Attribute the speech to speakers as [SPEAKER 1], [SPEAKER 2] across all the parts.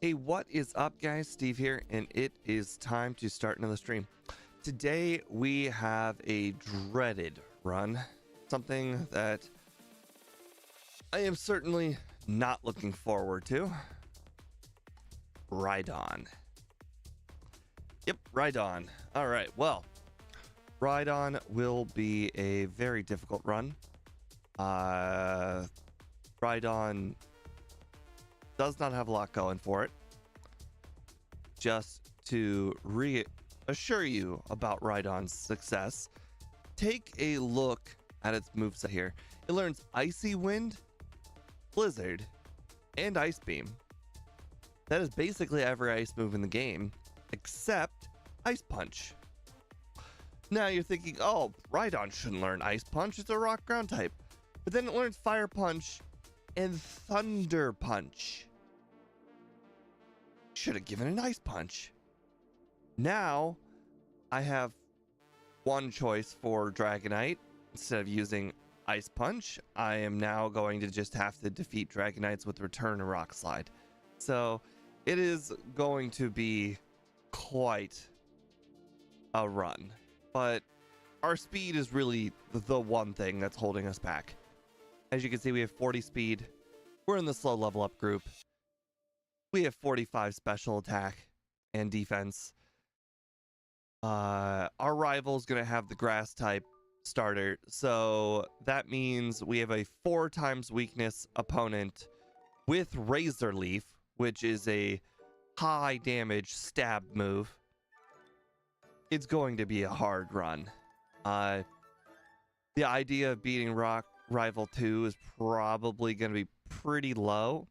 [SPEAKER 1] Hey, what is up, guys? Steve here, and it is time to start another stream. Today we have a dreaded run, something that I am certainly not looking forward to. Rhydon. Yep, Rhydon. All right, well, Rhydon will be a very difficult run. Rhydon does not have a lot going for it. Just to reassure you about Rhydon's success, take a look at its moveset here. It learns Icy Wind, Blizzard, and Ice Beam. That is basically every ice move in the game, except Ice Punch. Now you're thinking, oh, Rhydon shouldn't learn Ice Punch, it's a rock ground type. But then it learns Fire Punch and Thunder Punch. Should have given an Ice Punch. Now I have one choice for Dragonite. Instead of using Ice Punch, I am now going to just have to defeat Dragonites with Return and Rock Slide. So it is going to be quite a run. But our speed is really the one thing that's holding us back. As you can see, we have 40 speed. We're in the slow level up group. We have 45 special attack and defense. Our rival's going to have the grass type starter. So that means we have a 4 times weakness opponent with Razor Leaf, which is a high damage stab move. It's going to be a hard run. The idea of beating Rival 2 is probably going to be pretty low.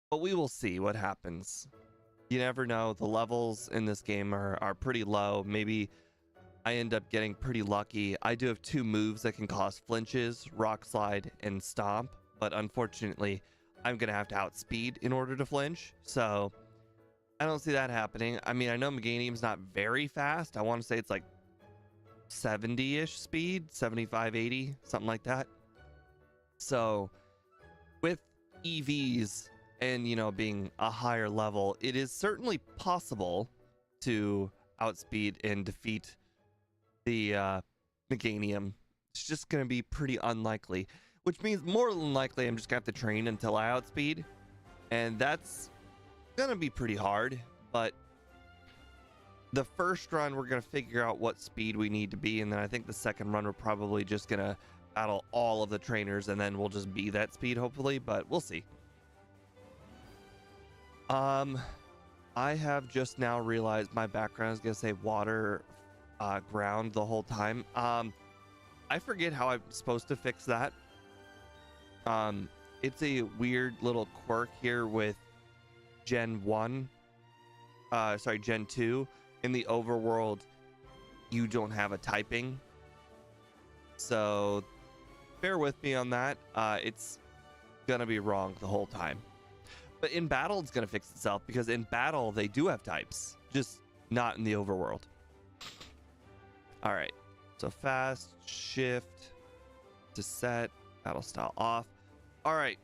[SPEAKER 1] But we will see what happens. You never know. The levels in this game are pretty low. Maybe I end up getting pretty lucky. I do have 2 moves that can cause flinches, Rock Slide and Stomp. But unfortunately, I'm going to have to outspeed in order to flinch. So I don't see that happening. I mean, I know Meganium's not very fast. I want to say it's like 70-ish speed, 75, 80, something like that. So with EVs and, you know, being a higher level, it is certainly possible to outspeed and defeat the Meganium. It's just going to be pretty unlikely, which means more than likely I'm just going to have to train until I outspeed. And that's going to be pretty hard, but the first run, we're going to figure out what speed we need to be. And then I think the second run, we're probably just going to battle all of the trainers and then we'll just be that speed, hopefully, but we'll see. I have just now realized my background is going to say water ground the whole time. I forget how I'm supposed to fix that. It's a weird little quirk here with Gen 2. In the overworld, you don't have a typing. So bear with me on that. It's going to be wrong the whole time. But in battle, it's going to fix itself because in battle, they do have types, just not in the overworld. All right. So fast, shift to set, battle style off. All right.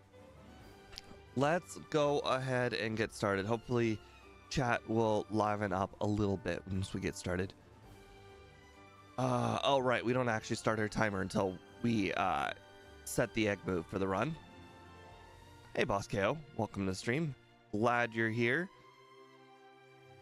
[SPEAKER 1] Let's go ahead and get started. Hopefully, chat will liven up a little bit once we get started. Oh, right. We don't actually start our timer until we set the egg move for the run. Hey, Boss KO. Welcome to the stream. Glad you're here.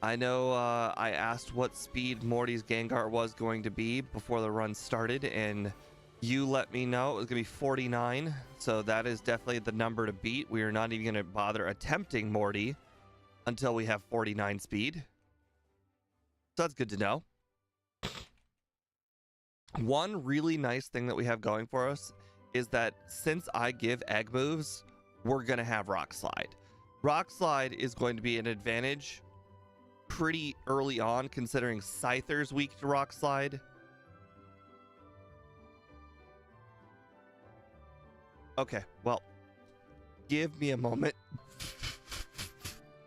[SPEAKER 1] I know I asked what speed Morty's Gengar was going to be before the run started, and you let me know it was going to be 49. So that is definitely the number to beat. We are not even going to bother attempting Morty until we have 49 speed. So that's good to know. One really nice thing that we have going for us is that since I give egg moves, we're going to have Rock Slide. Rock Slide is going to be an advantage pretty early on, considering Scyther's weak to Rock Slide. Okay, well, give me a moment.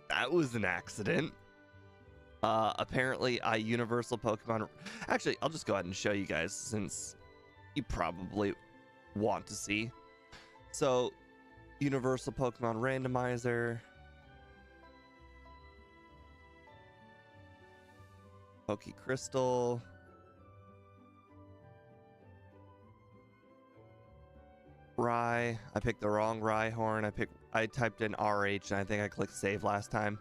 [SPEAKER 1] That was an accident. Apparently, I universal Pokemon... Actually, I'll just go ahead and show you guys, since you probably want to see. So, universal Pokemon randomizer. Poke Crystal. Rye. I picked the wrong Rhyhorn. I typed in RH and I think I clicked save last time.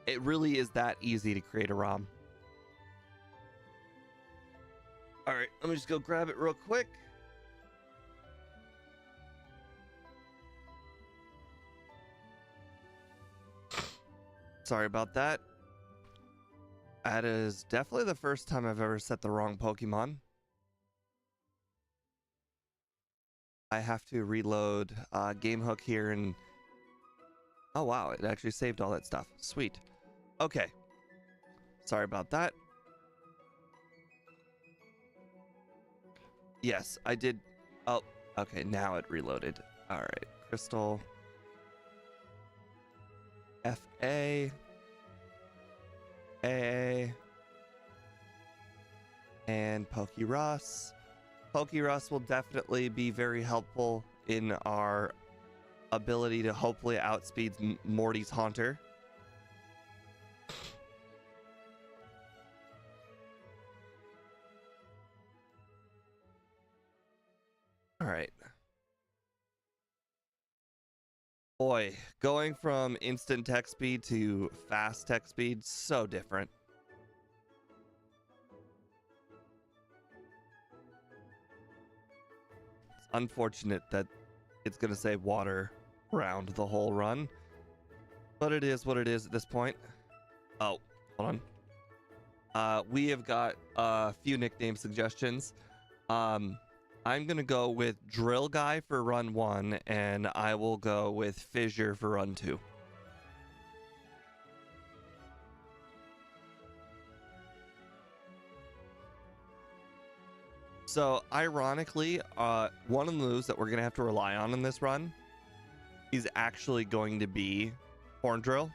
[SPEAKER 1] It really is that easy to create a ROM. All right, let me just go grab it real quick. Sorry about that. That is definitely the first time I've ever set the wrong Pokemon. I have to reload Game Hook here and... Oh wow, it actually saved all that stuff. Sweet. Okay. Sorry about that. Yes, I did. Oh, okay, now it reloaded. All right, Crystal. FA. A. And Pokeross. Pokeross will definitely be very helpful in our ability to hopefully outspeed Morty's Haunter. All right. Boy, going from instant tech speed to fast tech speed, so different. It's unfortunate that it's going to say water round the whole run, but it is what it is at this point. Oh, hold on. We have got a few nickname suggestions. I'm going to go with Drill Guy for run 1, and I will go with Fissure for run 2. So, ironically, one of the moves that we're going to have to rely on in this run is actually going to be Horn Drill.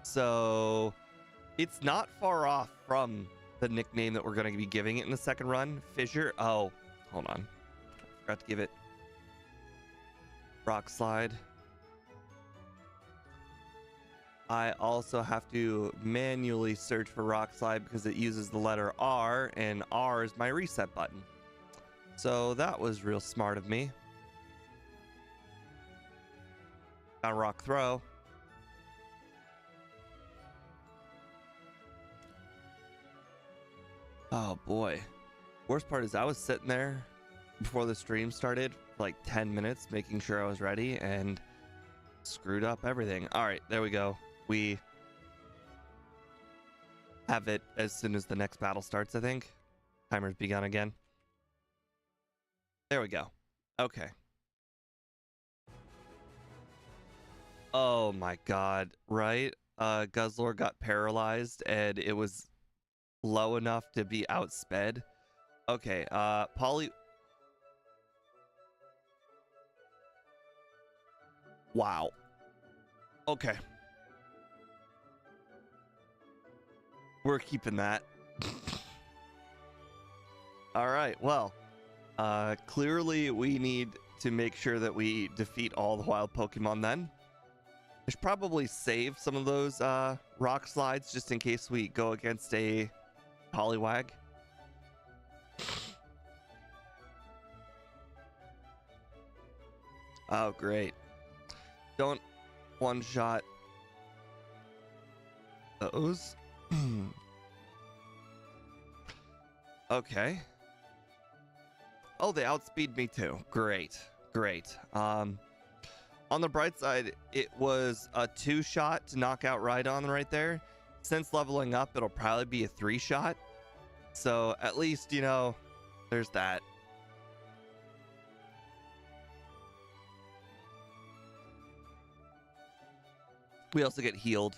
[SPEAKER 1] So, it's not far off from the nickname that we're going to be giving it in the second run. Fissure. Oh, hold on. Forgot to give it Rock Slide. I also have to manually search for Rock Slide because it uses the letter R, and R is my reset button. So that was real smart of me. Got Rock Throw. Oh boy. Worst part is I was sitting there before the stream started for like 10 minutes making sure I was ready and screwed up everything. All right, there we go. We have it as soon as the next battle starts, I think. Timer's begun again. There we go. Okay. Oh my god, right? Guzzlord got paralyzed and it was low enough to be outsped. Okay, Poly... Wow. Okay. We're keeping that. All right, well, clearly we need to make sure that we defeat all the wild Pokemon then. I should probably save some of those rock slides just in case we go against a Poliwag. Oh, great. Don't one-shot those. Okay. Oh, they outspeed me too. Great. Great. On the bright side, it was a 2-shot to knock out Rhydon right there. Since leveling up, it'll probably be a 3-shot. So at least, you know, there's that. We also get healed.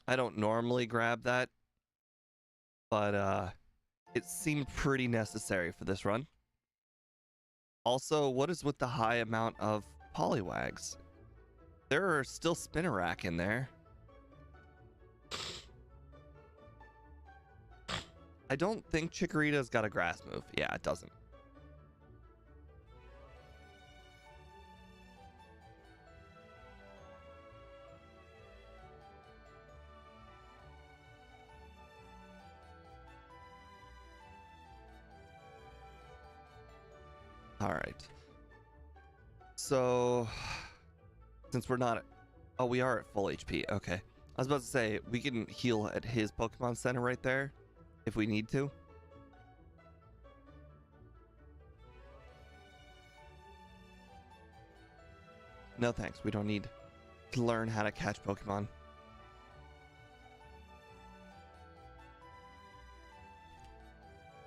[SPEAKER 1] I don't normally grab that, but it seemed pretty necessary for this run. Also, what is with the high amount of Poliwags? There are still Spinarak in there. I don't think Chikorita's got a grass move. Yeah, it doesn't. All right. So, since we're not... Oh, we are at full HP. Okay. I was about to say, we can heal at his Pokemon Center right there if we need to. No thanks. We don't need to learn how to catch Pokemon.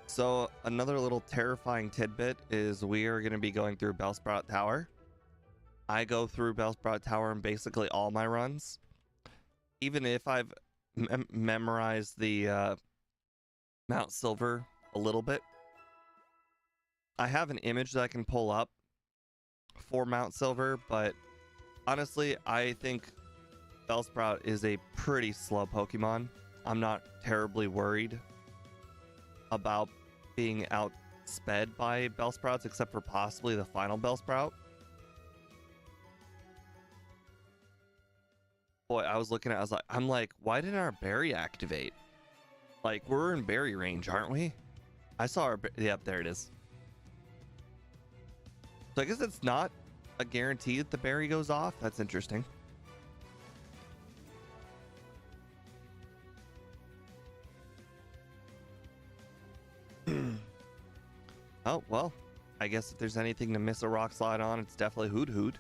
[SPEAKER 1] So another little terrifying tidbit is we are going to be going through Bellsprout Tower. I go through Bellsprout Tower in basically all my runs. Even if I've memorized the Mount Silver a little bit. I have an image that I can pull up for Mount Silver, but honestly, I think Bellsprout is a pretty slow Pokemon. I'm not terribly worried about being outsped by Bellsprouts, except for possibly the final Bellsprout. Boy, I was looking at it, I'm like, why didn't our berry activate? Like, we're in berry range, aren't we? I saw our, yep, there it is. So I guess it's not a guarantee that the berry goes off. That's interesting. Oh, well, I guess if there's anything to miss a rock slide on, it's definitely Hoot Hoot.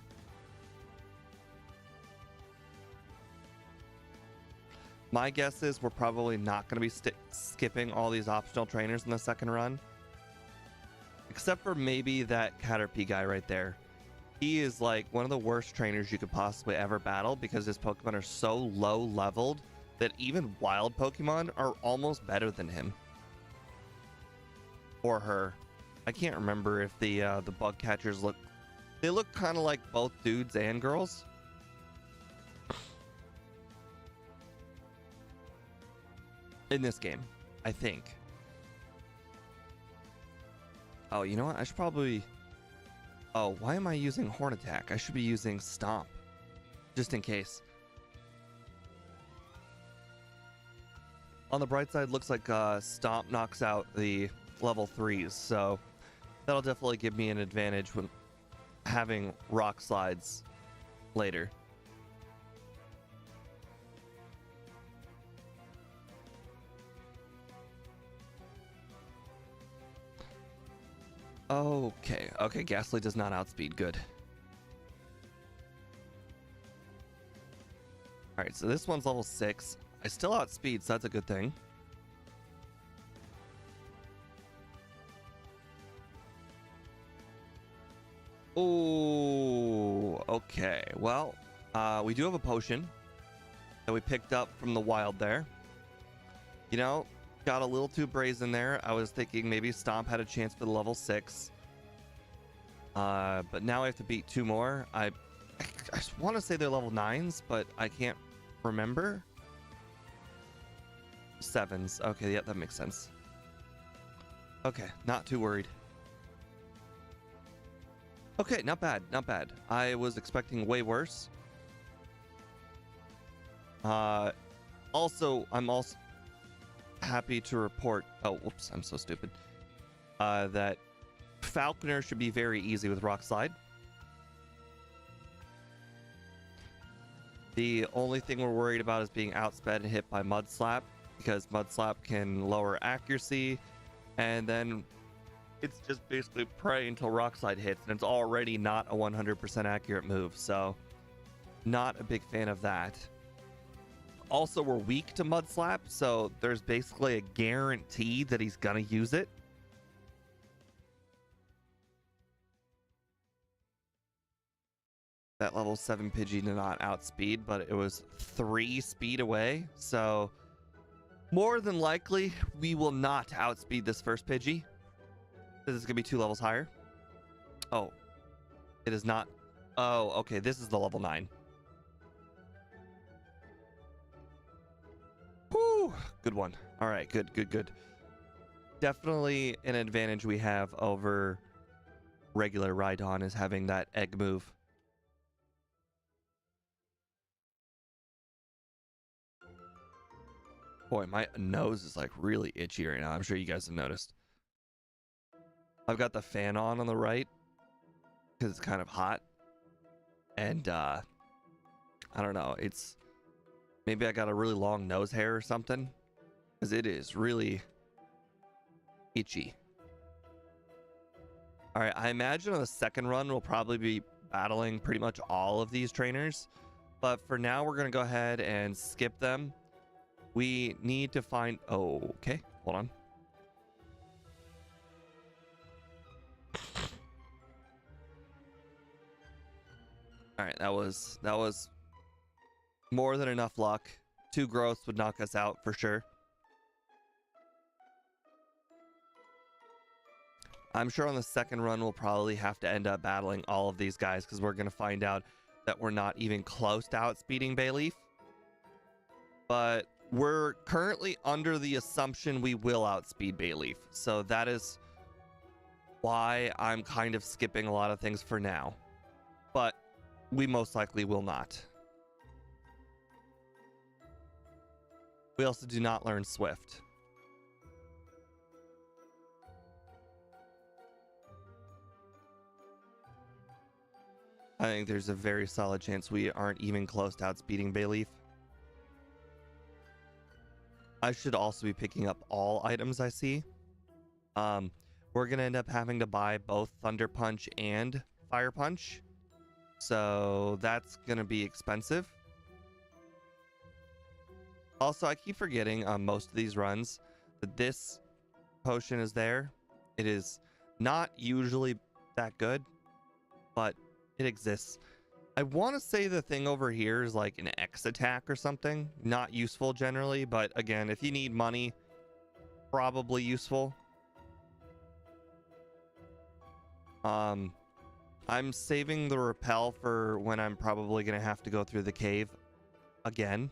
[SPEAKER 1] My guess is we're probably not going to be skipping all these optional trainers in the second run. Except for maybe that Caterpie guy right there. He is like one of the worst trainers you could possibly ever battle because his Pokemon are so low leveled that even wild Pokemon are almost better than him. Or her. I can't remember if the bug catchers look... They look kind of like both dudes and girls. In this game, I think. Oh, you know what? I should probably... Oh, why am I using Horn Attack? I should be using Stomp. Just in case. On the bright side, looks like Stomp knocks out the level 3s, so that'll definitely give me an advantage when having rock slides later. Okay, Ghastly does not outspeed, good. Alright, so this one's level 6. I still outspeed, so that's a good thing. Oh, okay. Well, we do have a potion that we picked up from the wild there. You know, got a little too brazen there. I was thinking maybe Stomp had a chance for the level 6. But now I have to beat 2 more. I want to say they're level 9s, but I can't remember. 7s. Okay, yeah, that makes sense. Okay, not too worried. Okay, not bad, not bad. I was expecting way worse. Also, I'm also happy to report... Oh, whoops, I'm so stupid. That Falconer should be very easy with Rock Slide. The only thing we're worried about is being outsped and hit by Mud Slap, because Mud Slap can lower accuracy, and then it's just basically pray until Rock Slide hits, and it's already not a 100% accurate move, so not a big fan of that. Also, we're weak to Mud Slap, so there's basically a guarantee that he's gonna use it. That level 7 Pidgey did not outspeed, but it was 3 speed away, so more than likely we will not outspeed this first Pidgey. This is gonna be 2 levels higher. Oh, it is not. Oh, okay, this is the level 9. Whew, good one. All right, good. Definitely an advantage we have over regular Rhydon is having that egg move. Boy, my nose is like really itchy right now. I'm sure you guys have noticed. I've got the fan on the right because it's kind of hot. And I don't know. It's maybe I got a really long nose hair or something because it is really itchy. All right, I imagine on the second run we'll probably be battling pretty much all of these trainers. But for now, we're going to go ahead and skip them. We need to find... Oh, okay. Hold on. All right, that was more than enough luck. 2 growths would knock us out for sure. I'm sure on the second run we'll probably have to end up battling all of these guys because we're going to find out that we're not even close to outspeeding Bayleaf. But we're currently under the assumption we will outspeed Bayleaf. So that is why I'm kind of skipping a lot of things for now. But we most likely will not. We also do not learn Swift. I think there's a very solid chance we aren't even close to outspeeding Bayleaf. I should also be picking up all items I see. We're going to end up having to buy both Thunder Punch and Fire Punch. So that's going to be expensive. Also, I keep forgetting on most of these runs that this potion is there. It is not usually that good, but it exists. I want to say the thing over here is like an X attack or something. Not useful generally, but again, if you need money, probably useful. I'm saving the repel for when I'm probably going to have to go through the cave again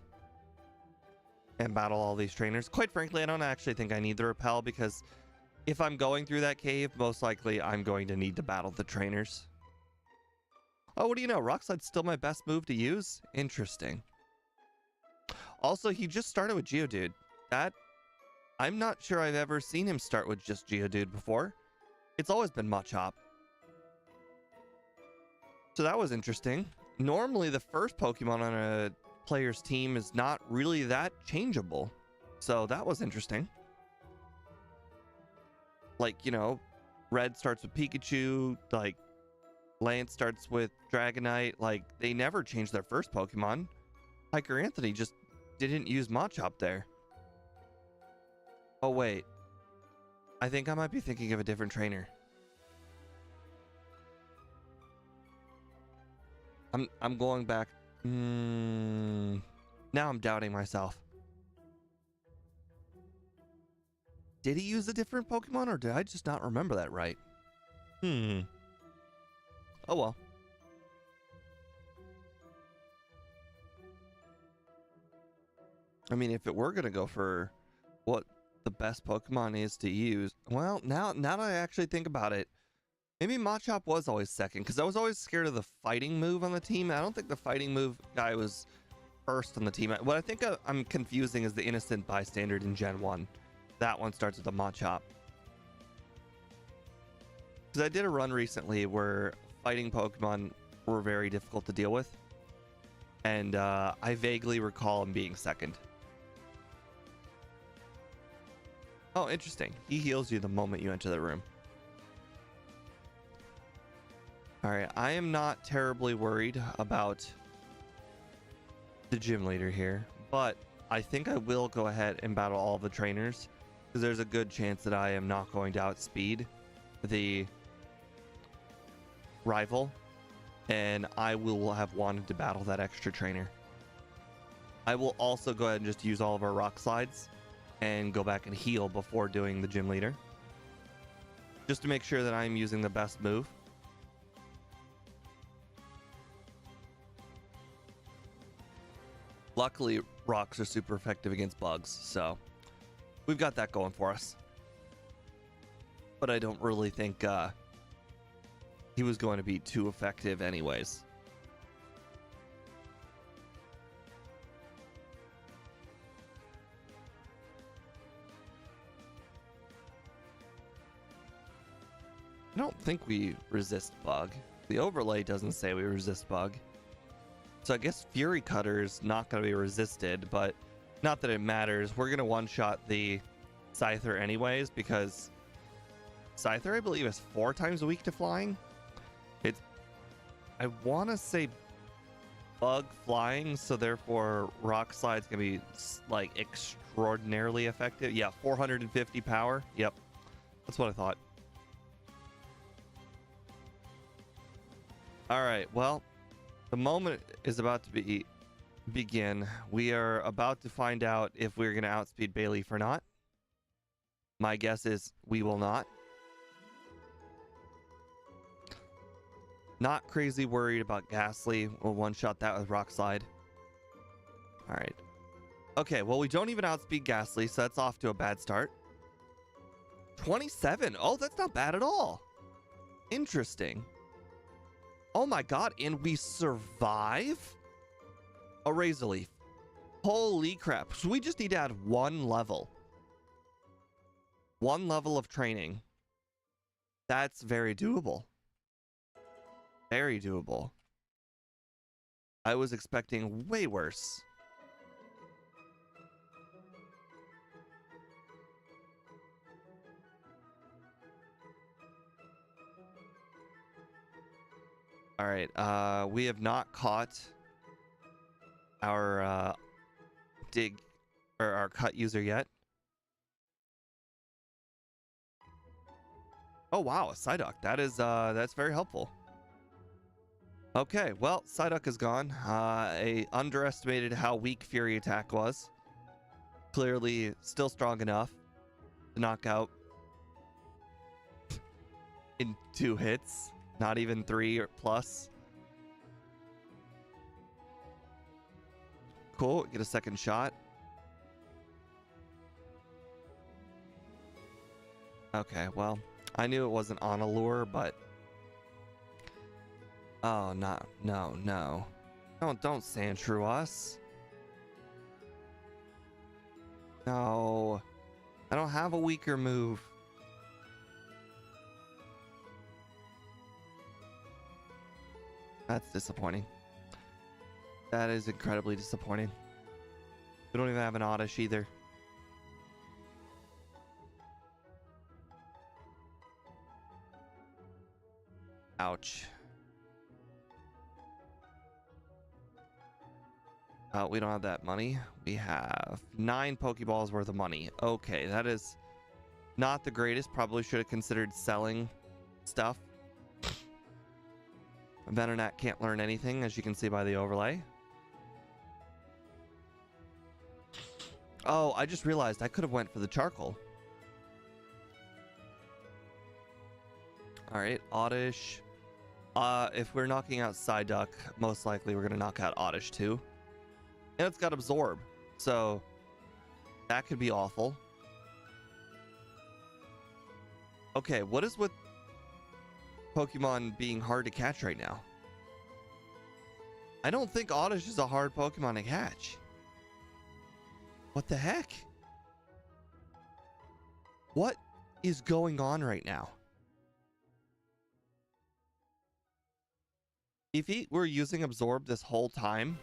[SPEAKER 1] and battle all these trainers. Quite frankly, I don't actually think I need the repel because if I'm going through that cave, most likely I'm going to need to battle the trainers. Oh, what do you know? Rock Slide's still my best move to use? Interesting. Also, he just started with Geodude. I'm not sure I've ever seen him start with just Geodude before. It's always been Machop. So that was interesting. Normally, the first Pokemon on a player's team is not really that changeable. So that was interesting. Like, you know, Red starts with Pikachu, like, Lance starts with Dragonite. Like, they never changed their first Pokemon. Hiker Anthony just didn't use Machop there. Oh, wait. I think I might be thinking of a different trainer. I'm going back. Now I'm doubting myself. Did he use a different Pokemon, or did I just not remember that right? Oh well. I mean, if it were gonna go for what the best Pokemon is to use, well, now that I actually think about it, maybe Machop was always second, because I was always scared of the fighting move on the team. I don't think the fighting move guy was first on the team. What I think I'm confusing is the Innocent Bystander in Gen 1. That one starts with a Machop. Because I did a run recently where fighting Pokemon were very difficult to deal with. And I vaguely recall him being second. Oh, interesting. He heals you the moment you enter the room. Alright, I am not terribly worried about the gym leader here, but I think I will go ahead and battle all the trainers, because there's a good chance that I am not going to outspeed the rival, and I will have wanted to battle that extra trainer. I will also go ahead and just use all of our rock slides and go back and heal before doing the gym leader, just to make sure that I'm using the best move. Luckily, rocks are super effective against bugs, so we've got that going for us. but I don't really think he was going to be too effective anyways. I don't think we resist bug. The overlay doesn't say we resist bug. So I guess Fury Cutter's not going to be resisted, but not that it matters. We're going to one-shot the Scyther anyways, because Scyther, I believe, is 4 times weak to flying. It's, I want to say bug flying, so therefore Rock Slide's going to be like extraordinarily effective. Yeah, 450 power. Yep, that's what I thought. All right, well, the moment is about to begin. We are about to find out if we're going to outspeed Bayleaf or not. My guess is we will not. Not crazy worried about Ghastly. We'll one-shot that with Rock Slide. All right. Okay, well, we don't even outspeed Ghastly, so that's off to a bad start. 27. Oh, that's not bad at all. Interesting. Oh my god, and we survive a Razor Leaf. Holy crap. So we just need to add 1 level. 1 level of training. That's very doable. Very doable. I was expecting way worse. All right, we have not caught our dig or our cut user yet. Oh wow, a Psyduck. That is that's very helpful. Okay, well, Psyduck is gone. I underestimated how weak Fury Attack was. Clearly still strong enough to knock out in 2 hits. Not even 3 or plus. Cool, get a second shot. Okay, well, I knew it wasn't on a lure, but... Oh, no. Don't Sandshrew us. No. I don't have a weaker move. That's disappointing. That is incredibly disappointing. We don't even have an Oddish either. Ouch. We don't have that money. We have 9 Pokeballs worth of money. Okay, that is not the greatest. Probably should have considered selling stuff. Venonat can't learn anything, as you can see by the overlay. Oh, I just realized I could have went for the charcoal. All right, Oddish. If we're knocking out Psyduck, most likely we're going to knock out Oddish too. And it's got Absorb, so that could be awful. Okay, what is with Pokemon being hard to catch right now? I don't think Oddish is a hard Pokemon to catch. What the heck? What is going on right now? If he were using Absorb this whole time,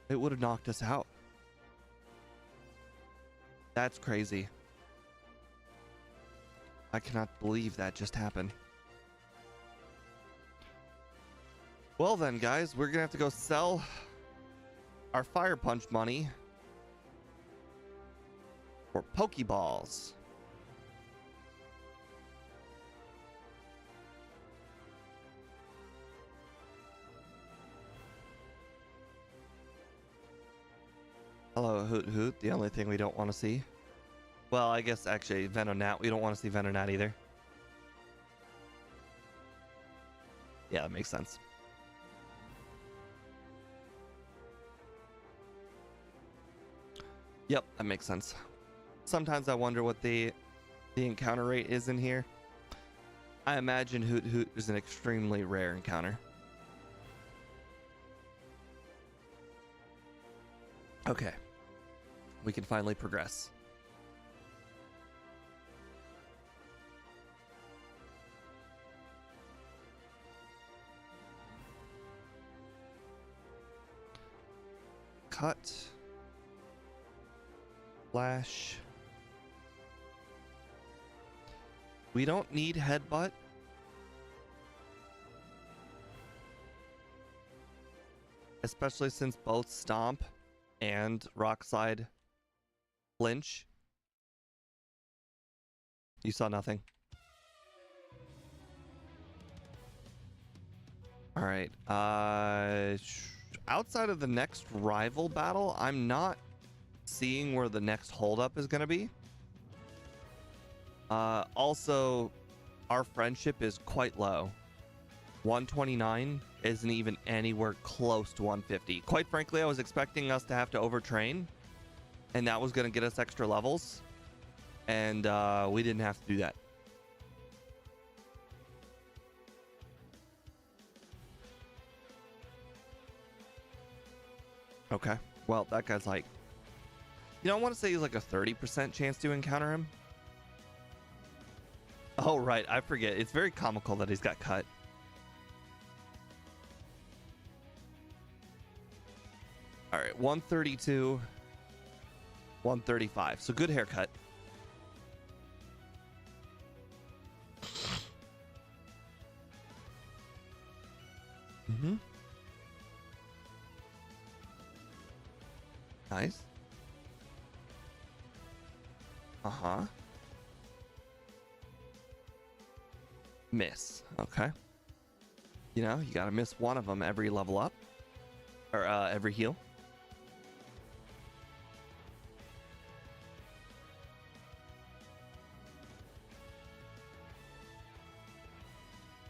[SPEAKER 1] it would have knocked us out. That's crazy. I cannot believe that just happened. Well then, guys, we're gonna have to go sell our Fire Punch money for Pokeballs. Hello, Hoot Hoot, the only thing we don't want to see. Well, I guess actually Venonat, we don't want to see Venonat either. Yeah, that makes sense. Yep, that makes sense. Sometimes I wonder what the encounter rate is in here. I imagine Hoot Hoot is an extremely rare encounter. Okay. We can finally progress. Cut. Flash. We don't need headbutt. Especially since both Stomp and Rockslide flinch. You saw nothing. All right. Outside of the next rival battle, I'm not seeing where the next holdup is going to be. Also, our friendship is quite low. 129 isn't even anywhere close to 150. Quite frankly, I was expecting us to have to overtrain, and that was going to get us extra levels, and we didn't have to do that. Okay, well, that guy's like, you know, I want to say he's like a 30% chance to encounter him. Oh, right, I forget. It's very comical that he's got cut. All right, 132, 135. So good haircut. Mm-hmm. Nice. Uh-huh. Miss. Okay. You know, you gotta miss one of them every level up. Or every heal.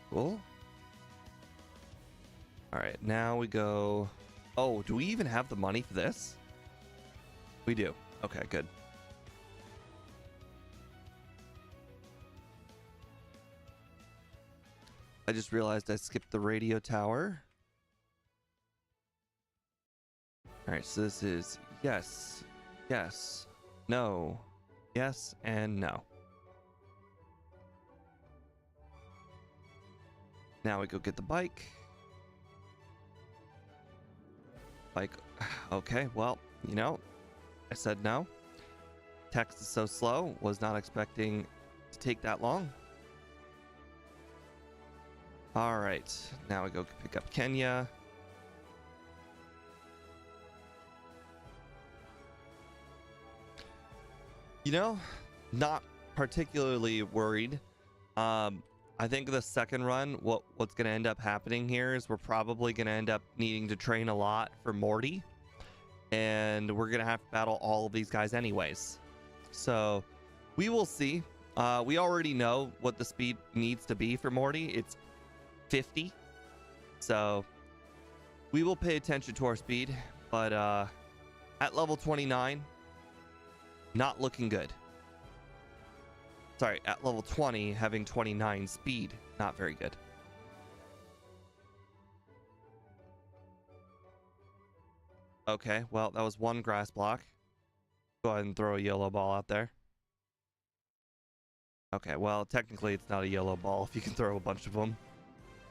[SPEAKER 1] Cool. Alright, now we go... Oh, do we even have the money for this? We do. Okay, good. I just realized I skipped the radio tower. Alright, so this is yes, yes, no, yes, and no. Now we go get the bike. Bike. Okay, well, you know, I said no. Text is so slow. Was not expecting to take that long. All right, now we go pick up Kenya. You know, not particularly worried. I think the second run, what's going to end up happening here is we're probably going to end up needing to train a lot for Morty. And we're going to have to battle all of these guys anyways. So we will see. We already know what the speed needs to be for Morty. It's 50. So we will pay attention to our speed. But at level 29, not looking good. Sorry, at level 20, having 29 speed, not very good. Okay, well, that was one grass block. Go ahead and throw a yellow ball out there. Okay, well, technically it's not a yellow ball if you can throw a bunch of them.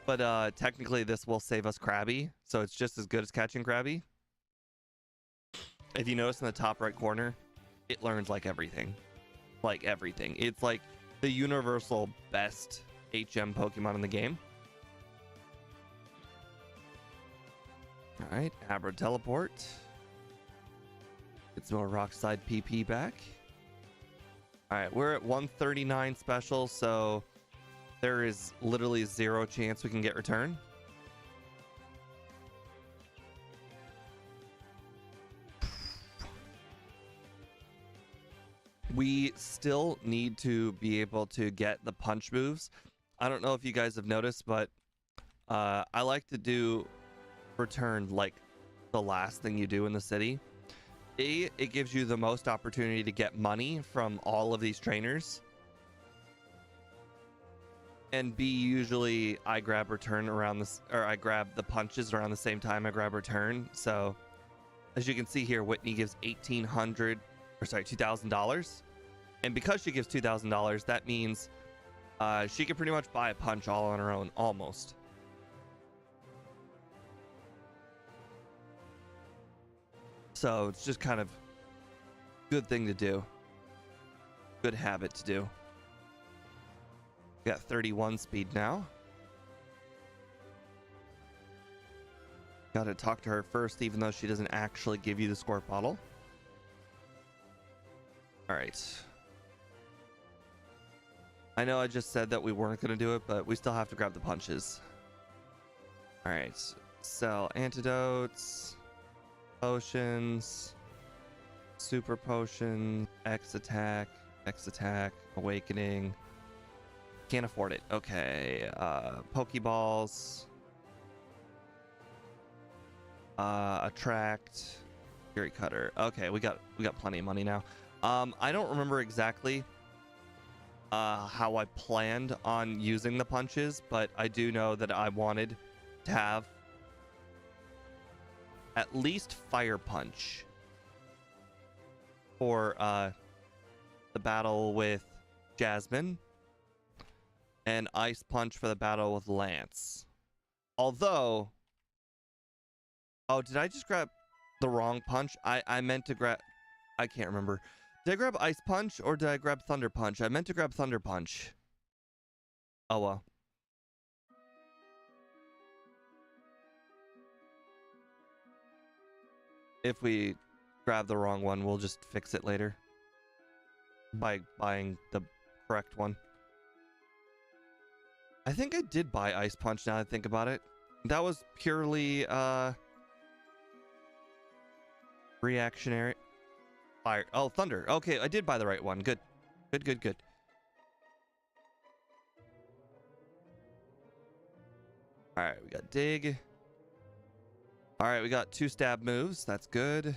[SPEAKER 1] But technically this will save us Krabby, so it's just as good as catching Krabby. If you notice in the top right corner, it learns like everything. Like everything. It's like the universal best HM Pokemon in the game. Alright, Abra Teleport. Get some more Rockslide PP back. Alright, we're at 139 special, so there is literally 0 chance we can get return. We still need to be able to get the punch moves. I don't know if you guys have noticed, but I like to do return like the last thing you do in the city. A, it gives you the most opportunity to get money from all of these trainers. And B, usually I grab return around this, or I grab the punches around the same time I grab return. So as you can see here, Whitney gives $2,000. And because she gives $2,000, that means she can pretty much buy a punch all on her own, almost. So it's just kind of good thing to do. Good habit to do. We got 31 speed now. Gotta talk to her first, even though she doesn't actually give you the squirt bottle. Alright. I know I just said that we weren't gonna do it, but we still have to grab the punches. Alright. Sell antidotes. Potions. Super potion. X attack. Awakening. Can't afford it. Okay. Pokeballs. Attract. Fury cutter. Okay, we got plenty of money now. I don't remember exactly how I planned on using the punches, but I do know that I wanted to have at least fire punch for the battle with Jasmine, and ice punch for the battle with Lance. Although, oh, did I just grab the wrong punch? I meant to grab, I can't remember. Did I grab ice punch or did I grab thunder punch? I meant to grab thunder punch. Oh well. If we grab the wrong one, we'll just fix it later by buying the correct one. I think I did buy ice punch now that I think about it. That was purely reactionary. Fire. Oh, thunder. Okay, I did buy the right one. Good. Good. Alright, we got dig. Alright, we got 2 stab moves. That's good.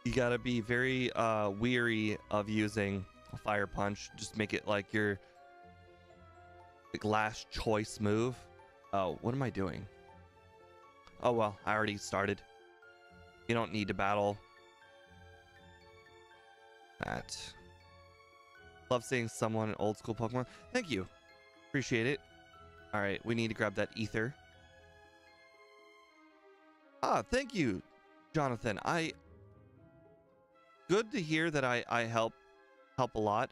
[SPEAKER 1] You gotta be very weary of using a fire punch. Just make it like your last choice move. Oh, what am I doing? Oh well, I already started. You don't need to battle that. Love seeing someone in old school Pokemon. Thank you. Appreciate it. Alright, we need to grab that ether. Ah, thank you, Jonathan. Good to hear that I help a lot.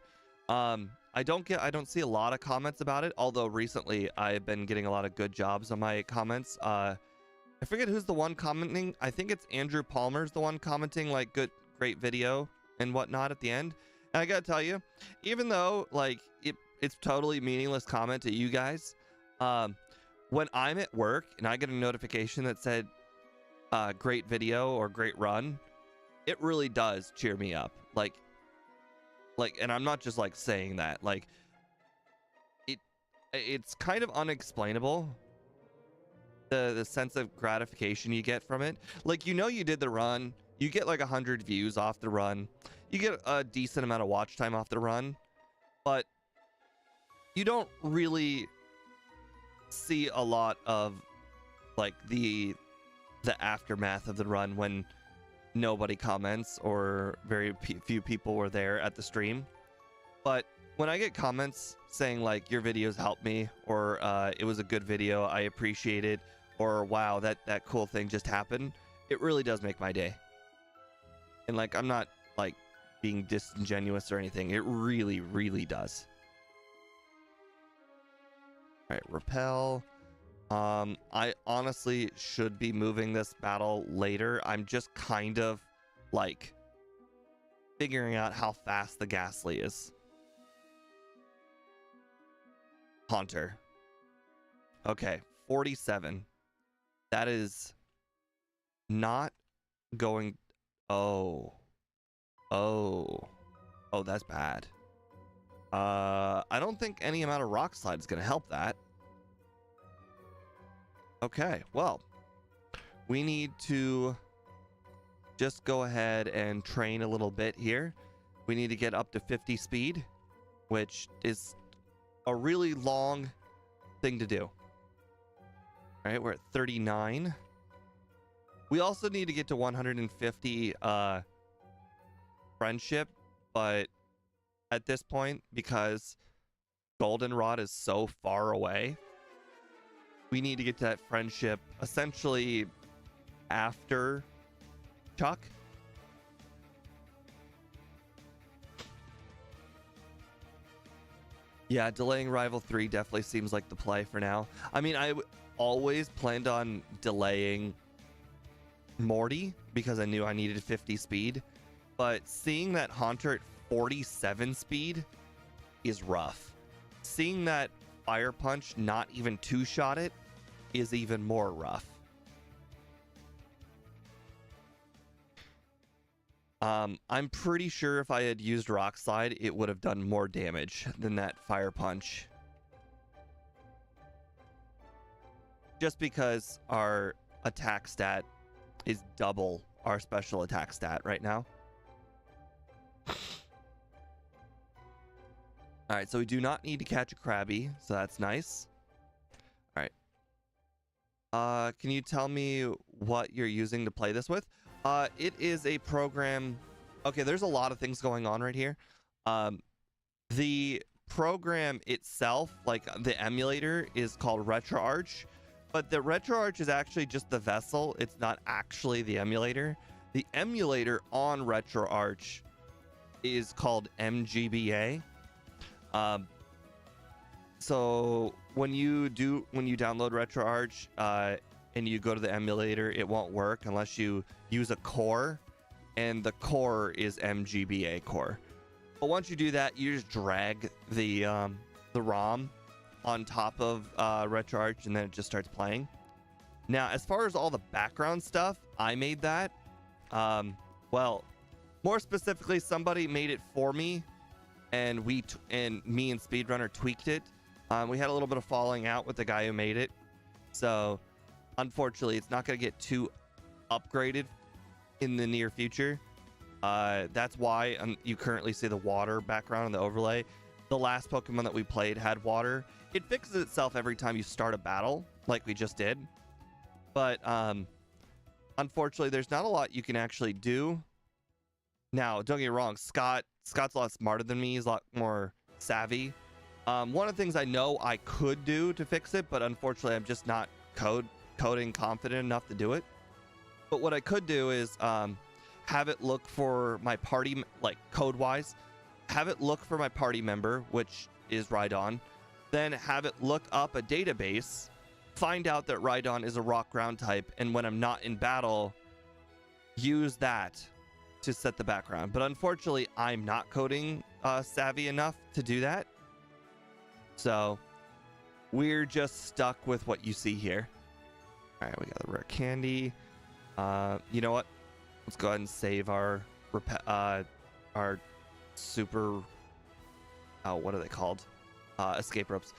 [SPEAKER 1] I don't see a lot of comments about it, although recently I've been getting a lot of good jobs on my comments. I forget who's the one commenting. I think it's Andrew Palmer's the one commenting like great video and whatnot at the end. And I gotta tell you, even though like it's totally meaningless comment to you guys, when I'm at work and I get a notification that said great video or great run, it really does cheer me up. Like, and I'm not just like saying that, like it's kind of unexplainable, the sense of gratification you get from it. Like, you know, you did the run, you get like 100 views off the run, you get a decent amount of watch time off the run, but you don't really see a lot of like the aftermath of the run when nobody comments or very few people were there at the stream. But when I get comments saying like your videos helped me, or it was a good video, I appreciate it, or wow, that cool thing just happened, it really does make my day. And like, I'm not like being disingenuous or anything, it really does. All right, repel. I honestly should be moving this battle later. I'm just kind of like figuring out how fast the Ghastly is. Haunter. Okay, 47. That is not going. Oh, that's bad. I don't think any amount of rock slide is going to help that. Okay, well, we need to just go ahead and train a little bit here. We need to get up to 50 speed, which is a really long thing to do. All right, we're at 39. We also need to get to 150 friendship, but at this point, because Goldenrod is so far away, we need to get to that friendship essentially after Chuck. Yeah, delaying Rival 3 definitely seems like the play for now. I mean, I always planned on delaying Morty because I knew I needed 50 speed, but seeing that Haunter at 47 speed is rough. Seeing that Fire Punch not even two-shot it is even more rough. I'm pretty sure if I had used Rock Slide, it would have done more damage than that Fire Punch. Just because our attack stat is double our special attack stat right now. All right, so we do not need to catch a Krabby, so that's nice. All right. Can you tell me what you're using to play this with? It is a program. Okay, there's a lot of things going on right here. The program itself, like the emulator, is called RetroArch, but the RetroArch is actually just the vessel. It's not actually the emulator. The emulator on RetroArch is called MGBA. So when you download RetroArch and you go to the emulator, it won't work unless you use a core, and the core is MGBA core. But once you do that, you just drag the ROM on top of RetroArch, and then it just starts playing. Now, as far as all the background stuff, I made that. Well, more specifically, somebody made it for me, and me and Speedrunner tweaked it. We had a little bit of falling out with the guy who made it, so unfortunately, it's not going to get too upgraded in the near future. That's why you currently see the water background on the overlay. The last Pokemon that we played had water. It fixes itself every time you start a battle, like we just did. But unfortunately, there's not a lot you can actually do. Now, don't get me wrong, Scott's a lot smarter than me. He's a lot more savvy. One of the things I know I could do to fix it, but unfortunately, I'm just not coding confident enough to do it. But what I could do is have it look for my party, like code-wise, have it look for my party member, which is Rhydon, then have it look up a database, find out that Rhydon is a rock ground type, and when I'm not in battle, use that to set the background. But unfortunately, I'm not coding savvy enough to do that. So we're just stuck with what you see here. All right, we got the rare candy. You know what? Let's go ahead and save our super. Oh, what are they called? Escape ropes.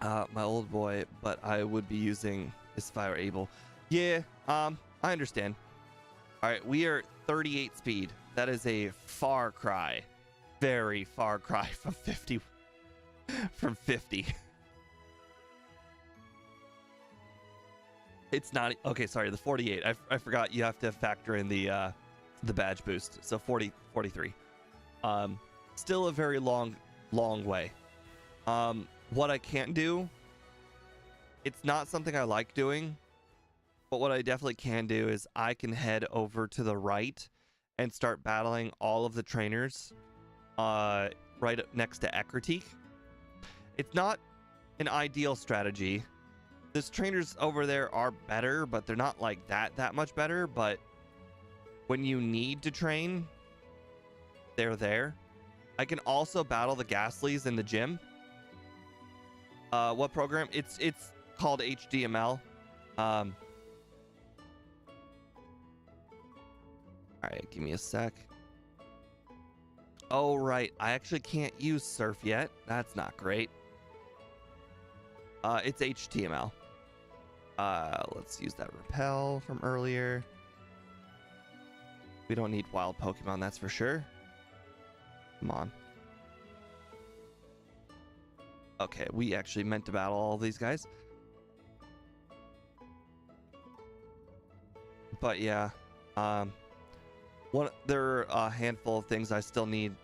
[SPEAKER 1] My old boy, but I would be using this if I were able. Yeah. I understand. All right, we are 38 speed. That is a far cry, very far cry from 50. From 50. It's not okay. Sorry, the 48. I forgot you have to factor in the badge boost. So 43. Still a very long way. What I can't do, it's not something I like doing, but what I definitely can do is I can head over to the right and start battling all of the trainers right next to Ekritik. It's not an ideal strategy. These trainers over there are better, but they're not like that much better. But when you need to train, they're there. I can also battle the Ghastlies in the gym. What program? It's called HDML. All right, give me a sec. Oh, right. I actually can't use Surf yet. That's not great. It's HTML. Let's use that Repel from earlier. We don't need wild Pokemon, that's for sure. Come on. Okay, we actually meant to battle all these guys. But yeah, there are a handful of things I still need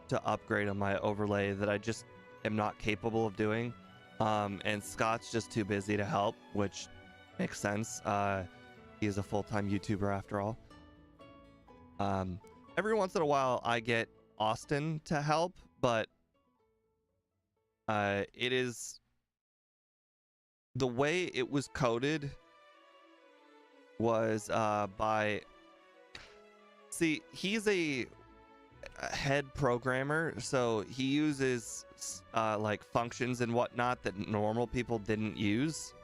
[SPEAKER 1] to upgrade on my overlay that I just am not capable of doing. And Scott's just too busy to help, which makes sense. He is a full-time YouTuber after all. Every once in a while I get Austin to help, but it is the way it was coded was by he's a head programmer, so he uses like functions and whatnot that normal people didn't use,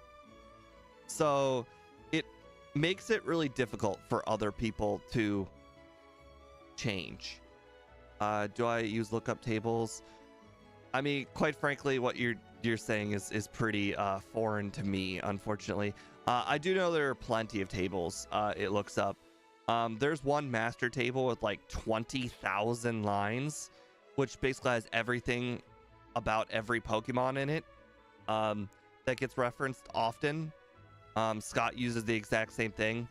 [SPEAKER 1] so it makes it really difficult for other people to change. Do I use lookup tables? I mean, quite frankly, what you're saying is pretty foreign to me, unfortunately. I do know there are plenty of tables it looks up. There's one master table with like 20,000 lines, which basically has everything about every Pokemon in it that gets referenced often. Scott uses the exact same thing.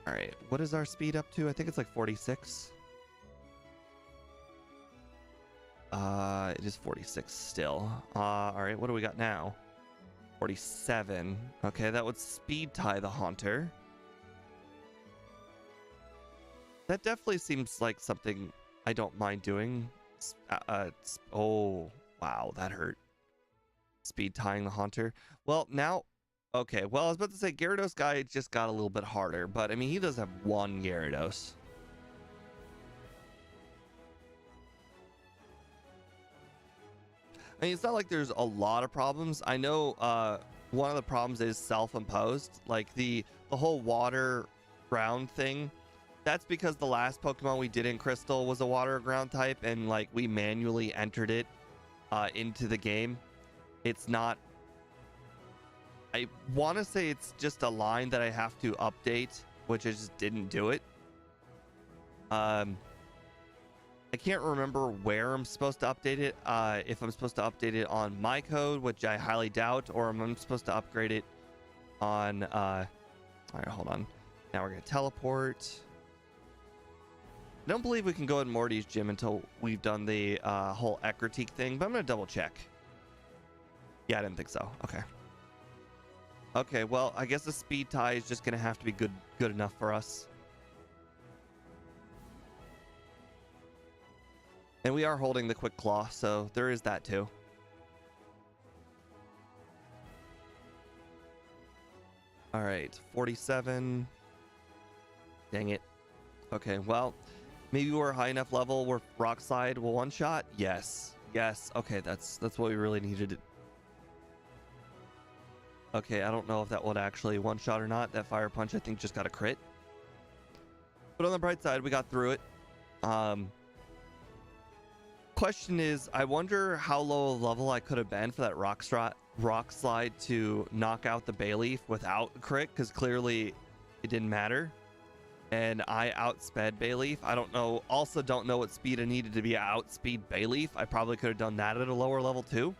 [SPEAKER 1] All right, what is our speed up to? I think it's like 46. It is 46 still. All right, what do we got now? 47. Okay, that would speed tie the Haunter. That definitely seems like something I don't mind doing. Oh, wow, that hurt. Speed tying the Haunter. Well, now, okay, well, I was about to say Gyarados guy just got a little bit harder, but I mean, he does have one Gyarados. I mean, it's not like there's a lot of problems. I know one of the problems is self-imposed, like the whole water ground thing. That's because the last Pokemon we did in Crystal was a water ground type, and like we manually entered it into the game. It's not. I want to say it's just a line that I have to update, which I just didn't do it. I can't remember where I'm supposed to update it. If I'm supposed to update it on my code, which I highly doubt, or I'm supposed to upgrade it on... all right, hold on. Now we're going to teleport. I don't believe we can go in Morty's gym until we've done the whole Ecruteak thing, but I'm going to double check. Yeah, I didn't think so. Okay. Okay, well, I guess the speed tie is just going to have to be good enough for us. And we are holding the Quick Claw, so there is that too. All right, 47. Dang it. Okay, well, maybe we're high enough level where Rock Slide will one-shot? Yes. Yes. Okay, that's what we really needed. Okay, I don't know if that would actually one-shot or not. That Fire Punch, I think, just got a crit. But on the bright side, we got through it. Question is, I wonder how low a level I could have been for that rock slide to knock out the Bayleaf without a crit, because clearly it didn't matter. And I outsped Bayleaf. I don't know, also don't know what speed I needed to be outspeed Bayleaf. I probably could have done that at a lower level too.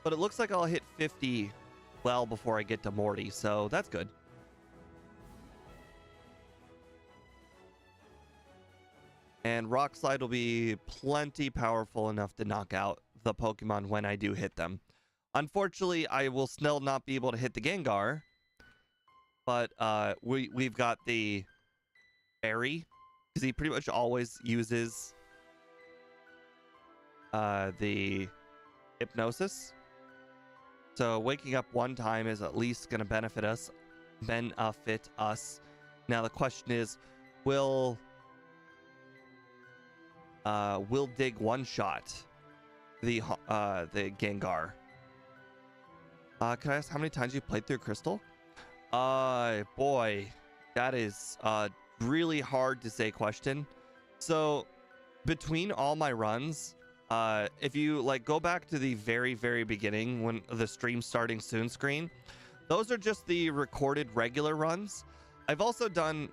[SPEAKER 1] But it looks like I'll hit 50 well before I get to Morty, so that's good. And Rock Slide will be plenty powerful enough to knock out the Pokemon when I do hit them. Unfortunately, I will still not be able to hit the Gengar. But we've got the Fairy, because he pretty much always uses the Hypnosis. So waking up one time is at least going to benefit us. Now the question is, will Dig one-shot the Gengar? Can I ask how many times you played through Crystal? Boy, That is a really hard to say question. So between all my runs, if you like go back to the very, very beginning when the stream starting soon screen, those are just the recorded regular runs. I've also done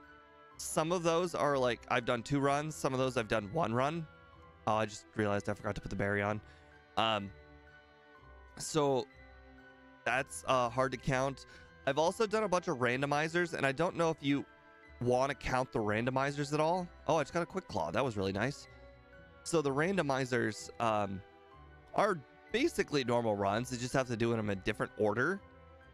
[SPEAKER 1] some of those are like I've done 2 runs. Some of those I've done 1 run. Oh, I just realized I forgot to put the berry on. So that's hard to count. I've also done a bunch of randomizers, and I don't know if you want to count the randomizers at all. Oh, I just got a quick claw. That was really nice. So the randomizers are basically normal runs. You just have to do them in a different order.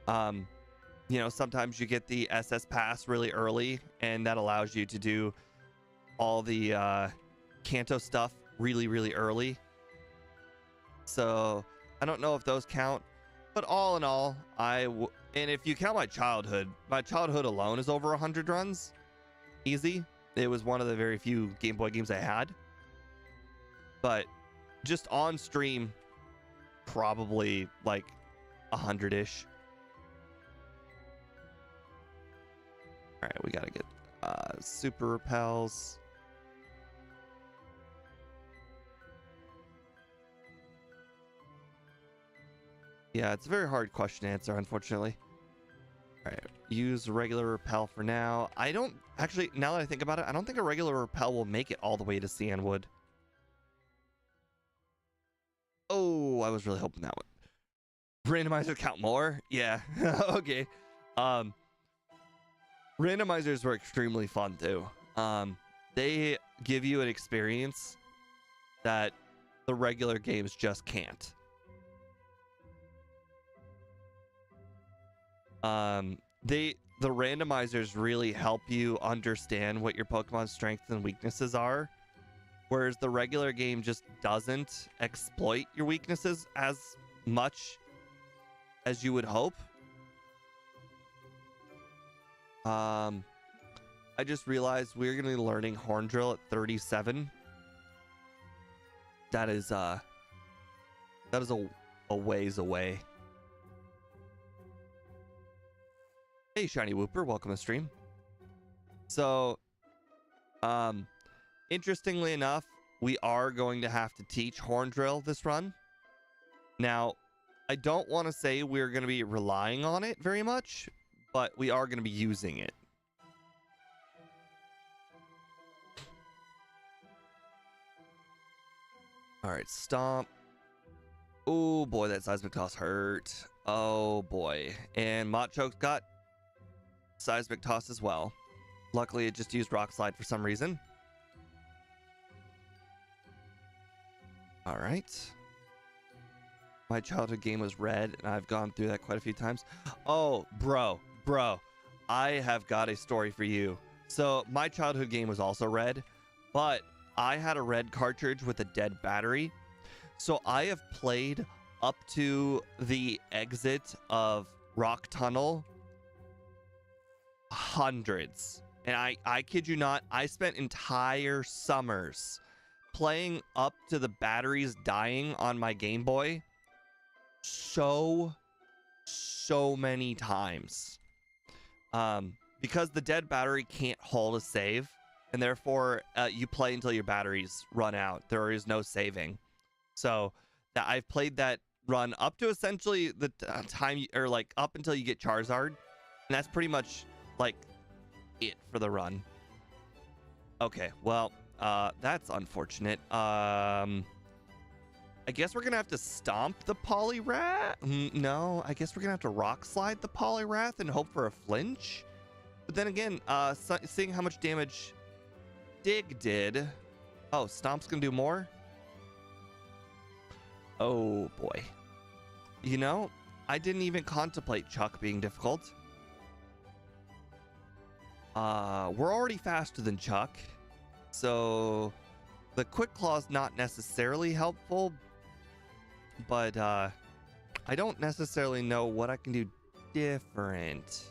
[SPEAKER 1] You know, sometimes you get the SS pass really early, and that allows you to do all the Kanto stuff really, really early. So I don't know if those count, but all in all, and if you count my childhood alone is over 100 runs. Easy. It was one of the very few Game Boy games I had. But just on stream, probably like 100-ish. All right, we gotta get super repels. Yeah, it's a very hard question to answer, unfortunately. All right, use regular repel for now. I don't actually, now that I think about it, I don't think a regular repel will make it all the way to Sandwood. Oh, I was really hoping that would. Randomizer count more? Yeah. Okay. Randomizers were extremely fun too. They give you an experience that the regular games just can't. The randomizers really help you understand what your Pokemon's strengths and weaknesses are, whereas the regular game just doesn't exploit your weaknesses as much as you would hope. I just realized we're gonna be learning Horn Drill at 37. That is a ways away. Hey, Shiny Whooper, welcome to stream. So, interestingly enough, we are going to have to teach Horn Drill this run. Now, I don't want to say we're going to be relying on it very much, but we are going to be using it. All right, Stomp. Oh boy, that Seismic Toss hurt. Oh boy. And Machoke's got Seismic Toss as well. Luckily, it just used Rock Slide for some reason. All right. My childhood game was Red, and I've gone through that quite a few times. Oh, bro. I have got a story for you. So, my childhood game was also Red, but I had a Red cartridge with a dead battery. So, I have played up to the exit of Rock Tunnel hundreds. And I kid you not, I spent entire summers playing up to the batteries dying on my Game Boy so many times. Because the dead battery can't hold a save, and therefore you play until your batteries run out. There is no saving. So I've played that run up to essentially the time, or like up until you get Charizard, and that's pretty much like it for the run. Okay, well, that's unfortunate. I guess we're gonna have to stomp the Poliwrath. No, I guess we're gonna have to Rock Slide the Poliwrath and hope for a flinch. But then again, seeing how much damage Dig did. Oh, Stomp's gonna do more. Oh boy. You know, I didn't even contemplate Chuck being difficult. We're already faster than Chuck, so the Quick Claw's not necessarily helpful, but I don't necessarily know what I can do different.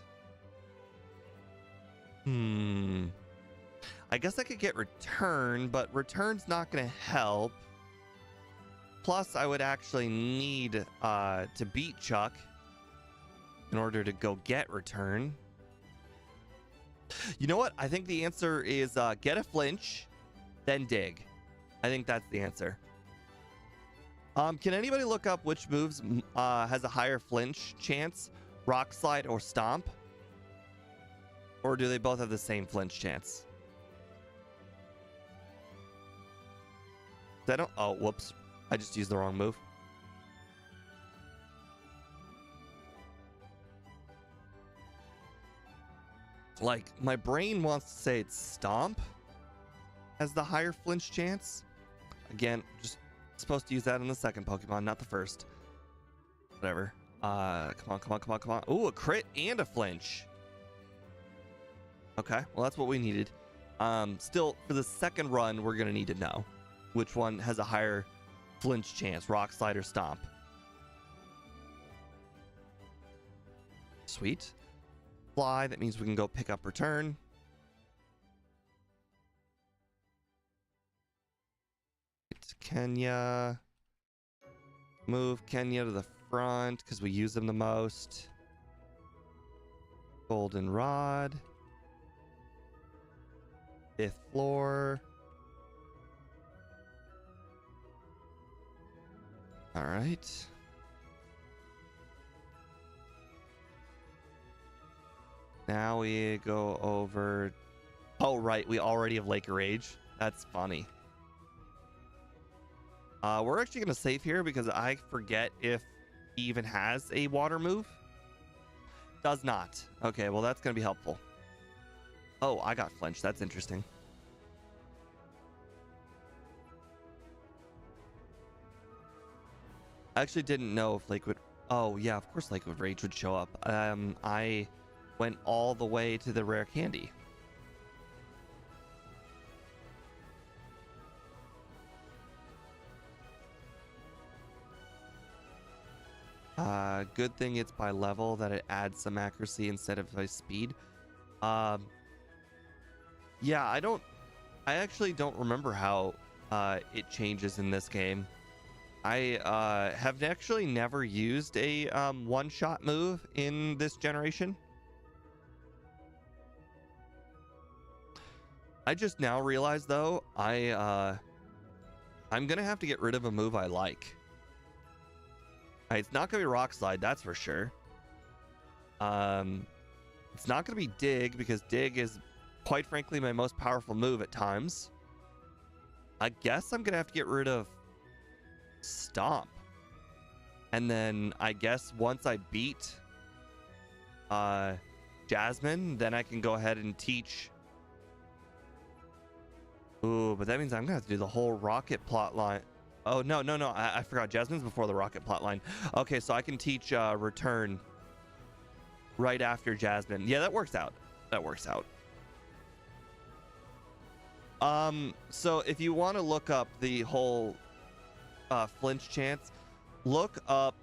[SPEAKER 1] I guess I could get Return, but Return's not going to help. Plus, I would actually need to beat Chuck in order to go get Return. You know what? I think the answer is get a flinch, then dig. I think that's the answer. Can anybody look up which moves has a higher flinch chance? Rock Slide or Stomp? Or do they both have the same flinch chance? I don't... Oh, whoops. I just used the wrong move. Like, my brain wants to say it's Stomp has the higher flinch chance. Again, just supposed to use that in the second Pokemon, not the first. Whatever. Come on. Ooh, a crit and a flinch. Okay, well, that's what we needed. Still, for the second run, we're going to need to know which one has a higher flinch chance, Rock Slide or Stomp. Sweet. Fly, that means we can go pick up return. It's Kenya. Move Kenya to the front because we use them the most. Goldenrod. 5th floor. All right. Now we go over... Oh, right. We already have Lake of Rage. That's funny. We're actually going to save here because I forget if he even has a water move. Does not. Okay, well, that's going to be helpful. Oh, I got flinched. That's interesting. I actually didn't know if Lake would... Oh, yeah, of course Lake of Rage would show up. I went all the way to the rare candy. Good thing it's by level that it adds some accuracy instead of by speed. Yeah, I actually don't remember how it changes in this game. I have actually never used a one-shot move in this generation. I just now realized though, I'm gonna have to get rid of a move I like. It's not gonna be Rock Slide, that's for sure. It's not gonna be Dig because Dig is quite frankly my most powerful move at times. I guess I'm gonna have to get rid of Stomp. And then I guess once I beat Jasmine, then I can go ahead and teach. Ooh, but that means I'm gonna have to do the whole Rocket plot line. Oh, no. I forgot. Jasmine's before the Rocket plotline. Okay, so I can teach Return right after Jasmine. Yeah, that works out. So if you want to look up the whole flinch chance, look up,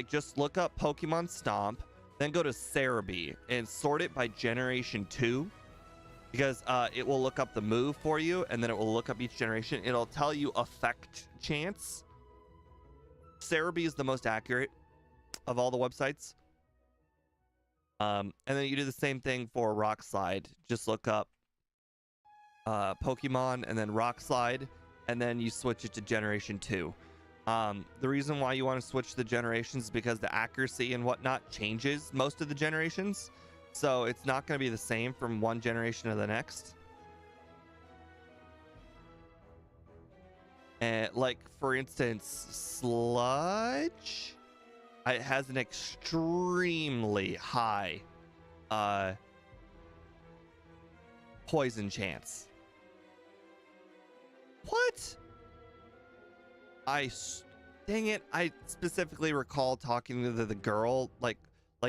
[SPEAKER 1] just look up Pokemon Stomp, then go to Cerebi and sort it by Generation 2. Because it will look up the move for you, and then it will look up each generation. It'll tell you effect chance. Cerebi is the most accurate of all the websites. And then you do the same thing for Rock Slide. Just look up Pokemon and then Rock Slide, and then you switch it to Generation 2. The reason why you want to switch the generations is because the accuracy and whatnot changes most of the generations. So it's not going to be the same from one generation to the next. And for instance, Sludge, it has an extremely high poison chance. What? Dang it. I specifically recall talking to the girl like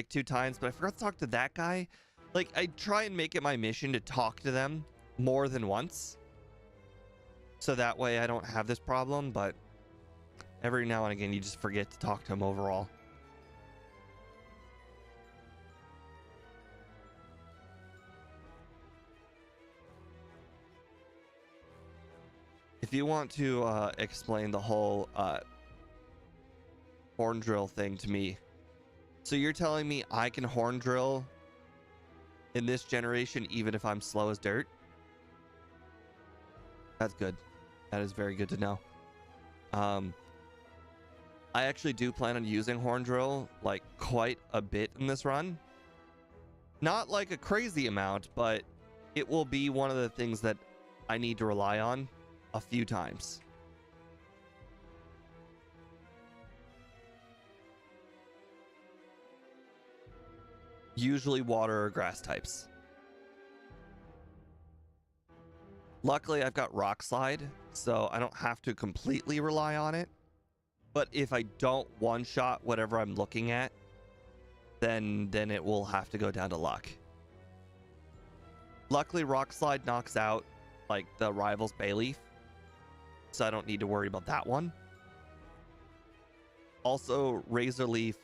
[SPEAKER 1] 2 times, but I forgot to talk to that guy. I try and make it my mission to talk to them more than once, so that way I don't have this problem, but every now and again you just forget to talk to them overall. If you want to explain the whole horn drill thing to me, so you're telling me I can horn drill in this generation, even if I'm slow as dirt. That's good. That is very good to know. I actually do plan on using Horn Drill like quite a bit in this run. Not like a crazy amount, but it will be one of the things that I need to rely on a few times. Usually water or grass types. Luckily, I've got Rock Slide, so I don't have to completely rely on it. But if I don't one-shot whatever I'm looking at, then it will have to go down to luck. Luckily, Rock Slide knocks out like the rival's Bayleaf, so I don't need to worry about that one. Also, Razor Leaf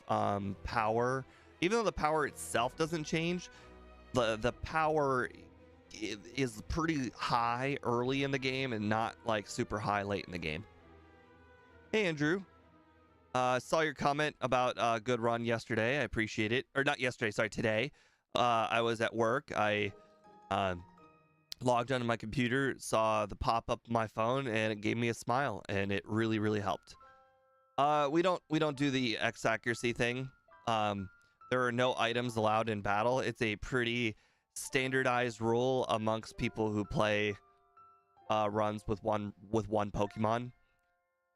[SPEAKER 1] power, even though the power itself doesn't change, the power is pretty high early in the game and not like super high late in the game. Hey Andrew, saw your comment about good run yesterday. I appreciate it. Or not yesterday, sorry, today. I was at work. I logged onto my computer, saw the pop up on my phone, and it gave me a smile, and it really, really helped. We don't do the X accuracy thing. There are no items allowed in battle. It's a pretty standardized rule amongst people who play runs with one Pokemon.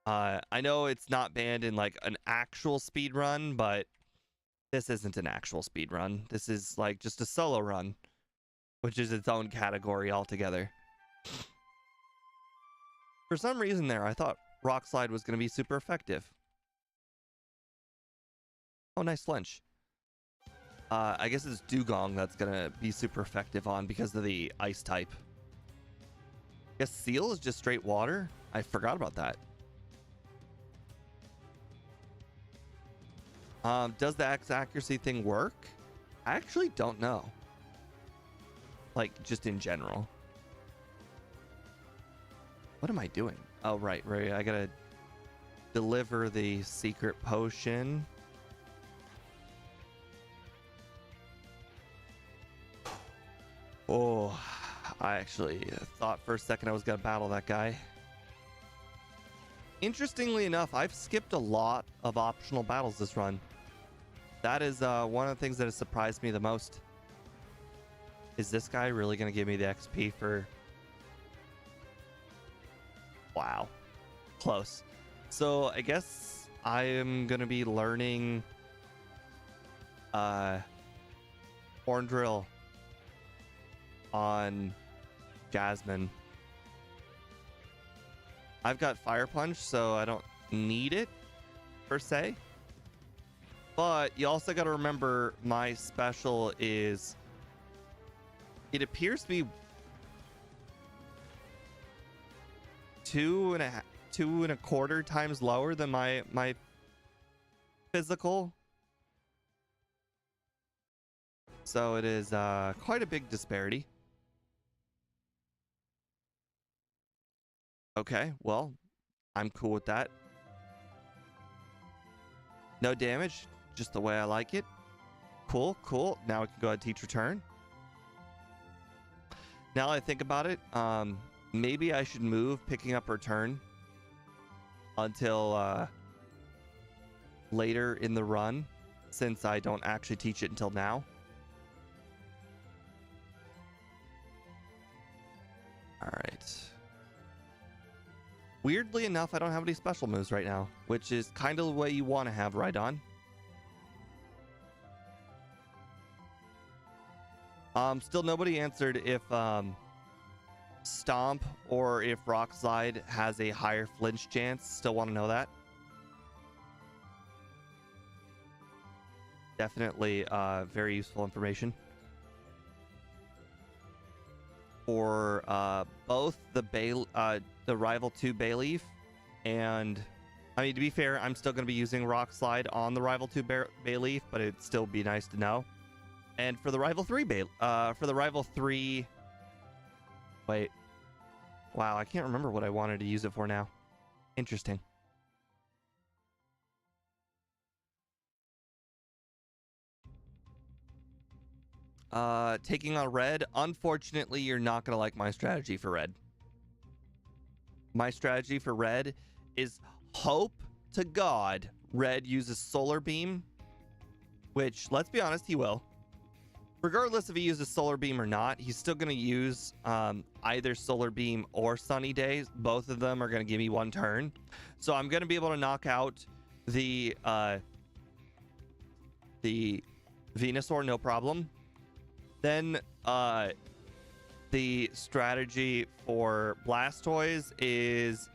[SPEAKER 1] I know it's not banned in like an actual speed run, but this isn't an actual speed run. This is like just a solo run, which is its own category altogether. For some reason there, I thought Rock Slide was going to be super effective. Oh, nice flinch. I guess it's Dugong that's going to be super effective on because of the ice type. I guess Seal is just straight water? I forgot about that. Does the X accuracy thing work? I actually don't know. Like, just in general. What am I doing? Oh, right. I gotta deliver the secret potion. Oh, I actually thought for a second I was gonna battle that guy. Interestingly enough, I've skipped a lot of optional battles this run. That is one of the things that has surprised me the most. Is this guy really going to give me the XP for... Wow. Close. So I guess I am going to be learning Horn Drill on Jasmine. I've got Fire Punch, so I don't need it per se. But you also got to remember my special is... It appears to be 2.25 times lower than my physical. So it is quite a big disparity. Okay, well, I'm cool with that. No damage, just the way I like it. Cool, cool. Now we can go ahead and teach return. Now that I think about it, maybe I should move picking up return until later in the run, since I don't actually teach it until now. All right. Weirdly enough, I don't have any special moves right now, which is kind of the way you want to have Rhydon. Still nobody answered if Stomp or if Rock Slide has a higher flinch chance. Still want to know that. Definitely very useful information. For both the Rival 2 Bayleaf and... I mean, to be fair, I'm still going to be using Rock Slide on the Rival 2 Bayleaf, but it'd still be nice to know. And for the Rival 3 for the Rival 3... Wait. Wow, I can't remember what I wanted to use it for now. Interesting. Taking on red. Unfortunately, you're not gonna like my strategy for red. My strategy for red is hope to God red uses solar beam, which, let's be honest, he will. Regardless if he uses solar beam or not, he's still going to use either solar beam or sunny days. Both of them are going to give me one turn, so I'm going to be able to knock out the Venusaur, no problem. Then the strategy for Blastoise is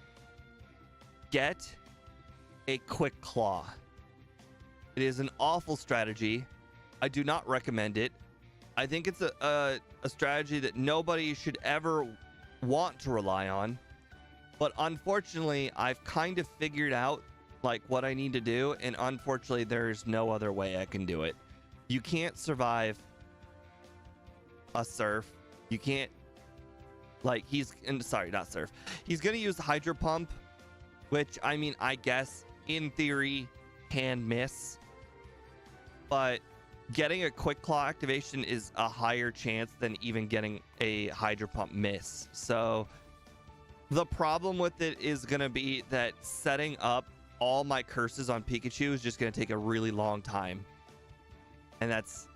[SPEAKER 1] get a quick claw. It is an awful strategy. I do not recommend it. I think it's a strategy that nobody should ever want to rely on. But unfortunately, I've kind of figured out like what I need to do, and unfortunately, there's no other way I can do it. You can't survive a surf. You can't, like, sorry, not surf. He's gonna use the Hydro Pump, which, I mean, I guess in theory can miss, but getting a quick claw activation is a higher chance than even getting a Hydro Pump miss. So the problem with it is gonna be that setting up all my curses on Pikachu is just gonna take a really long time, and that's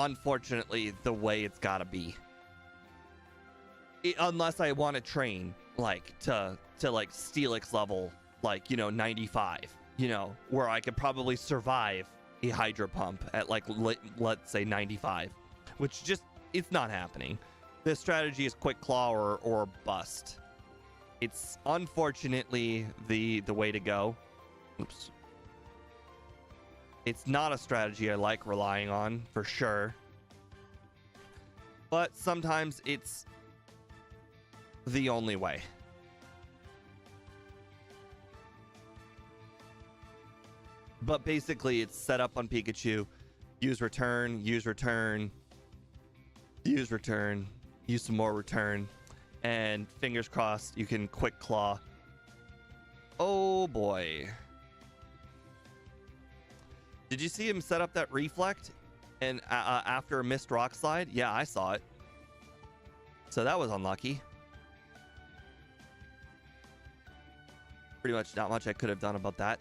[SPEAKER 1] unfortunately the way it's gotta be. Unless I want to train like to like Steelix level, like, 95, where I could probably survive a Hydro Pump at like let's say 95, which just, it's not happening. This strategy is quick claw or bust. It's unfortunately the way to go. Oops. It's not a strategy I like relying on, for sure. But sometimes it's the only way. But basically, it's set up on Pikachu. Use return, use return, use return, use some more return. And fingers crossed, you can quick claw. Oh boy. Did you see him set up that reflect and after a missed rock slide? Yeah, I saw it. So that was unlucky. Pretty much not much I could have done about that.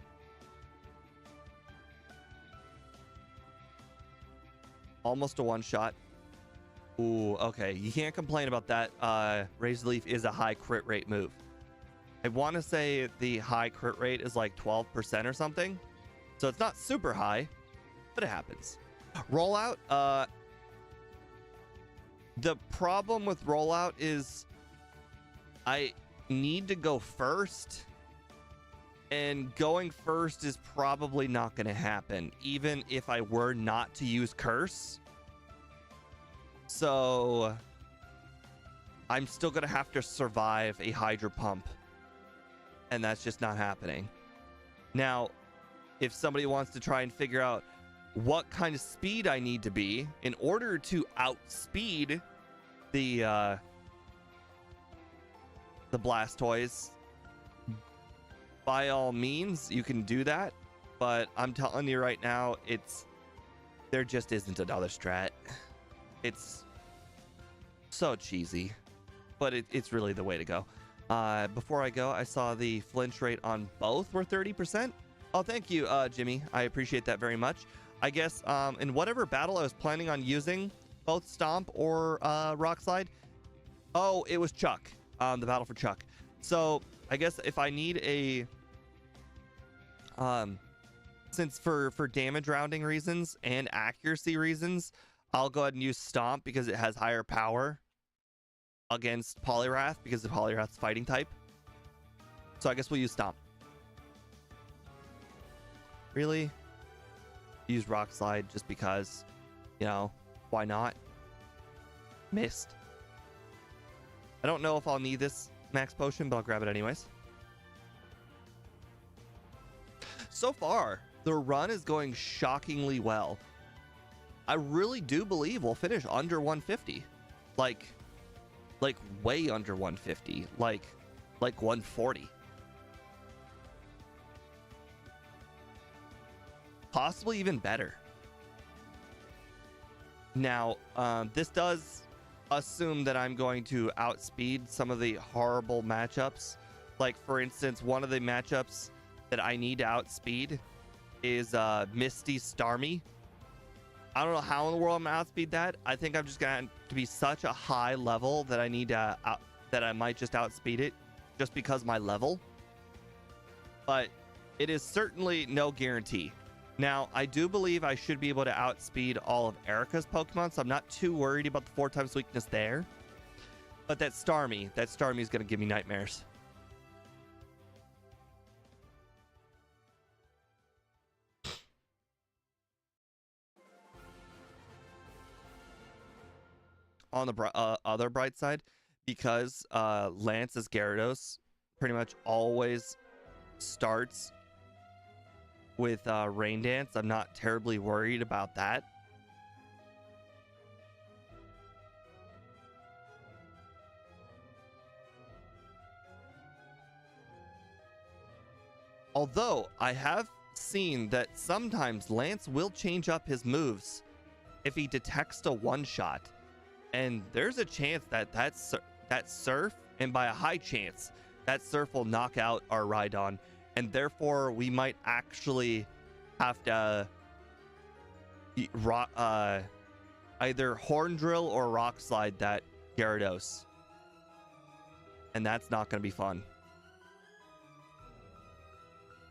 [SPEAKER 1] Almost a one-shot. Ooh, okay. You can't complain about that. Razor Leaf is a high crit rate move. I want to say the high crit rate is like 12% or something. So it's not super high, but it happens. Rollout. The problem with rollout is I need to go first. And going first is probably not going to happen, even if I were not to use Curse. So I'm still going to have to survive a Hydro Pump. And that's just not happening. Now, if somebody wants to try and figure out what kind of speed I need to be in order to outspeed the Blastoise, by all means, you can do that. But I'm telling you right now, there just isn't another strat. It's so cheesy, but it's really the way to go. Before I go, I saw the flinch rate on both were 30%. Oh, thank you, Jimmy. I appreciate that very much. I guess in whatever battle I was planning on using, both Stomp or Rock Slide. Oh, it was Chuck. The battle for Chuck. So I guess if I need a since for damage rounding reasons and accuracy reasons, I'll go ahead and use Stomp because it has higher power against Poliwrath because the Poliwrath's fighting type. So I guess we'll use Stomp. Really? Use Rock Slide just because, why not? Missed. I don't know if I'll need this max potion, but I'll grab it anyways. So far, the run is going shockingly well. I really do believe we'll finish under 150. Like way under 150. Like 140. Possibly even better. Now, this does assume that I'm going to outspeed some of the horrible matchups. Like, for instance, one of the matchups that I need to outspeed is Misty Starmie. I don't know how in the world I'm gonna outspeed that. I think I'm just gonna have to be such a high level that I need to that I might just outspeed it just because my level. But it is certainly no guarantee. Now, I do believe I should be able to outspeed all of Erica's Pokemon, so I'm not too worried about the 4 times weakness there. But that Starmie is gonna give me nightmares. On the other bright side, because Lance's Gyarados pretty much always starts with Rain Dance, I'm not terribly worried about that. Although I have seen that sometimes Lance will change up his moves if he detects a one-shot. And there's a chance that that Surf, and by a high chance, that Surf will knock out our Rhydon. And therefore, we might actually have to either Horn Drill or Rock Slide that Gyarados. And that's not going to be fun.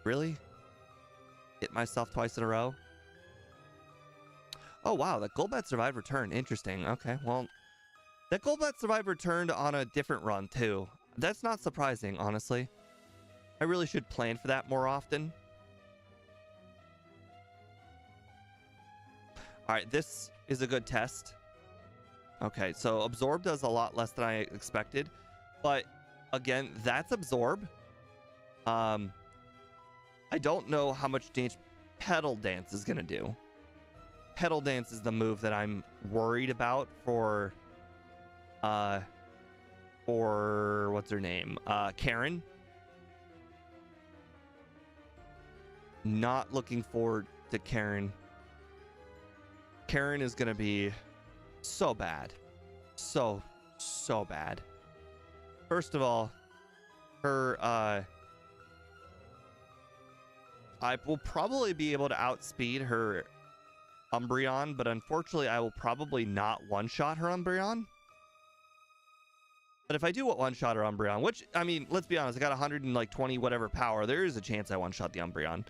[SPEAKER 1] Really? Hit myself twice in a row? Oh, wow. That Golbat survived return. Interesting. Okay, well, that Golbat survived returned on a different run, too. That's not surprising, honestly. I really should plan for that more often. All right, this is a good test. Okay, so Absorb does a lot less than I expected. But, again, that's Absorb. I don't know how much damage Petal Dance is going to do. Petal Dance is the move that I'm worried about for what's her name? Karen. Not looking forward to Karen. Karen is going to be so bad. So bad. First of all, her I will probably be able to outspeed her Umbreon, but unfortunately I will probably not one-shot her Umbreon. But if I do one-shot her Umbreon, which, I mean, let's be honest, I got 120 whatever power, there is a chance I one-shot the Umbreon.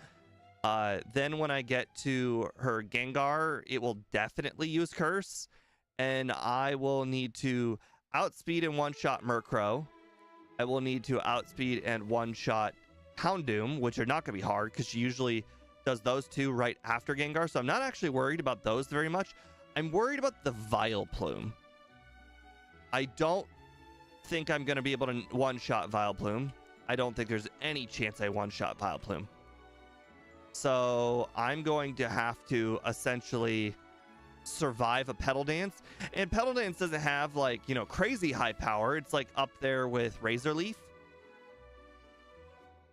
[SPEAKER 1] Then when I get to her Gengar, it will definitely use Curse, and I will need to outspeed and one-shot Murkrow. I will need to outspeed and one-shot Houndoom, which are not going to be hard because she usually does those two right after Gengar, so I'm not actually worried about those very much. I'm worried about the Vileplume. I don't think I'm going to be able to one-shot Vileplume. I don't think there's any chance I one-shot Vileplume. So I'm going to have to essentially survive a Petal Dance. And Petal Dance doesn't have, like, you know, crazy high power. It's like up there with Razor Leaf.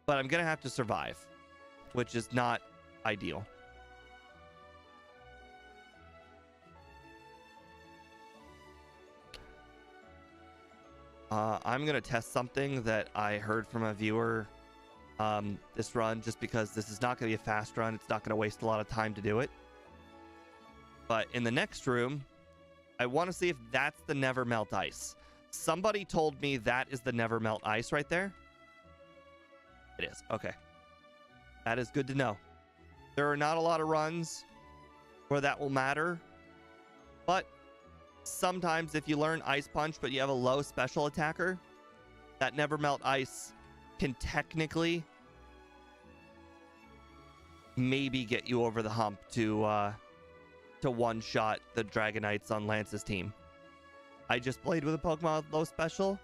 [SPEAKER 1] But I'm going to have to survive, which is not ideal. I'm going to test something that I heard from a viewer this run, just because this is not going to be a fast run. It's not going to waste a lot of time to do it. But in the next room, I want to see if that's the Never Melt Ice. Somebody told me that is the Never Melt Ice right there. It is. Okay. That is good to know. There are not a lot of runs where that will matter. But sometimes if you learn Ice Punch, but you have a low special attacker, that Never Melt Ice can technically maybe get you over the hump to one-shot the Dragonites on Lance's team. I just played with a Pokemon with low special,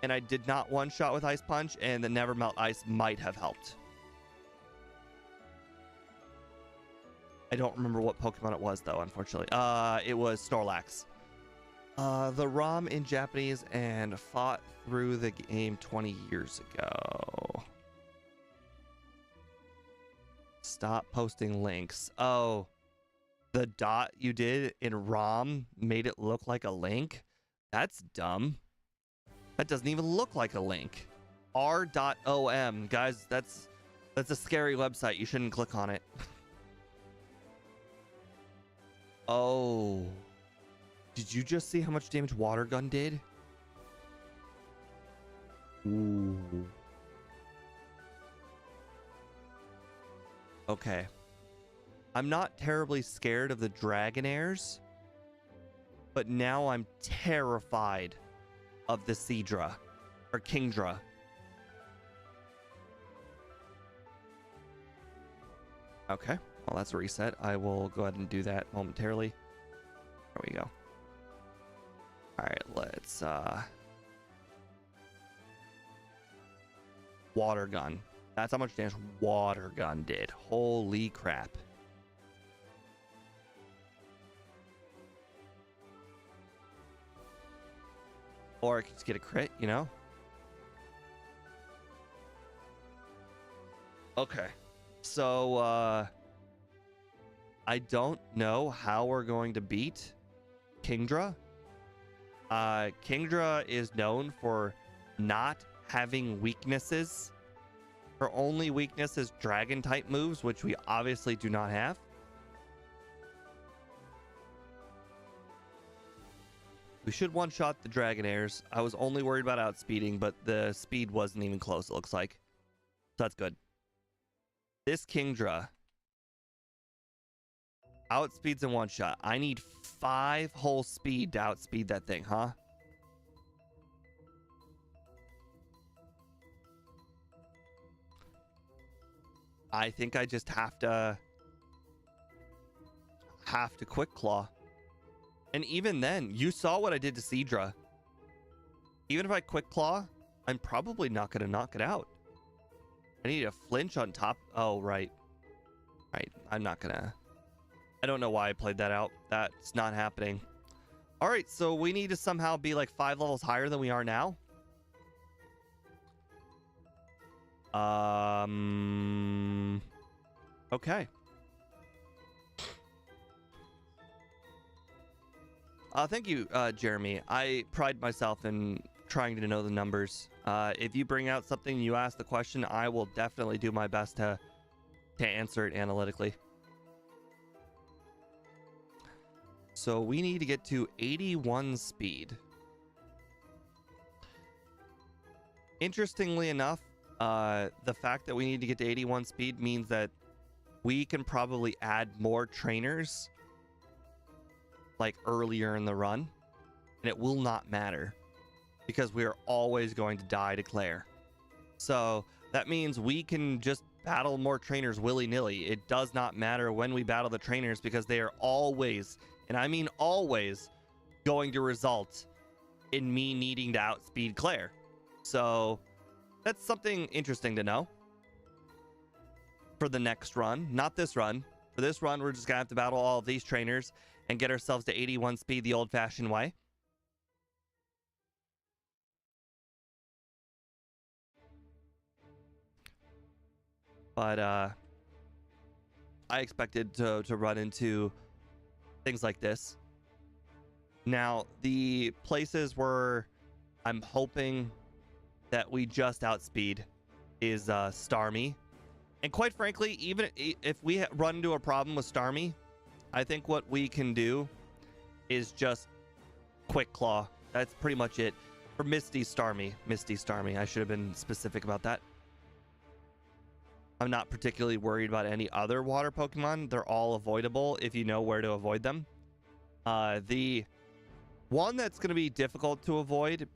[SPEAKER 1] and I did not one-shot with Ice Punch, and the Never Melt Ice might have helped. I don't remember what Pokemon it was, though, unfortunately. It was Snorlax. The ROM in Japanese and fought through the game 20 years ago. Stop posting links. Oh, the dot you did in ROM made it look like a link. That's dumb. That doesn't even look like a link. r.om, guys, that's a scary website. You shouldn't click on it. Oh. Did you just see how much damage Water Gun did? Ooh. Okay. I'm not terribly scared of the Dragonairs, but now I'm terrified of the Seadra or Kingdra. Okay, well, that's a reset. I will go ahead and do that momentarily. There we go. All right, let's Water Gun. That's how much damage Water Gun did. Holy crap. Or I could just get a crit, you know? Okay. So, I don't know how we're going to beat Kingdra. Kingdra is known for not having weaknesses. Her only weakness is dragon type moves, which we obviously do not have. We should one-shot the Dragonairs. I was only worried about outspeeding, but the speed wasn't even close, it looks like. So that's good. This Kingdra outspeeds in one shot. I need 5 whole speed to outspeed that thing, huh? I think I just have to Quick Claw. And even then, you saw what I did to Seadra. Even if I Quick Claw, I'm probably not going to knock it out. I need a flinch on top. Oh, right. Right. I'm not going to. I don't know why I played that out. That's not happening. All right. So we need to somehow be like 5 levels higher than we are now. Okay. Thank you, Jeremy. I pride myself in trying to know the numbers. If you bring out something, you ask the question, I will definitely do my best to answer it analytically. So we need to get to 81 speed. Interestingly enough, the fact that we need to get to 81 speed means that we can probably add more trainers like earlier in the run, and it will not matter because we are always going to die to Claire. So that means we can just battle more trainers willy-nilly. It does not matter when we battle the trainers because they are always, and I mean always, going to result in me needing to outspeed Claire. So that's something interesting to know for the next run. Not this run. For this run, we're just gonna have to battle all of these trainers and get ourselves to 81 speed the old-fashioned way. But I expected to run into things like this. Now, the places where I'm hoping that we just outspeed is Starmie. And quite frankly, even if we run into a problem with Starmie, I think what we can do is just Quick Claw. That's pretty much it. For Misty Starmie. I should have been specific about that. I'm not particularly worried about any other water Pokemon. They're all avoidable if you know where to avoid them. The one that's going to be difficult to avoid,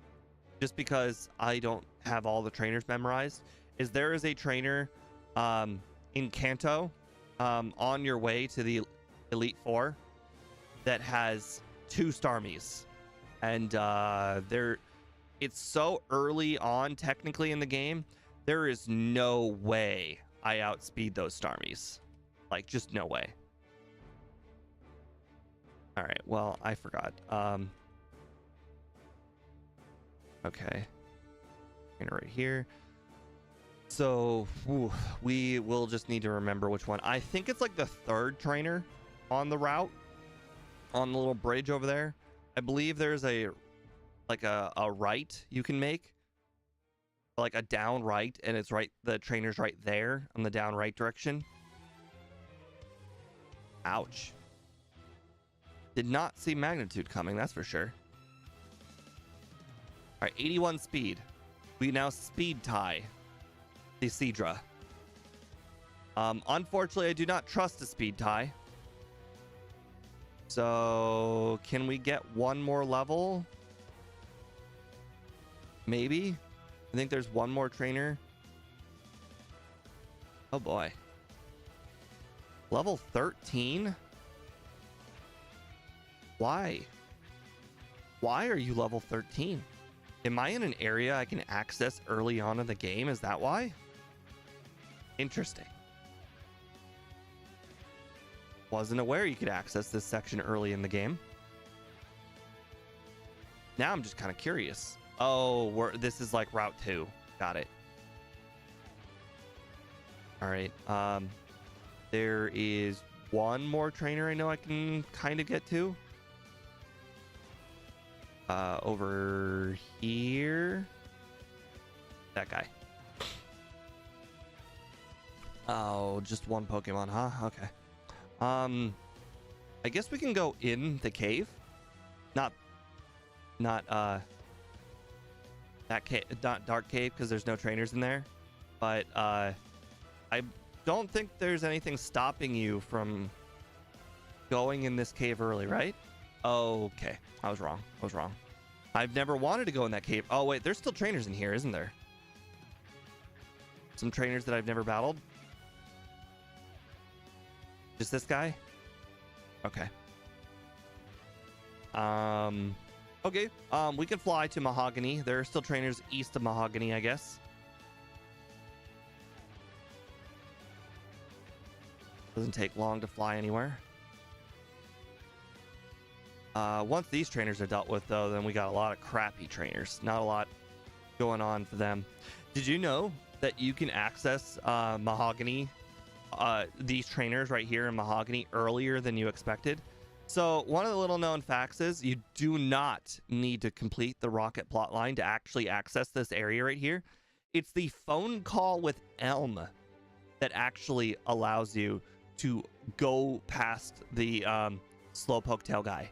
[SPEAKER 1] just because I don't have all the trainers memorized, is there is a trainer in Kanto on your way to the Elite Four that has 2 Starmies. And it's so early on technically in the game, there is no way I outspeed those Starmies. Like, just no way. All right, well, I forgot. Okay. Right here. So we will just need to remember which one. I think it's like the 3rd trainer on the route, on the little bridge over there. I believe there's a right you can make, like a down right, and it's right, the trainer's right there on the down right direction. Ouch. Did not see magnitude coming, that's for sure. All right, 81 speed. We now speed tie the Seadra. Unfortunately, I do not trust a speed tie. So, can we get one more level? Maybe? I think there's one more trainer. Oh boy. Level 13? Why? Why are you level 13? Am I in an area I can access early on in the game? Is that why? Interesting. Wasn't aware you could access this section early in the game. Now I'm just kind of curious. Oh, this is like Route 2. Got it. All right. There is one more trainer I know I can kind of get to. Over here. That guy. Oh, just one Pokemon, huh? Okay. I guess we can go in the cave. Not that not dark cave, because there's no trainers in there. But I don't think there's anything stopping you from going in this cave early, right? Okay, I was wrong. I've never wanted to go in that cave. Oh wait, there's still trainers in here, isn't there? Some trainers that I've never battled. Just this guy? Okay. Okay. We can fly to Mahogany. There are still trainers east of Mahogany, I guess. Doesn't take long to fly anywhere. Once these trainers are dealt with, though, then we got a lot of crappy trainers. Not a lot going on for them. Did you know that you can access Mahogany, these trainers right here in Mahogany, earlier than you expected? So one of the little known facts is you do not need to complete the Rocket plotline to actually access this area right here. It's the phone call with Elm that actually allows you to go past the Slowpoke Tail guy.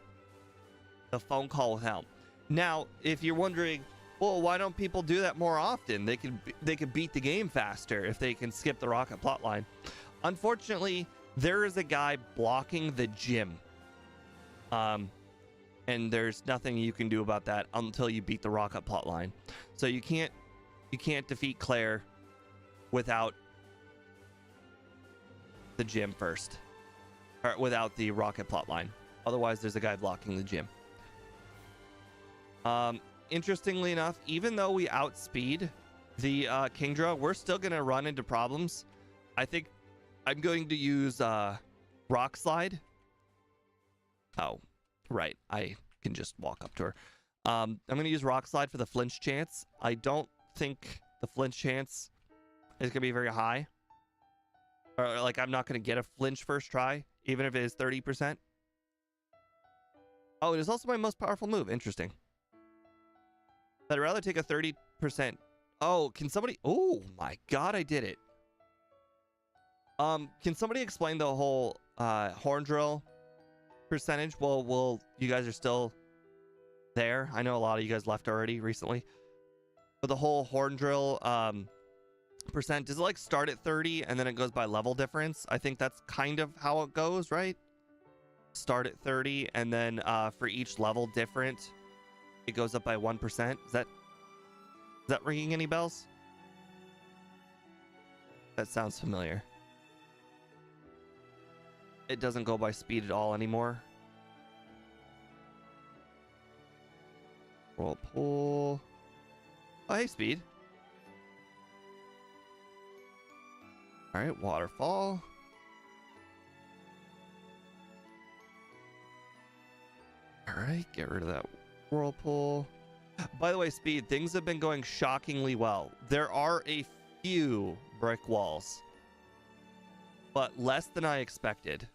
[SPEAKER 1] The phone call with Elm. Now, if you're wondering, well, why don't people do that more often? They could beat the game faster if they can skip the Rocket plotline. Unfortunately, there is a guy blocking the gym. And there's nothing you can do about that until you beat the Rocket plotline. So you can't defeat Claire without the gym first, or without the Rocket plotline. Otherwise, there's a guy blocking the gym. Interestingly enough, even though we outspeed the Kingdra, we're still gonna run into problems. I think I'm going to use Rock Slide. Oh, right. I can just walk up to her. I'm going to use Rock Slide for the flinch chance. I don't think the flinch chance is going to be very high. Or, like, I'm not going to get a flinch first try, even if it is 30%. Oh, it is also my most powerful move. Interesting. But I'd rather take a 30%. Oh, can somebody... Oh, my God, I did it. Can somebody explain the whole horn drill percentage? Well, you guys are still there. I know a lot of you guys left already recently. But the whole horn drill percent, does it like start at 30 and then it goes by level difference? I think that's kind of how it goes, right? Start at 30 and then for each level different, it goes up by 1%. Is that ringing any bells? That sounds familiar. It doesn't go by speed at all anymore. Whirlpool. Oh, hey, speed. All right, waterfall. All right, get rid of that whirlpool. By the way, speed, things have been going shockingly well. There are a few brick walls, but less than I expected.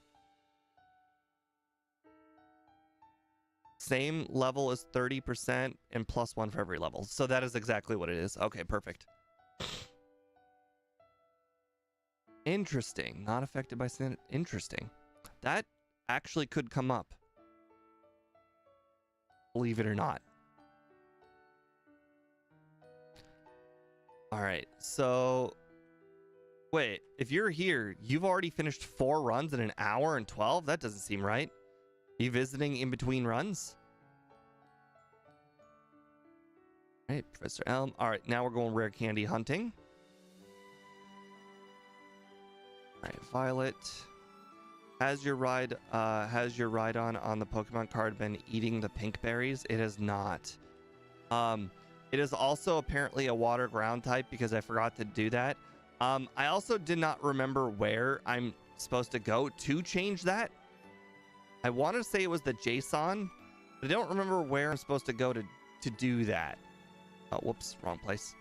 [SPEAKER 1] Same level is 30% and +1 for every level. So that is exactly what it is. Okay, perfect. Interesting. Not affected by sin. Interesting. That actually could come up. Believe it or not. All right. So, wait. If you're here, you've already finished 4 runs in an hour and 12? That doesn't seem right. Are you visiting in between runs? All right, Professor Elm. All right, now we're going rare candy hunting. All right, Violet. Has your Rhydon on the Pokemon card been eating the pink berries? It has not. It is also apparently a water ground type because I forgot to do that. I also did not remember where I'm supposed to go to change that. I want to say it was the JSON, but I don't remember where I'm supposed to go to do that. Oh, whoops, wrong place.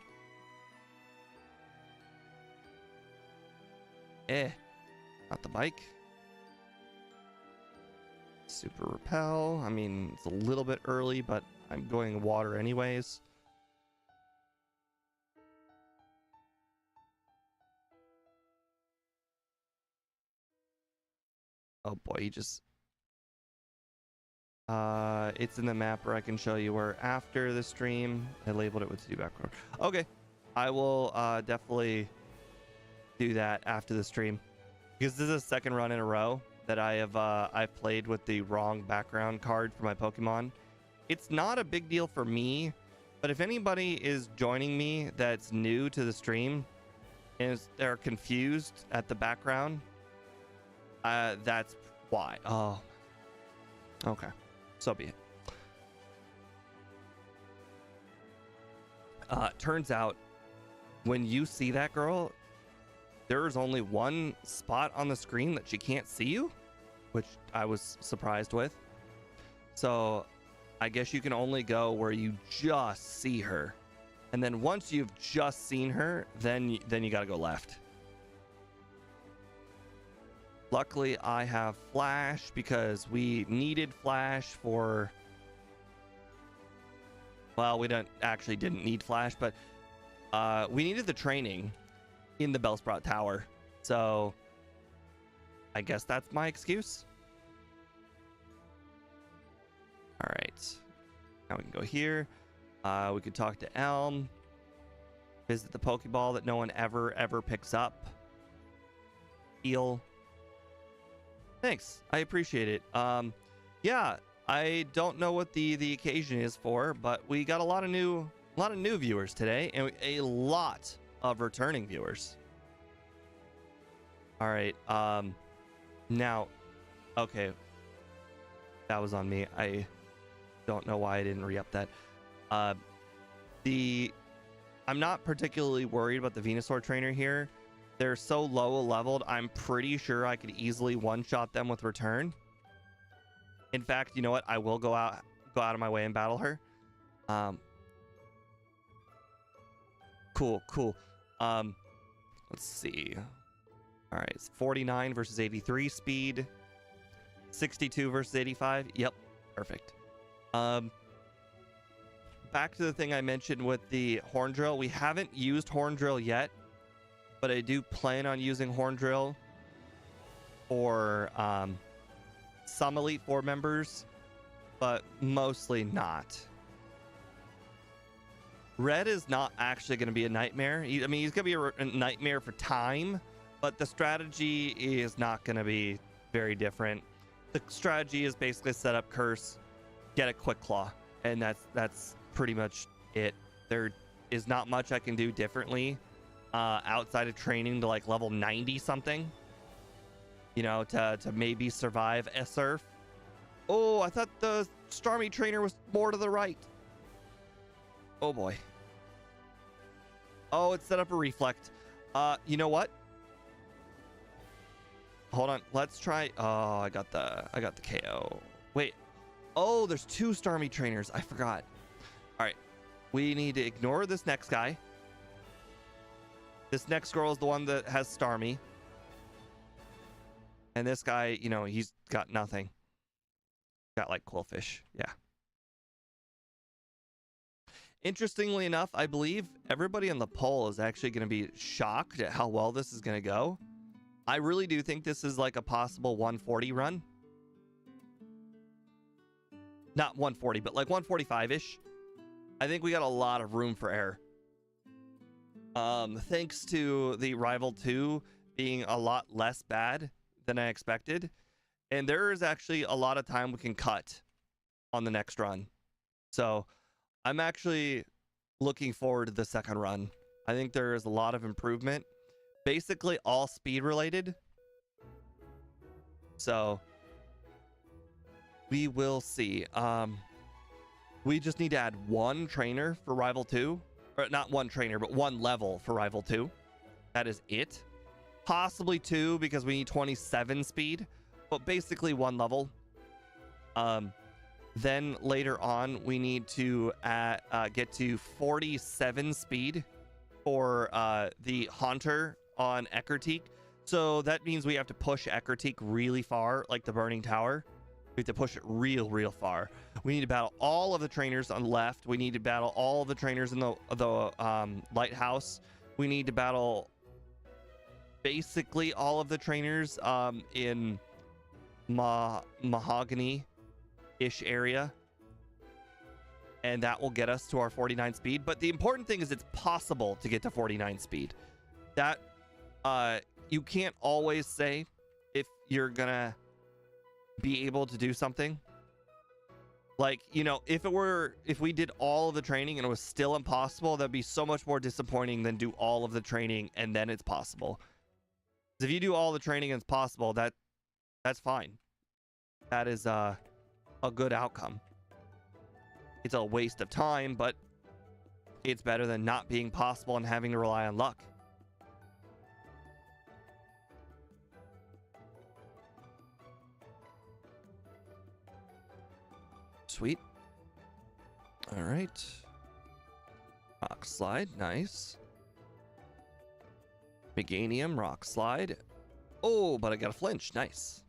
[SPEAKER 1] Not the bike. Super repel. I mean, it's a little bit early, but I'm going water anyways. Oh boy, he just... it's in the map where I can show you where after the stream. I labeled it with background. Okay, I will definitely do that after the stream because this is the second run in a row that I've played with the wrong background card for my Pokemon. It's not a big deal for me, but if anybody is joining me that's new to the stream and they're confused at the background, that's why. Oh, okay. So be it. Turns out when you see that girl, there's only one spot on the screen that she can't see you, which I was surprised with. So I guess you can only go where you just see her. And then once you've just seen her, then you got to go left. Luckily, I have Flash because we needed Flash for... Well, we didn't need Flash, but we needed the training in the Bellsprout Tower. So I guess that's my excuse. All right. Now we can go here. We could talk to Elm. Visit the Pokeball that no one ever picks up. Heal. Thanks. I appreciate it. Yeah, I don't know what the occasion is for, but we got a lot of new viewers today and a lot of returning viewers. All right. Now, okay. That was on me. I don't know why I didn't re-up that. I'm not particularly worried about the Venusaur trainer here. They're so low leveled, I'm pretty sure I could easily one-shot them with return. In fact, you know what? I will go out of my way and battle her. Cool. Let's see. All right, it's 49 versus 83 speed. 62 versus 85. Yep, perfect. Back to the thing I mentioned with the Horn Drill. We haven't used Horn Drill yet, but I do plan on using Horn Drill for some Elite Four members, but mostly not. Red is not actually going to be a nightmare. He's going to be a nightmare for time, but the strategy is not going to be very different. The strategy is basically set up Curse, get a Quick Claw, and that's pretty much it. There is not much I can do differently outside of training to like level 90 something, you know, to maybe survive a surf. Oh, I thought the Starmie trainer was more to the right. Oh boy. Oh, it set up a reflect. You know what? Hold on. Let's try. Oh, I got the KO. Wait. Oh, there's 2 Starmie trainers. I forgot. All right. We need to ignore this next guy. This next girl is the one that has Starmie. And this guy, you know, he's got nothing. Got like Quillfish. Yeah. Interestingly enough, I believe everybody on the poll is actually going to be shocked at how well this is going to go. I really do think this is like a possible 140 run. Not 140, but like 145-ish. I think we got a lot of room for error. Thanks to the Rival 2 being a lot less bad than I expected. And there is actually a lot of time we can cut on the next run. So I'm actually looking forward to the second run. I think there is a lot of improvement. Basically all speed related. So we will see. We just need to add one trainer for Rival 2. Or not one trainer, but one level for Rival 2. That is it. Possibly two because we need 27 speed. But basically one level. Then later on, we need to get to 47 speed for the Haunter on Eckerteak. So that means we have to push Eckerteak really far, like the Burning Tower. We have to push it real far. We need to battle all of the trainers on the left. We need to battle all of the trainers in the lighthouse. We need to battle basically all of the trainers in Mahogany-ish area. And that will get us to our 49 speed. But the important thing is it's possible to get to 49 speed. That you can't always say if you're gonna be able to do something. Like, you know, if we did all of the training and it was still impossible, that'd be so much more disappointing than do all of the training and then it's possible. If you do all the training and it's possible, that's fine. That is a good outcome. It's a waste of time, but it's better than not being possible and having to rely on luck. Sweet. All right. Rock slide, nice. Meganium, rock slide. Oh, but I got a flinch, nice.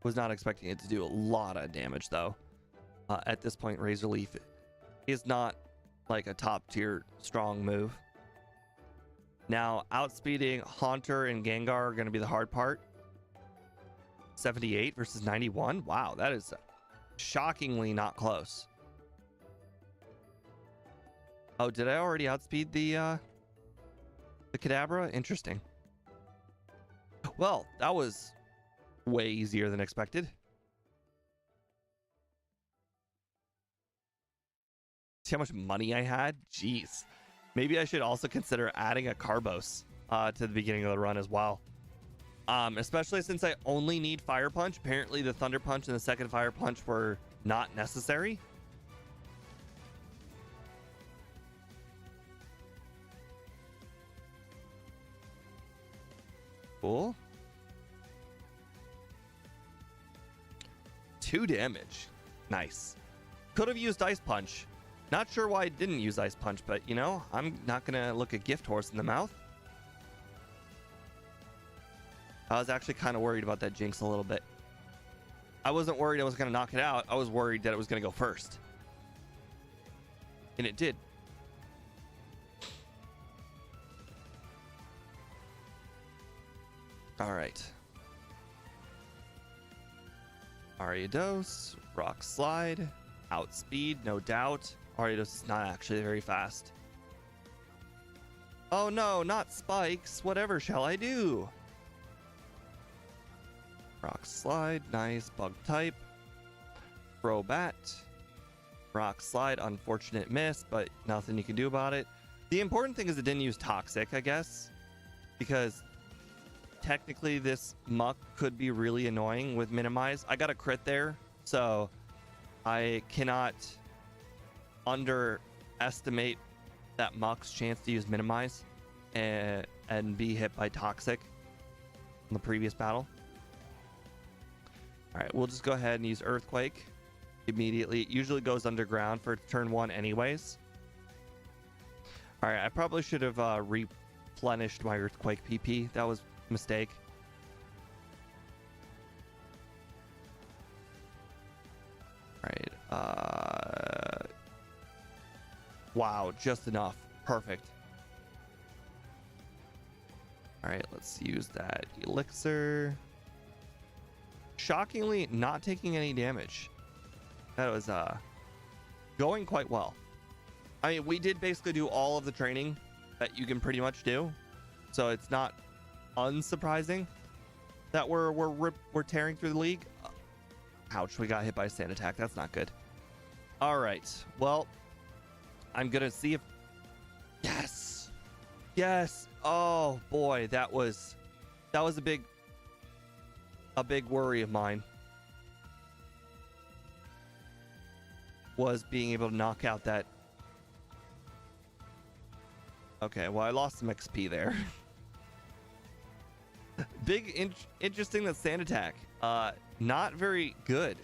[SPEAKER 1] Was not expecting it to do a lot of damage though. At this point, Razor Leaf is not like a top tier strong move. Now, outspeeding Haunter and Gengar are going to be the hard part. 78 versus 91. Wow, that is shockingly not close. Oh, did I already outspeed the Kadabra? Interesting. Well, that was way easier than expected. See how much money I had? Jeez. Maybe I should also consider adding a Carbos to the beginning of the run as well. Especially since I only need Fire Punch. Apparently the Thunder Punch and the second Fire Punch were not necessary. Cool. 2 damage. Nice. Could have used Ice Punch. Not sure why I didn't use Ice Punch, but you know, I'm not gonna look a gift horse in the mouth. I was actually kind of worried about that Jinx a little bit. I wasn't worried I was going to knock it out. I was worried that it was going to go first. And it did. All right. Ariados, Rock Slide, Outspeed, no doubt. Ariados is not actually very fast. Oh no, not spikes. Whatever shall I do? Rock Slide, nice. Bug type. Crobat. Rock Slide, unfortunate miss, but nothing you can do about it. The important thing is it didn't use Toxic, I guess. Because technically this Muck could be really annoying with Minimize. I got a crit there, so I cannot underestimate that Muck's chance to use Minimize and be hit by Toxic in the previous battle. All right, we'll just go ahead and use Earthquake immediately. It usually goes underground for turn 1 anyways. All right, I probably should have replenished my Earthquake PP. That was a mistake. All right. Wow, just enough. Perfect. All right, let's use that elixir. Shockingly, not taking any damage. That was going quite well. I mean, we did basically do all of the training that you can pretty much do, so it's not unsurprising that we're tearing through the league. Ouch, we got hit by a sand attack. That's not good. All right, well, I'm gonna see if yes. Oh boy, that was a big worry of mine, was being able to knock out that. Okay, well, I lost some XP there. Interesting, that sand attack. Not very good.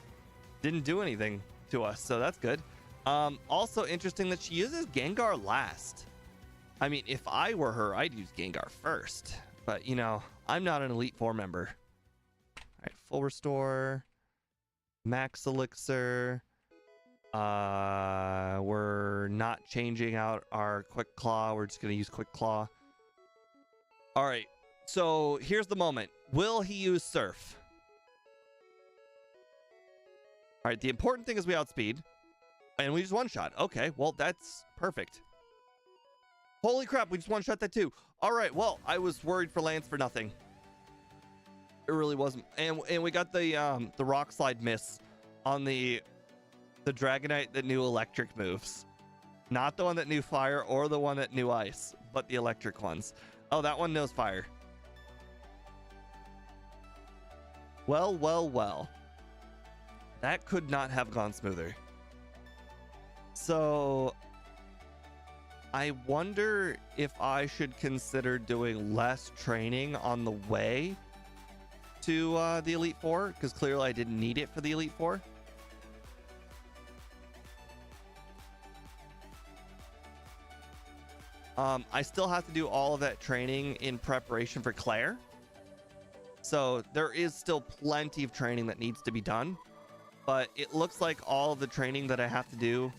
[SPEAKER 1] Didn't do anything to us, so that's good. Also interesting that she uses Gengar last. I mean, if I were her, I'd use Gengar first. But, you know, I'm not an Elite Four member. All right, full restore. Max elixir. We're not changing out our quick claw. We're just going to use quick claw. All right, so here's the moment. Will he use surf? All right, the important thing is we outspeed, and we just one shot. Okay, well, that's perfect. Holy crap, we just one shot that too. All right, well, I was worried for Lance for nothing. It really wasn't. And we got the rock slide miss on the Dragonite that knew electric moves. Not the one that knew fire or the one that knew ice, but the electric ones. Oh, that one knows fire. Well, well, well. That could not have gone smoother. So I wonder if I should consider doing less training on the way to the Elite Four, because clearly I didn't need it for the Elite Four. I still have to do all of that training in preparation for Claire. So there is still plenty of training that needs to be done. But it looks like all of the training that I have to do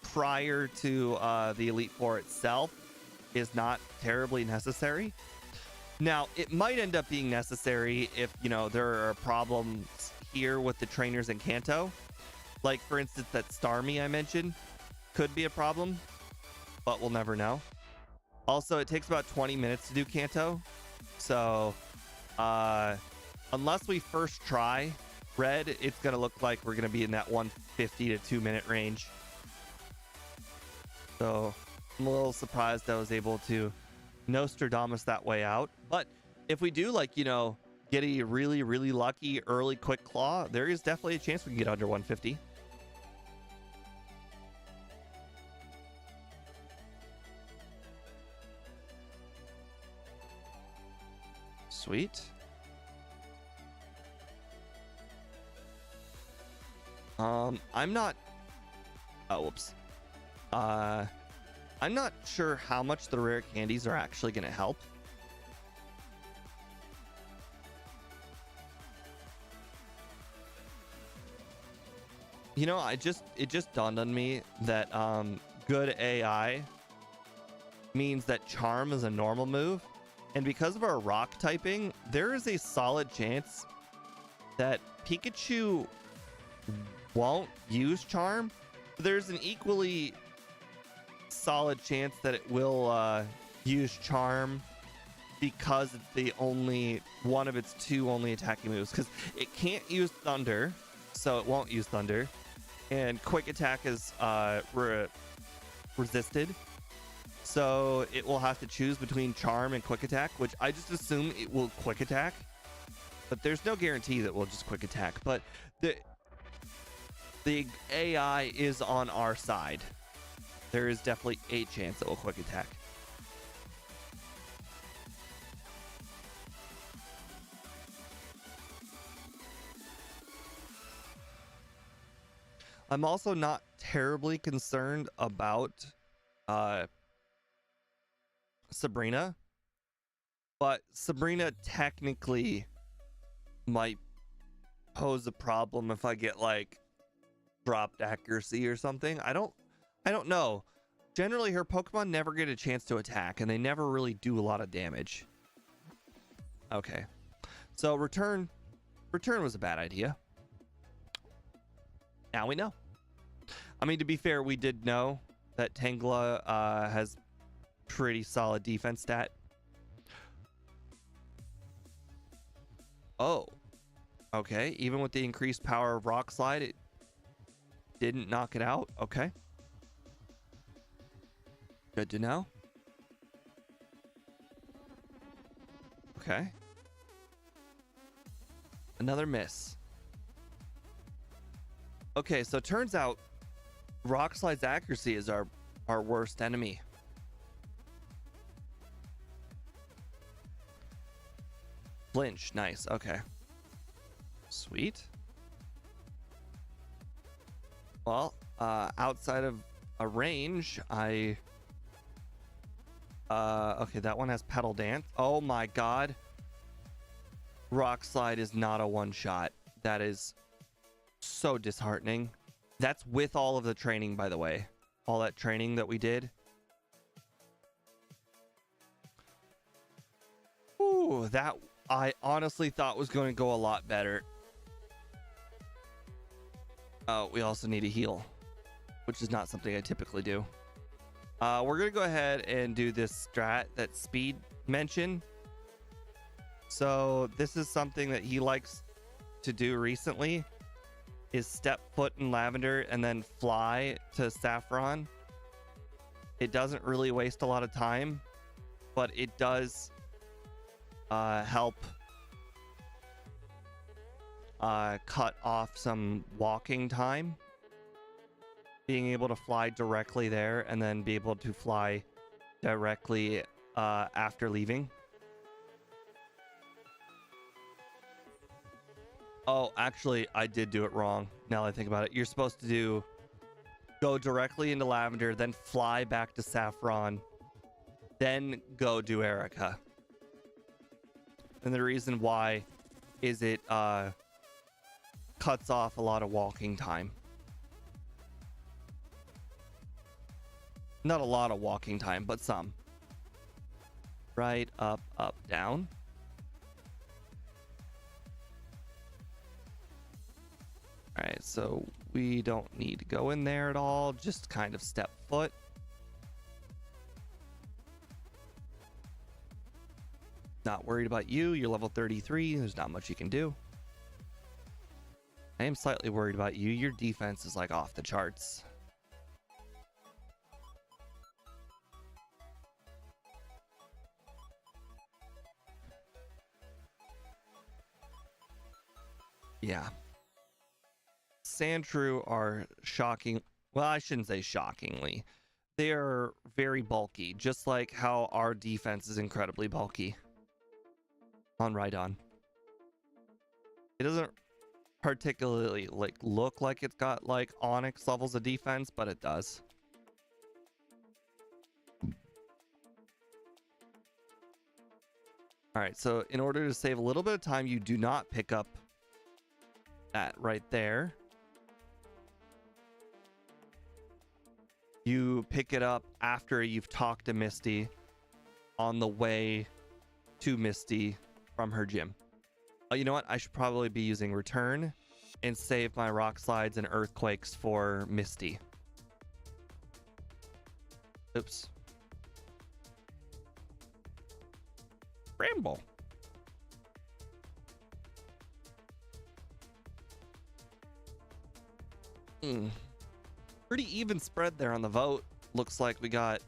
[SPEAKER 1] prior to the Elite Four itself is not terribly necessary. Now, it might end up being necessary if, you know, there are problems here with the trainers in Kanto. Like, for instance, that Starmie I mentioned could be a problem, but we'll never know. Also, it takes about 20 minutes to do Kanto. So, unless we first try Red, it's going to look like we're going to be in that 150 to 2 minute range. So, I'm a little surprised I was able to Nostradamus that way out. But if we do, like, you know, get a really, really lucky early quick claw, there is definitely a chance we can get under 150. Sweet. I'm not... Oh, whoops. I'm not sure how much the rare candies are actually going to help. You know, it just dawned on me that good AI means that Charm is a normal move. And because of our rock typing, there is a solid chance that Pikachu won't use Charm. There's an equally solid chance that it will use Charm because it's the only one of its two only attacking moves. Because it can't use Thunder, so it won't use Thunder. And Quick Attack is resisted. So it will have to choose between Charm and Quick Attack, which I just assume it will Quick Attack. But there's no guarantee that we'll just Quick Attack. But the AI is on our side. There is definitely a chance that we'll Quick Attack. I'm also not terribly concerned about Sabrina, but Sabrina technically might pose a problem if I get like dropped accuracy or something. I don't I don't know. Generally, her Pokemon never get a chance to attack, and they never really do a lot of damage. Okay. So return was a bad idea. Now we know. I mean, to be fair, we did know that Tangela has pretty solid defense stat. Oh. Okay. Even with the increased power of Rock Slide, it didn't knock it out. Okay. Good to know. Okay. Another miss. Okay, so it turns out Rock Slide's accuracy is our worst enemy. Flinch, nice. Okay. Sweet. Well, outside of a range, okay, that one has Petal Dance. Oh my god. Rock Slide is not a one-shot. That is so disheartening. That's with all of the training, by the way. All that training that we did. Ooh, that I honestly thought was going to go a lot better. Oh, we also need a heal, which is not something I typically do. We're going to go ahead and do this strat that Speed mentioned. So this is something that he likes to do recently, is step foot in Lavender and then fly to Saffron. It doesn't really waste a lot of time, but it does help cut off some walking time. Being able to fly directly there and then be able to fly directly after leaving. Oh, actually, I did do it wrong. Now that I think about it, you're supposed to go directly into Lavender, then fly back to Saffron, then go do Erica. And the reason why is it cuts off a lot of walking time. Not a lot of walking time, but some. Right, up, up, down. All right, so we don't need to go in there at all. Just kind of step foot. Not worried about you. You're level 33. There's not much you can do. I am slightly worried about you. Your defense is like off the charts. Yeah. Sandshrew are shocking. Well, I shouldn't say shockingly. They are very bulky, just like how our defense is incredibly bulky on Rhydon. It doesn't particularly look like it's got like Onyx levels of defense, but it does. All right, so in order to save a little bit of time, you do not pick up that right there. You pick it up after you've talked to Misty on the way to Misty from her gym. Oh, you know what? I should probably be using Return and save my Rock Slides and Earthquakes for Misty. Oops. Ramble. Pretty even spread there on the vote. Looks like we got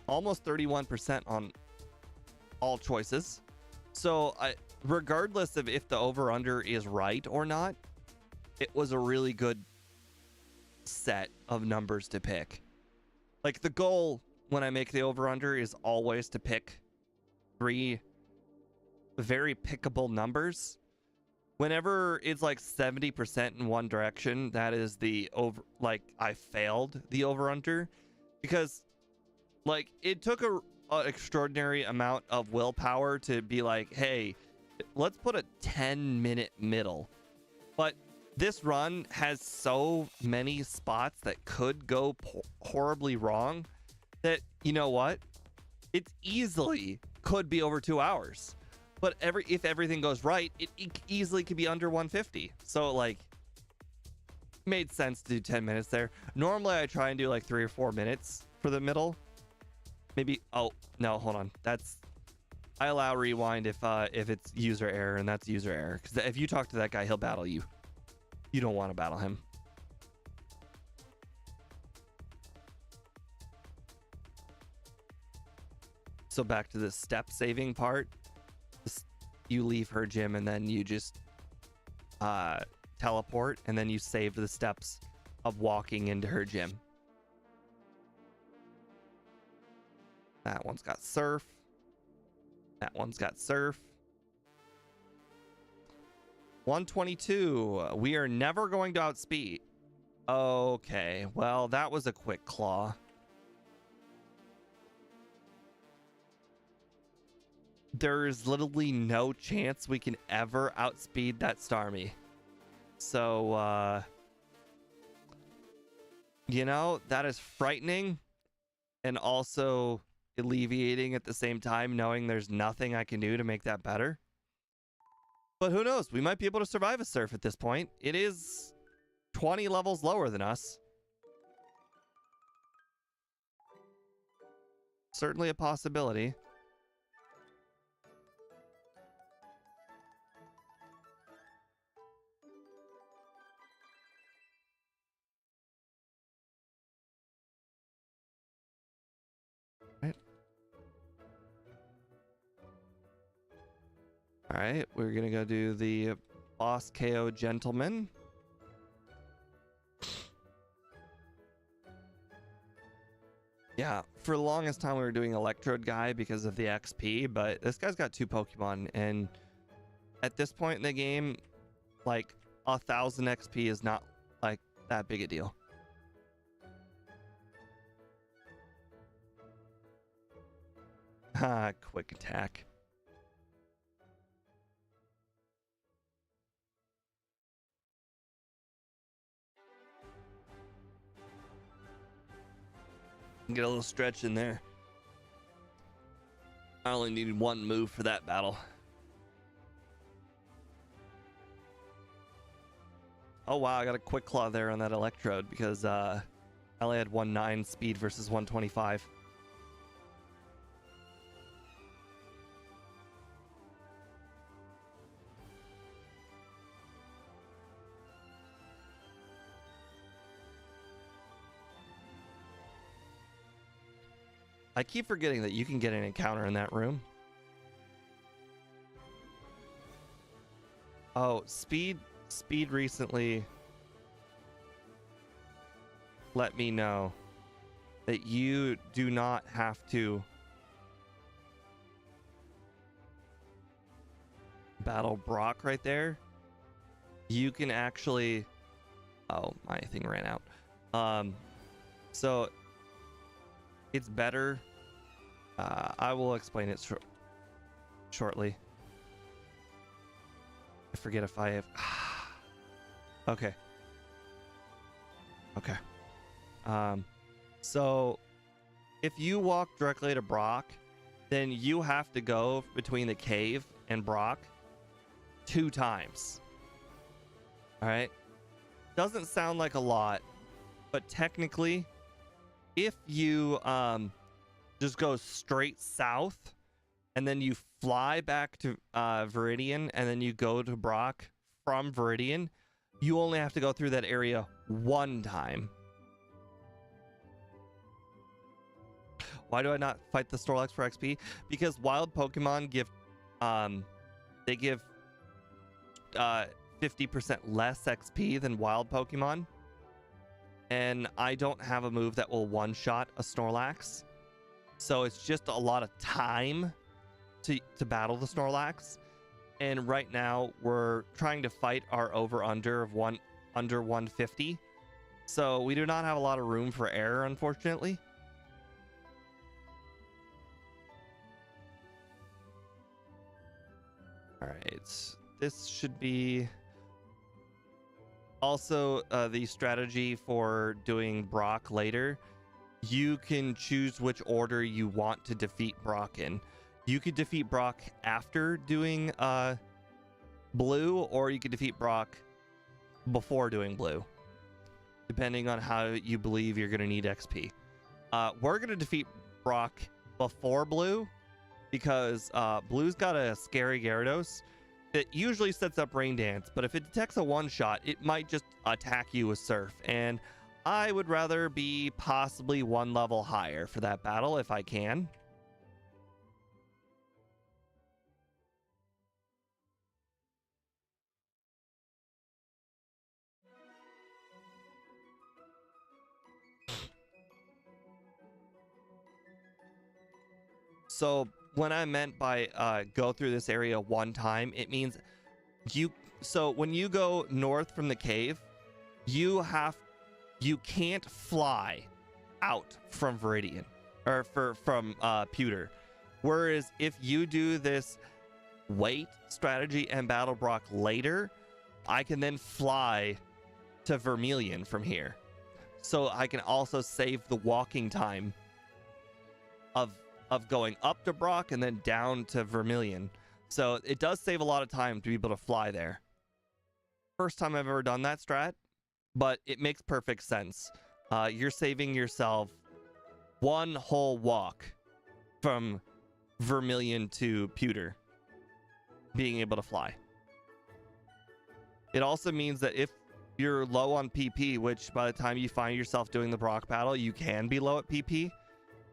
[SPEAKER 1] almost 31% on all choices. So regardless of if the over-under is right or not, it was a really good set of numbers to pick. Like, the goal when I make the over-under is always to pick 3 very pickable numbers. Whenever it's like 70% in one direction, that is the over, like, I failed the over-under, because like it took an extraordinary amount of willpower to be like, hey, let's put a 10-minute middle. But This run has so many spots that could go horribly wrong that, you know what? It easily could be over 2 hours. But if everything goes right, it easily could be under 150. So like, made sense to do 10 minutes there. Normally I try and do like 3 or 4 minutes for the middle. Maybe, oh no, hold on. I allow rewind if it's user error, and that's user error. Because if you talk to that guy, he'll battle you. You don't want to battle him. So back to the step saving part. You leave her gym and then you just teleport, and then you save the steps of walking into her gym. That one's got surf. That one's got surf. 122. We are never going to outspeed. Okay, well, that was a quick claw. There's literally no chance we can ever outspeed that Starmie. So, you know, that is frightening and also alleviating at the same time, knowing there's nothing I can do to make that better. But who knows? We might be able to survive a surf at this point. It is 20 levels lower than us. Certainly a possibility. All right, we're gonna go do the boss KO gentleman. Yeah, for the longest time we were doing Electrode guy because of the XP, but this guy's got 2 Pokemon, and at this point in the game, like 1,000 XP is not like that big a deal. Ah, quick attack. Get a little stretch in there. I only needed 1 move for that battle. Oh wow, I got a quick claw there on that Electrode because I only had 1.9 speed versus 125. I keep forgetting that you can get an encounter in that room. Oh, Speed recently let me know that you do not have to battle Brock right there. You can actually... Oh, my thing ran out. So it's better. I will explain it shortly. I forget if I have... Okay. Okay. So if you walk directly to Brock, then you have to go between the cave and Brock 2 times. All right. Doesn't sound like a lot, but technically, if you just go straight south and then you fly back to Viridian and then you go to Brock from Viridian, you only have to go through that area 1 time. Why do I not fight the Snorlax for XP? Because wild Pokemon give they give 50% less XP than wild Pokemon, and I don't have a move that will one-shot a Snorlax, so it's just a lot of time to battle the Snorlax. And right now we're trying to fight our over-under of under 150, so we do not have a lot of room for error, unfortunately. All right, this should be... Also, the strategy for doing Brock later, you can choose which order you want to defeat Brock in. You could defeat Brock after doing blue, or you could defeat Brock before doing blue, depending on how you believe you're going to need XP. We're going to defeat Brock before blue because blue's got a scary Gyarados that usually sets up Rain Dance, but if it detects a one-shot, it might just attack you with Surf, and I would rather be possibly one level higher for that battle if I can. So when I meant by go through this area one time, it means so when you go north from the cave, you can't fly out from Viridian or from Pewter. Whereas if you do this wait strategy and battle Brock later, I can then fly to Vermilion from here. So I can also save the walking time of going up to Brock and then down to Vermilion. So it does save a lot of time to be able to fly there. First time I've ever done that strat, but it makes perfect sense. You're saving yourself one whole walk from Vermilion to Pewter, being able to fly. It also means that if you're low on PP, which by the time you find yourself doing the Brock battle, you can be low at PP,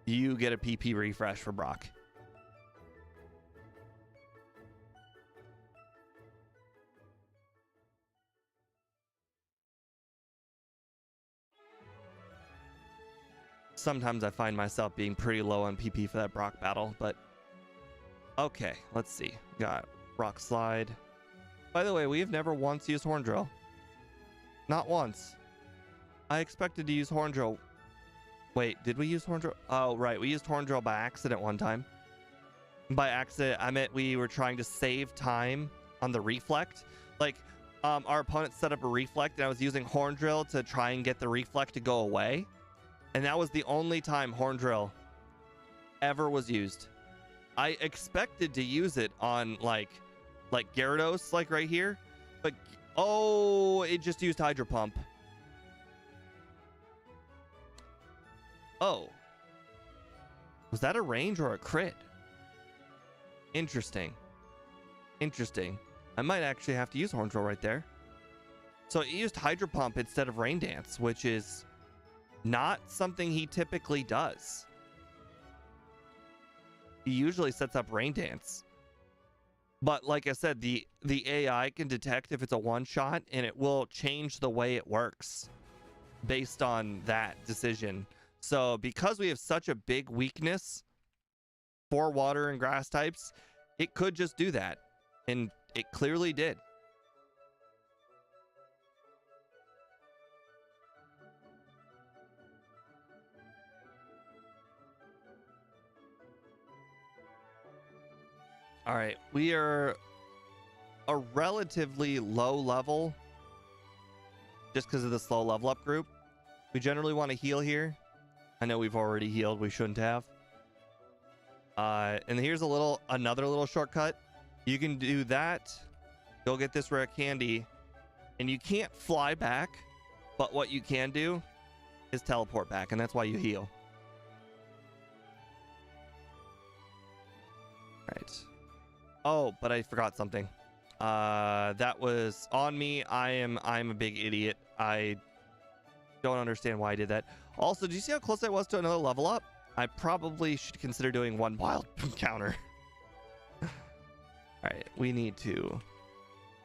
[SPEAKER 1] you get a PP refresh for Brock. Sometimes I find myself being pretty low on PP for that Brock battle, but okay, let's see. Got Rock Slide. By the way, we have never once used Horn Drill. Not once. I expected to use Horn Drill. Wait, did we use Horn Drill? Oh, right. We used Horn Drill by accident one time. By accident, I meant we were trying to save time on the reflect. Like, our opponent set up a reflect, and I was using Horn Drill to try and get the reflect to go away. And that was the only time Horn Drill ever was used. I expected to use it on, like Gyarados, like right here. But, oh, it just used Hydro Pump. Oh. Was that a range or a crit? Interesting. Interesting. I might actually have to use Horn Drill right there. So it used Hydro Pump instead of Rain Dance, which is not something he typically does. He usually sets up Rain Dance. But like I said, the AI can detect if it's a one-shot, and it will change the way it works based on that decision. So because we have such a big weakness for water and grass types, it could just do that. And it clearly did. All right, we are a relatively low level just because of the slow level up group. We generally want to heal here. I know we've already healed. We shouldn't have. And here's another little shortcut. You can do that. Go get this rare candy. And you can't fly back. But what you can do is teleport back. And that's why you heal. Right. Oh, but I forgot something. That was on me. I'm a big idiot. I don't understand why I did that. Also, do you see how close I was to another level up? I probably should consider doing one wild counter. All right, we need to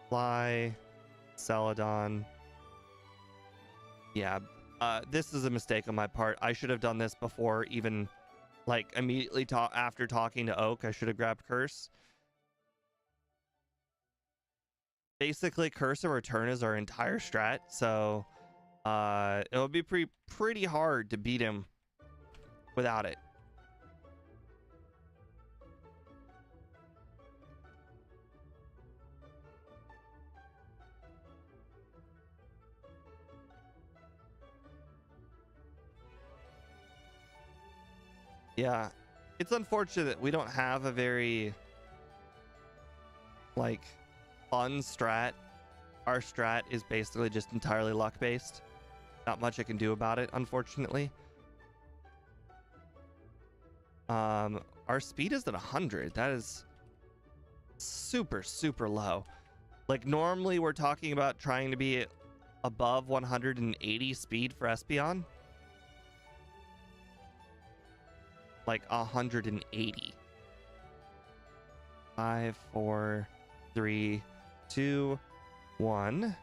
[SPEAKER 1] fly, Celadon. Yeah, this is a mistake on my part. I should have done this before, even like immediately after talking to Oak. I should have grabbed Curse. Basically, Curse and Return is our entire strat, so it would be pretty hard to beat him without it. Yeah, it's unfortunate that we don't have a very like fun strat. Our strat is basically just entirely luck based. Not much I can do about it, unfortunately. Our speed is at 100. That is super, super low. Like normally we're talking about trying to be above 180 speed for Espeon. Like 180. 5, 4, 3, 2, 1.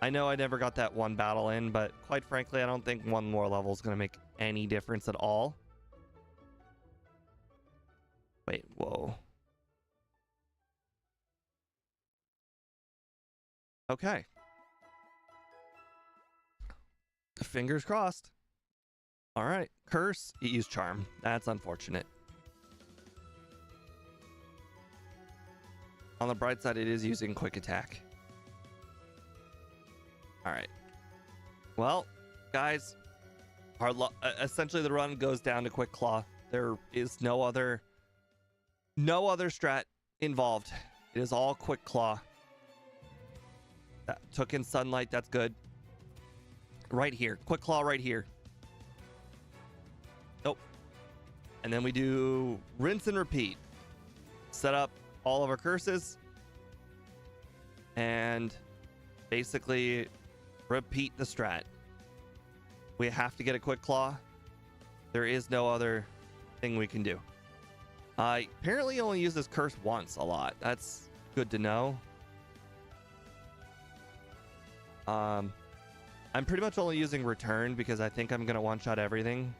[SPEAKER 1] I know I never got that one battle in, but quite frankly, I don't think one more level is going to make any difference at all. Wait, whoa. Okay. Fingers crossed. All right. Curse. It used Charm. That's unfortunate. On the bright side, it is using Quick Attack. All right. Well, guys, essentially the run goes down to Quick Claw. There is no other strat involved. It is all Quick Claw. That took in Sunlight. That's good. Right here. Quick Claw right here. Nope. And then we do rinse and repeat. Set up all of our curses. And basically repeat the strat. We have to get a Quick Claw. There is no other thing we can do. I apparently only use this curse once a lot. That's good to know. I'm pretty much only using Return because I think I'm going to one-shot everything.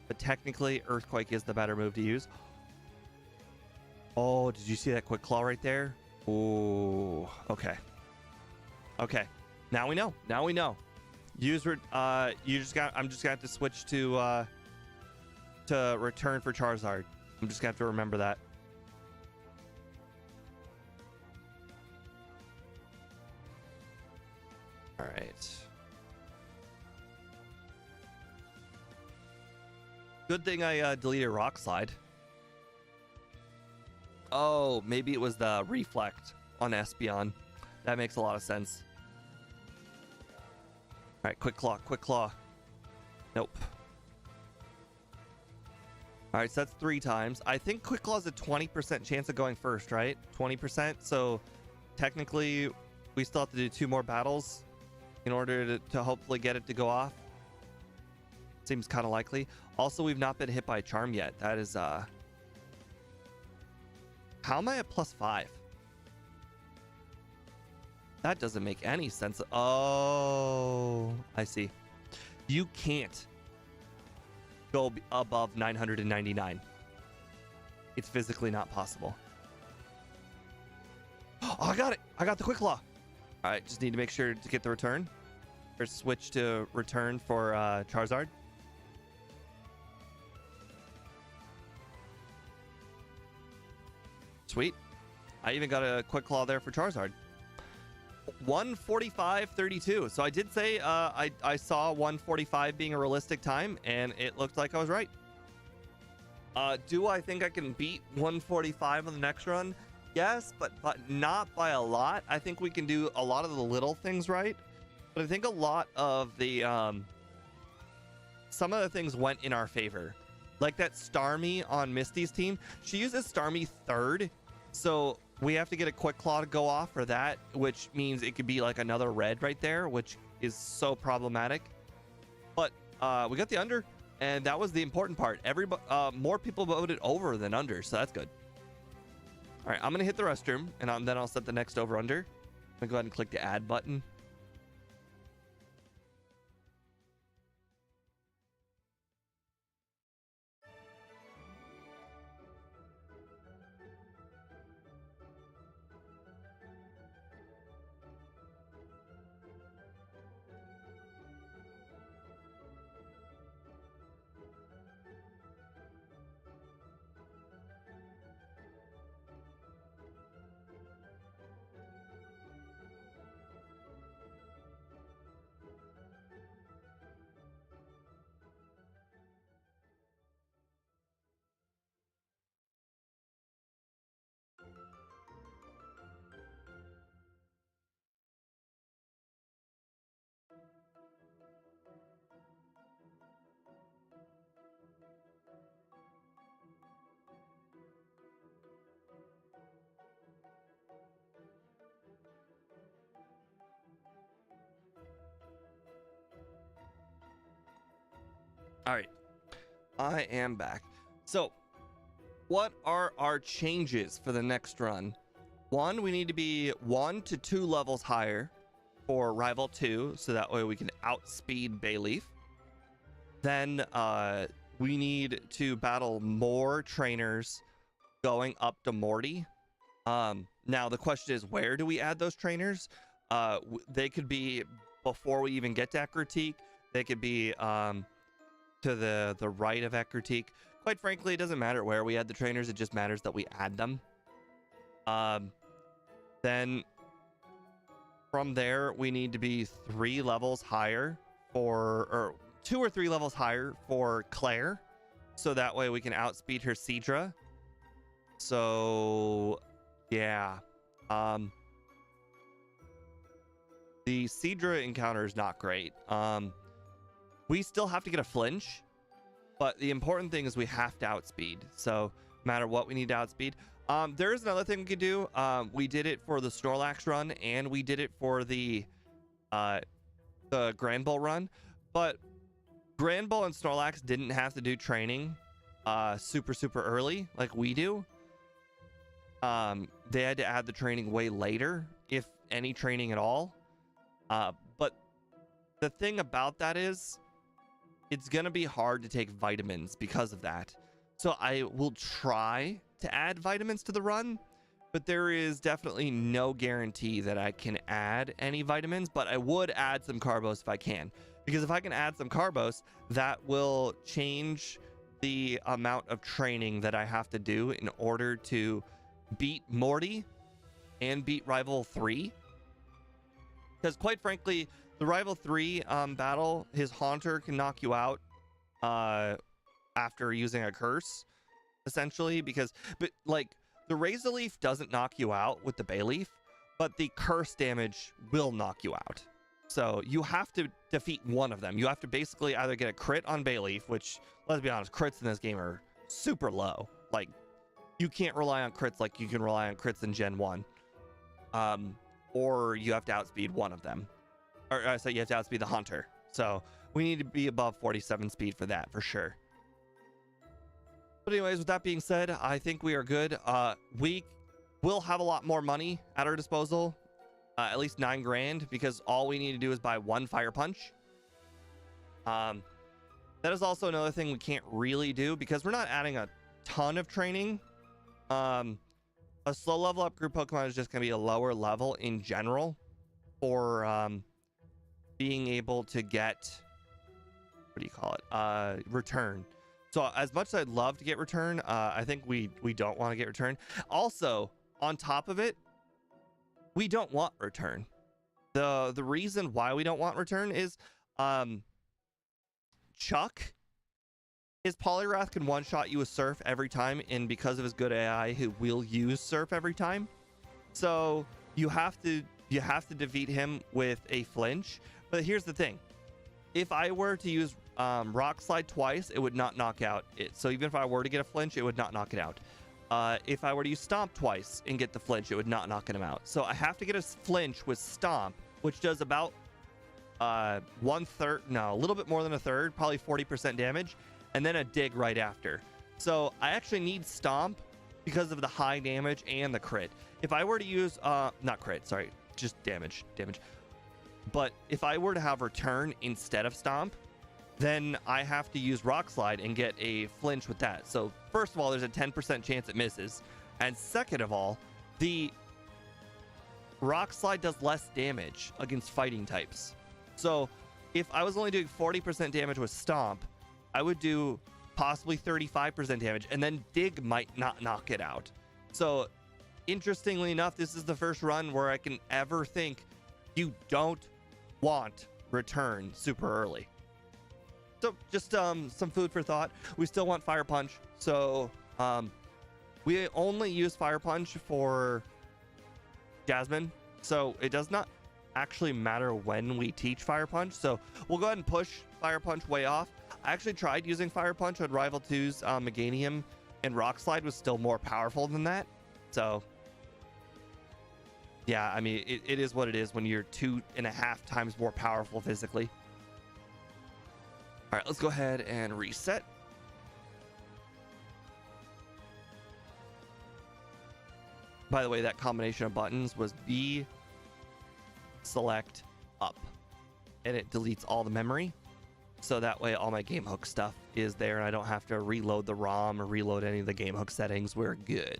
[SPEAKER 1] But technically, Earthquake is the better move to use. Oh, did you see that Quick Claw right there? Ooh, okay. Okay, now we know. Now we know. I'm just gonna have to switch to Return for Charizard. I'm just gonna have to remember that. All right. Good thing I deleted Rock Slide. Oh, maybe it was the Reflect on Espeon. That makes a lot of sense. All right, Quick Claw, Quick Claw. Nope. All right, so that's 3 times. I think Quick Claw has a 20% chance of going first, right? 20%. So technically, we still have to do 2 more battles in order to hopefully get it to go off. Seems kind of likely. Also, we've not been hit by a Charm yet. That is, how am I at +5? That doesn't make any sense. Oh, I see. You can't go above 999. It's physically not possible. Oh, I got it. I got the Quick Claw. All right, just need to make sure to get the return. Or switch to Return for Charizard. Sweet. I even got a Quick Claw there for Charizard. 1:45:32. So I did say I saw 1:45 being a realistic time, and it looked like I was right. Do I think I can beat 1:45 on the next run? Yes, but not by a lot. I think we can do a lot of the little things right, but I think a lot of the some of the things went in our favor. Like that Starmie on Misty's team, she uses Starmie 3rd, so we have to get a Quick Claw to go off for that, which means it could be like another red right there, which is so problematic. But we got the under, and that was the important part. Everybody, more people voted over than under, so that's good. All right, I'm gonna hit the restroom, and then I'll set the next over under. I'm gonna go ahead and click the add button. All right, I am back. So what are our changes for the next run? One, we need to be 1 to 2 levels higher for Rival 2, so that way we can outspeed Bayleaf. Then we need to battle more trainers going up to Morty. Now the question is, where do we add those trainers? They could be before we even get to Ekritique. They could be to the right of Ekritique. Quite frankly, it doesn't matter where we add the trainers. It just matters that we add them. Then from there, we need to be 3 levels higher or 2 or 3 levels higher for Claire, so that way we can outspeed her Seadra. So yeah, the Seadra encounter is not great. We still have to get a flinch, but the important thing is we have to outspeed. So no matter what, we need to outspeed. There is another thing we could do. We did it for the Snorlax run, and we did it for the Granbull run, but Granbull and Snorlax didn't have to do training super early like we do. They had to add the training way later, if any training at all. But the thing about that is, it's gonna be hard to take vitamins because of that. So I will try to add vitamins to the run, but there is definitely no guarantee that I can add any vitamins, but I would add some carbos if I can, because if I can add some carbos, that will change the amount of training that I have to do in order to beat Morty and beat Rival 3. Because quite frankly, the Rival 3 battle, his Haunter can knock you out after using a curse, essentially, but like the Razor Leaf doesn't knock you out with the Bayleaf, but the curse damage will knock you out. So you have to defeat one of them. You have to basically either get a crit on Bayleaf, which, let's be honest, crits in this game are super low. Like, you can't rely on crits like you can rely on crits in Gen 1. Or you have to outspeed one of them. Or so you have to outspeed the Haunter. So we need to be above 47 speed for that, for sure. But anyways, with that being said, I think we are good. We will have a lot more money at our disposal. At least 9 grand, because all we need to do is buy 1 Fire Punch. That is also another thing we can't really do, because we're not adding a ton of training. A slow level up group Pokemon is just going to be a lower level in general for being able to get, what do you call it, return. So as much as I'd love to get return, I think we don't want to get return. Also, on top of it, we don't want return. The reason why we don't want return is Chuck, his Poliwrath can one-shot you with Surf every time, and because of his good AI, he will use Surf every time. So you have to defeat him with a flinch. But here's the thing: if I were to use Rock Slide twice, it would not knock out it. So even if I were to get a flinch, it would not knock it out. If I were to use Stomp twice and get the flinch, it would not knock him out. So I have to get a flinch with Stomp, which does about 1/3, no, a little bit more than a third, probably 40% damage, and then a dig right after. So I actually need Stomp because of the high damage and the crit. If I were to use not crit, sorry, just damage. But if I were to have return instead of Stomp, then I have to use Rock Slide and get a flinch with that. So first of all, there's a 10% chance it misses, and second of all, the Rock Slide does less damage against fighting types. So if I was only doing 40% damage with Stomp, I would do possibly 35% damage, and then Dig might not knock it out. So interestingly enough, this is the first run where I can ever think you don't want return super early. So just some food for thought. We still want Fire Punch, so we only use Fire Punch for Jasmine, so it does not actually matter when we teach Fire Punch. So we'll go ahead and push Fire Punch way off. I actually tried using Fire Punch on Rival 2's Meganium, and Rock Slide was still more powerful than that. So yeah, I mean, it is what it is when you're 2.5 times more powerful physically. All right, let's go ahead and reset. By the way, that combination of buttons was B, select, up, and it deletes all the memory. So that way all my game hook stuff is there and I don't have to reload the ROM or reload any of the game hook settings. We're good.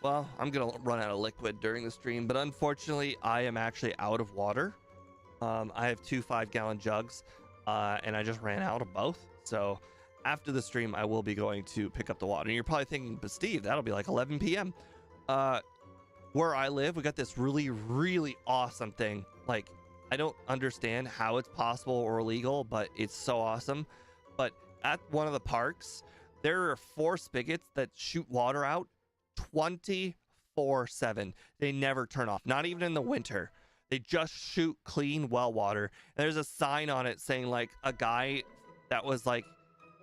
[SPEAKER 1] Well, I'm gonna run out of liquid during the stream, but unfortunately I am actually out of water. I have 2 5-gallon jugs, and I just ran out of both. So after the stream, I will be going to pick up the water. And you're probably thinking, but Steve, that'll be like 11 p.m. Where I live, we got this really, really awesome thing. Like, I don't understand how it's possible or legal, but it's so awesome. But at one of the parks, there are 4 spigots that shoot water out 24/7. They never turn off, not even in the winter. They just shoot clean well water. And there's a sign on it saying like a guy that was like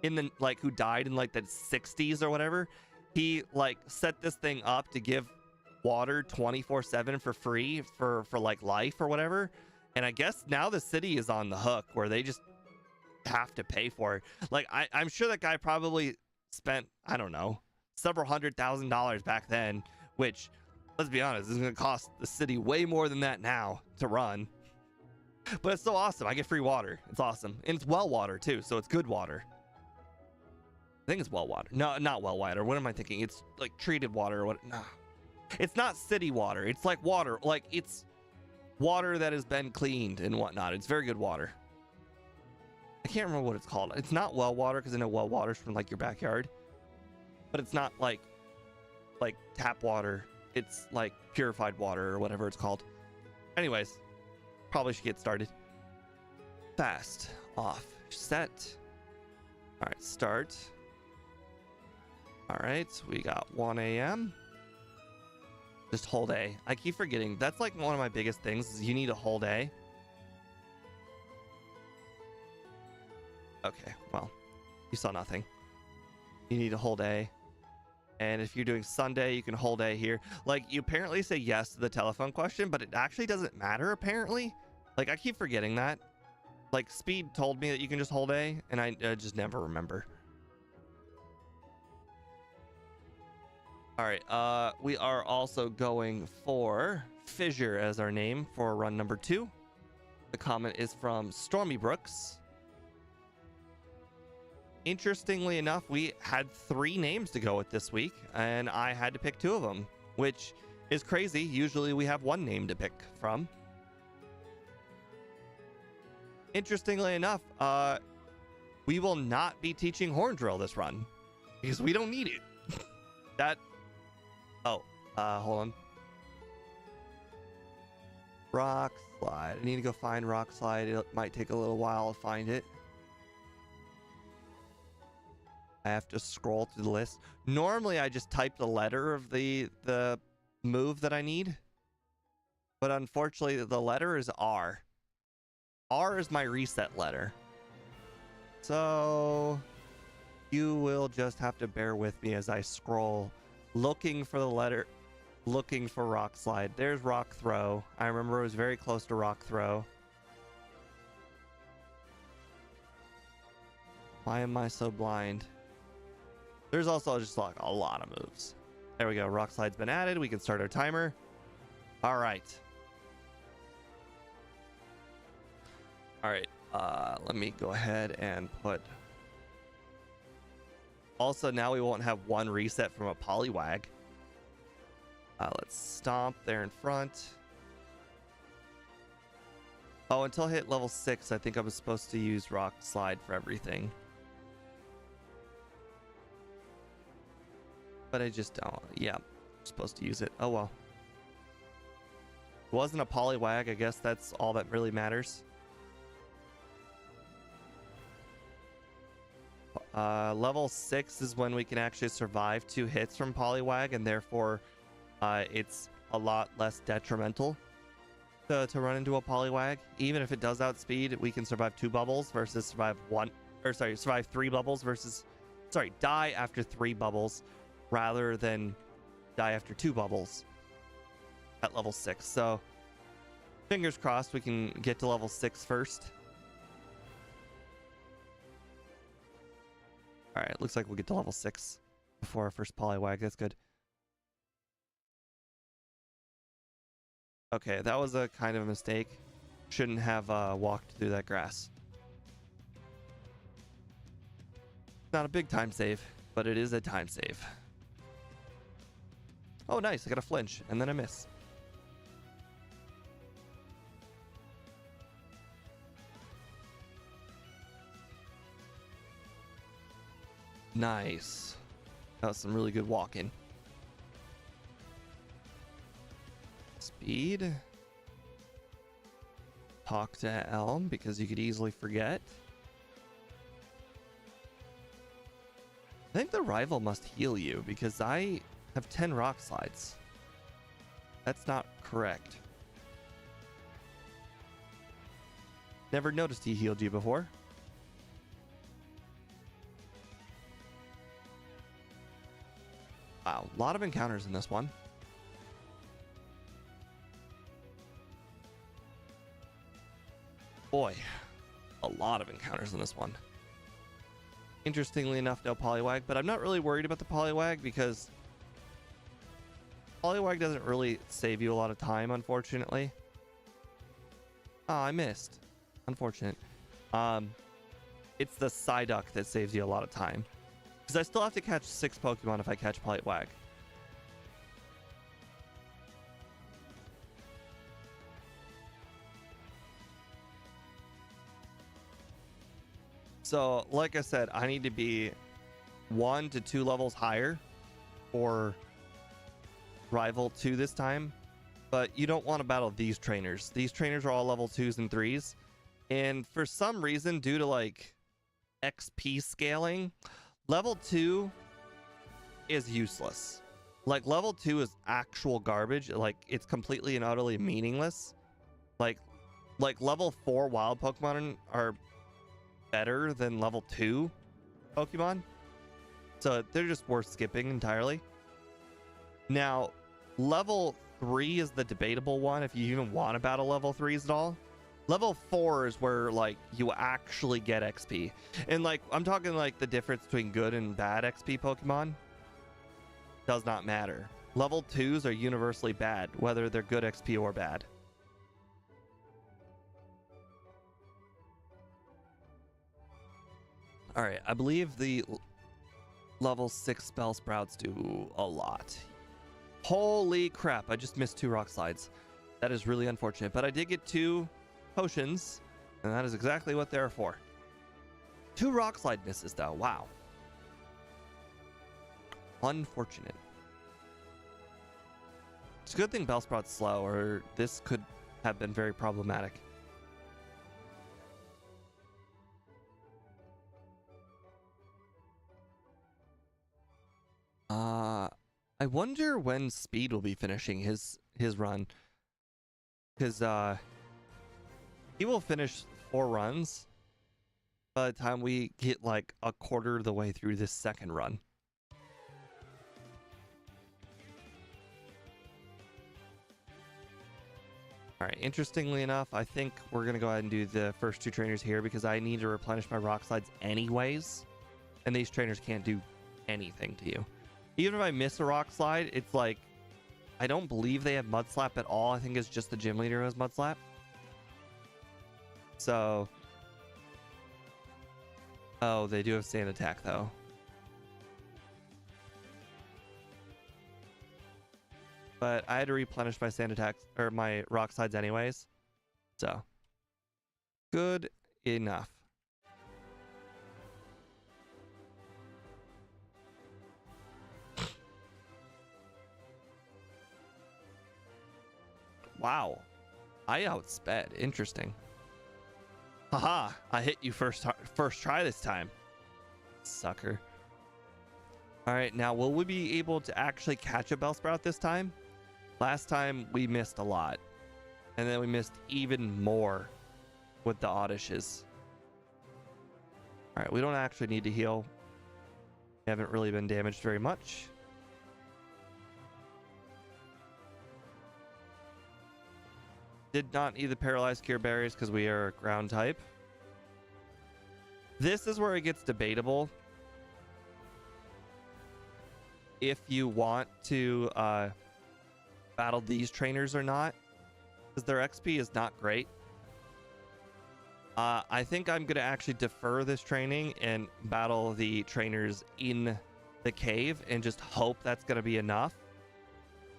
[SPEAKER 1] in the like who died in like the 60s or whatever. He like set this thing up to give water 24/7 for free for like life or whatever. And I guess now the city is on the hook where they just have to pay for it. Like I'm sure that guy probably spent, I don't know, several $100,000 back then, which, let's be honest, is going to cost the city way more than that now to run. But it's so awesome. I get free water. It's awesome. And it's well water too, so it's good water. I think it's well water. No, not well water. What am I thinking? It's like treated water or what? Nah. It's not city water. It's like water. Like it's water that has been cleaned and whatnot. It's very good water. I can't remember what it's called. It's not well water because I know well water's from like your backyard. But it's not like tap water. It's like purified water or whatever it's called. Anyways, probably should get started. Fast, off, set. All right, start. All right, we got 1 a.m. Just hold A. I keep forgetting. That's like one of my biggest things is you need to hold A. Okay, well, you saw nothing. You need to hold A. And if you're doing Sunday, you can hold A here. Like, you apparently say yes to the telephone question, but it actually doesn't matter, apparently. Like, I keep forgetting that. Like, Speed told me that you can just hold A, and I just never remember. All right, we are also going for Fissure as our name for run number 2. The comment is from Stormy Brooks. Interestingly enough, we had 3 names to go with this week, and I had to pick 2 of them, which is crazy. Usually we have 1 name to pick from. Interestingly enough, we will not be teaching Horn Drill this run because we don't need it. Hold on. Rock Slide. I need to go find Rock Slide. It might take a little while to find it. I have to scroll through the list. Normally, I just type the letter of the move that I need. But unfortunately, the letter is R. R is my reset letter. So you will just have to bear with me as I scroll, looking for the letter, looking for Rock Slide. There's Rock Throw. I remember it was very close to Rock Throw. Why am I so blind? There's also just like a lot of moves. There we go. Rock Slide's been added. We can start our timer. All right. All right. Let me go ahead and put. Also, now we won't have 1 reset from a Poliwag. Let's stomp there in front. Oh, until I hit level 6, I think I was supposed to use Rock Slide for everything. But I just don't. Yeah, I'm supposed to use it. Oh well. It wasn't a Poliwag. I guess that's all that really matters. Level 6 is when we can actually survive 2 hits from Poliwag, and therefore it's a lot less detrimental to run into a Poliwag. Even if it does outspeed, we can survive 2 bubbles versus survive 3 bubbles versus, die after 3 bubbles rather than die after 2 bubbles. at level 6. So fingers crossed we can get to level 6 first. All right, looks like we'll get to level 6 before our first Poliwag. That's good. Okay, that was a kind of a mistake. Shouldn't have walked through that grass. Not a big time save, but it is a time save. Oh, nice. I got a flinch, and then a miss. Nice. That was some really good walking. Speed. Talk to Elm because you could easily forget. I think the rival must heal you because I have 10 rock slides. That's not correct. Never noticed he healed you before. Wow, a lot of encounters in this one. Boy, a lot of encounters in this one. Interestingly enough, no Poliwag, but I'm not really worried about the Poliwag because Poliwag doesn't really save you a lot of time, unfortunately. Oh, I missed. Unfortunate. It's the Psyduck that saves you a lot of time. Because I still have to catch 6 Pokemon if I catch Poliwag. So, like I said, I need to be 1 to 2 levels higher for Rival 2 this time. But you don't want to battle these trainers. These trainers are all level 2s and 3s. And for some reason, due to like XP scaling, level 2 is useless. Like level 2 is actual garbage. Like it's completely and utterly meaningless. Like level 4 wild Pokemon are better than level 2 Pokemon. So they're just worth skipping entirely. Now, level 3 is the debatable one if you even want to battle level 3s at all. Level 4 is where like you actually get XP. And like I'm talking like the difference between good and bad XP Pokemon does not matter. Level 2s are universally bad, whether they're good XP or bad. All right, I believe the level 6 Bellsprouts do a lot. Holy crap, I just missed 2 rock slides. That is really unfortunate, but I did get 2 potions, and that is exactly what they're for. 2 rock slide misses though. Wow. Unfortunate. It's a good thing Bellsprout's slow, or this could have been very problematic. I wonder when Speed will be finishing his run, because he will finish 4 runs by the time we get like a quarter of the way through this second run. All right, interestingly enough, I think we're gonna go ahead and do the first 2 trainers here because I need to replenish my rock slides anyways, and these trainers can't do anything to you. Even if I miss a rock slide, it's like I don't believe they have Mud Slap at all. I think it's just the gym leader who has Mud Slap. So, oh, they do have Sand Attack though. But I had to replenish my Sand Attacks or my rock slides anyways. So, good enough. Wow, I outsped. Interesting. Haha, I hit you first try this time. Sucker. All right, now will we be able to actually catch a Bellsprout this time? Last time we missed a lot. And then we missed even more with the Oddishes. All right, we don't actually need to heal. We haven't really been damaged very much. Did not need the paralyzed cure berries because we are ground type. This is where it gets debatable. If you want to battle these trainers or not, because their XP is not great. I think I'm going to actually defer this training and battle the trainers in the cave and just hope that's going to be enough.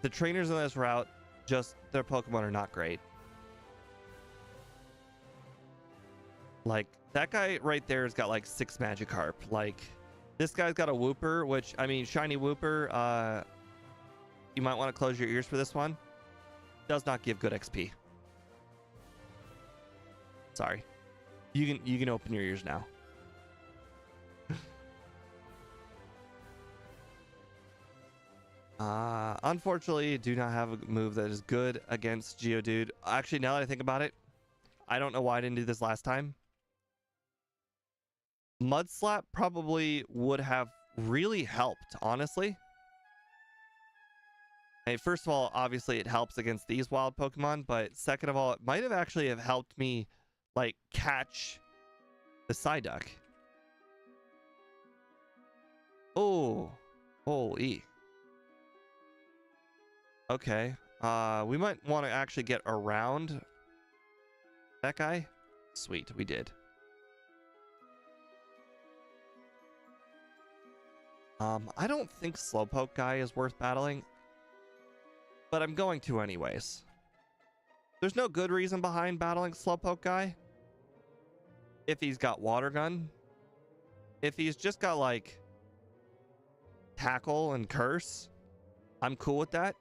[SPEAKER 1] The trainers on this route, just their Pokemon are not great. Like, that guy right there has got like 6 Magikarp. Like, this guy's got a Wooper, which, I mean, Shiny Wooper, you might want to close your ears for this one. Does not give good XP. Sorry. You can open your ears now. Unfortunately, do not have a move that is good against Geodude. Actually, now that I think about it, I don't know why I didn't do this last time. Mud Slap probably would have really helped, honestly. Hey, first of all, obviously it helps against these wild Pokemon, but second of all, it might have actually have helped me like catch the Psyduck. Oh, holy. Okay. We might want to actually get around that guy. Sweet, we did. I don't think Slowpoke guy is worth battling, but I'm going to anyways. There's no good reason behind battling Slowpoke guy. If he's got Water Gun. If he's just got like Tackle and Curse, I'm cool with that.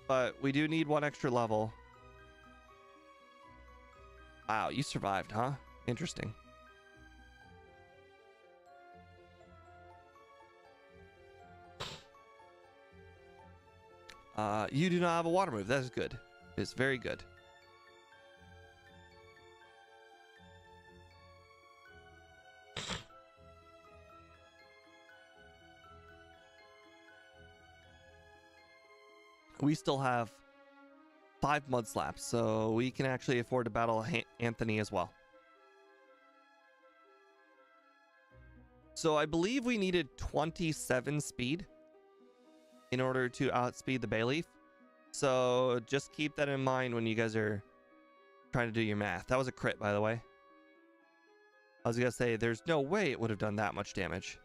[SPEAKER 1] But we do need 1 extra level. Wow, you survived, huh? Interesting. You do not have a water move. That is good. It's very good. We still have 5 Mud Slaps, so we can actually afford to battle Anthony as well. So I believe we needed 27 speed in order to outspeed the Bayleaf. So just keep that in mind when you guys are trying to do your math. That was a crit, by the way. I was going to say, there's no way it would have done that much damage.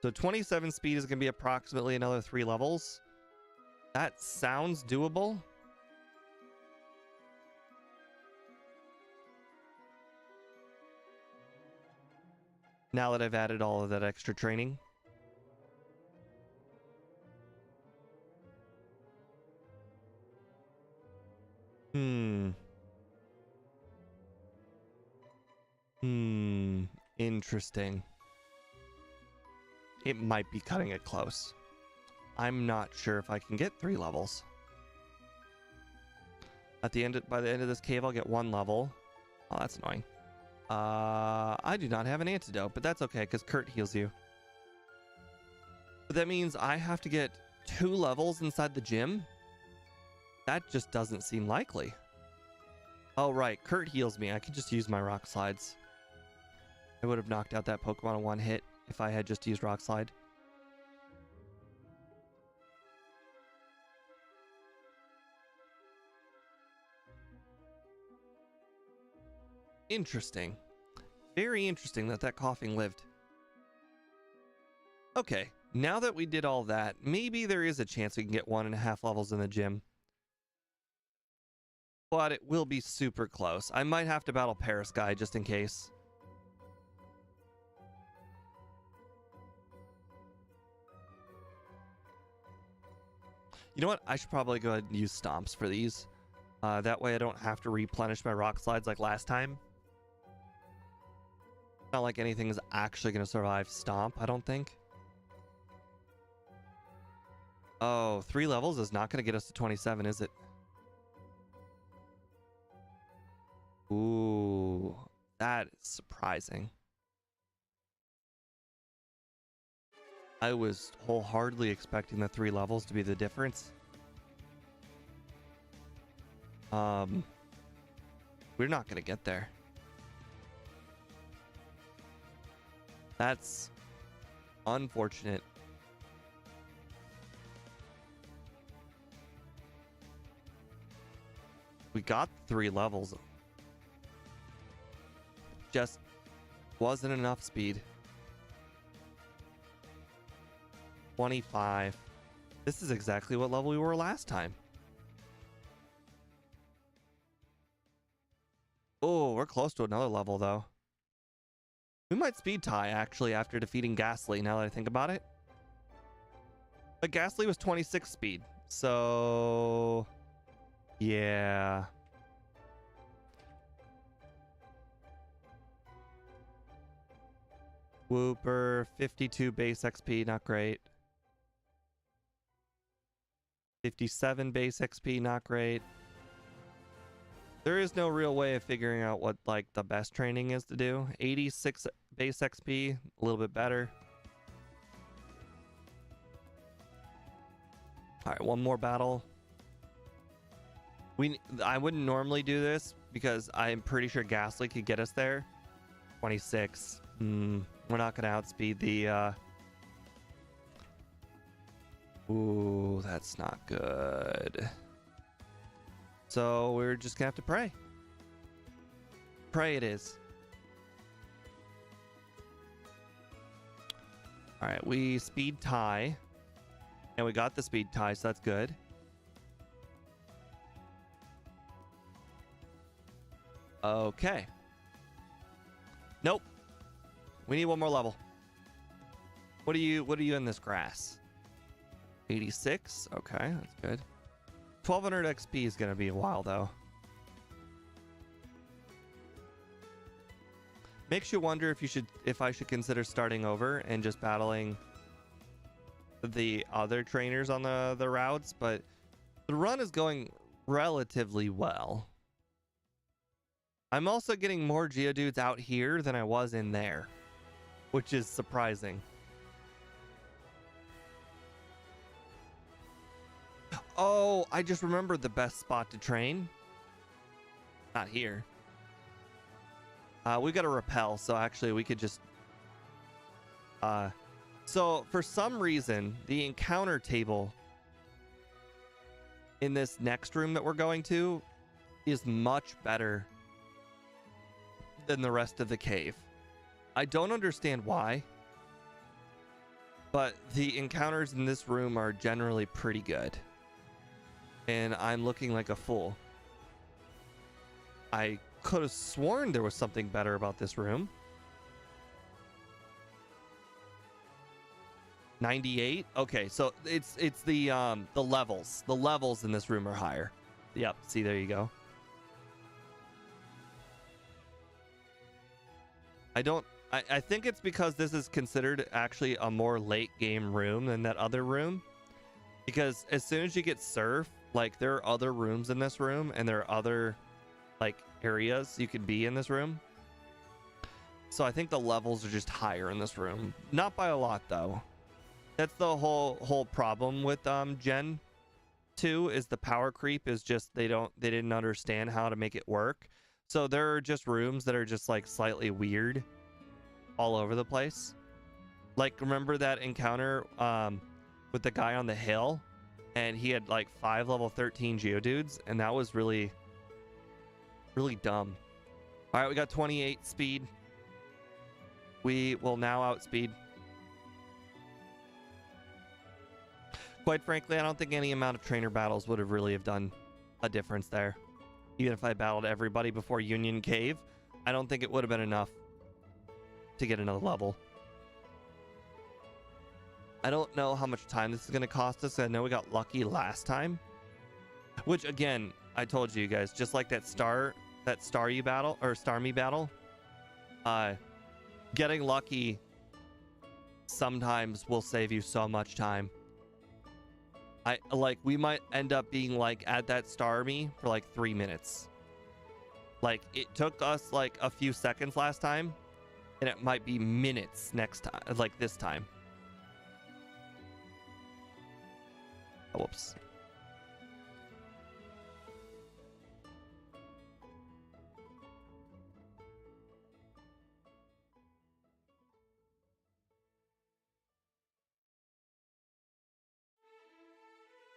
[SPEAKER 1] So 27 speed is going to be approximately another 3 levels. That sounds doable. Now that I've added all of that extra training. Interesting. It might be cutting it close. I'm not sure if I can get 3 levels. By the end of this cave, I'll get 1 level. Oh, that's annoying. I do not have an antidote, but that's okay because Kurt heals you. But that means I have to get 2 levels inside the gym? That just doesn't seem likely. Oh, right. Kurt heals me. I can just use my Rock Slides. I would have knocked out that Pokemon in 1 hit if I had just used Rock Slide. Interesting. Very interesting that coughing lived. Okay, now that we did all that, maybe there is a chance we can get 1.5 levels in the gym. But it will be super close. I might have to battle Paris Guy just in case. You know what? I should probably go ahead and use Stomps for these. That way I don't have to replenish my Rock Slides like last time. Not like anything is actually going to survive Stomp, I don't think. Oh, 3 levels is not going to get us to 27, is it? Ooh, that is surprising. I was wholeheartedly expecting the 3 levels to be the difference. We're not gonna get there. That's unfortunate. We got 3 levels. Just wasn't enough speed. 25. This is exactly what level we were last time. Oh, we're close to another level though. We might speed tie actually after defeating Ghastly, now that I think about it. But Ghastly was 26 speed, so yeah. Whooper, 52 base XP, not great. 57 base XP, not great. There is no real way of figuring out what like the best training is to do. 86 base XP, a little bit better. All right, one more battle. I wouldn't normally do this because I'm pretty sure Ghastly could get us there. 26. We're not gonna outspeed the Ooh, that's not good. So we're just gonna have to pray. Pray it is. All right, we speed tie. And we got the speed tie, so that's good. Okay. Nope. We need one more level. What are you in this grass? 86. Okay, that's good. 1200 XP is gonna be a while though. Makes you wonder if I should consider starting over and just battling the other trainers on the routes, but the run is going relatively well. I'm also getting more Geodudes out here than I was in there, which is surprising. Oh, I just remembered the best spot to train. Not here. We got a repel, so actually we could just so for some reason the encounter table in this next room that we're going to is much better than the rest of the cave. I don't understand why, but the encounters in this room are generally pretty good. And I'm looking like a fool. I could have sworn there was something better about this room. 98. Okay, so it's the levels. The levels in this room are higher. Yep, see, there you go. I think it's because this is considered actually a more late game room than that other room. Because as soon as you get surf, like there are other rooms in this room and there are other like areas you could be in this room. So I think the levels are just higher in this room. Not by a lot though. That's the whole problem with Gen 2 is the power creep is just they didn't understand how to make it work. So there are just rooms that are just like slightly weird all over the place. Like remember that encounter with the guy on the hill and he had like 5 level 13 Geodudes and that was really dumb. All right, we got 28 speed. We will now outspeed. Quite frankly, I don't think any amount of trainer battles would have really have done a difference there. Even if I battled everybody before Union Cave, I don't think it would have been enough to get another level. I don't know how much time this is going to cost us. I know we got lucky last time. Which, again, I told you guys, just like that Starmie battle, getting lucky sometimes will save you so much time. We might end up being like at that Starmie for like 3 minutes. Like it took us like a few seconds last time, and it might be minutes next time, like this time. Oh, whoops.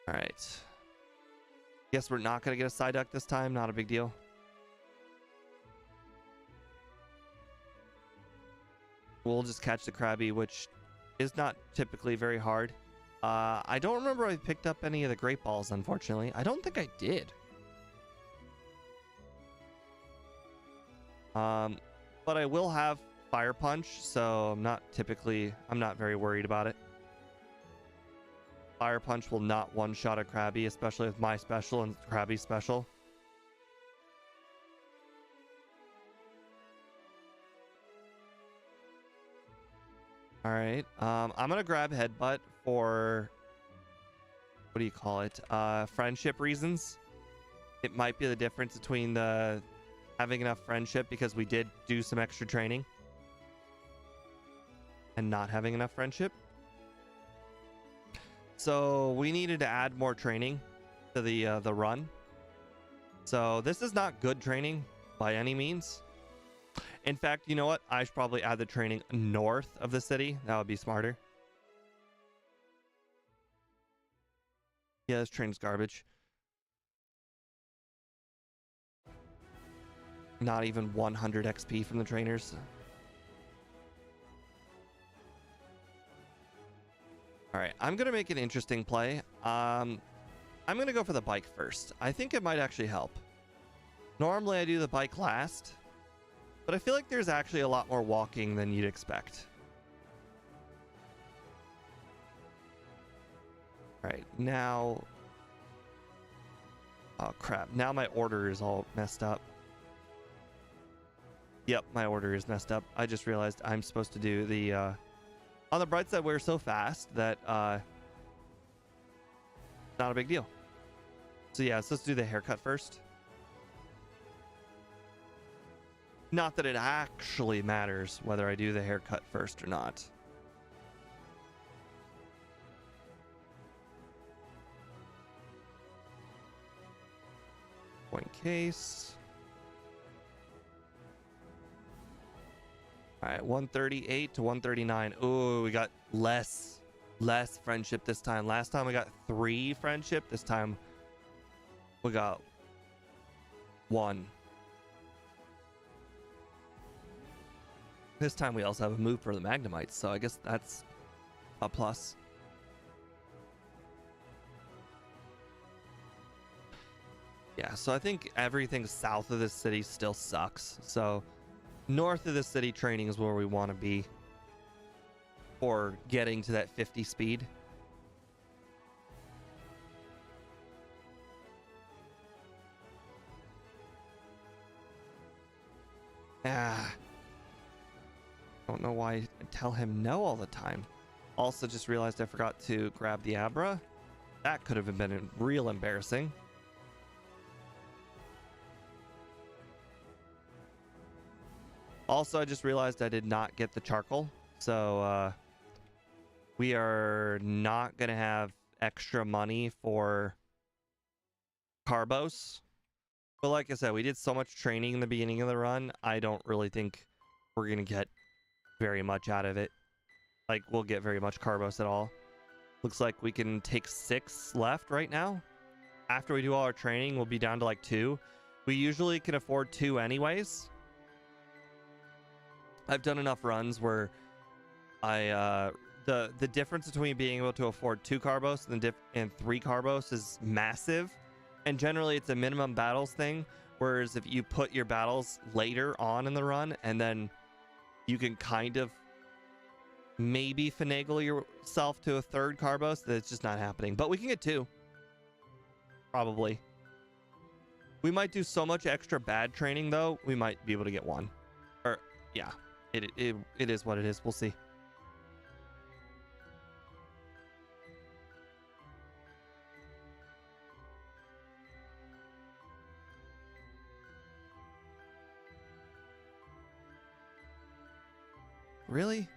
[SPEAKER 1] All right. Guess we're not going to get a Psyduck this time. Not a big deal. We'll just catch the Krabby, which is not typically very hard. I don't remember if I picked up any of the Great Balls, unfortunately. I don't think I did. But I will have Fire Punch, so I'm not very worried about it. Fire Punch will not one-shot a Krabby, especially with my special and Krabby's special. All right. I'm gonna grab Headbutt for, what do you call it? Friendship reasons. It might be the difference between the having enough friendship, because we did do some extra training, and not having enough friendship. So we needed to add more training to the run. So this is not good training by any means. In fact, you know what? I should probably add the training north of the city. That would be smarter. Yeah, this train's garbage. Not even 100 XP from the trainers. All right, I'm going to make an interesting play. I'm going to go for the bike first. I think it might actually help. Normally I do the bike last, but I feel like there's actually a lot more walking than you'd expect. All right, now... Oh, crap. Now my order is all messed up. Yep, my order is messed up. I just realized I'm supposed to do the... On the bright side, we're so fast that not a big deal. So yeah, so let's do the haircut first. Not that it actually matters whether I do the haircut first or not. Point case. All right, 138 to 139. Ooh, we got less friendship this time. Last time we got 3 friendship. This time we got 1. This time we also have a move for the Magnemites, so I guess that's a plus. Yeah, so I think everything south of this city still sucks. So north of the city training is where we want to be for getting to that 50 speed. Don't know why I tell him no all the time. Also just realized I forgot to grab the Abra. That could have been real embarrassing. Also, I just realized I did not get the charcoal. So we are not going to have extra money for carbos. But like I said, we did so much training in the beginning of the run. I don't really think we're going to get very much out of it. Like, we'll get very much carbos at all. Looks like we can take 6 left right now. After we do all our training, we'll be down to like 2. We usually can afford 2 anyways. I've done enough runs where the difference between being able to afford 2 carbos and 3 carbos is massive. And generally it's a minimum battles thing. Whereas if you put your battles later on in the run, and then you can kind of maybe finagle yourself to a 3rd carbos, that's just not happening. But we can get 2. Probably. We might do so much extra bad training though, we might be able to get 1. Or yeah. It is what it is. We'll see. Really?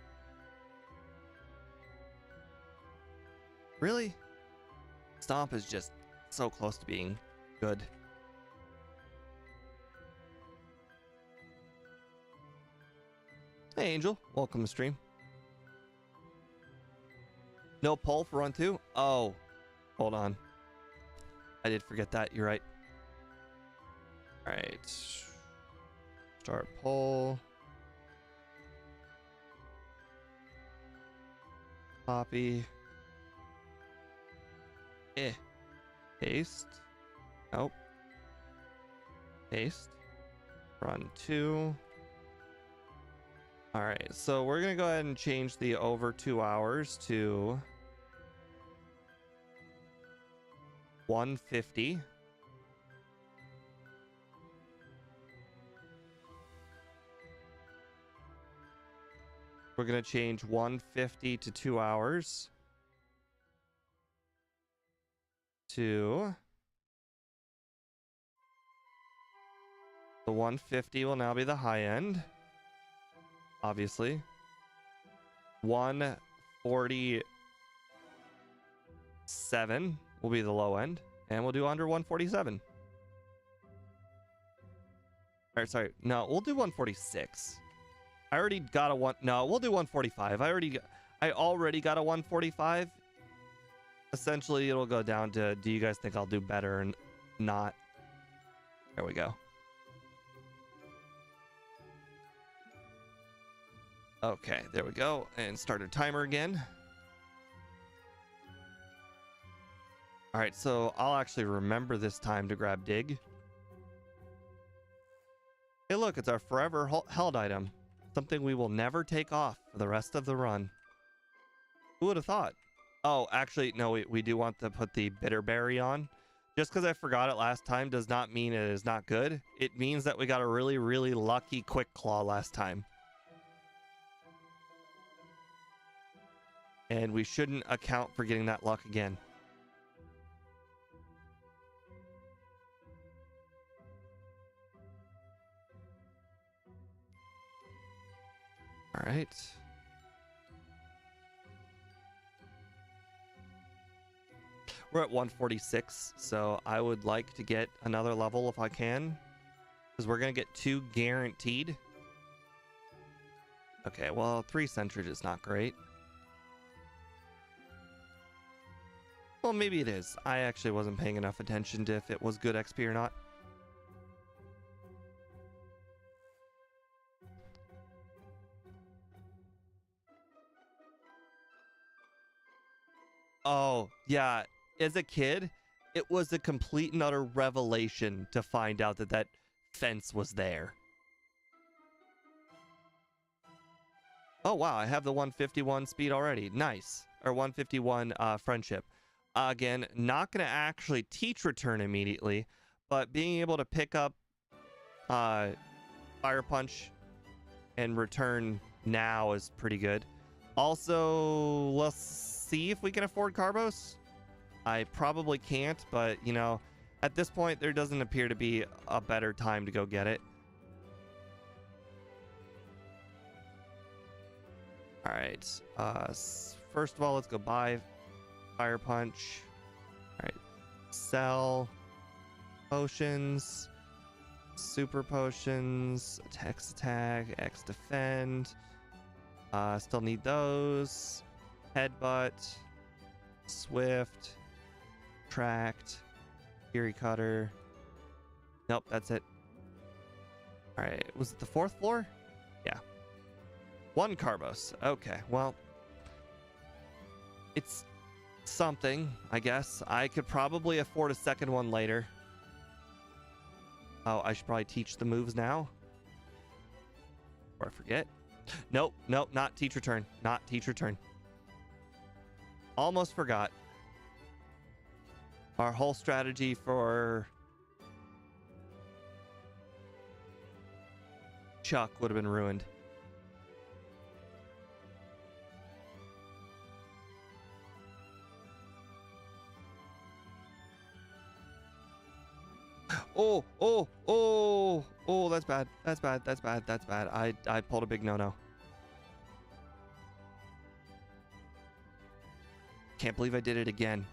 [SPEAKER 1] Really? Stomp is just so close to being good. Hey, Angel. Welcome to stream. No poll for run 2? Oh, hold on. I did forget that. You're right. All right. Start poll. Copy. Paste. Nope. Paste. Run 2. All right. So we're going to go ahead and change the over 2 hours to 150. We're going to change 150 to 2 hours to the 150 will now be the high end, obviously. 147 will be the low end, and we'll do under 147. All right, sorry. No, we'll do 146. I already got a one. No, we'll do 145. I already got a 145. Essentially, it'll go down to, do you guys think I'll do better or not? There we go. Okay, there we go. And start a timer again. All right, so I'll actually remember this time to grab dig. Hey, look, it's our forever held item. Something we will never take off for the rest of the run. Who would have thought? Oh, actually, no, we do want to put the bitter berry on. Just because I forgot it last time does not mean it is not good. It means that we got a really, really lucky quick claw last time. And we shouldn't account for getting that luck again. All right. We're at 146, so I would like to get another level if I can, because we're going to get 2 guaranteed. Okay, well, 3 centured is not great. Well, maybe it is. I actually wasn't paying enough attention to if it was good XP or not. Oh, yeah. As a kid, it was a complete and utter revelation to find out that that fence was there. Oh, wow. I have the 151 speed already. Nice. Or 151 friendship. Again, not going to actually teach return immediately, but being able to pick up Fire Punch and return now is pretty good. Also, let's see if we can afford Carbos. I probably can't, but, you know, at this point, there doesn't appear to be a better time to go get it. All right. First of all, let's go buy Fire Punch. All right. Sell potions. Super potions. Attack. X defend. Still need those. Headbutt. Swift. Tracked. Fury Cutter. Nope, that's it. All right. Was it the 4th floor? Yeah. 1 Carbos. Okay, well, it's something, I guess. I could probably afford a second one later. Oh, I should probably teach the moves now. Or I forget. Nope, not teach return. Not teach return. Almost forgot. Our whole strategy for Chuck would have been ruined. Oh, that's bad. That's bad. I pulled a big no-no. Can't believe I did it again.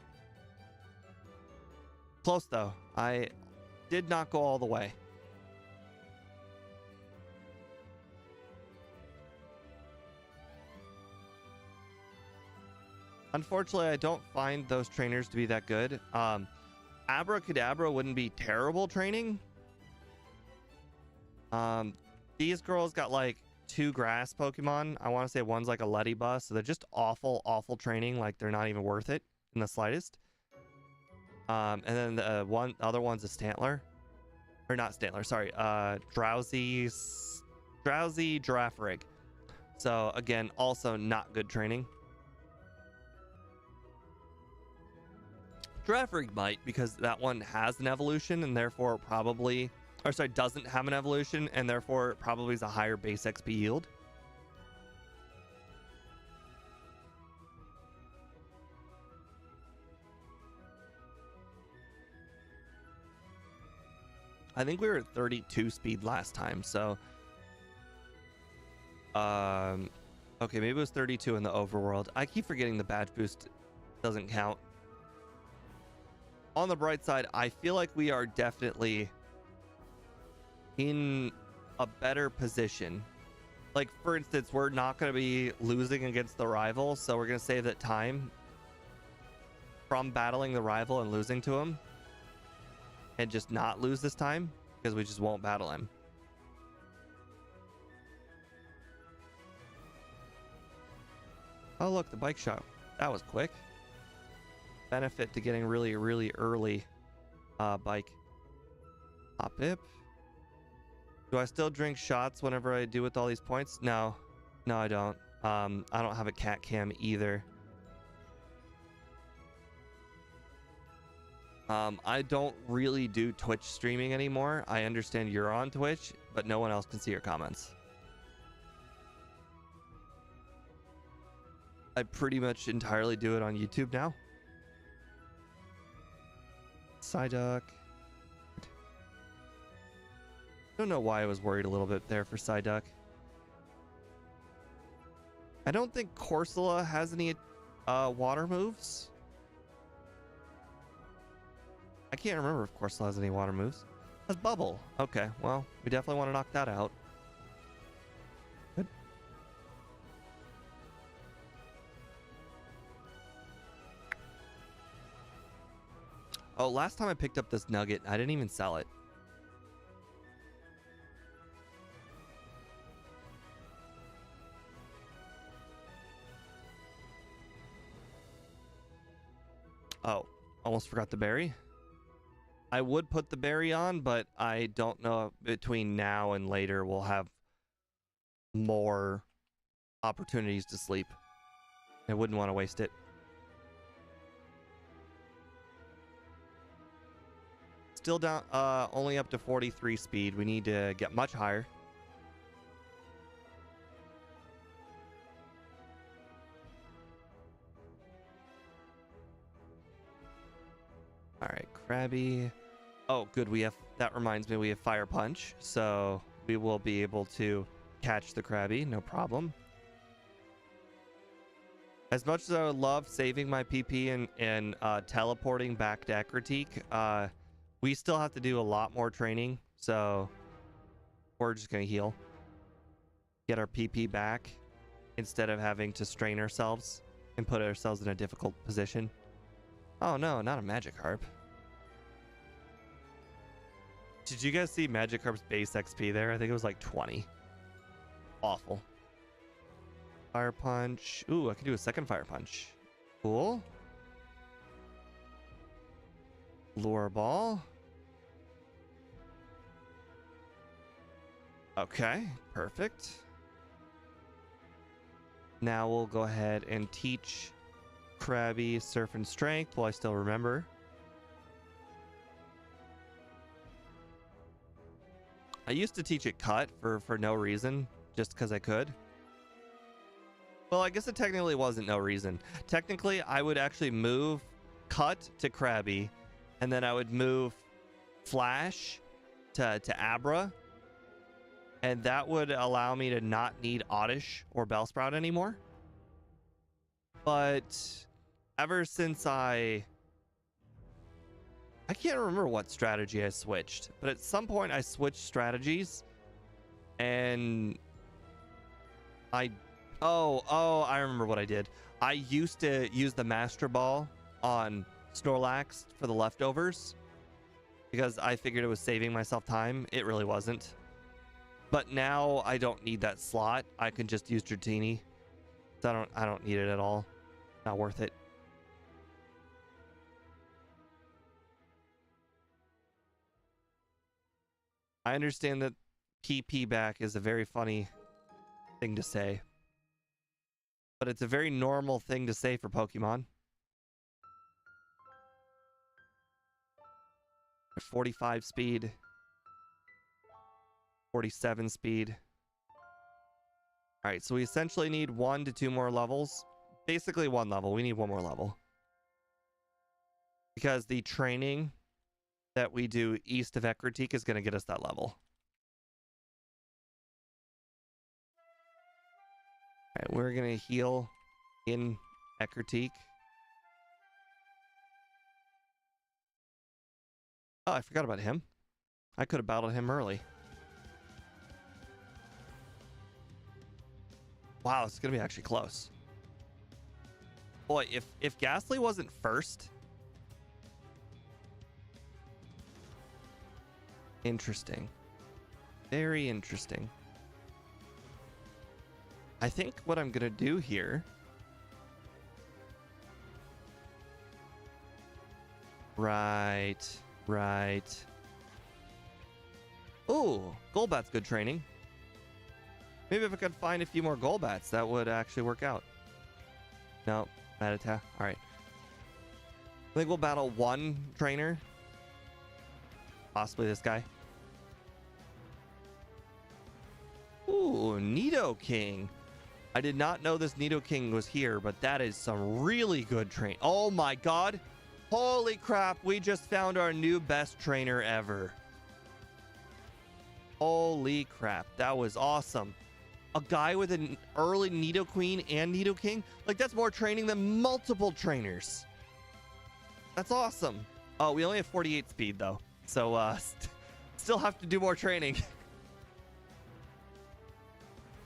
[SPEAKER 1] Close though. I did not go all the way. Unfortunately, I don't find those trainers to be that good. Abracadabra wouldn't be terrible training. These girls got like 2 grass Pokemon. I want to say one's like a Ledybus, so they're just awful training. Like they're not even worth it in the slightest. And then the other one's a Stantler, or not Stantler. Sorry, drowsy Giraffe Rig. So again, also not good training. Giraffe Rig might, because that one has an evolution and therefore probably, or sorry, doesn't have an evolution and therefore probably is a higher base XP yield. I think we were at 32 speed last time, so okay, maybe it was 32 in the overworld. I keep forgetting the badge boost doesn't count. On the bright side, I feel like we are definitely in a better position. Like, for instance, we're not going to be losing against the rival, so we're going to save that time from battling the rival and losing to him, and just not lose this time, because we just won't battle him. Oh, look, the bike shop. That was quick. Benefit to getting really early bike. Hop-Ip. Do I still drink shots whenever I do with all these points? No, I don't. I don't have a cat cam either. I don't really do Twitch streaming anymore. I understand you're on Twitch, but no one else can see your comments. I pretty much entirely do it on YouTube now. Psyduck. Don't know why I was worried a little bit there for Psyduck. I don't think Corsola has any water moves. I can't remember if Corsola has any water moves. Has Bubble. Okay, well, we definitely want to knock that out. Good. Oh, last time I picked up this nugget, I didn't even sell it. Oh, almost forgot the berry. I would put the berry on, but I don't know if between now and later we'll have more opportunities to sleep. I wouldn't want to waste it. Still down, only up to 43 speed. We need to get much higher. All right, Krabby. Oh, good. We have, that reminds me, we have Fire Punch, so we will be able to catch the Krabby, no problem. As much as I would love saving my PP and teleporting back to Ekritique, we still have to do a lot more training, so we're just gonna heal, get our PP back instead of having to strain ourselves and put ourselves in a difficult position. Oh no, not a Magikarp. Did you guys see Magikarp's base XP there? I think it was like 20. Awful. Fire Punch. Ooh, I can do a second Fire Punch. Cool. Lure Ball. Okay, perfect. Now we'll go ahead and teach Krabby Surf and Strength while I still remember. I used to teach it Cut for no reason, just because I could. Well, I guess it technically wasn't no reason. Technically, I would actually move Cut to Krabby, and then I would move Flash to Abra, and that would allow me to not need Oddish or Bellsprout anymore. But ever since I can't remember what strategy I switched, but at some point I switched strategies, and I remember what I did. I used to use the Master Ball on Snorlax for the leftovers because I figured it was saving myself time. It really wasn't. But now I don't need that slot. I can just use Dratini. So I don't need it at all. Not worth it. I understand that PP back is a very funny thing to say. But it's a very normal thing to say for Pokemon. 45 speed. 47 speed. Alright, so we essentially need 1 to 2 more levels. Basically 1 level. We need 1 more level. Because the training that we do east of Ekritik is going to get us that level. Alright, we're going to heal in Ekritik. Oh, I forgot about him. I could have battled him early. Wow, it's going to be actually close. Boy, if Ghastly wasn't first... Interesting. Very interesting. I think what I'm going to do here... Right. Ooh, Golbat's good training. Maybe if I could find a few more Golbats, that would actually work out. No, Rattata. All right. I think we'll battle 1 trainer. Possibly this guy. Ooh, Nidoking. I did not know this Nidoking was here, but that is some really good train. Oh my god. Holy crap, we just found our new best trainer ever. Holy crap, that was awesome. A guy with an early Nidoqueen and Nidoking? Like, that's more training than multiple trainers. That's awesome. Oh, we only have 48 speed, though. So, still have to do more training.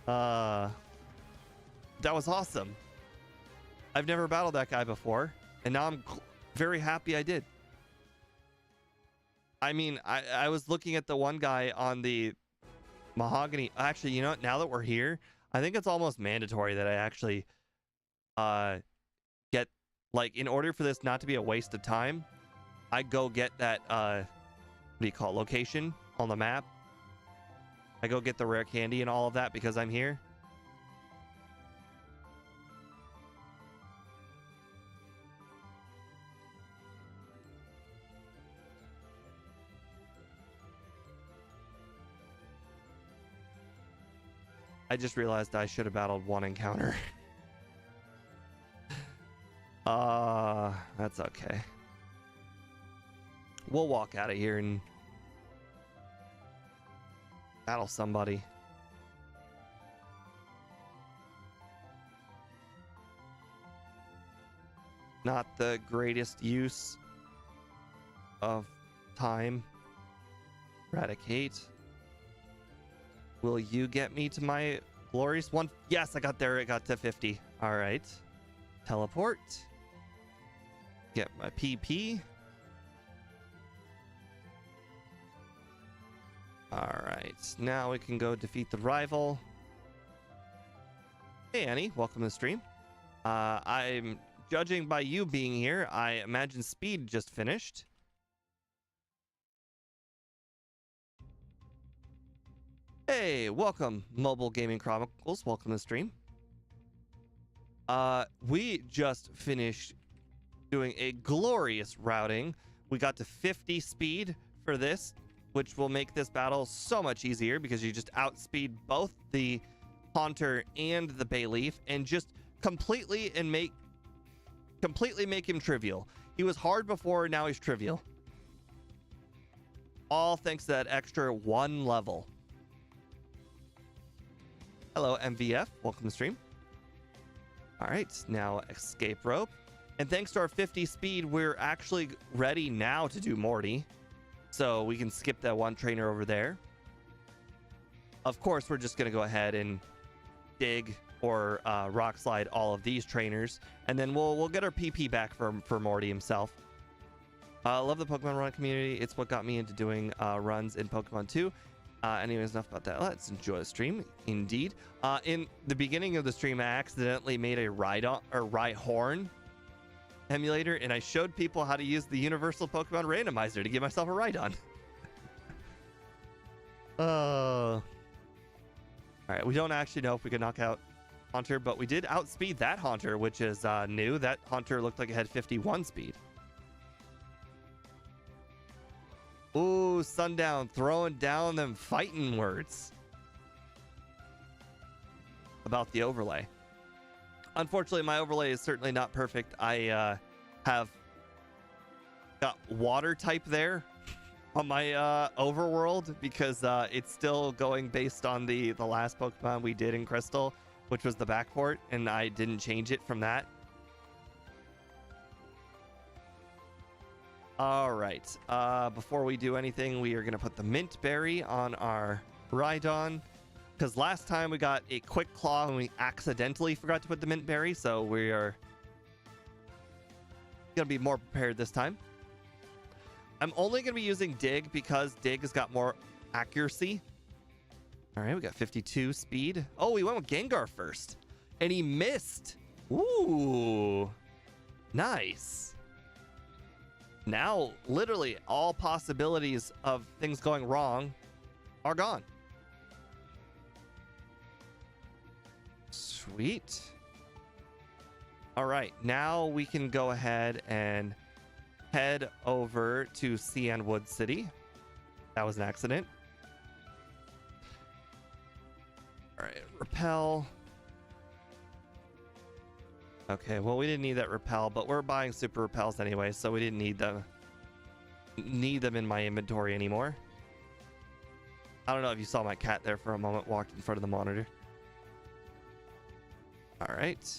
[SPEAKER 1] That was awesome. I've never battled that guy before, and now I'm very happy I did. I mean, I was looking at the one guy on the Mahogany. Actually, you know what? Now that we're here, I think it's almost mandatory that I actually get, like, in order for this not to be a waste of time, I go get that, what do you call it, location on the map. I go get the rare candy and all of that because I'm here. I just realized I should have battled 1 encounter. That's okay. We'll walk out of here and battle somebody. Not the greatest use of time. Eradicate. Will you get me to my glorious one? Yes, I got there. It got to 50. All right. Teleport. Get my PP. All right. Now we can go defeat the rival. Hey, Annie. Welcome to the stream. I'm judging by you being here. I imagine Speed just finished. Hey, welcome, Mobile Gaming Chronicles. Welcome to the stream. We just finished doing a glorious routing. We got to 50 speed for this, which will make this battle so much easier because you just outspeed both the Haunter and the Bayleaf and just completely make him trivial. He was hard before, now he's trivial. All thanks to that extra 1 level. Hello, MVF. Welcome to the stream. All right, now escape rope. And thanks to our 50 speed, we're actually ready now to do Morty. So we can skip that 1 trainer over there. Of course, we're just going to go ahead and dig or rock slide all of these trainers. And then we'll get our PP back for Morty himself. Love the Pokemon run community. It's what got me into doing runs in Pokemon 2. Anyways, enough about that. Let's enjoy the stream. Indeed. In the beginning of the stream, I accidentally made a Rhydon or Rhyhorn emulator, and I showed people how to use the Universal Pokemon Randomizer to give myself a Rhydon. All right, we don't actually know if we can knock out Haunter, but we did outspeed that Haunter, which is new. That Haunter looked like it had 51 speed. Ooh, Sundown throwing down them fighting words about the overlay. Unfortunately, my overlay is certainly not perfect. I have got water type there on my overworld because it's still going based on the last Pokemon we did in Crystal, which was the backport, and I didn't change it from that. All right, before we do anything, we are going to put the Mint Berry on our Rhydon, because last time we got a Quick Claw and we accidentally forgot to put the Mint Berry, so we are going to be more prepared this time. I'm only going to be using Dig because Dig has got more accuracy. All right, we got 52 speed. Oh, we went with Gengar first, and he missed. Ooh, nice. Now, literally, all possibilities of things going wrong are gone. Sweet. All right, now we can go ahead and head over to Cianwood City. That was an accident. All right, repel. Okay, well, we didn't need that repel, but we're buying super repels anyway, so we didn't need them in my inventory anymore. I don't know if you saw my cat there for a moment, walked in front of the monitor. All right.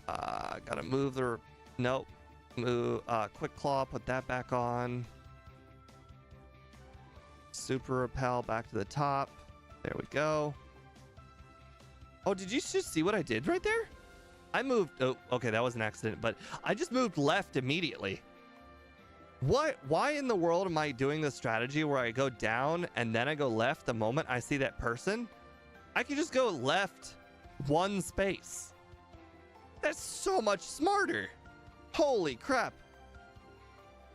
[SPEAKER 1] Gotta move the... Nope. Move, Quick Claw, put that back on. Super repel back to the top. There we go. Oh, did you just see what I did right there? I moved... Oh, okay, that was an accident, but I just moved left immediately. What? Why in the world am I doing this strategy where I go down and then I go left the moment I see that person? I could just go left one space. That's so much smarter. Holy crap.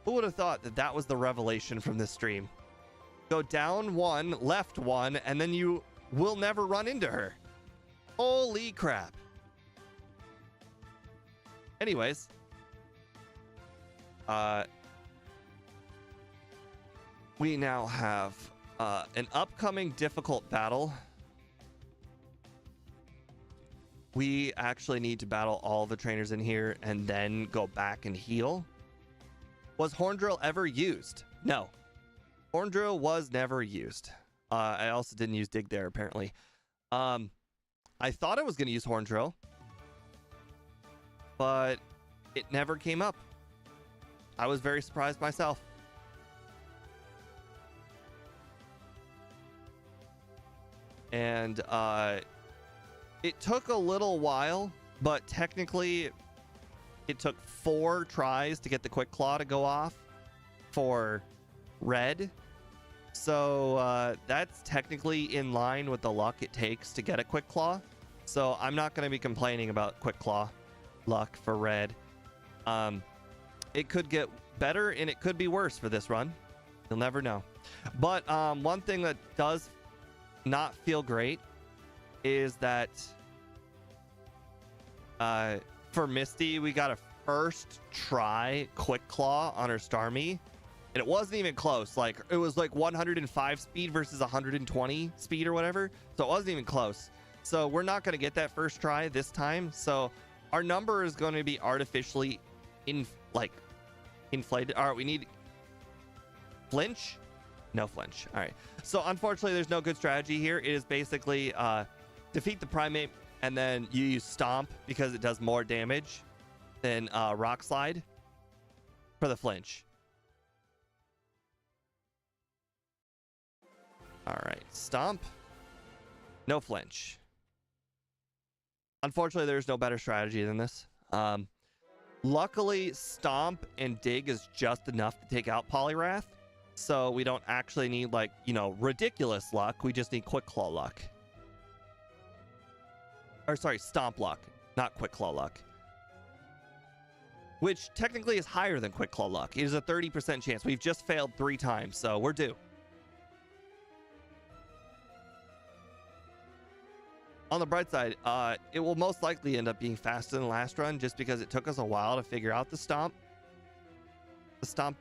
[SPEAKER 1] Who would have thought that that was the revelation from this stream? Go down one, left one, and then you will never run into her. Holy crap. Anyways. We now have an upcoming difficult battle. We actually need to battle all the trainers in here and then go back and heal. Was Horn Drill ever used? No. Horn Drill was never used. I also didn't use Dig there, apparently. I thought I was going to use Horn Drill, but it never came up. I was very surprised myself. And it took a little while, but technically it took 4 tries to get the Quick Claw to go off for Red. So that's technically in line with the luck it takes to get a Quick Claw. So I'm not going to be complaining about Quick Claw luck for Red. It could get better and it could be worse for this run. You'll never know. But one thing that does not feel great is that for Misty, we got a first try Quick Claw on her Starmie, and it wasn't even close. Like, it was like 105 speed versus 120 speed or whatever, so it wasn't even close. So we're not going to get that first try this time, so our number is going to be artificially inflated. All right, we need flinch. No flinch. All right, so unfortunately there's no good strategy here. It is basically defeat the primate and then you use Stomp because it does more damage than Rock Slide for the flinch. All right, Stomp, no flinch. Unfortunately, there's no better strategy than this. Luckily, Stomp and Dig is just enough to take out Poliwrath. So we don't actually need, like, you know, ridiculous luck. We just need Quick Claw luck. Or sorry, Stomp luck, not Quick Claw luck. Which technically is higher than Quick Claw luck. It is a 30% chance. We've just failed 3 times, so we're due. On the bright side, it will most likely end up being faster than the last run just because it took us a while to figure out the Stomp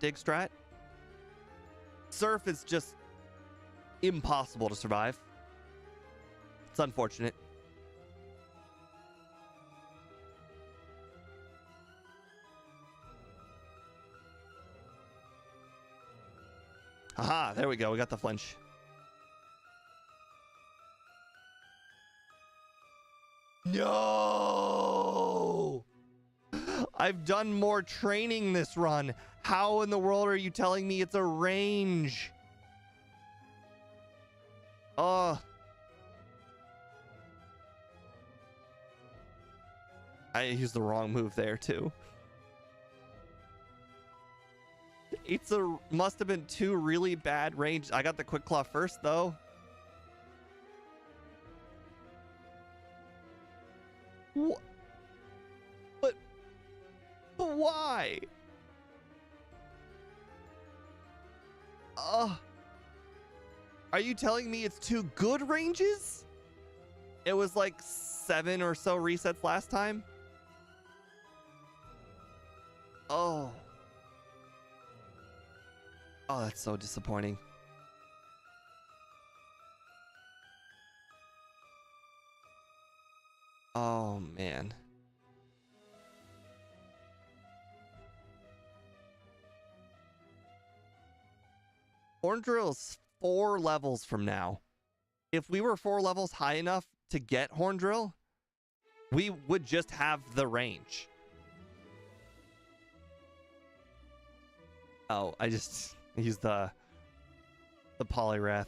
[SPEAKER 1] Dig strat. Surf is just impossible to survive. It's unfortunate. Aha, there we go. We got the flinch. No! I've done more training this run. How in the world are you telling me it's a range? I used the wrong move there too. Must have been 2 really bad range. I got the Quick Claw first though. But why? Are you telling me it's 2 good ranges? It was like 7 or so resets last time. Oh, that's so disappointing. Oh, man. Horn Drill's 4 levels from now. If we were 4 levels high enough to get Horn Drill, we would just have the range. Oh, I just used the Poliwrath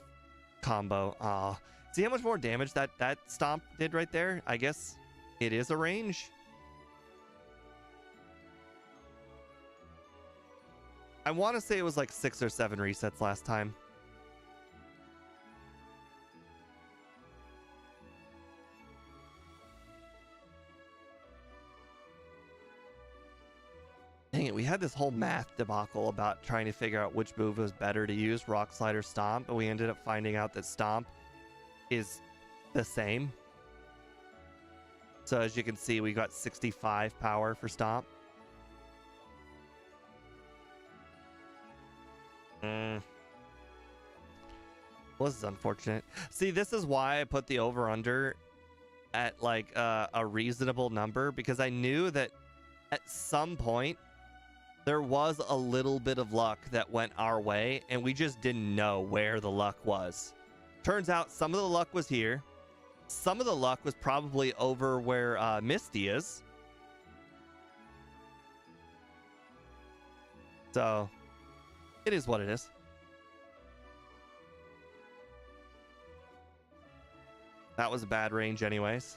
[SPEAKER 1] combo. See how much more damage that Stomp did right there? I guess it is a range. I want to say it was like 6 or 7 resets last time. Dang it, we had this whole math debacle about trying to figure out which move was better to use, Rock Slide or Stomp, and we ended up finding out that Stomp is the same. So as you can see, we got 65 power for Stomp. Well, this is unfortunate. See, this is why I put the over-under at like a reasonable number, because I knew that at some point there was a little bit of luck that went our way, and we just didn't know where the luck was. Turns out some of the luck was here. Some of the luck was probably over where Misty is. So, it is what it is. That was a bad range anyways.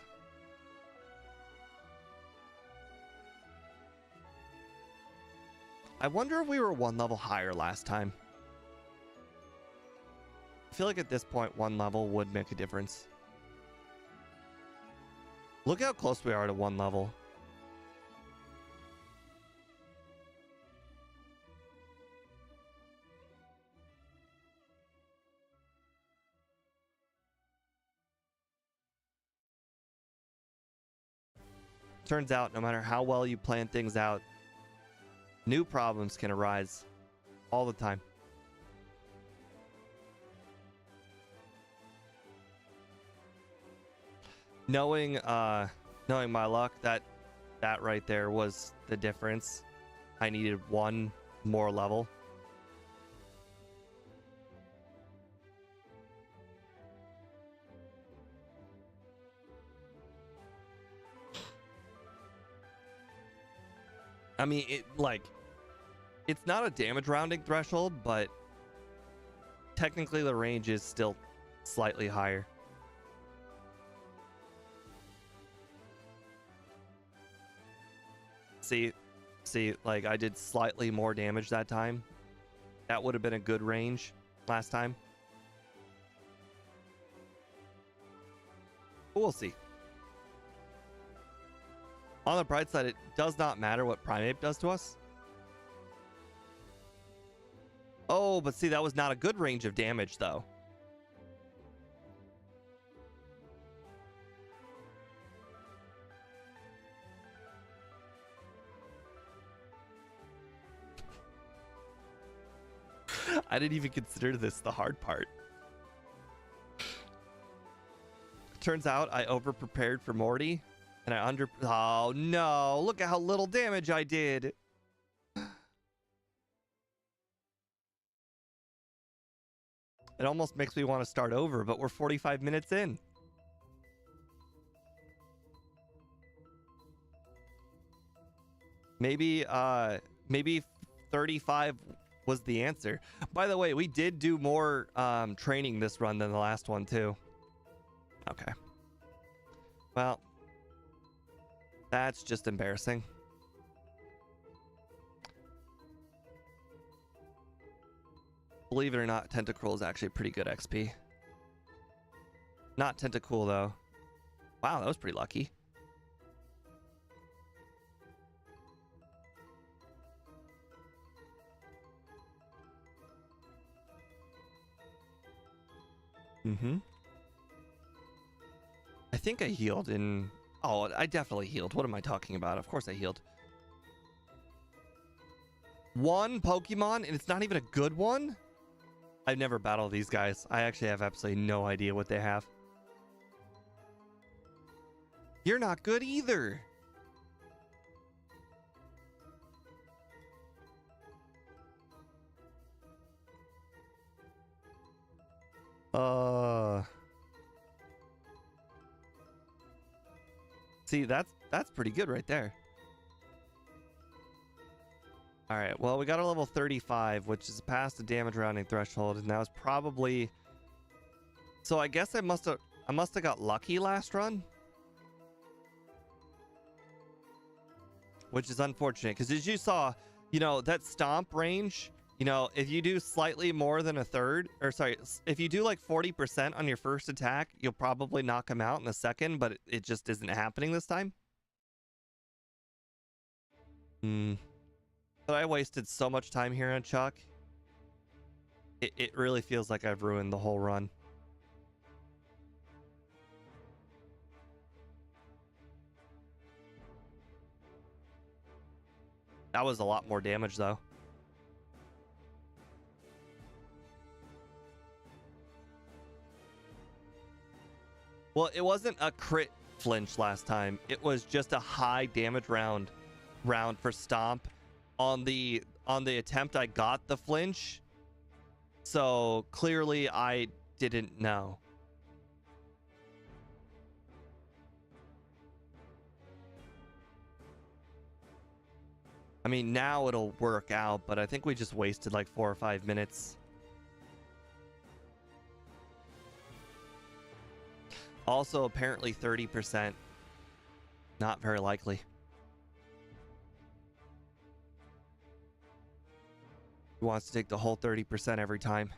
[SPEAKER 1] I wonder if we were 1 level higher last time. I feel like at this point 1 level would make a difference. Look how close we are to 1 level. Turns out, no matter how well you plan things out, new problems can arise all the time. Knowing my luck, that right there was the difference. I needed 1 more level. I mean, it's not a damage rounding threshold, but technically the range is still slightly higher. See, see, like I did slightly more damage that time. That would have been a good range last time. But we'll see. On the bright side, it does not matter what Primeape does to us. Oh, but see, that was not a good range of damage, though. I didn't even consider this the hard part. Turns out I over-prepared for Morty, and I under... Oh, no. Look at how little damage I did. It almost makes me want to start over, but we're 45 minutes in. Maybe 35 was the answer. By the way, we did do more training this run than the last one, too. Okay. Well, that's just embarrassing. Believe it or not, Tentacruel is actually pretty good XP. Not Tentacool, though. Wow, that was pretty lucky. I think I healed in... Oh, I definitely healed. What am I talking about? Of course I healed. One Pokemon, and it's not even a good one? I've never battled these guys. I actually have absolutely no idea what they have. You're not good either. See, that's pretty good right there. All right, well, we got a level 35, which is past the damage rounding threshold, and that was probably... So I guess I must have got lucky last run. Which is unfortunate, because as you saw, you know, that stomp range, you know, if you do slightly more than a third, or sorry, if you do like 40% on your first attack, you'll probably knock him out in the second, but it just isn't happening this time. But I wasted so much time here on Chuck. It really feels like I've ruined the whole run. That was a lot more damage, though. Well, it wasn't a crit flinch last time. It was just a high damage round for Stomp. On the attempt, I got the flinch. So clearly I didn't know. I mean, now it'll work out, but I think we just wasted like 4 or 5 minutes. Also, apparently 30%. Not very likely. He wants to take the whole 30% every time.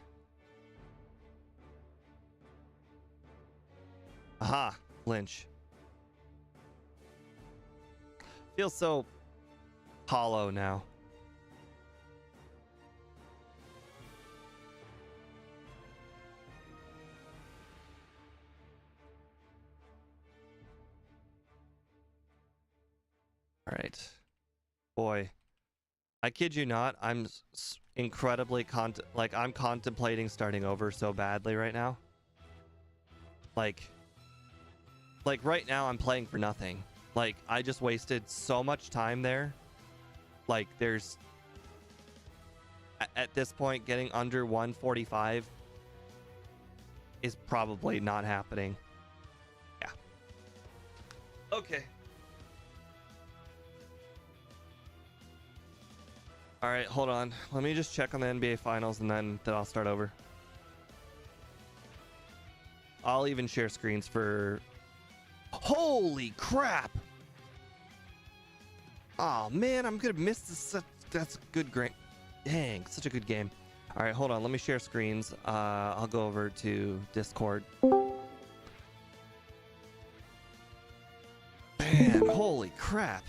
[SPEAKER 1] Aha, flinch. Feels so hollow now. All right. Boy, I kid you not, I'm incredibly I'm contemplating starting over so badly right now. Like right now I'm playing for nothing. Like, I just wasted so much time there. Like, there's... At this point, getting under 145 is probably not happening. Yeah. Okay. All right, hold on. Let me just check on the NBA Finals, and then I'll start over. I'll even share screens for... Holy crap! Oh man, I'm gonna miss this. That's a good game. Dang, such a good game. All right, hold on. Let me share screens. I'll go over to Discord. Man, holy crap.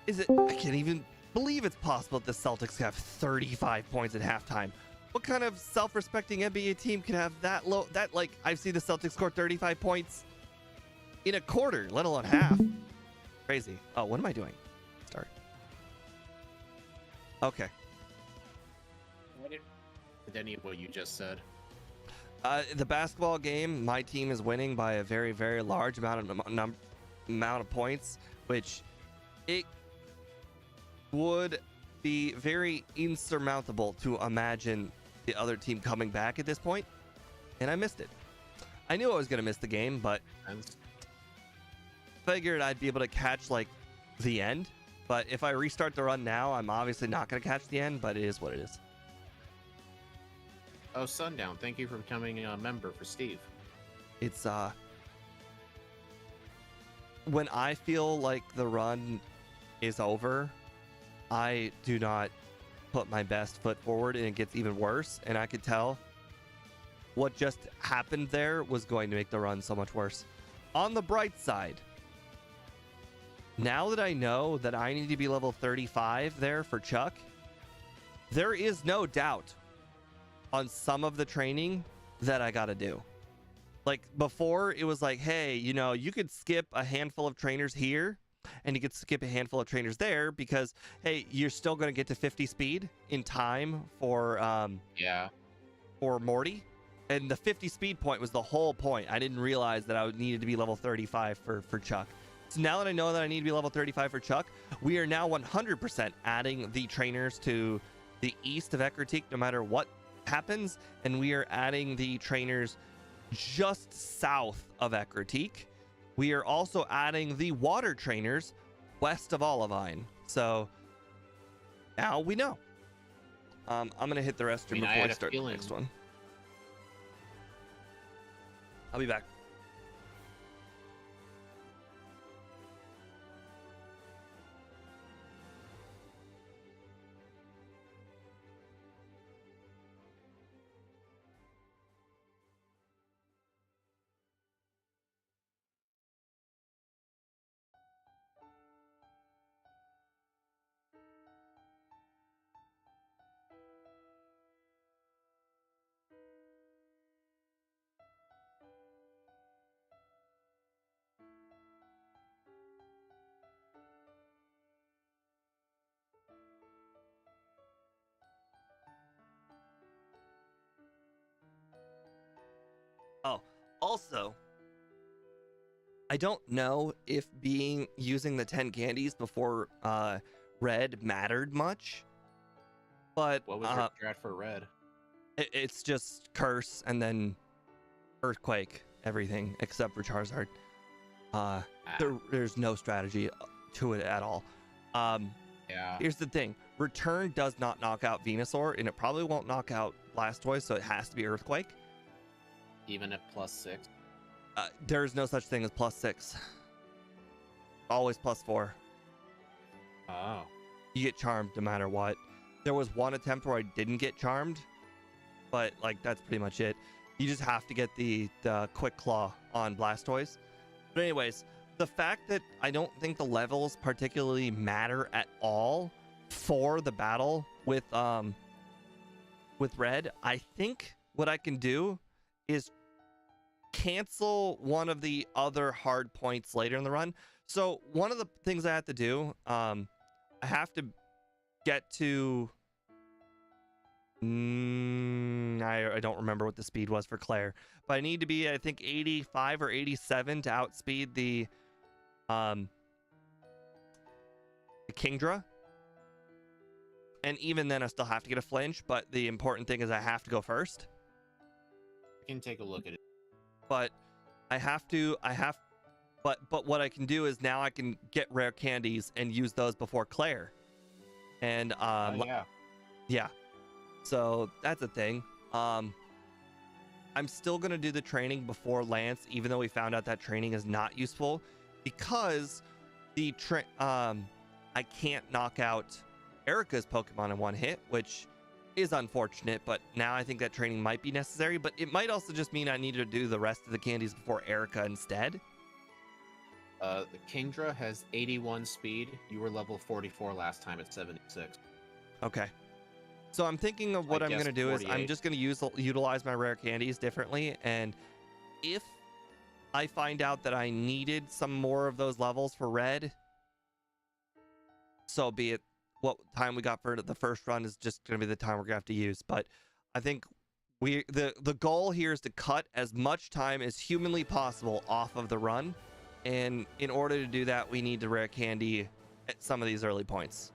[SPEAKER 1] Is it? I can't even believe it's possible that the Celtics have 35 points at halftime. What kind of self-respecting NBA team can have that low? I've seen the Celtics score 35 points in a quarter, let alone half. Crazy. Oh, what am I doing? Start. Okay.
[SPEAKER 2] With any of what you just said.
[SPEAKER 1] The basketball game, my team is winning by a very, very large amount of points, which it would be very insurmountable to imagine the other team coming back at this point, and I missed it. I knew I was going to miss the game, but figured I'd be able to catch like the end. But if I restart the run now, I'm obviously not going to catch the end, but it is what it is.
[SPEAKER 2] Oh, Sundown, thank you for becoming a member for Steve.
[SPEAKER 1] It's when I feel like the run is over, I do not put my best foot forward, and it gets even worse. And I could tell what just happened there was going to make the run so much worse. On the bright side, now that I know that I need to be level 35 there for Chuck, there is no doubt on some of the training that I got to do. Like before, it was like, hey, you know, you could skip a handful of trainers here and you could skip a handful of trainers there because, hey, you're still going to get to 50 speed in time for Morty. And the 50 speed point was the whole point. I didn't realize that I needed to be level 35 for Chuck. So now that I know that I need to be level 35 for Chuck, we are now 100% adding the trainers to the east of Ekritik no matter what happens, and we are adding the trainers just south of Ekritik. We are also adding the water trainers west of Olivine. So now we know. I'm gonna hit the restroom before I start the next one. I'll be back. Oh, also, I don't know if using the 10 candies before red mattered much, but
[SPEAKER 2] what was your strat for red?
[SPEAKER 1] It's just curse and then earthquake, everything except for Charizard. There's no strategy to it at all.
[SPEAKER 2] Yeah.
[SPEAKER 1] Here's the thing: Return does not knock out Venusaur, and it probably won't knock out Blastoise, so it has to be earthquake.
[SPEAKER 2] Even at +6?
[SPEAKER 1] There is no such thing as +6. Always +4.
[SPEAKER 2] Oh.
[SPEAKER 1] You get charmed no matter what. There was one attempt where I didn't get charmed, but like that's pretty much it. You just have to get the quick claw on Blastoise. But anyways, the fact that I don't think the levels particularly matter at all for the battle with red, I think what I can do is cancel one of the other hard points later in the run. So one of the things I have to do, I have to get to I don't remember what the speed was for Claire, but I need to be, I think, 85 or 87 to outspeed the Kingdra. And even then I still have to get a flinch, but the important thing is I have to go first.
[SPEAKER 2] I can take a look at it.
[SPEAKER 1] But but what I can do is now I can get rare candies and use those before Claire. And yeah. So that's a thing. I'm still gonna do the training before Lance, even though we found out that training is not useful, because the I can't knock out Erica's Pokemon in one hit, which is unfortunate, but now I think that training might be necessary, but it might also just mean I need to do the rest of the candies before Erica instead.
[SPEAKER 2] The Kingdra has 81 speed. You were level 44 last time at 76.
[SPEAKER 1] Okay. So I'm thinking of what I'm going to do
[SPEAKER 2] 48.
[SPEAKER 1] is I'm just going to utilize my rare candies differently, and if I find out that I needed some more of those levels for red, so be it. What time we got for the first run is just going to be the time we're going to have to use. But I think the goal here is to cut as much time as humanly possible off of the run. And in order to do that, we need to rare candy at some of these early points.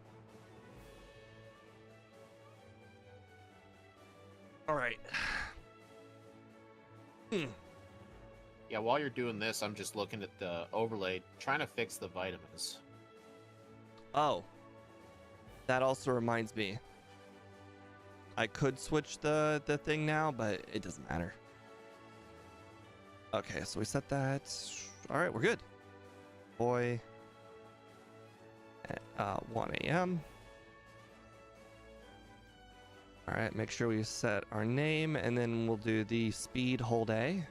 [SPEAKER 1] All right.
[SPEAKER 2] Yeah, while you're doing this, I'm just looking at the overlay, trying to fix the vitamins.
[SPEAKER 1] Oh. That also reminds me. I could switch the thing now, but it doesn't matter. Okay, so we set that. All right, we're good. Boy. At 1 a.m. All right, make sure we set our name, and then we'll do the speed whole day.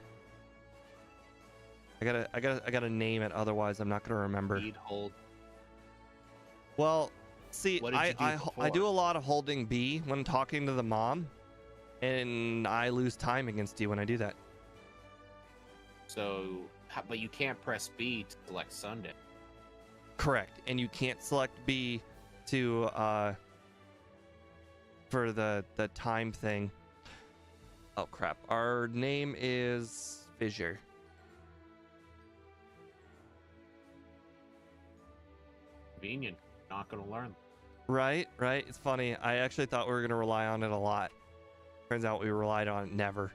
[SPEAKER 1] I gotta name it, otherwise I'm not gonna remember.
[SPEAKER 2] Speed hold.
[SPEAKER 1] Well, see,
[SPEAKER 2] What did you do
[SPEAKER 1] I
[SPEAKER 2] before?
[SPEAKER 1] do a lot of holding B when talking to the mom, and I lose time against you when I do that.
[SPEAKER 2] So, but you can't press B to select Sunday.
[SPEAKER 1] Correct, and you can't select B to for the time thing. Oh crap! Our name is Fissure.
[SPEAKER 2] Convenient. Not gonna learn.
[SPEAKER 1] Right. It's funny. I actually thought we were gonna rely on it a lot. Turns out we relied on it never.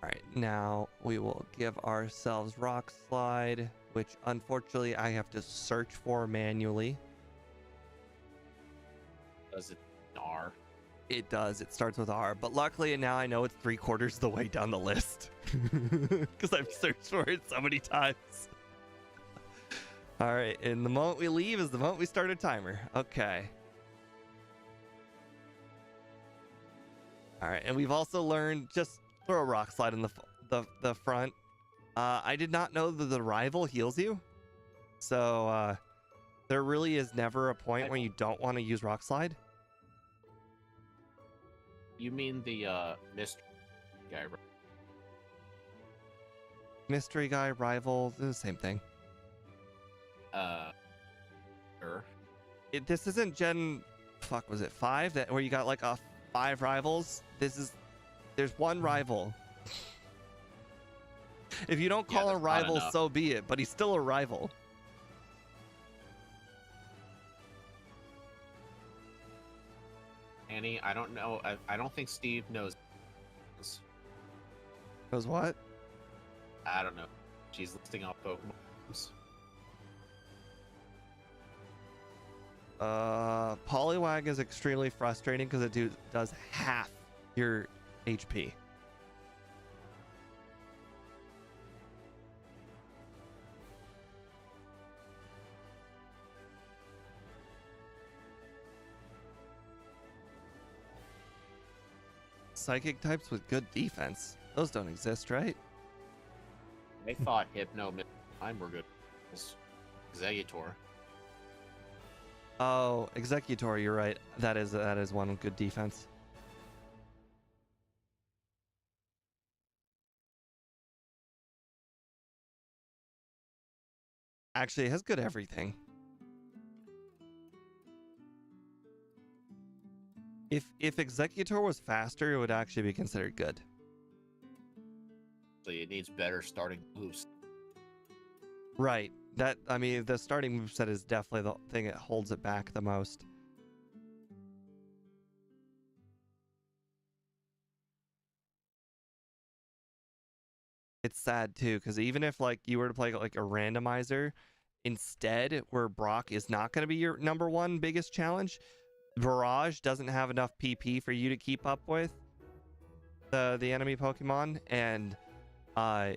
[SPEAKER 1] All right, now we will give ourselves Rock Slide, which unfortunately I have to search for manually.
[SPEAKER 2] Does it R?
[SPEAKER 1] It does. It starts with R, but luckily now I know it's 3/4 of the way down the list because I've searched for it so many times. All right, and the moment we leave is the moment we start a timer. Okay. All right, and we've also learned just throw a Rock Slide in the front. I did not know that the rival heals you, so there really is never a point when you don't want to use Rock Slide.
[SPEAKER 2] You mean the mystery guy?
[SPEAKER 1] Mystery guy, rival, they're the same thing.
[SPEAKER 2] Sure.
[SPEAKER 1] This isn't Gen, fuck, was it 5 that where you got like 5 rivals? There's one rival. If you don't call a rival, so be it, but he's still a rival.
[SPEAKER 2] Annie, I don't know. I don't think Steve knows.
[SPEAKER 1] Knows what?
[SPEAKER 2] I don't know. She's listing off Pokeballs.
[SPEAKER 1] Poliwag is extremely frustrating because it does half your HP. Psychic types with good defense. Those don't exist, right?
[SPEAKER 2] They thought Hypno time were good. Executor.
[SPEAKER 1] Oh, Executor, you're right. That is one with good defense. Actually, it has good everything. If Executor was faster, it would actually be considered good.
[SPEAKER 2] So it needs better starting moves.
[SPEAKER 1] Right. That, I mean, the starting moveset is definitely the thing that holds it back the most. It's sad too, because even if like you were to play like a randomizer instead, where Brock is not going to be your number one biggest challenge, Barrage doesn't have enough PP for you to keep up with the enemy Pokemon, and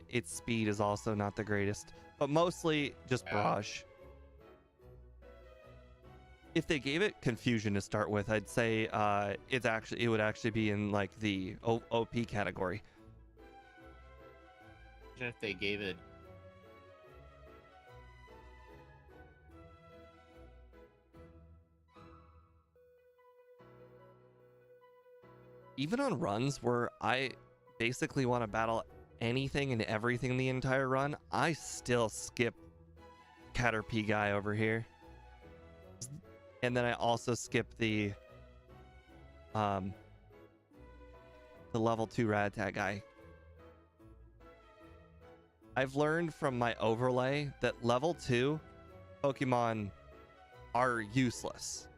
[SPEAKER 1] its speed is also not the greatest, but mostly just Barrage. If they gave it confusion to start with, I'd say it would actually be in like the OP category.
[SPEAKER 2] Imagine if they gave it.
[SPEAKER 1] Even on runs where I basically want to battle anything and everything the entire run, I still skip Caterpie guy over here. And then I also skip the level 2 Rattata guy. I've learned from my overlay that level 2 Pokemon are useless.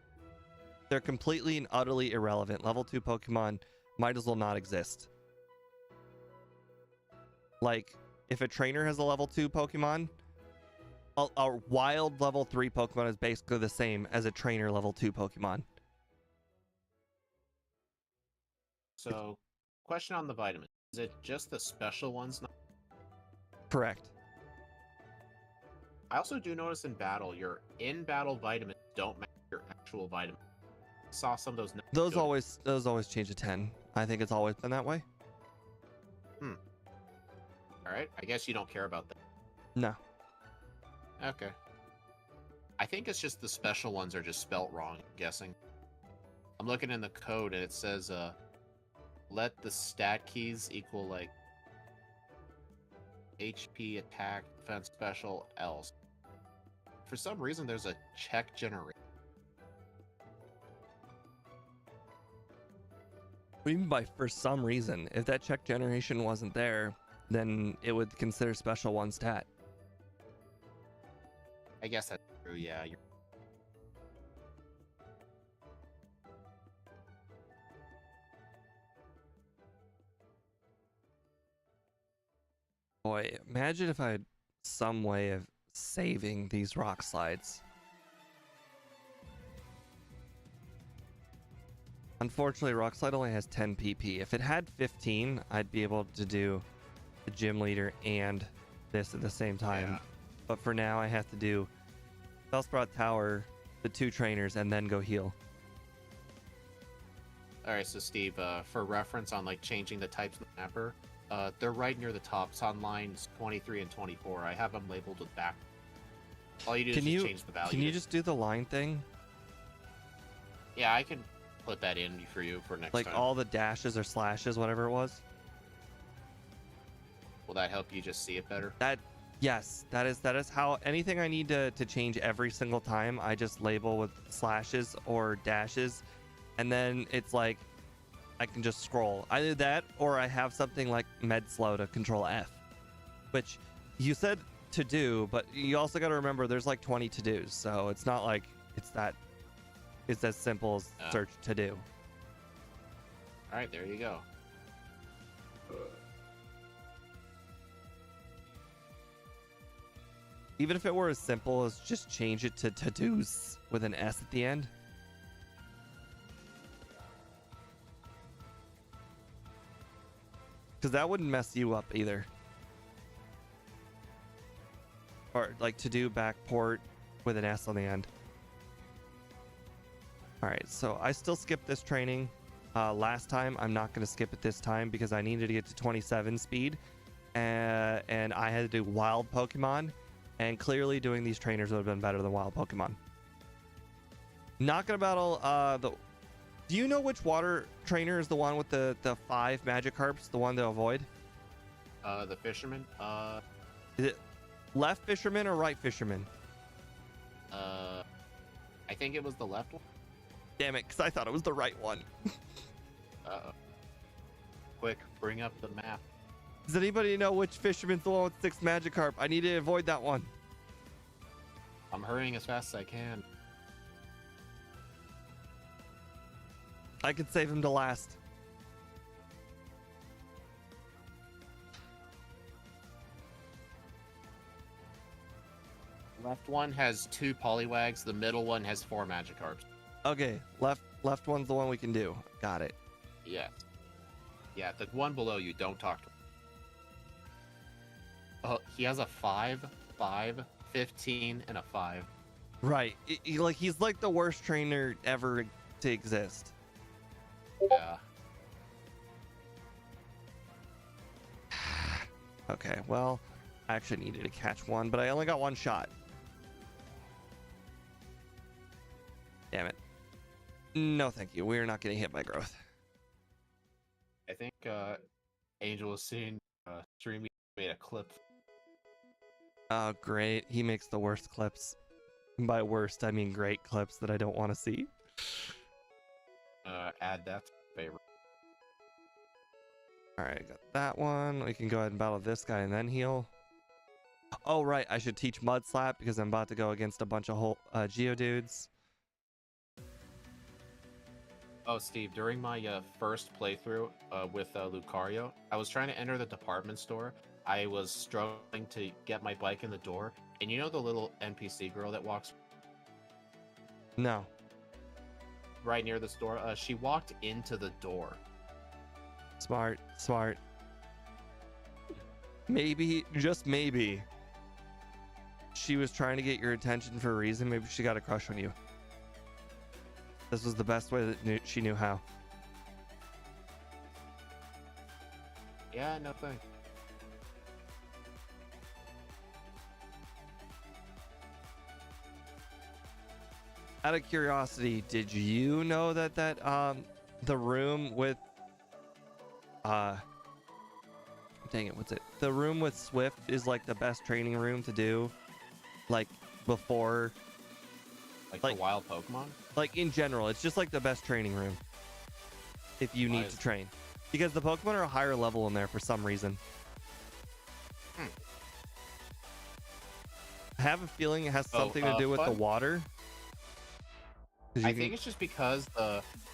[SPEAKER 1] They're completely and utterly irrelevant. Level 2 Pokemon might as well not exist. Like, if a trainer has a level 2 Pokemon, a wild level 3 Pokemon is basically the same as a trainer level 2 Pokemon.
[SPEAKER 2] So, question on the vitamin. Is it just the special ones?
[SPEAKER 1] Correct.
[SPEAKER 2] I also do notice in battle, your in-battle vitamins don't match your actual vitamins. I saw some of those.
[SPEAKER 1] Those always change to 10. I think it's always been that way.
[SPEAKER 2] All right. I guess you don't care about that.
[SPEAKER 1] No.
[SPEAKER 2] Okay. I think it's just the special ones are just spelt wrong, I'm guessing. I'm looking in the code and it says, let the stat keys equal, like, HP, attack, defense, special, else. For some reason, there's a check generator.
[SPEAKER 1] What do you mean by for some reason? If that check generation wasn't there, then it would consider special one stat.
[SPEAKER 2] I guess that's true, yeah.
[SPEAKER 1] Boy, imagine if I had some way of saving these rock slides. Unfortunately, rock slide only has 10 PP. If it had 15, I'd be able to do the gym leader and this at the same time.
[SPEAKER 2] Yeah.
[SPEAKER 1] But for now, I have to do Bellsprout Tower, the 2 trainers, and then go heal.
[SPEAKER 2] Alright, so Steve, for reference on, like, changing the types in the mapper, they're right near the top. It's on lines 23 and 24. I have them labeled with back. All you do is just change the value.
[SPEAKER 1] Can you just do the line thing?
[SPEAKER 2] Yeah, I can put that in for you for next time.
[SPEAKER 1] Like all the dashes or slashes, whatever it was?
[SPEAKER 2] Will that help you just see it better?
[SPEAKER 1] Yes, that is how anything I need to change every single time, I just label with slashes or dashes, and then it's like I can just scroll. Either that or I have something like med slow to control F, which you said to do, but you also got to remember there's like 20 to dos, so it's not like it's as simple as search to do.
[SPEAKER 2] All right, there you go.
[SPEAKER 1] Even if it were as simple as just change it to to-dos with an S at the end. Because that wouldn't mess you up either. Or like to-do backport with an S on the end. Alright, so I still skipped this training last time. I'm not going to skip it this time because I needed to get to 27 speed. And I had to do wild Pokemon. And clearly doing these trainers would have been better than wild Pokemon. Not gonna battle do you know which water trainer is the one with the 5 Magikarps, the one to avoid?
[SPEAKER 2] The fisherman?
[SPEAKER 1] Is it left fisherman or right fisherman?
[SPEAKER 2] I think it was the left one.
[SPEAKER 1] Damn it, because I thought it was the right one.
[SPEAKER 2] Uh-oh. Quick, bring up the map.
[SPEAKER 1] Does anybody know which fisherman's the one with 6 Magikarp? I need to avoid that one.
[SPEAKER 2] I'm hurrying as fast as I can.
[SPEAKER 1] I could save him to last.
[SPEAKER 2] Left one has 2 Poliwags. The middle one has 4 Magikarps.
[SPEAKER 1] Okay, left one's the one we can do. Got it.
[SPEAKER 2] Yeah. Yeah, the one below you, don't talk to him. Oh, he has a 5, 5, 15, and a 5.
[SPEAKER 1] Right. He's like the worst trainer ever to exist.
[SPEAKER 2] Yeah.
[SPEAKER 1] Okay, well, I actually needed to catch one, but I only got one shot. Damn it. No, thank you. We're not getting hit by growth.
[SPEAKER 2] I think Angel was seeing stream. He made a clip.
[SPEAKER 1] Oh, great. He makes the worst clips. And by worst, I mean great clips that I don't want to see.
[SPEAKER 2] Add that to favorite.
[SPEAKER 1] Alright, got that one. We can go ahead and battle this guy and then heal. Oh, right. I should teach Mud Slap because I'm about to go against a bunch of Geodudes.
[SPEAKER 2] Oh, Steve, during my first playthrough with Lucario, I was trying to enter the department store. I was struggling to get my bike in the door. And you know the little NPC girl that walks
[SPEAKER 1] No.
[SPEAKER 2] right near the store? She walked into the door.
[SPEAKER 1] Smart. Smart. Maybe, just maybe, she was trying to get your attention for a reason. Maybe she got a crush on you. This was the best way that she knew how.
[SPEAKER 2] Yeah, no thing.
[SPEAKER 1] Out of curiosity, did you know that the room with dang it, what's it? The room with Swift is like the best training room to do, like before,
[SPEAKER 2] Like the wild Pokemon?
[SPEAKER 1] like in general, it's just like the best training room if you
[SPEAKER 2] Why
[SPEAKER 1] need
[SPEAKER 2] is
[SPEAKER 1] to train, because the Pokemon are a higher level in there for some reason. I have a feeling it has something to do with the water.
[SPEAKER 2] I think it's just because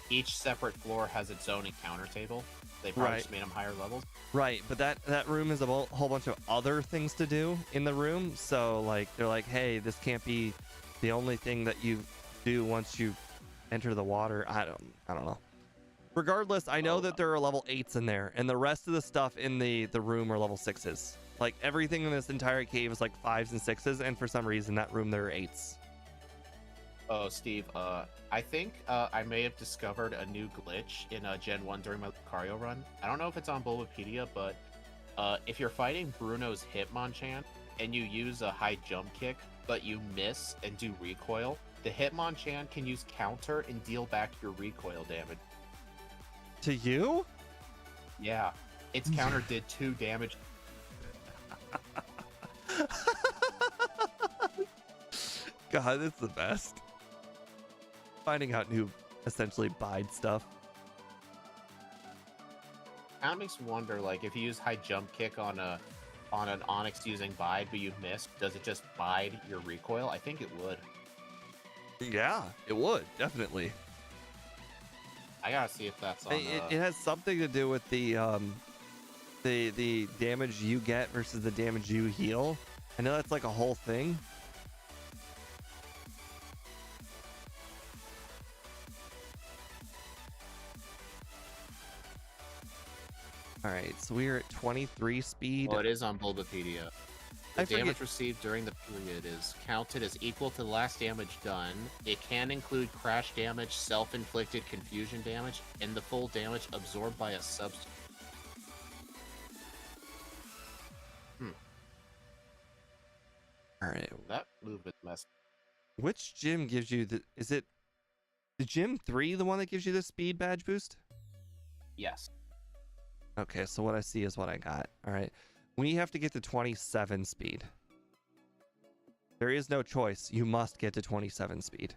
[SPEAKER 2] each separate floor has its own encounter table. They probably just made them higher levels.
[SPEAKER 1] Right, but that room has a whole bunch of other things to do in the room. So like they're like, hey, this can't be the only thing that you do once you enter the water. I don't know. Regardless, I know that there are level 8s in there, and the rest of the stuff in the room are level 6s. Like everything in this entire cave is like 5s and 6s, and for some reason that room there are 8s.
[SPEAKER 2] Oh, Steve, I think I may have discovered a new glitch in Gen 1 during my Lucario run. I don't know if it's on Bulbapedia, but if you're fighting Bruno's Hitmonchan and you use a high jump kick, but you miss and do recoil, the Hitmonchan can use counter and deal back your recoil damage.
[SPEAKER 1] To you?
[SPEAKER 2] Yeah, its counter did 2 damage.
[SPEAKER 1] God, it's the best. Finding out new, essentially, bide stuff.
[SPEAKER 2] Kind of makes me wonder, like, if you use high jump kick on an Onyx using bide, but you miss, does it just bide your recoil? I think it would.
[SPEAKER 1] Yeah, it would, definitely.
[SPEAKER 2] I gotta see if that's on.
[SPEAKER 1] It has something to do with the damage you get versus the damage you heal. I know that's like a whole thing. All right, so we are at 23 speed.
[SPEAKER 2] Well, it is on Bulbapedia. The damage received during the period is counted as equal to the last damage done. It can include crash damage, self-inflicted confusion damage, and the full damage absorbed by a substance.
[SPEAKER 1] All right.
[SPEAKER 2] That move is messed.
[SPEAKER 1] Which gym gives you the... Is it the gym 3, the one that gives you the speed badge boost?
[SPEAKER 2] Yes.
[SPEAKER 1] Okay, so what I see is what I got. All right. We have to get to 27 speed. There is no choice. You must get to 27 speed.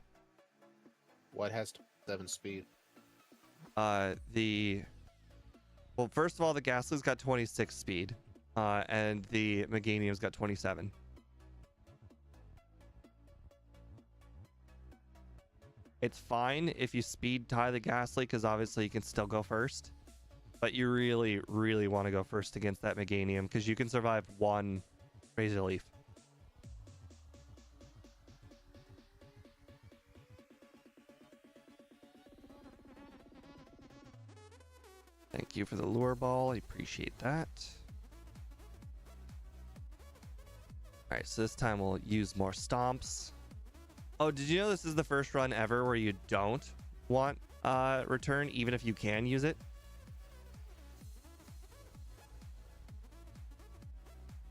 [SPEAKER 2] What has 7 speed?
[SPEAKER 1] Well, first of all, the Ghastly's got 26 speed. And the Meganium's got 27. It's fine if you speed tie the Ghastly, because obviously you can still go first. But you really, really want to go first against that Meganium, because you can survive one Razor Leaf. Thank you for the lure ball. I appreciate that. Alright, so this time we'll use more stomps. Oh, did you know this is the first run ever where you don't want return, even if you can use it?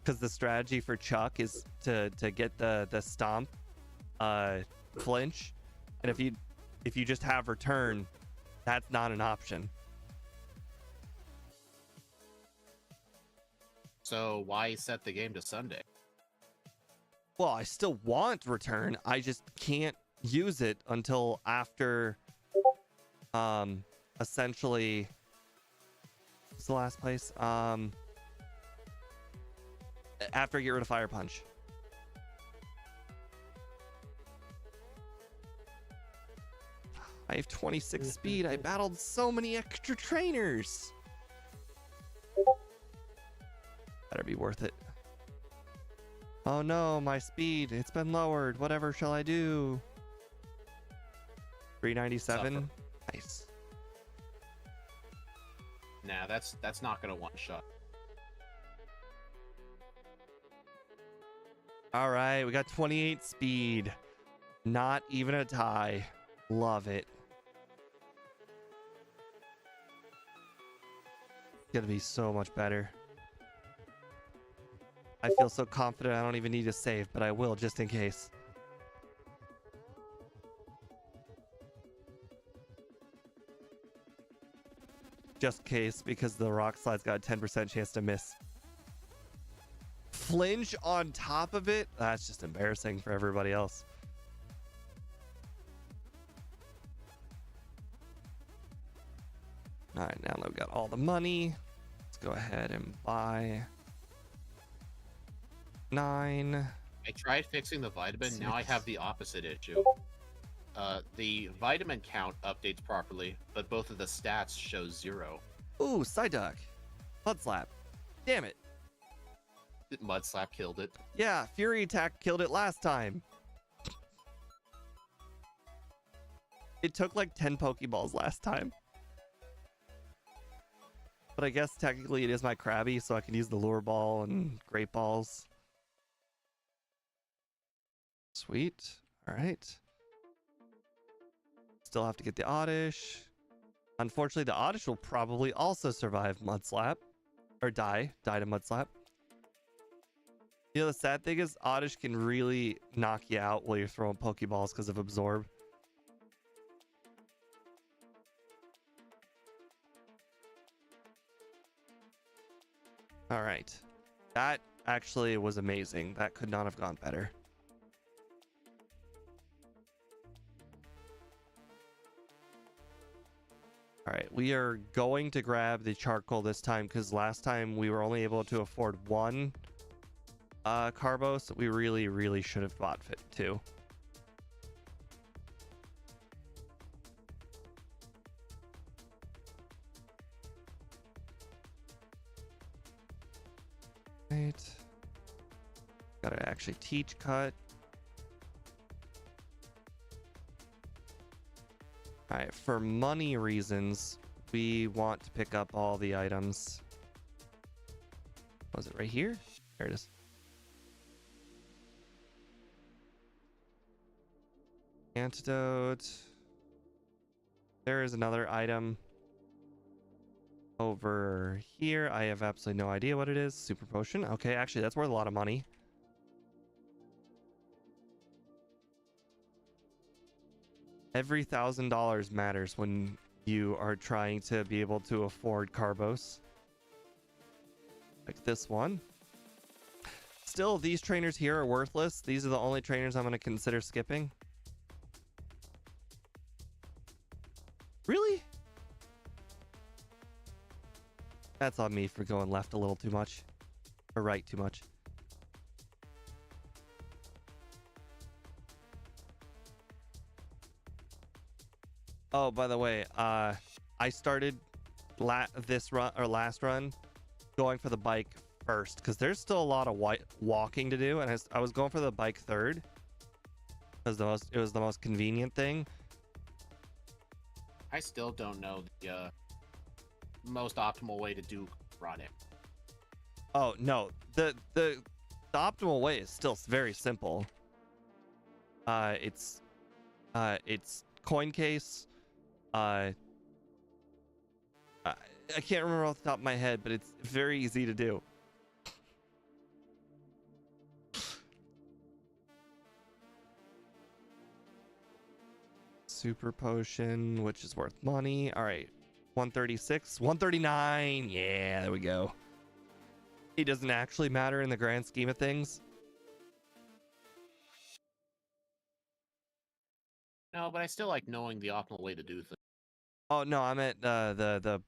[SPEAKER 1] Because the strategy for Chuck is to get the stomp flinch, and if you just have return, that's not an option.
[SPEAKER 2] So why set the game to Sunday?
[SPEAKER 1] Well, I still want return. I just can't use it until after essentially what's the last place? After I get rid of Fire Punch. I have 26 speed. I battled so many extra trainers. Better be worth it. Oh no, my speed. It's been lowered. Whatever shall I do? 397.
[SPEAKER 2] Suffer.
[SPEAKER 1] Nice.
[SPEAKER 2] Nah, that's not gonna one shot.
[SPEAKER 1] All right, we got 28 speed. Not even a tie. Love it. Gonna be so much better. I feel so confident I don't even need to save, but I will just in case. Just in case, because the rock slide's got a 10% chance to miss. Flinch on top of it? That's just embarrassing for everybody else. All right, now that we got all the money, let's go ahead and buy 9.
[SPEAKER 2] I tried fixing the vitamin. Now I
[SPEAKER 1] 6.
[SPEAKER 2] have the opposite issue. The vitamin count updates properly, but both of the stats show 0.
[SPEAKER 1] Ooh, side duck. Mud slap. Damn it.
[SPEAKER 2] Mud slap killed it.
[SPEAKER 1] Yeah, Fury Attack killed it last time. It took like 10 Pokeballs last time. But I guess technically it is my Krabby, so I can use the Lure Ball and Great Balls. Sweet. All right. Still have to get the Oddish. Unfortunately, the Oddish will probably also survive Mud Slap. Or die to Mud Slap. You know, the sad thing is Oddish can really knock you out while you're throwing Pokeballs because of Absorb. All right. That actually was amazing. That could not have gone better. All right, we are going to grab the charcoal this time because last time we were only able to afford 1 Carbos. We really should have bought 2. Right. Gotta actually teach cut. All right, for money reasons, we want to pick up all the items. Was it right here? There it is. Antidote. There is another item over here. I have absolutely no idea what it is. Super potion. Okay, actually, that's worth a lot of money. Every $1,000 matters when you are trying to be able to afford Carbos. Like this one. Still, these trainers here are worthless. These are the only trainers I'm going to consider skipping. Really? That's on me for going left a little too much. Or right too much. Oh, by the way, I started this run or last run going for the bike first because there's still a lot of walking to do, and I was going for the bike third because it was the most convenient thing.
[SPEAKER 2] I still don't know the most optimal way to do running.
[SPEAKER 1] Oh no, the optimal way is still very simple. It's coin case. I I can't remember off the top of my head, but it's very easy to do. Super potion, which is worth money. All right, 136, 139. Yeah, there we go. It doesn't actually matter in the grand scheme of things.
[SPEAKER 2] No, but I still like knowing the optimal way to do things.
[SPEAKER 1] Oh no, I meant the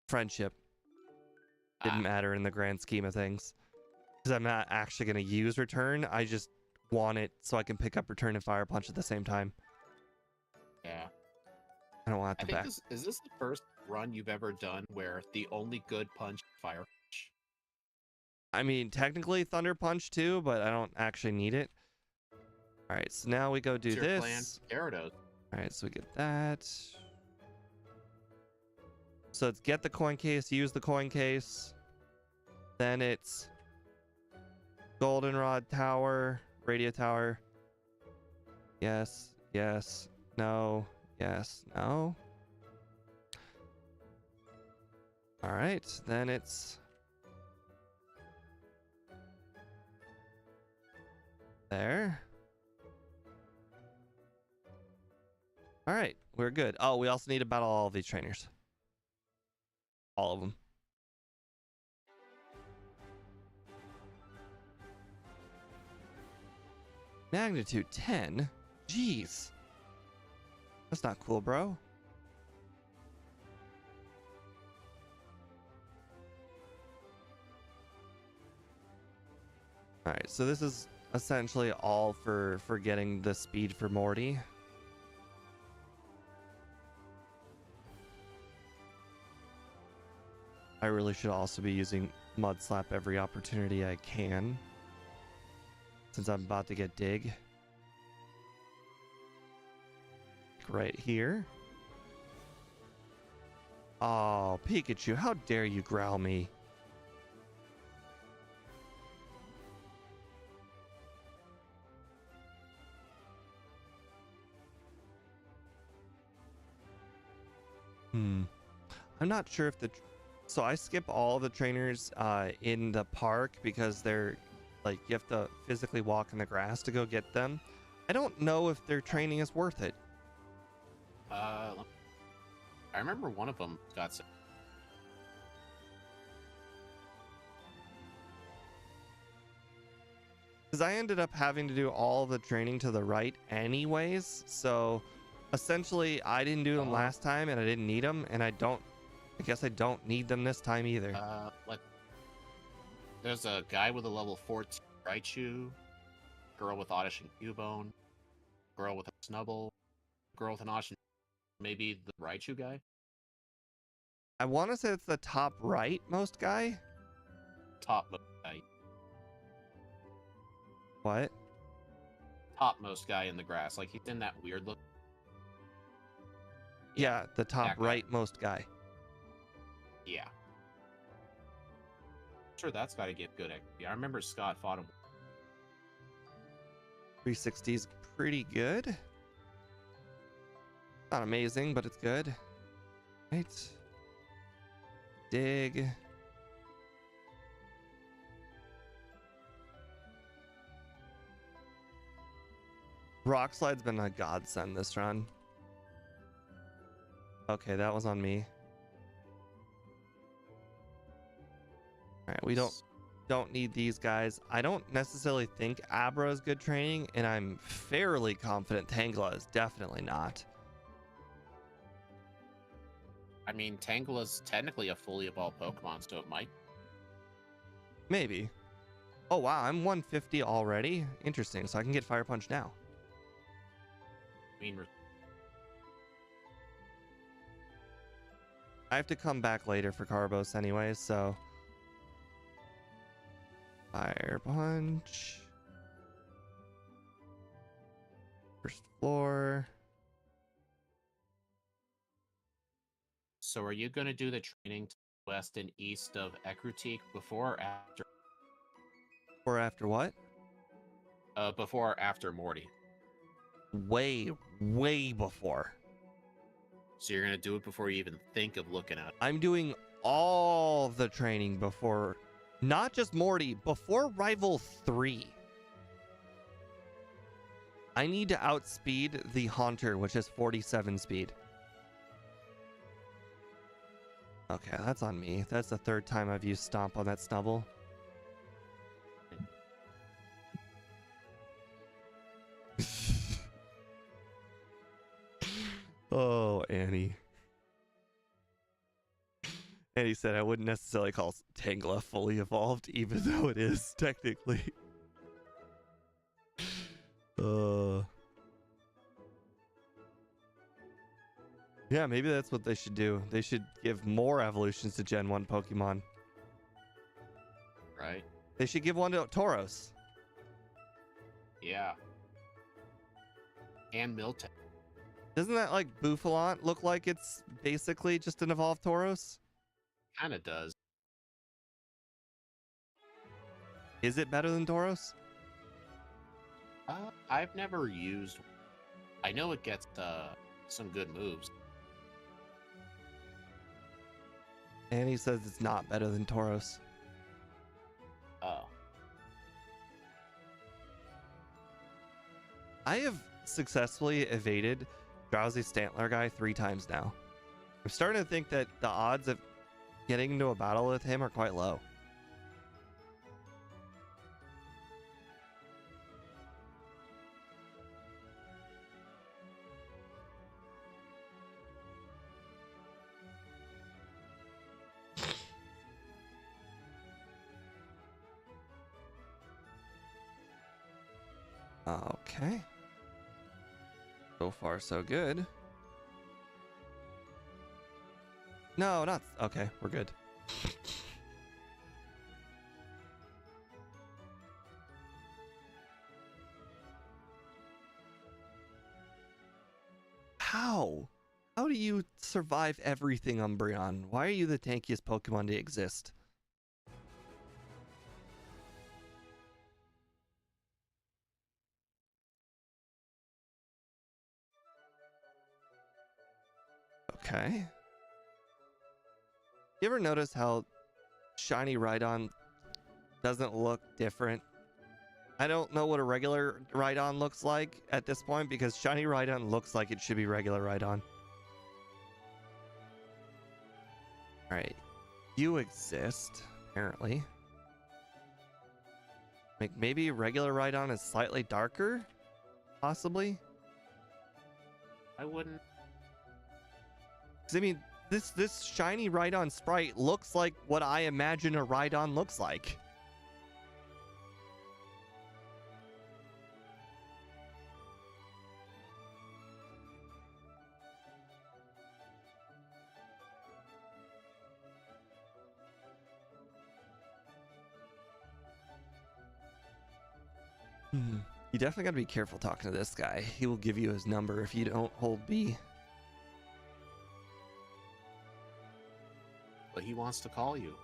[SPEAKER 1] friendship didn't matter in the grand scheme of things, because I'm not actually going to use return. I just want it so I can pick up return and fire punch at the same time.
[SPEAKER 2] Yeah.
[SPEAKER 1] I don't want
[SPEAKER 2] I
[SPEAKER 1] the
[SPEAKER 2] think
[SPEAKER 1] back.
[SPEAKER 2] is this the first run you've ever done where the only good punch is fire punch?
[SPEAKER 1] I mean, technically Thunder Punch too, but I don't actually need it. All right, so now we go do
[SPEAKER 2] What's your plan
[SPEAKER 1] this.
[SPEAKER 2] for Gyarados?
[SPEAKER 1] All right, so we get that. So it's get the coin case, use the coin case. Then it's Goldenrod Tower, Radio Tower. Yes, yes, no, yes, no. All right, then it's there. All right, we're good. Oh, we also need to battle all of these trainers. All of them. Magnitude 10? Jeez. That's not cool, bro. All right, so this is essentially all for getting the speed for Morty. I really should also be using Mud Slap every opportunity I can, since I'm about to get Dig. Right here. Oh, Pikachu, how dare you growl me? I'm not sure if so I skip all the trainers in the park because they're like you have to physically walk in the grass to go get them. I don't know if their training is worth it.
[SPEAKER 2] I remember one of them got sick.
[SPEAKER 1] Because I ended up having to do all the training to the right anyways, so essentially I didn't do them last time and I didn't need them, and I guess I don't need them this time either.
[SPEAKER 2] There's a guy with a level 14 Raichu, girl with Oddish and Cubone, girl with a Snubble, girl with an Oddish, maybe the Raichu guy?
[SPEAKER 1] I want to say it's the top right most guy.
[SPEAKER 2] Topmost guy.
[SPEAKER 1] What?
[SPEAKER 2] Topmost guy in the grass. Like, he's in that weird look.
[SPEAKER 1] Yeah, the top rightmost guy.
[SPEAKER 2] Yeah. Sure, that's got to get good XP. I remember Scott fought him.
[SPEAKER 1] 360 is pretty good. Not amazing, but it's good. Right. Dig. Rock Slide's been a godsend this run. Okay, that was on me. All right, we don't need these guys. I don't necessarily think Abra is good training, and I'm fairly confident Tangela is definitely not.
[SPEAKER 2] I mean, Tangela's technically a fully evolved Pokemon, so it might.
[SPEAKER 1] Maybe. Oh wow, I'm 150 already. Interesting. So I can get Fire Punch now.
[SPEAKER 2] I mean,
[SPEAKER 1] I have to come back later for Carbos anyway, so Fire Punch. First floor.
[SPEAKER 2] So are you going to do the training to the west and east of Ekrutik before or after?
[SPEAKER 1] Or after what?
[SPEAKER 2] Before or after Morty?
[SPEAKER 1] Way, way before.
[SPEAKER 2] So you're gonna do it before you even think of looking at it.
[SPEAKER 1] I'm doing all the training before, not just Morty, before Rival 3. I need to outspeed the Haunter, which is 47 speed. Okay, that's on me. That's the third time I've used Stomp on that Snubble. Oh, Annie. Annie said I wouldn't necessarily call Tangela fully evolved, even though it is technically. Yeah, maybe that's what they should do. They should give more evolutions to Gen 1 Pokemon.
[SPEAKER 2] Right?
[SPEAKER 1] They should give one to Tauros.
[SPEAKER 2] Yeah. And Miltank.
[SPEAKER 1] Doesn't that like Bouffalont look like it's basically just an evolved Tauros?
[SPEAKER 2] Kinda does.
[SPEAKER 1] Is it better than Tauros?
[SPEAKER 2] I've never used. I know it gets some good moves.
[SPEAKER 1] And he says it's not better than Tauros.
[SPEAKER 2] Oh.
[SPEAKER 1] I have successfully evaded Drowsy Stantler guy 3 times now. I'm starting to think that the odds of getting into a battle with him are quite low. Okay. So far, so good. No, not... Okay, we're good. How? How do you survive everything, Umbreon? Why are you the tankiest Pokemon to exist? Okay. You ever notice how shiny Rhydon doesn't look different? I don't know what a regular Rhydon looks like at this point because shiny Rhydon looks like it should be regular Rhydon. Alright. You exist, apparently. Like maybe regular Rhydon is slightly darker? Possibly?
[SPEAKER 2] I wouldn't.
[SPEAKER 1] I mean, this shiny Rhydon sprite looks like what I imagine a Rhydon looks like. You definitely got to be careful talking to this guy. He will give you his number if you don't hold B.
[SPEAKER 2] But he wants to call you.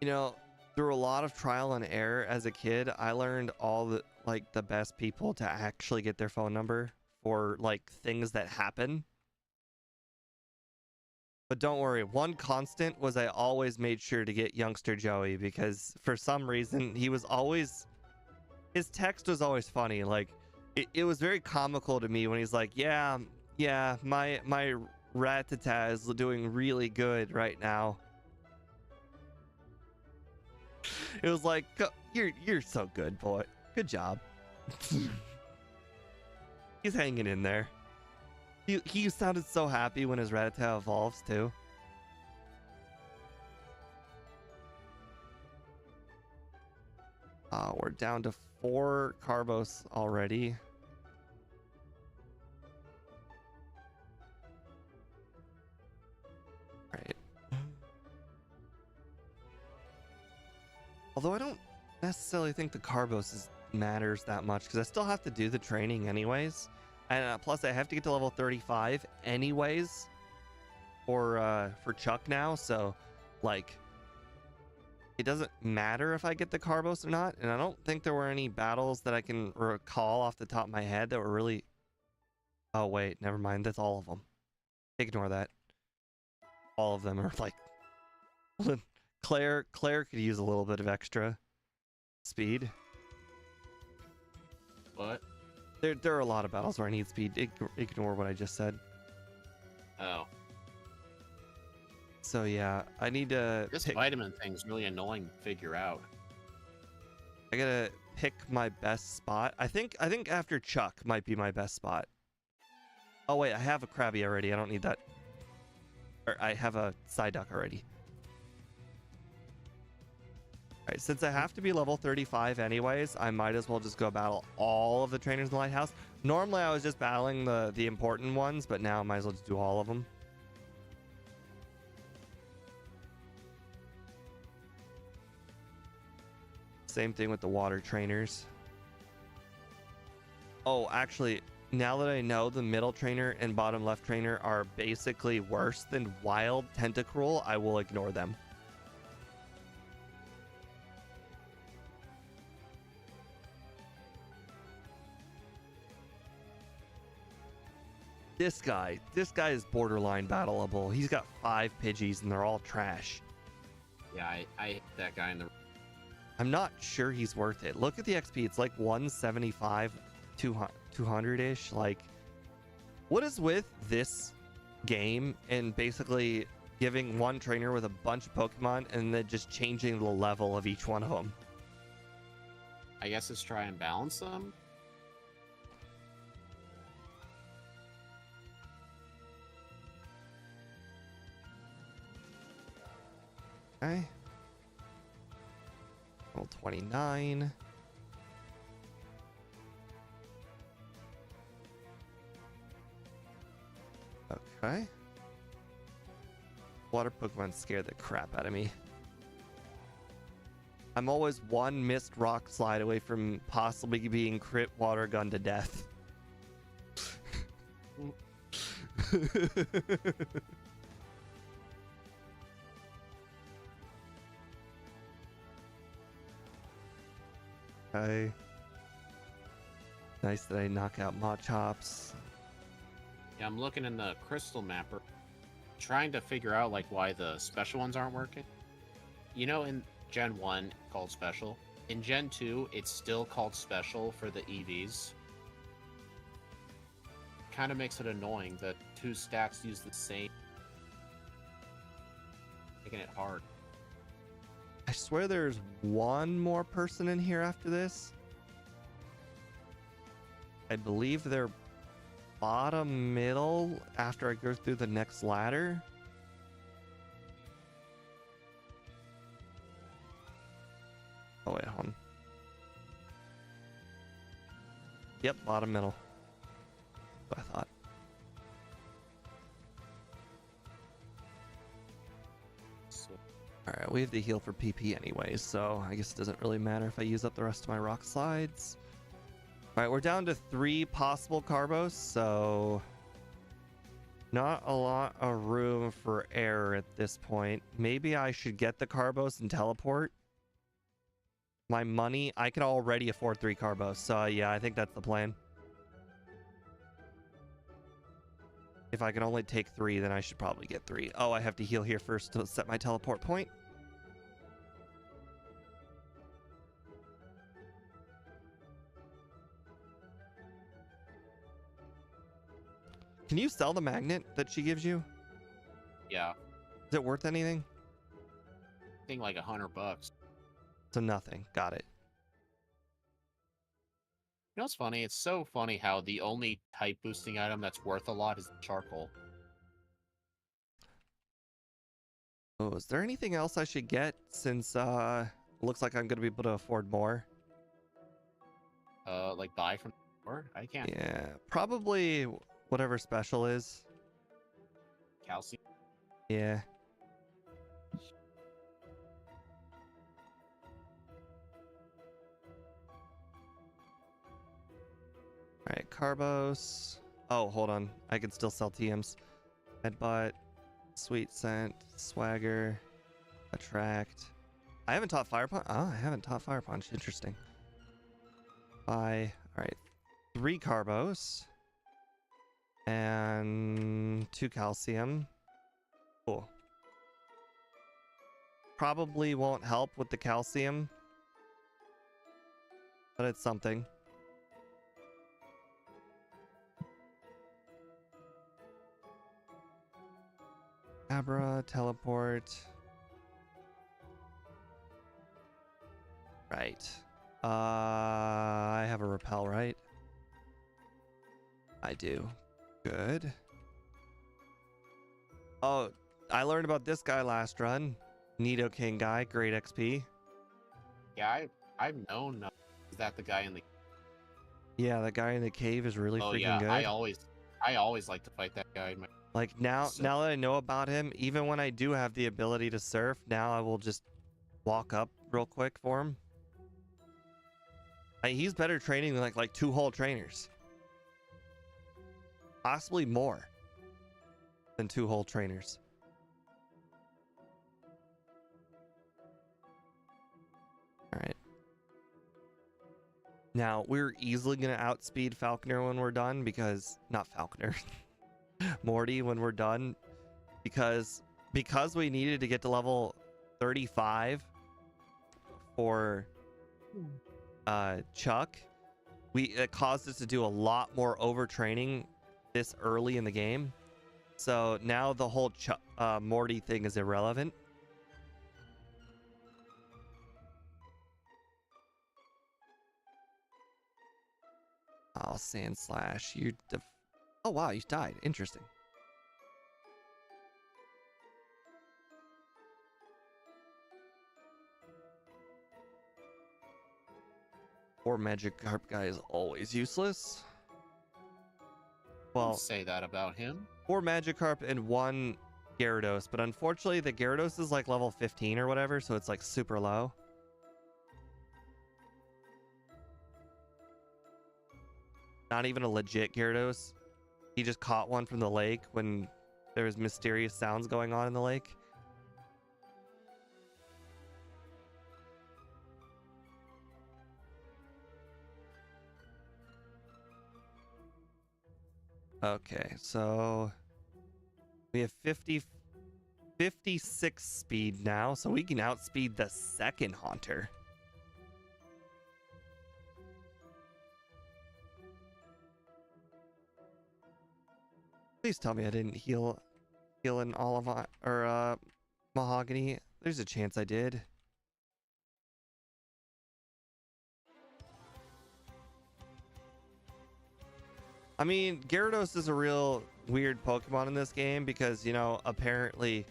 [SPEAKER 1] You know, through a lot of trial and error as a kid, I learned all the best people to actually get their phone number for like things that happen. But don't worry, one constant was I always made sure to get youngster Joey because for some reason he was always, his text was always funny. Like it was very comical to me when he's like, yeah, my Rattata is doing really good right now. It was like, you're so good, boy. Good job. He's hanging in there. He sounded so happy when his Rattata evolves too. We're down to 4 Carbos already. Right. Although I don't necessarily think the Carbos matters that much because I still have to do the training anyways. And plus I have to get to level 35 anyways for Chuck now, so like it doesn't matter if I get the Carbos or not. And I don't think there were any battles that I can recall off the top of my head that were really... Oh, wait, never mind. That's all of them. Ignore that. All of them are like... Claire could use a little bit of extra speed.
[SPEAKER 2] What?
[SPEAKER 1] There are a lot of battles where I need speed. Ignore what I just said.
[SPEAKER 2] Oh.
[SPEAKER 1] So yeah, I need to
[SPEAKER 2] This vitamin thing's really annoying to figure out.
[SPEAKER 1] I gotta pick my best spot. I think after Chuck might be my best spot. Oh wait, I have a Krabby already. I don't need that. Or I have a Psyduck already. Alright, since I have to be level 35 anyways, I might as well just go battle all of the trainers in the lighthouse. Normally I was just battling the important ones, but now I might as well just do all of them. Same thing with the water trainers. Oh, actually, now that I know the middle trainer and bottom left trainer are basically worse than wild Tentacruel, I will ignore them. This guy is borderline battleable. He's got 5 Pidgeys and they're all trash.
[SPEAKER 2] Yeah, I hate that guy in the...
[SPEAKER 1] I'm not sure he's worth it. Look at the XP. It's like 175, 200-ish. Like, what is with this game and basically giving one trainer with a bunch of Pokemon and then just changing the level of each one of them?
[SPEAKER 2] I guess let's try and balance them.
[SPEAKER 1] Okay. Level 29. Okay. Water Pokemon scared the crap out of me. I'm always one missed rock slide away from possibly being crit water gun to death. Okay. Nice that I knock out Machops.
[SPEAKER 2] Yeah, I'm looking in the crystal mapper, trying to figure out like why the special ones aren't working. You know, in Gen 1 called special. In Gen 2, it's still called special for the EVs. Kind of makes it annoying that 2 stacks use the same, making it hard.
[SPEAKER 1] I swear there's one more person in here after this. I believe they're bottom middle after I go through the next ladder. Oh wait, hold on. Yep, bottom middle. That's what I thought. Alright, we have the heal for PP anyways, so I guess it doesn't really matter if I use up the rest of my rock slides. Alright, we're down to 3 possible Carbos, so not a lot of room for error at this point. Maybe I should get the Carbos and teleport. My money, I can already afford 3 Carbos, so yeah, I think that's the plan. If I can only take 3, then I should probably get 3. Oh, I have to heal here first to set my teleport point. Can you sell the magnet that she gives you?
[SPEAKER 2] Yeah,
[SPEAKER 1] Is it worth anything?
[SPEAKER 2] I think like $100.
[SPEAKER 1] So nothing. Got it.
[SPEAKER 2] You know what's funny? It's so funny how the only type boosting item that's worth a lot is the charcoal.
[SPEAKER 1] Oh, is there anything else I should get since looks like I'm gonna be able to afford more?
[SPEAKER 2] Like buy from the store? I can't.
[SPEAKER 1] Yeah, probably whatever special is.
[SPEAKER 2] Calcium.
[SPEAKER 1] Yeah. Alright, Carbos. Oh, hold on. I can still sell TMs. Headbutt, Sweet Scent, Swagger, Attract. I haven't taught Fire Punch. Oh, I haven't taught Fire Punch. Interesting. All right. 3 carbos. And 2 calcium. Cool. Probably won't help with the calcium. But it's something. Abra, teleport. Right. I have a repel, right? I do. Good. Oh, I learned about this guy last run. Nidoking guy, great XP.
[SPEAKER 2] Yeah, I've known. Is that the guy in the?
[SPEAKER 1] Yeah, that guy in the cave is really
[SPEAKER 2] Oh
[SPEAKER 1] freaking
[SPEAKER 2] yeah,
[SPEAKER 1] good.
[SPEAKER 2] I always like to fight that guy. In my...
[SPEAKER 1] Like now
[SPEAKER 2] So-
[SPEAKER 1] that I know about him, even when I do have the ability to surf, now I will just walk up real quick for him. He's better training than like 2 whole trainers. Possibly more than 2 whole trainers. All right. Now, we're easily going to outspeed Falconer when we're done because... Not Falconer. Morty when we're done. Because we needed to get to level 35 for Chuck, it caused us to do a lot more overtraining this early in the game. So now the whole Morty thing is irrelevant. Oh, Sand Slash. Oh, wow, you died. Interesting. Or Magikarp guy is always useless. Well,
[SPEAKER 2] Don't say that about him.
[SPEAKER 1] 4 Magikarp and 1 Gyarados, but unfortunately the Gyarados is like level 15 or whatever, so it's like super low. Not even a legit Gyarados. He just caught one from the lake when there was mysterious sounds going on in the lake. Okay, so we have 56 speed now, so we can outspeed the second Haunter. Please tell me I didn't heal in Olivine or Mahogany. There's a chance I did. I mean, Gyarados is a real weird Pokemon in this game because, you know, apparently...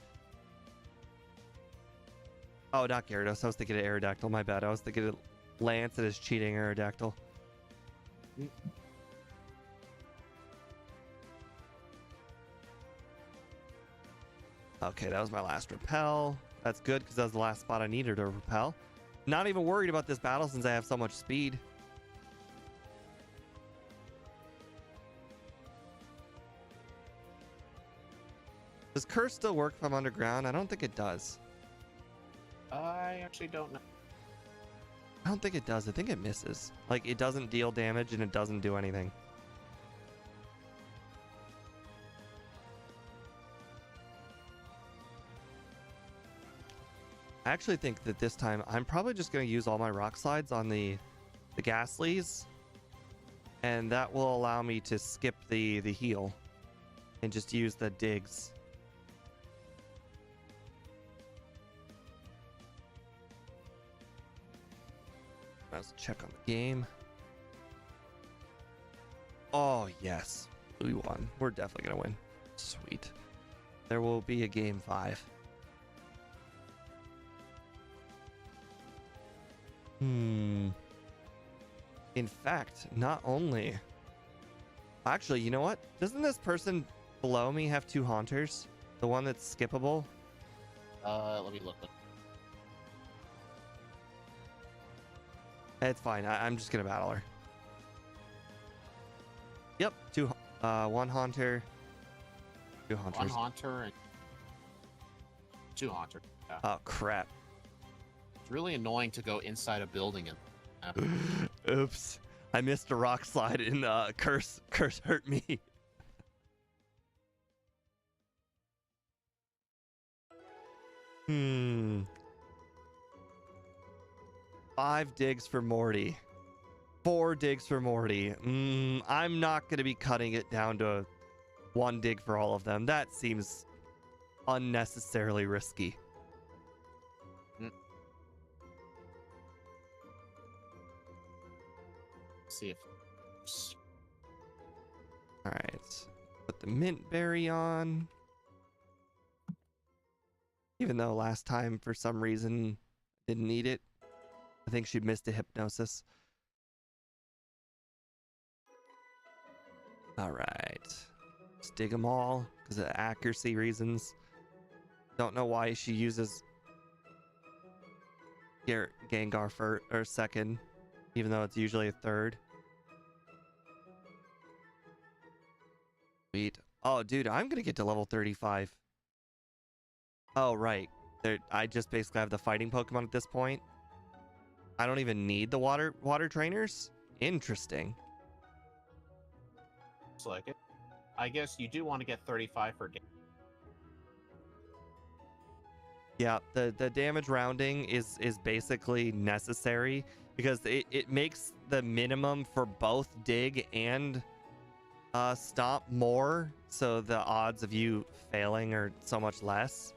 [SPEAKER 1] Oh, not Gyarados. I was thinking of Aerodactyl. My bad. I was thinking of Lance and his cheating Aerodactyl. Okay, that was my last repel. That's good because that was the last spot I needed to repel. Not even worried about this battle since I have so much speed. Does Curse still work if I'm underground? I don't think it does.
[SPEAKER 2] I actually don't know.
[SPEAKER 1] I don't think it does. I think it misses. Like, it doesn't deal damage and it doesn't do anything. I actually think that this time I'm probably just going to use all my rock slides on the Ghastlies. And that will allow me to skip the heal and just use the digs. Let's check on the game. Oh, yes. We won. We're definitely going to win. Sweet. There will be a game 5. In fact, not only... Actually, you know what? Doesn't this person below me have 2 Haunters? The one that's skippable?
[SPEAKER 2] Let me look.
[SPEAKER 1] It's fine. I'm just gonna battle her. Yep, 1 Haunter, 2 Haunters.
[SPEAKER 2] 1 Haunter and 2 Haunter. Yeah.
[SPEAKER 1] Oh crap!
[SPEAKER 2] It's really annoying to go inside a building and.
[SPEAKER 1] Oops. I missed a rock slide and curse hurt me. Hmm. 5 digs for Morty. 4 digs for Morty. I'm not going to be cutting it down to 1 dig for all of them. That seems unnecessarily risky.
[SPEAKER 2] See if.
[SPEAKER 1] All right. Put the mint berry on. Even though last time, for some reason, didn't need it. I think she missed a hypnosis. All right. Let's dig them all because of accuracy reasons. Don't know why she uses Gengar for or second, even though it's usually a third. Sweet. Oh, dude, I'm gonna get to level 35. Oh, right. I just basically have the fighting Pokemon at this point. I don't even need the water trainers. Interesting.
[SPEAKER 2] Looks like it. I guess you do want to get 35 for game.
[SPEAKER 1] Yeah, the damage rounding is basically necessary because it makes the minimum for both dig and stomp more, so the odds of you failing are so much less.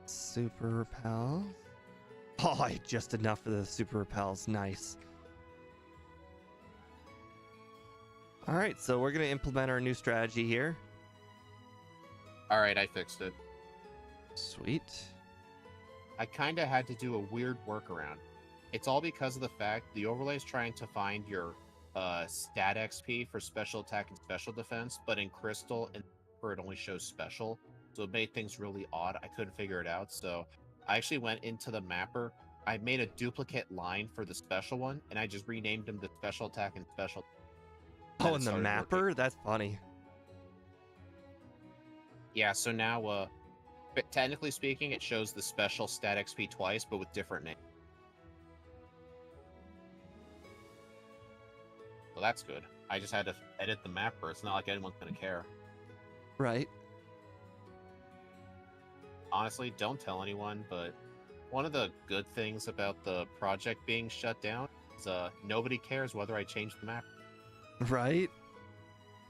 [SPEAKER 1] Super repel. Oh, just enough for the super repels. Nice. All right, so we're gonna implement our new strategy here.
[SPEAKER 2] All right, I fixed it.
[SPEAKER 1] Sweet.
[SPEAKER 2] I kind of had to do a weird workaround. It's all because of the fact the overlay is trying to find your stat XP for special attack and special defense, but in Crystal and it only shows special, so it made things really odd. I couldn't figure it out, so I actually went into the mapper. I made a duplicate line for the special one, and I just renamed them the special attack and special.
[SPEAKER 1] Oh, in the mapper? Working. That's funny.
[SPEAKER 2] Yeah, so now, but technically speaking, it shows the special stat XP twice, but with different names. Well, that's good. I just had to edit the mapper. It's not like anyone's going to care.
[SPEAKER 1] Right.
[SPEAKER 2] Honestly, don't tell anyone, but one of the good things about the project being shut down is nobody cares whether I change the map.
[SPEAKER 1] Right?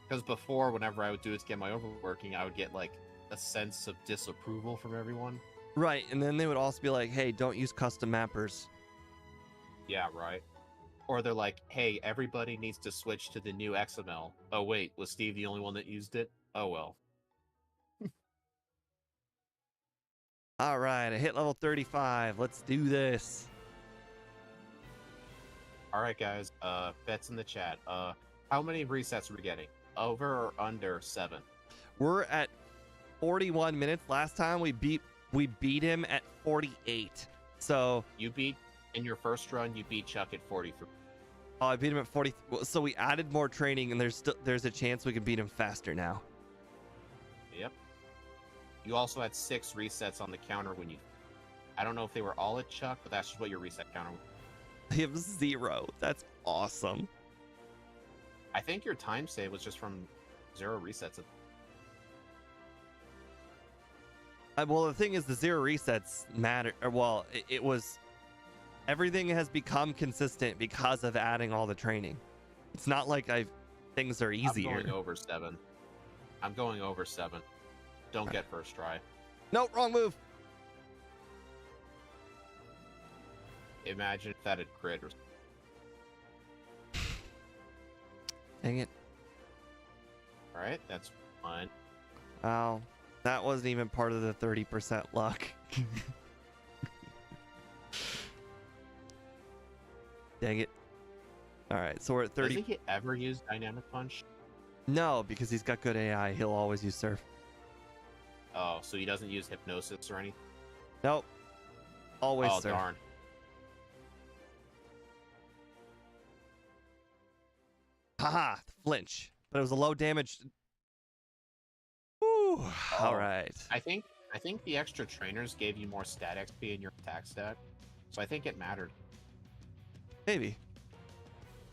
[SPEAKER 2] Because before, whenever I would do it to get my overworking, I would get, like, a sense of disapproval from everyone.
[SPEAKER 1] Right, and then they would also be like, hey, don't use custom mappers.
[SPEAKER 2] Yeah, right. Or they're like, hey, everybody needs to switch to the new XML. Oh, wait, was Steve the only one that used it? Oh, well.
[SPEAKER 1] All right, I hit level 35. Let's do this.
[SPEAKER 2] All right, guys. Bets in the chat. How many resets are we getting? Over or under 7?
[SPEAKER 1] We're at 41 minutes. Last time we beat him at 48. So
[SPEAKER 2] you beat in your first run. You beat Chuck at 43.
[SPEAKER 1] Oh, I beat him at 40. So we added more training, and there's a chance we can beat him faster now.
[SPEAKER 2] Yep. You also had 6 resets on the counter when you. I don't know if they were all at Chuck, but that's just what your reset counter was.
[SPEAKER 1] I have 0. That's awesome.
[SPEAKER 2] I think your time save was just from 0 resets.
[SPEAKER 1] Well, the thing is, the 0 resets matter. Well, it was. Everything has become consistent because of adding all the training. It's not like things are easier.
[SPEAKER 2] I'm going over 7. I'm going over 7. Don't get first try.
[SPEAKER 1] No, wrong move.
[SPEAKER 2] Imagine if that had crit.
[SPEAKER 1] Dang it.
[SPEAKER 2] Alright, that's fine.
[SPEAKER 1] Wow. That wasn't even part of the 30% luck. Dang it. Alright, so we're at 30.
[SPEAKER 2] Doesn't he ever use Dynamic Punch?
[SPEAKER 1] No, because he's got good AI. He'll always use Surf.
[SPEAKER 2] Oh, so he doesn't use Hypnosis or anything?
[SPEAKER 1] Nope. Always
[SPEAKER 2] Surf. Oh, darn.
[SPEAKER 1] Haha, flinch. But it was a low damage. Woo! Whew. All
[SPEAKER 2] Oh,
[SPEAKER 1] right.
[SPEAKER 2] I think the extra trainers gave you more stat XP in your attack stat, so I think it mattered.
[SPEAKER 1] Maybe.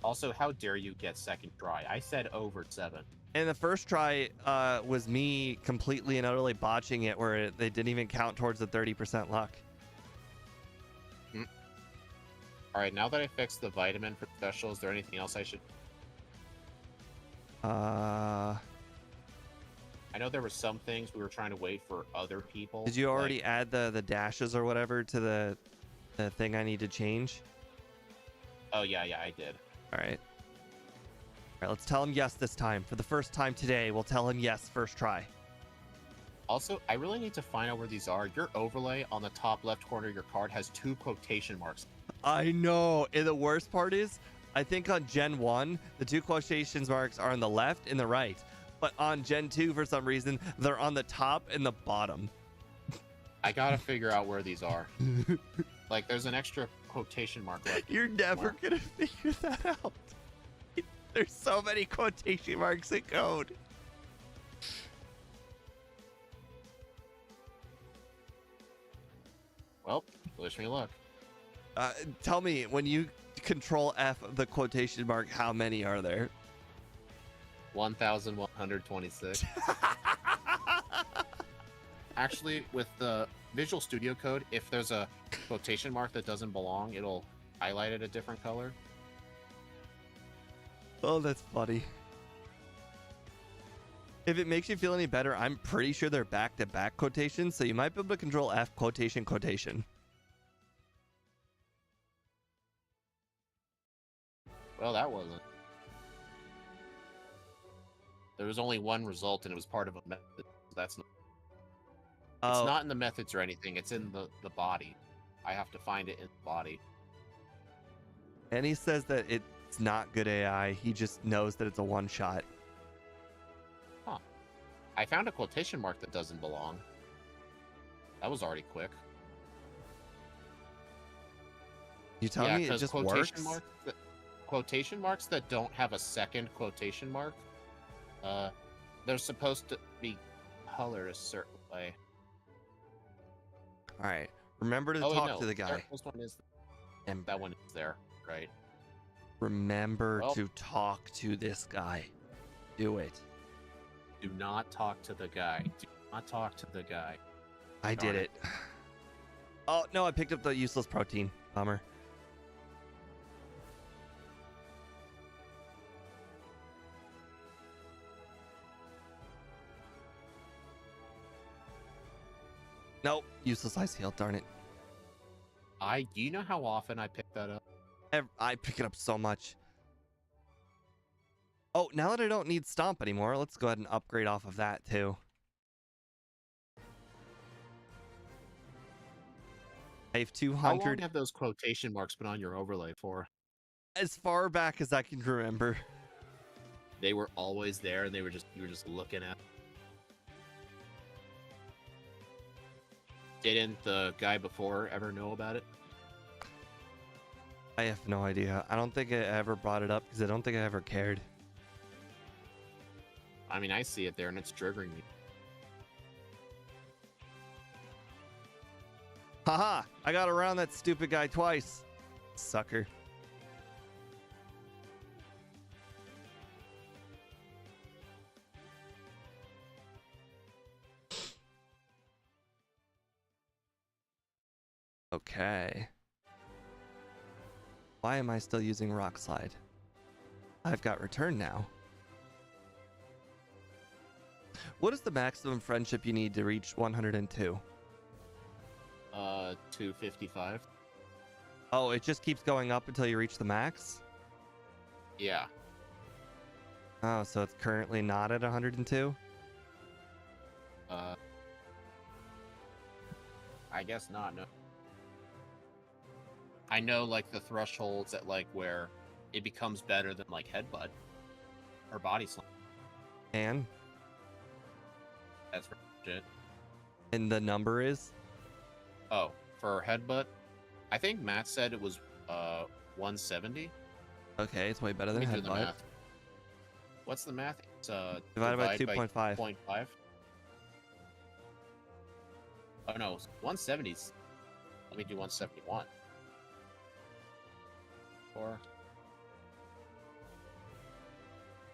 [SPEAKER 2] Also, how dare you get second try? I said over 7.
[SPEAKER 1] And the first try was me completely and utterly botching it, where they didn't even count towards the 30% luck.
[SPEAKER 2] All right, now that I fixed the vitamin for special, is there anything else I should?
[SPEAKER 1] Uh,
[SPEAKER 2] I know there were some things we were trying to wait for other people.
[SPEAKER 1] did you already add the dashes or whatever to the thing I need to change?
[SPEAKER 2] Oh yeah, I did.
[SPEAKER 1] All right. All right, let's tell him yes this time. For the first time today, we'll tell him yes first try.
[SPEAKER 2] Also, I really need to find out where these are. Your overlay on the top left corner of your card has 2 quotation marks.
[SPEAKER 1] I know. And the worst part is, I think on Gen 1, the 2 quotation marks are on the left and the right. But on Gen 2, for some reason, they're on the top and the bottom.
[SPEAKER 2] I gotta figure out where these are. Like, there's an extra quotation mark. Like,
[SPEAKER 1] You're never going to figure that out. There's so many quotation marks in code.
[SPEAKER 2] well, wish me luck.
[SPEAKER 1] Tell me, when you control F the quotation mark, how many are there?
[SPEAKER 2] 1,126. Actually, with the Visual Studio Code, if there's a quotation mark that doesn't belong, it'll highlight it a different color.
[SPEAKER 1] Oh, that's funny. If it makes you feel any better, I'm pretty sure they're back-to-back quotations, so you might be able to control F quotation quotation.
[SPEAKER 2] Well, that wasn't. There was only one result, and it was part of a method. That's not. It's
[SPEAKER 1] Oh,
[SPEAKER 2] not in the methods or anything. It's in the body. I have to find it in the body.
[SPEAKER 1] and he says that it's not good AI. He just knows that it's a one-shot.
[SPEAKER 2] I found a quotation mark that doesn't belong. That was already quick.
[SPEAKER 1] You tell
[SPEAKER 2] Yeah,
[SPEAKER 1] me it
[SPEAKER 2] because
[SPEAKER 1] just works?
[SPEAKER 2] quotation marks that don't have a second quotation mark, they're supposed to be colored a certain way.
[SPEAKER 1] All right. Remember to
[SPEAKER 2] Oh, wait,
[SPEAKER 1] talk
[SPEAKER 2] no,
[SPEAKER 1] to the guy.
[SPEAKER 2] This one is.
[SPEAKER 1] And
[SPEAKER 2] That one is there, right?
[SPEAKER 1] remember
[SPEAKER 2] Well-
[SPEAKER 1] to talk to this guy. Do it.
[SPEAKER 2] Do not talk to the guy. Do not talk to the guy.
[SPEAKER 1] I
[SPEAKER 2] Darn
[SPEAKER 1] did it. Oh, no, I picked up the useless protein. Bummer. Nope, useless ice heal, darn it.
[SPEAKER 2] Do you know how often I pick that up?
[SPEAKER 1] I pick it up so much. Oh, now that I don't need Stomp anymore, let's go ahead and upgrade off of that too. I have
[SPEAKER 2] How long
[SPEAKER 1] 200
[SPEAKER 2] have those quotation marks been on your overlay for?
[SPEAKER 1] as far back as I can remember.
[SPEAKER 2] They were always there, and you were just looking at. Didn't the guy before ever know about it?
[SPEAKER 1] I have no idea. I don't think I ever brought it up because I don't think I ever cared.
[SPEAKER 2] I mean, I see it there, and it's triggering me.
[SPEAKER 1] Haha! I got around that stupid guy twice. Sucker. Okay. Why am I still using Rock Slide? I've got Return now. What is the maximum friendship you need to reach 102?
[SPEAKER 2] 255.
[SPEAKER 1] Oh, it just keeps going up until you reach the max?
[SPEAKER 2] Yeah.
[SPEAKER 1] Oh, so it's currently not at 102?
[SPEAKER 2] I guess not, no. I know, like, the thresholds at, like, where it becomes better than, like, Headbutt or Body Slam.
[SPEAKER 1] And?
[SPEAKER 2] That's legit.
[SPEAKER 1] And the number is?
[SPEAKER 2] Oh, for Headbutt, I think Matt said it was 170.
[SPEAKER 1] Okay, it's way better than
[SPEAKER 2] Let me do the
[SPEAKER 1] Headbutt.
[SPEAKER 2] math. What's the math? It's
[SPEAKER 1] Divided by
[SPEAKER 2] divide
[SPEAKER 1] 2.5.
[SPEAKER 2] 0.5. Oh no, 170s. Let me do 171. Or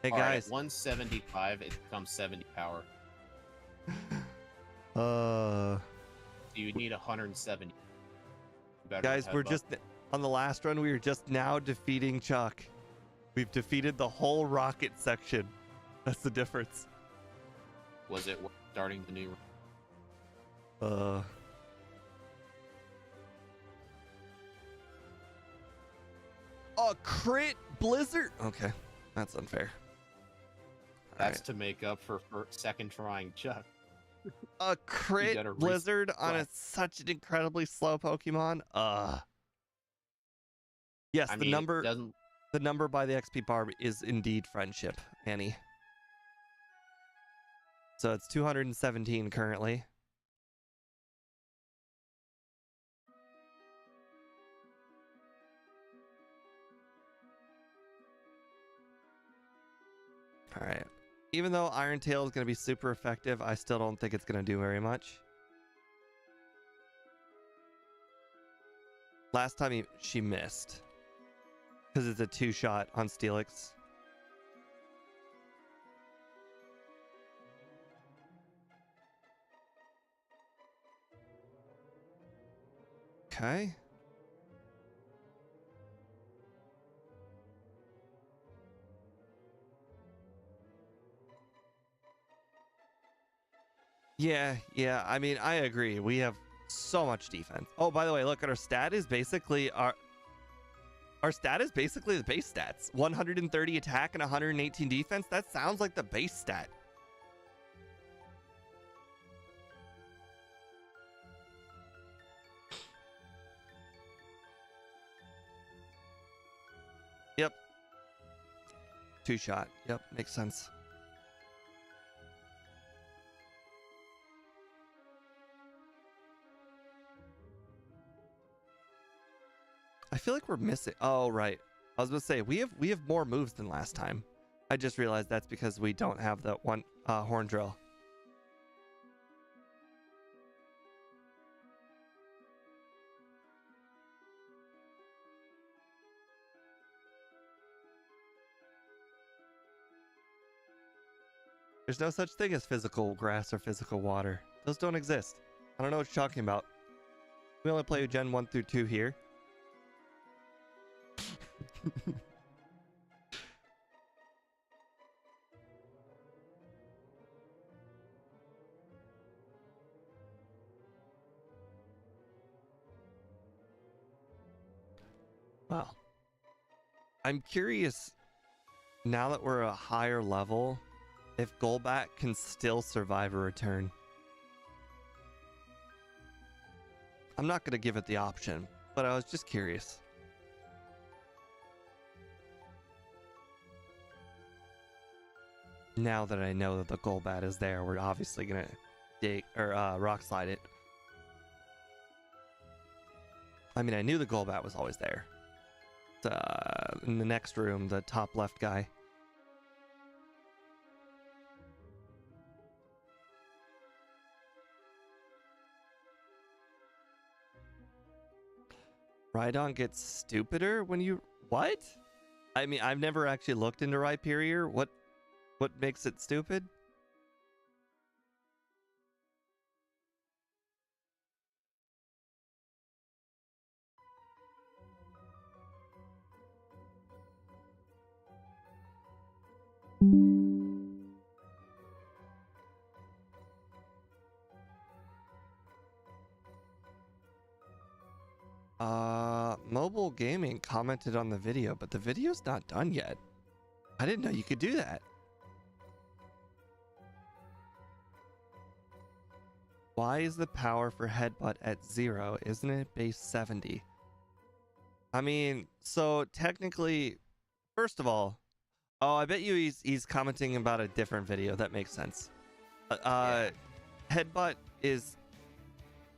[SPEAKER 1] Hey
[SPEAKER 2] all right,
[SPEAKER 1] guys.
[SPEAKER 2] 175. It becomes 70 power.
[SPEAKER 1] Uh.
[SPEAKER 2] So you need 170. Better
[SPEAKER 1] Guys, we're
[SPEAKER 2] headbutt.
[SPEAKER 1] just on the last run. We are just now defeating Chuck. We've defeated the whole rocket section. That's the difference.
[SPEAKER 2] Was it worth starting the new?
[SPEAKER 1] A crit blizzard. Okay, that's unfair.
[SPEAKER 2] That's to make up for second trying Chuck.
[SPEAKER 1] A crit
[SPEAKER 2] gotta
[SPEAKER 1] blizzard on
[SPEAKER 2] reset.
[SPEAKER 1] such an incredibly slow Pokemon. Yes,
[SPEAKER 2] I
[SPEAKER 1] the
[SPEAKER 2] mean,
[SPEAKER 1] number
[SPEAKER 2] it doesn't.
[SPEAKER 1] the number by the XP bar is indeed friendship, Annie. So it's 217 currently. All right. Even though Iron Tail is going to be super effective, I still don't think it's going to do very much. Last time she missed. Because it's a 2-shot on Steelix. Okay. Yeah. I mean, I agree. We have so much defense. Oh, by the way, look at our stat is basically our stat is basically the base stats. 130 attack and 118 defense. That sounds like the base stat. Yep. 2-shot. Yep, makes sense. I feel like we're missing. Oh, right. I was going to say we have more moves than last time. I just realized that's because we don't have the one horn drill. There's no such thing as physical grass or physical water. Those don't exist. I don't know what you're talking about. We only play Gen 1 through 2 here. Wow. I'm curious, now that we're a higher level, if Golbat can still survive a return. I'm not going to give it the option, but I was just curious. Now that I know that the Golbat is there, we're obviously going to dig or rock slide it. I mean, I knew the Golbat was always there. In the next room, the top left guy. Rhydon gets stupider when you... What? I mean, I've never actually looked into Rhyperior. What makes it stupid? Mobile Gaming commented on the video, but the video's not done yet. I didn't know you could do that. Why is the power for headbutt at 0? Isn't it base 70? I mean, so technically, first of all, oh, I bet you he's commenting about a different video. That makes sense.
[SPEAKER 2] Yeah.
[SPEAKER 1] Headbutt is,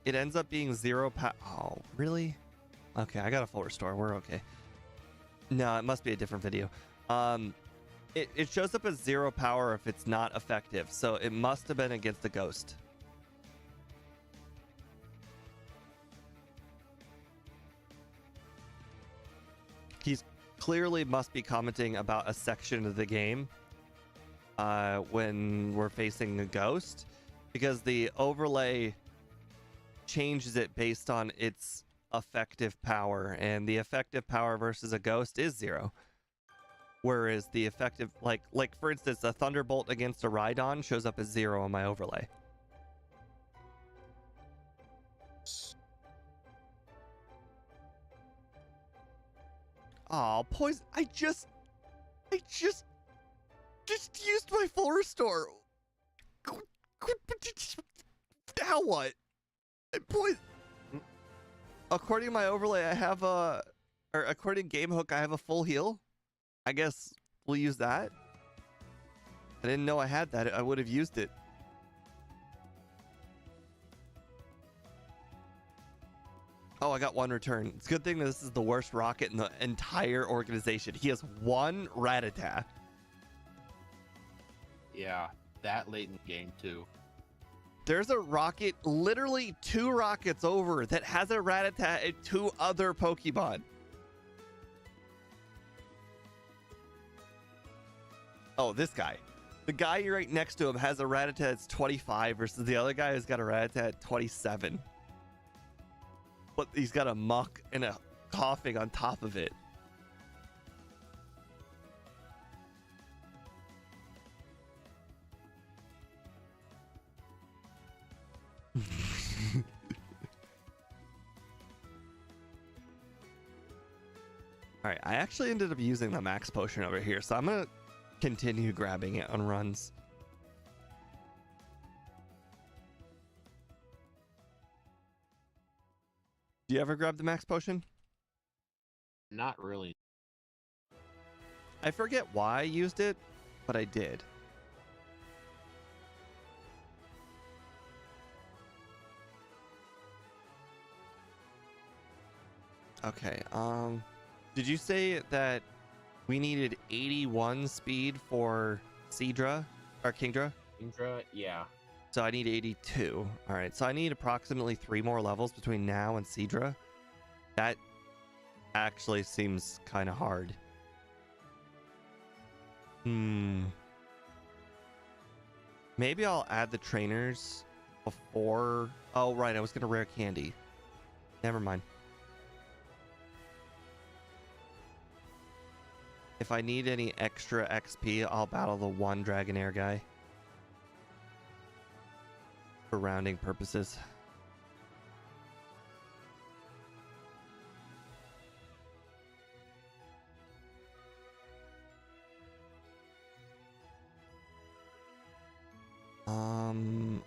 [SPEAKER 1] it ends up being 0 power. Oh, really? Okay, I got a full restore. We're okay. No, it must be a different video. It shows up as 0 power if it's not effective, so it must have been against the ghost. clearly must be commenting about a section of the game when we're facing a ghost, because the overlay changes it based on its effective power, and the effective power versus a ghost is 0. Whereas the effective, like for instance, a thunderbolt against a Rhydon shows up as 0 on my overlay. Oh, poison! I just used my full restore. Now what? Poison. According to my overlay, I have or according to GameHook, I have a full heal. I guess we'll use that. I didn't know I had that. I would have used it. Oh, I got 1 return. It's a good thing that this is the worst rocket in the entire organization. He has 1 Rattata.
[SPEAKER 2] Yeah, that late in the game too.
[SPEAKER 1] There's a rocket, literally 2 rockets over, that has a Rattata and 2 other Pokemon. Oh, this guy. The guy right next to him has a Rattata that's 25 versus the other guy who's got a Rattata at 27. But he's got a muck and a coughing on top of it. Alright, I actually ended up using the max potion over here, so I'm gonna continue grabbing it on runs. Do you ever grab the max potion?
[SPEAKER 2] Not really.
[SPEAKER 1] I forget why I used it, but I did. Okay, did you say that we needed 81 speed for Seadra or Kingdra?
[SPEAKER 2] Kingdra, yeah.
[SPEAKER 1] So I need 82. All right, so I need approximately 3 more levels between now and Seadra. That actually seems kind of hard. Maybe I'll add the trainers before. Oh, right, I was gonna rare candy. Never mind. If I need any extra XP, I'll battle the 1 Dragonair guy. For rounding purposes.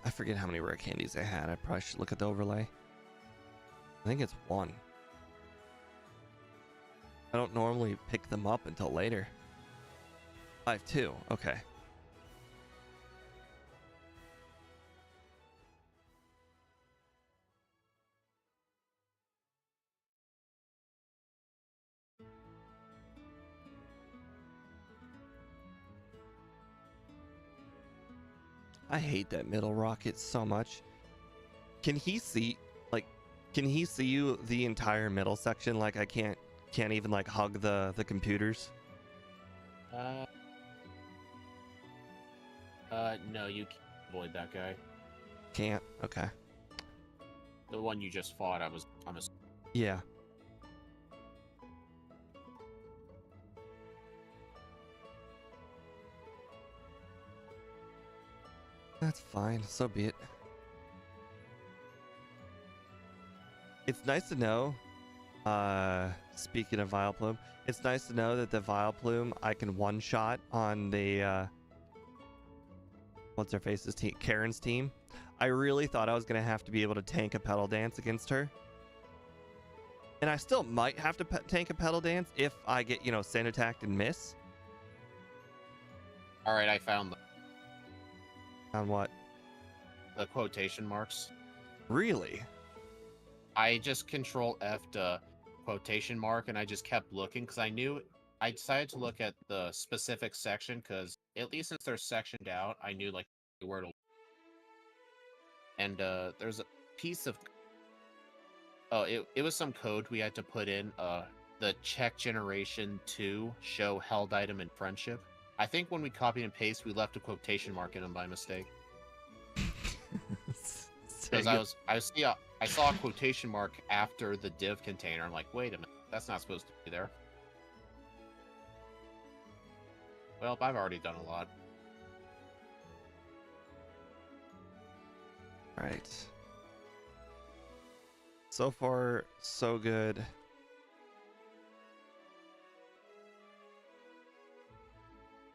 [SPEAKER 1] I forget how many rare candies I had. I probably should look at the overlay. I think it's 1. I don't normally pick them up until later. I have 2. Okay. I hate that middle rocket so much. Can he see, like, can he see you the entire middle section? Like, I can't even like hug the computers.
[SPEAKER 2] No, you can't avoid that guy.
[SPEAKER 1] Can't. Okay.
[SPEAKER 2] The one you just fought, I'm a.
[SPEAKER 1] Yeah. That's fine. So be it. It's nice to know. Speaking of Vileplume, it's nice to know that the Vileplume I can one-shot on the what's her face's team, Karen's team. I really thought I was gonna have to be able to tank a pedal dance against her, and I still might have to tank a pedal dance if I get, you know, sand attacked and miss.
[SPEAKER 2] All right, I found them.
[SPEAKER 1] On what?
[SPEAKER 2] The quotation marks.
[SPEAKER 1] Really?
[SPEAKER 2] I just control F to quotation mark, and I just kept looking because I decided to look at the specific section because at least since they're sectioned out, I knew like where to. And there's a piece of it was some code we had to put in. The the check generation 2 show held item and friendship. I think when we copied and pasted, we left a quotation mark in them by mistake. Because I saw a quotation mark after the div container. I'm like, wait a minute, that's not supposed to be there. Well, I've already done a lot.
[SPEAKER 1] All right. So far, so good.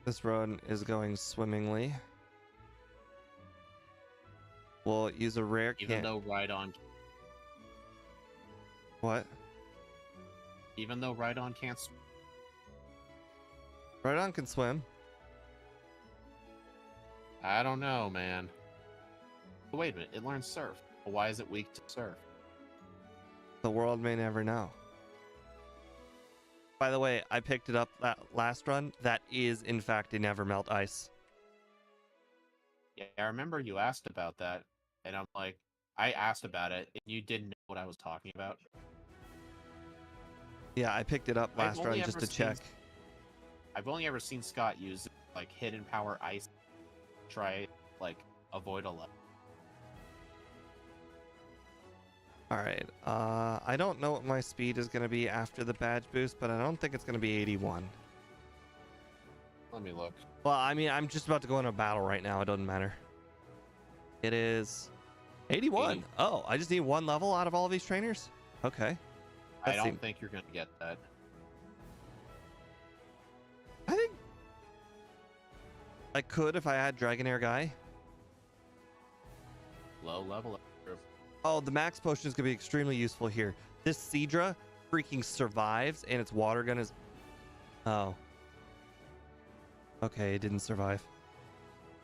[SPEAKER 1] This run is going swimmingly. We'll use a rare
[SPEAKER 2] Even though Rhydon...
[SPEAKER 1] What?
[SPEAKER 2] Even though Rhydon can't swim.
[SPEAKER 1] Rhydon can swim.
[SPEAKER 2] I don't know, man. But wait a minute, it learns surf. Why is it weak to surf?
[SPEAKER 1] The world may never know. By the way, I picked it up that last run. That is, in fact, a never melt ice.
[SPEAKER 2] Yeah, I remember you asked about that, and I'm like, I asked about it, and you didn't know what I was talking about.
[SPEAKER 1] Yeah, I picked it up last run just to check.
[SPEAKER 2] I've only ever seen Scott use like hidden power ice, try like avoid a level.
[SPEAKER 1] All right. I don't know what my speed is going to be after the badge boost, but I don't think it's going to be 81.
[SPEAKER 2] Let me look.
[SPEAKER 1] Well, I mean, I'm just about to go into a battle right now. It doesn't matter. It is 81.
[SPEAKER 2] 80.
[SPEAKER 1] Oh, I just need one level out of all of these trainers? Okay.
[SPEAKER 2] I don't think you're going to get that.
[SPEAKER 1] I think I could if I had Dragonair Guy.
[SPEAKER 2] Low level.
[SPEAKER 1] Oh, the max potion is going to be extremely useful here. This Seadra freaking survives, and its water gun is... Oh. Okay, it didn't survive.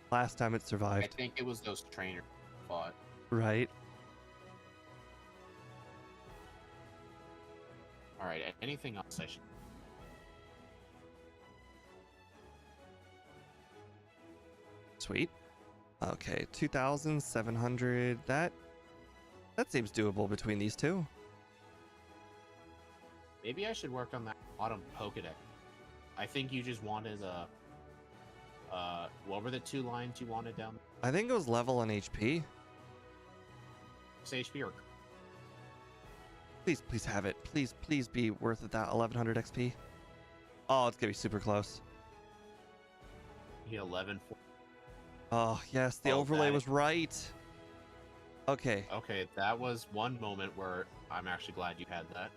[SPEAKER 1] Last time it
[SPEAKER 2] I
[SPEAKER 1] survived.
[SPEAKER 2] think it was those trainers fought.
[SPEAKER 1] Right.
[SPEAKER 2] All right, anything else I should...
[SPEAKER 1] Sweet. Okay, 2,700. That seems doable between these two.
[SPEAKER 2] Maybe I should work on that autumn Pokedex. I think you just wanted a... what were the 2 lines you wanted down there?
[SPEAKER 1] I think it was level and HP.
[SPEAKER 2] It's HP or...
[SPEAKER 1] Please have it. Please be worth it, that 1,100 XP. Oh, it's going to be super close.
[SPEAKER 2] You get 11.
[SPEAKER 1] Oh, yes, the overlay was right. Okay.
[SPEAKER 2] Okay, that was one moment where I'm actually glad you had that.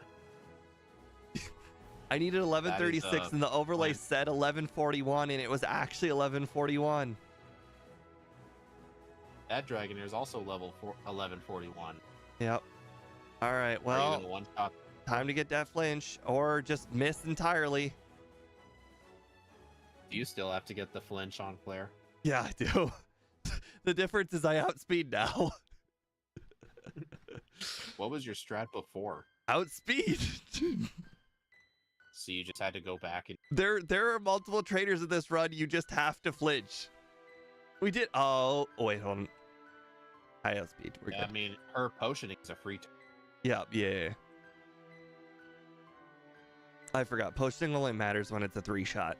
[SPEAKER 1] I needed 1136 and the overlay said 1141 and it was actually 1141.
[SPEAKER 2] That Dragonair is also level 1141.
[SPEAKER 1] Yep. All right, well,
[SPEAKER 2] one shot.
[SPEAKER 1] Time to get that flinch or just miss entirely.
[SPEAKER 2] Do you still have to get the flinch on Flare?
[SPEAKER 1] Yeah, I do. The difference is I outspeed now.
[SPEAKER 2] What was your strat before?
[SPEAKER 1] Outspeed.
[SPEAKER 2] So you just had to go back and...
[SPEAKER 1] There are multiple trainers in this run. You just have to flinch. We did... Oh, wait, hold on. I outspeed. We're good.
[SPEAKER 2] I mean, her potioning is a free...
[SPEAKER 1] Yeah. I forgot. Potioning only matters when it's a 3-shot.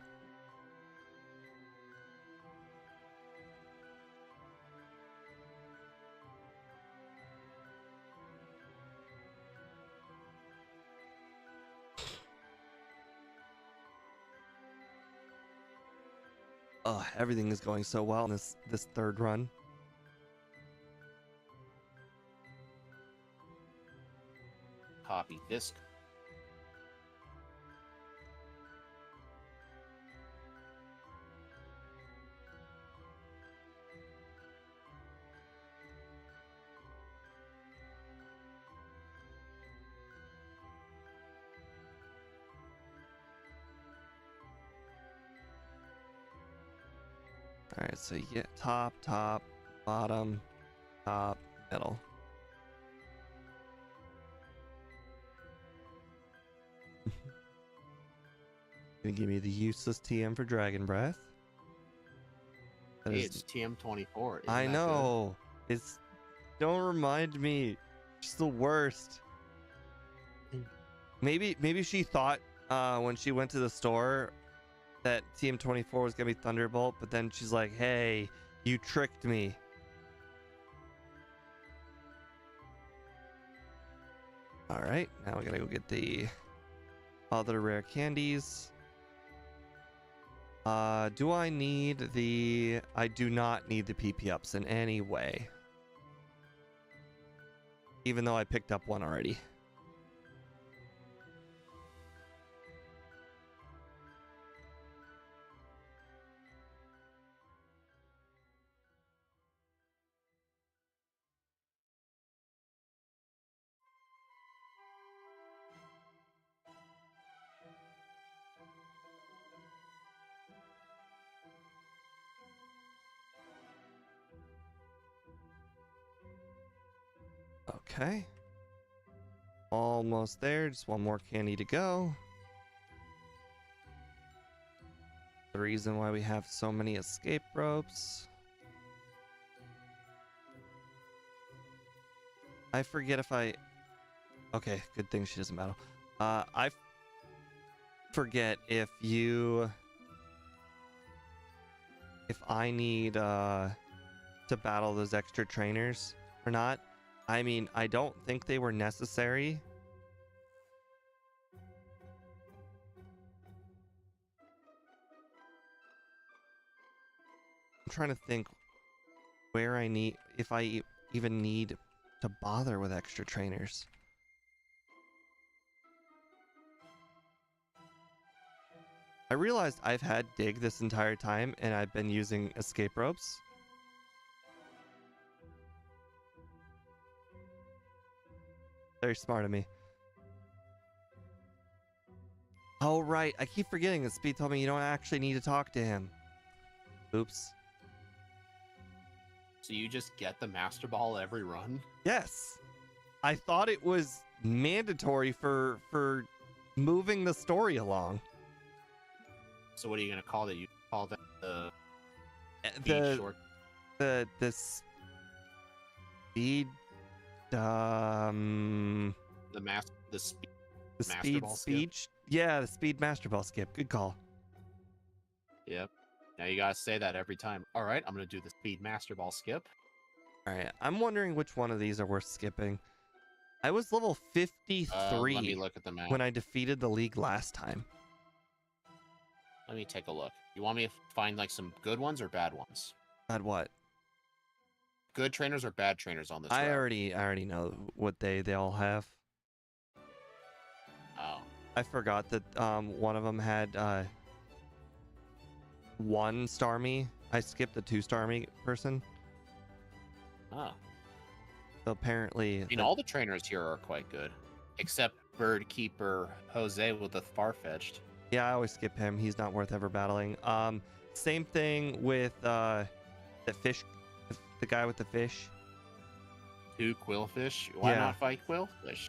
[SPEAKER 1] Oh, everything is going so well in this third run.
[SPEAKER 2] Copy this.
[SPEAKER 1] All right, so you get top, bottom, top, middle. Gonna give me the useless TM for Dragon Breath.
[SPEAKER 2] Hey, it's TM24.
[SPEAKER 1] I know. It's... Don't remind me. It's the worst. Maybe she thought when she went to the store that TM24 was gonna be Thunderbolt, but then she's like, "Hey, you tricked me." All right, now we gotta go get the other rare candies. Do I need the? I do not need the PP ups in any way, even though I picked up one already. Okay. Almost there. Just one more candy to go. The reason why we have so many escape ropes. I forget if I... Okay, good thing she doesn't battle. I forget if you... If I need to battle those extra trainers or not. I mean, I don't think they were necessary. I'm trying to think where I need, if I even need to bother with extra trainers. I realized I've had dig this entire time and I've been using escape ropes. Very smart of me. Oh, right. I keep forgetting that Speed told me you don't actually need to talk to him. Oops.
[SPEAKER 2] So you just get the Master Ball every run?
[SPEAKER 1] Yes. I thought it was mandatory for moving the story along.
[SPEAKER 2] So what are you going to call that? You call that the
[SPEAKER 1] The
[SPEAKER 2] short?
[SPEAKER 1] the speed
[SPEAKER 2] The speed.
[SPEAKER 1] the
[SPEAKER 2] Master
[SPEAKER 1] speed
[SPEAKER 2] Ball skip?
[SPEAKER 1] speech. Yeah, the speed Master Ball skip. Good call.
[SPEAKER 2] Yep. Now you gotta say that every time. All right, I'm gonna do the speed Master Ball skip.
[SPEAKER 1] All right. I'm wondering which one of these are worth skipping. I was level
[SPEAKER 2] Let me
[SPEAKER 1] 53
[SPEAKER 2] look at the map.
[SPEAKER 1] when I defeated the league last time.
[SPEAKER 2] Let me take a look. You want me to find like some good ones or bad ones?
[SPEAKER 1] Bad what?
[SPEAKER 2] Good trainers or bad trainers on this
[SPEAKER 1] I
[SPEAKER 2] route?
[SPEAKER 1] already know what they all have.
[SPEAKER 2] Oh.
[SPEAKER 1] I forgot that one of them had one Starmie. I skipped the 2 Starmie person.
[SPEAKER 2] Oh.
[SPEAKER 1] So apparently,
[SPEAKER 2] I mean, all the trainers here are quite good, except Bird Keeper Jose with the Farfetch'd.
[SPEAKER 1] yeah, I always skip him. He's not worth ever battling. Same thing with the fish, the guy with the fish.
[SPEAKER 2] 2 Quillfish. Why
[SPEAKER 1] Yeah.
[SPEAKER 2] not fight Quillfish?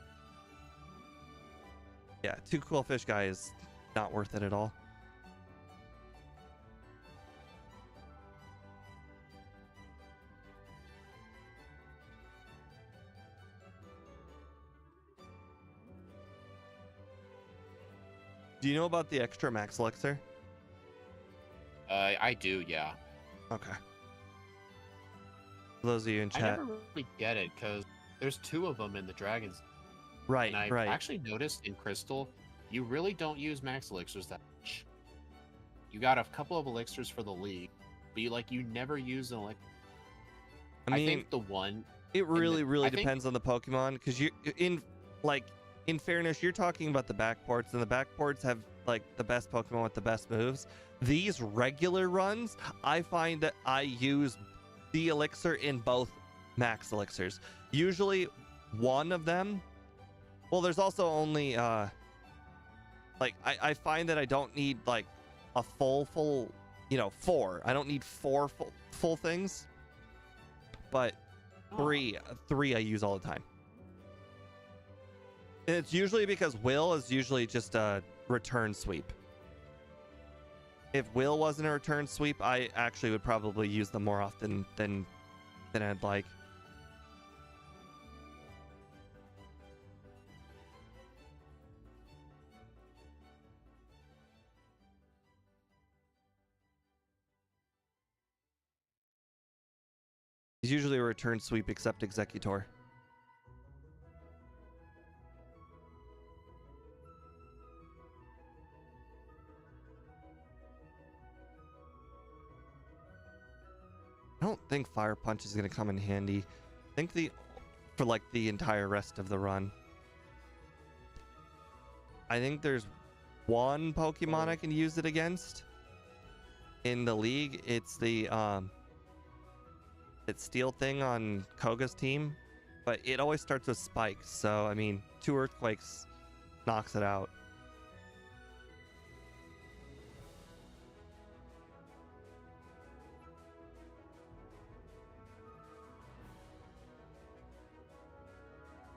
[SPEAKER 1] Yeah, 2 cool fish guy is not worth it at all. Do you know about the extra max elixir?
[SPEAKER 2] I do, yeah.
[SPEAKER 1] Okay. For those of you in
[SPEAKER 2] I
[SPEAKER 1] chat,
[SPEAKER 2] never really get it because there's 2 of them in the Dragons.
[SPEAKER 1] right,
[SPEAKER 2] And I
[SPEAKER 1] right.
[SPEAKER 2] actually noticed in Crystal, you really don't use max elixirs that much. You got a couple of elixirs for the league, but you never use an elixir.
[SPEAKER 1] I mean,
[SPEAKER 2] think the one
[SPEAKER 1] it really, really
[SPEAKER 2] I think-
[SPEAKER 1] depends on the Pokemon, because in fairness, you're talking about the backports, and the backports have like the best Pokemon with the best moves. These regular runs, I find that I use the elixir in both max elixirs. Usually one of them. Well, there's also only I find that I don't need like a full 4. I don't need 4 full things. But three I use all the time. And it's usually because Will is usually just a return sweep. If Will wasn't a return sweep, I actually would probably use them more often than I'd like. He's usually a return sweep except Executor. I don't think Fire Punch is going to come in handy. I think for like the entire rest of the run. I think there's one Pokemon I can use it against in the league. It's the Steel thing on Koga's team, but it always starts with spikes. So I mean, 2 Earthquakes knocks it out.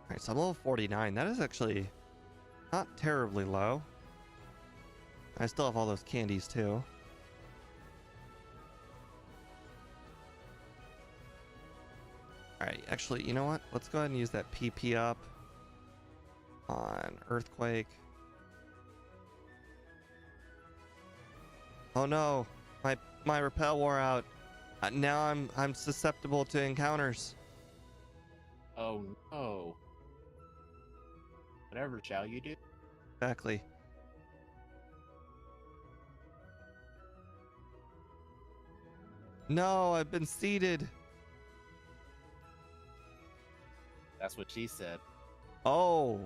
[SPEAKER 1] All right, so I'm level 49. That is actually not terribly low. I still have all those candies too. Alright, actually, you know what? Let's go ahead and use that PP up on Earthquake. Oh no, my repel wore out. Now I'm susceptible to encounters.
[SPEAKER 2] Oh no. Whatever shall you do?
[SPEAKER 1] Exactly. No, I've been seeded.
[SPEAKER 2] That's what she said.
[SPEAKER 1] Oh.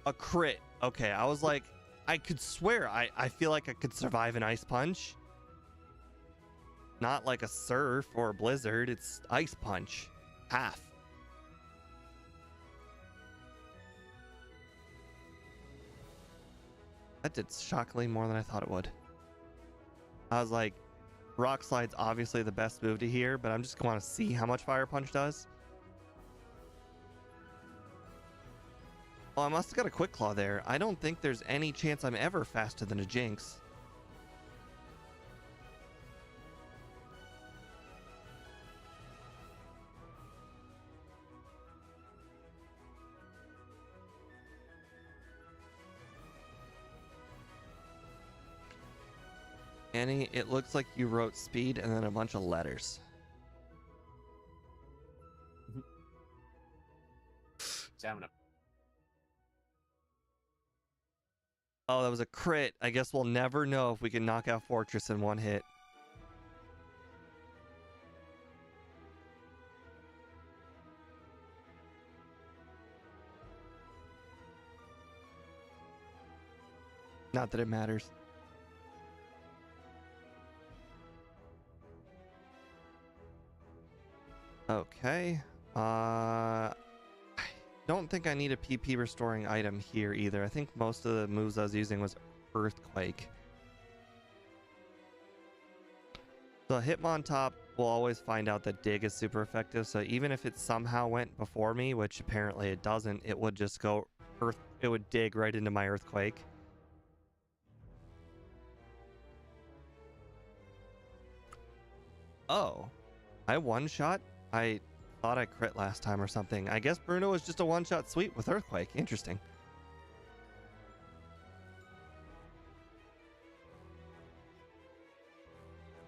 [SPEAKER 1] A crit. Okay, I was like, I could swear I feel like I could survive an Ice Punch. Not like a Surf or a Blizzard. It's Ice Punch. Half. That did shockingly more than I thought it would. I was like, Rock Slide's obviously the best move to hear, but I'm just going to see how much Fire Punch does. Oh, I must have got a Quick Claw there. I don't think there's any chance I'm ever faster than a Jinx. Annie, it looks like you wrote speed and then a bunch of letters.
[SPEAKER 2] Stamina.
[SPEAKER 1] Oh, that was a crit. I guess we'll never know if we can knock out Fortress in one hit. Not that it matters. Okay. I don't think I need a PP restoring item here either. I think most of the moves I was using was Earthquake. So Hitmontop will always find out that Dig is super effective. So even if it somehow went before me, which apparently it doesn't, it would just go it would dig right into my Earthquake. Oh, I one-shot? I thought I crit last time or something. I guess Bruno was just a one-shot sweep with Earthquake. Interesting.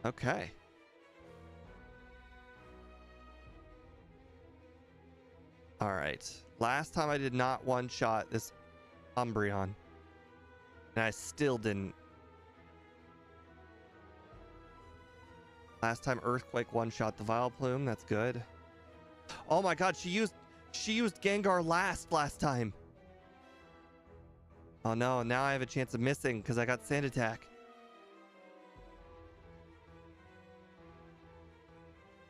[SPEAKER 1] Okay. All right. Last time I did not one-shot this Umbreon. And I still didn't. Last time Earthquake one-shot the Vileplume. That's good. Oh my god, she used Gengar last time. Oh no, now I have a chance of missing because I got Sand Attack.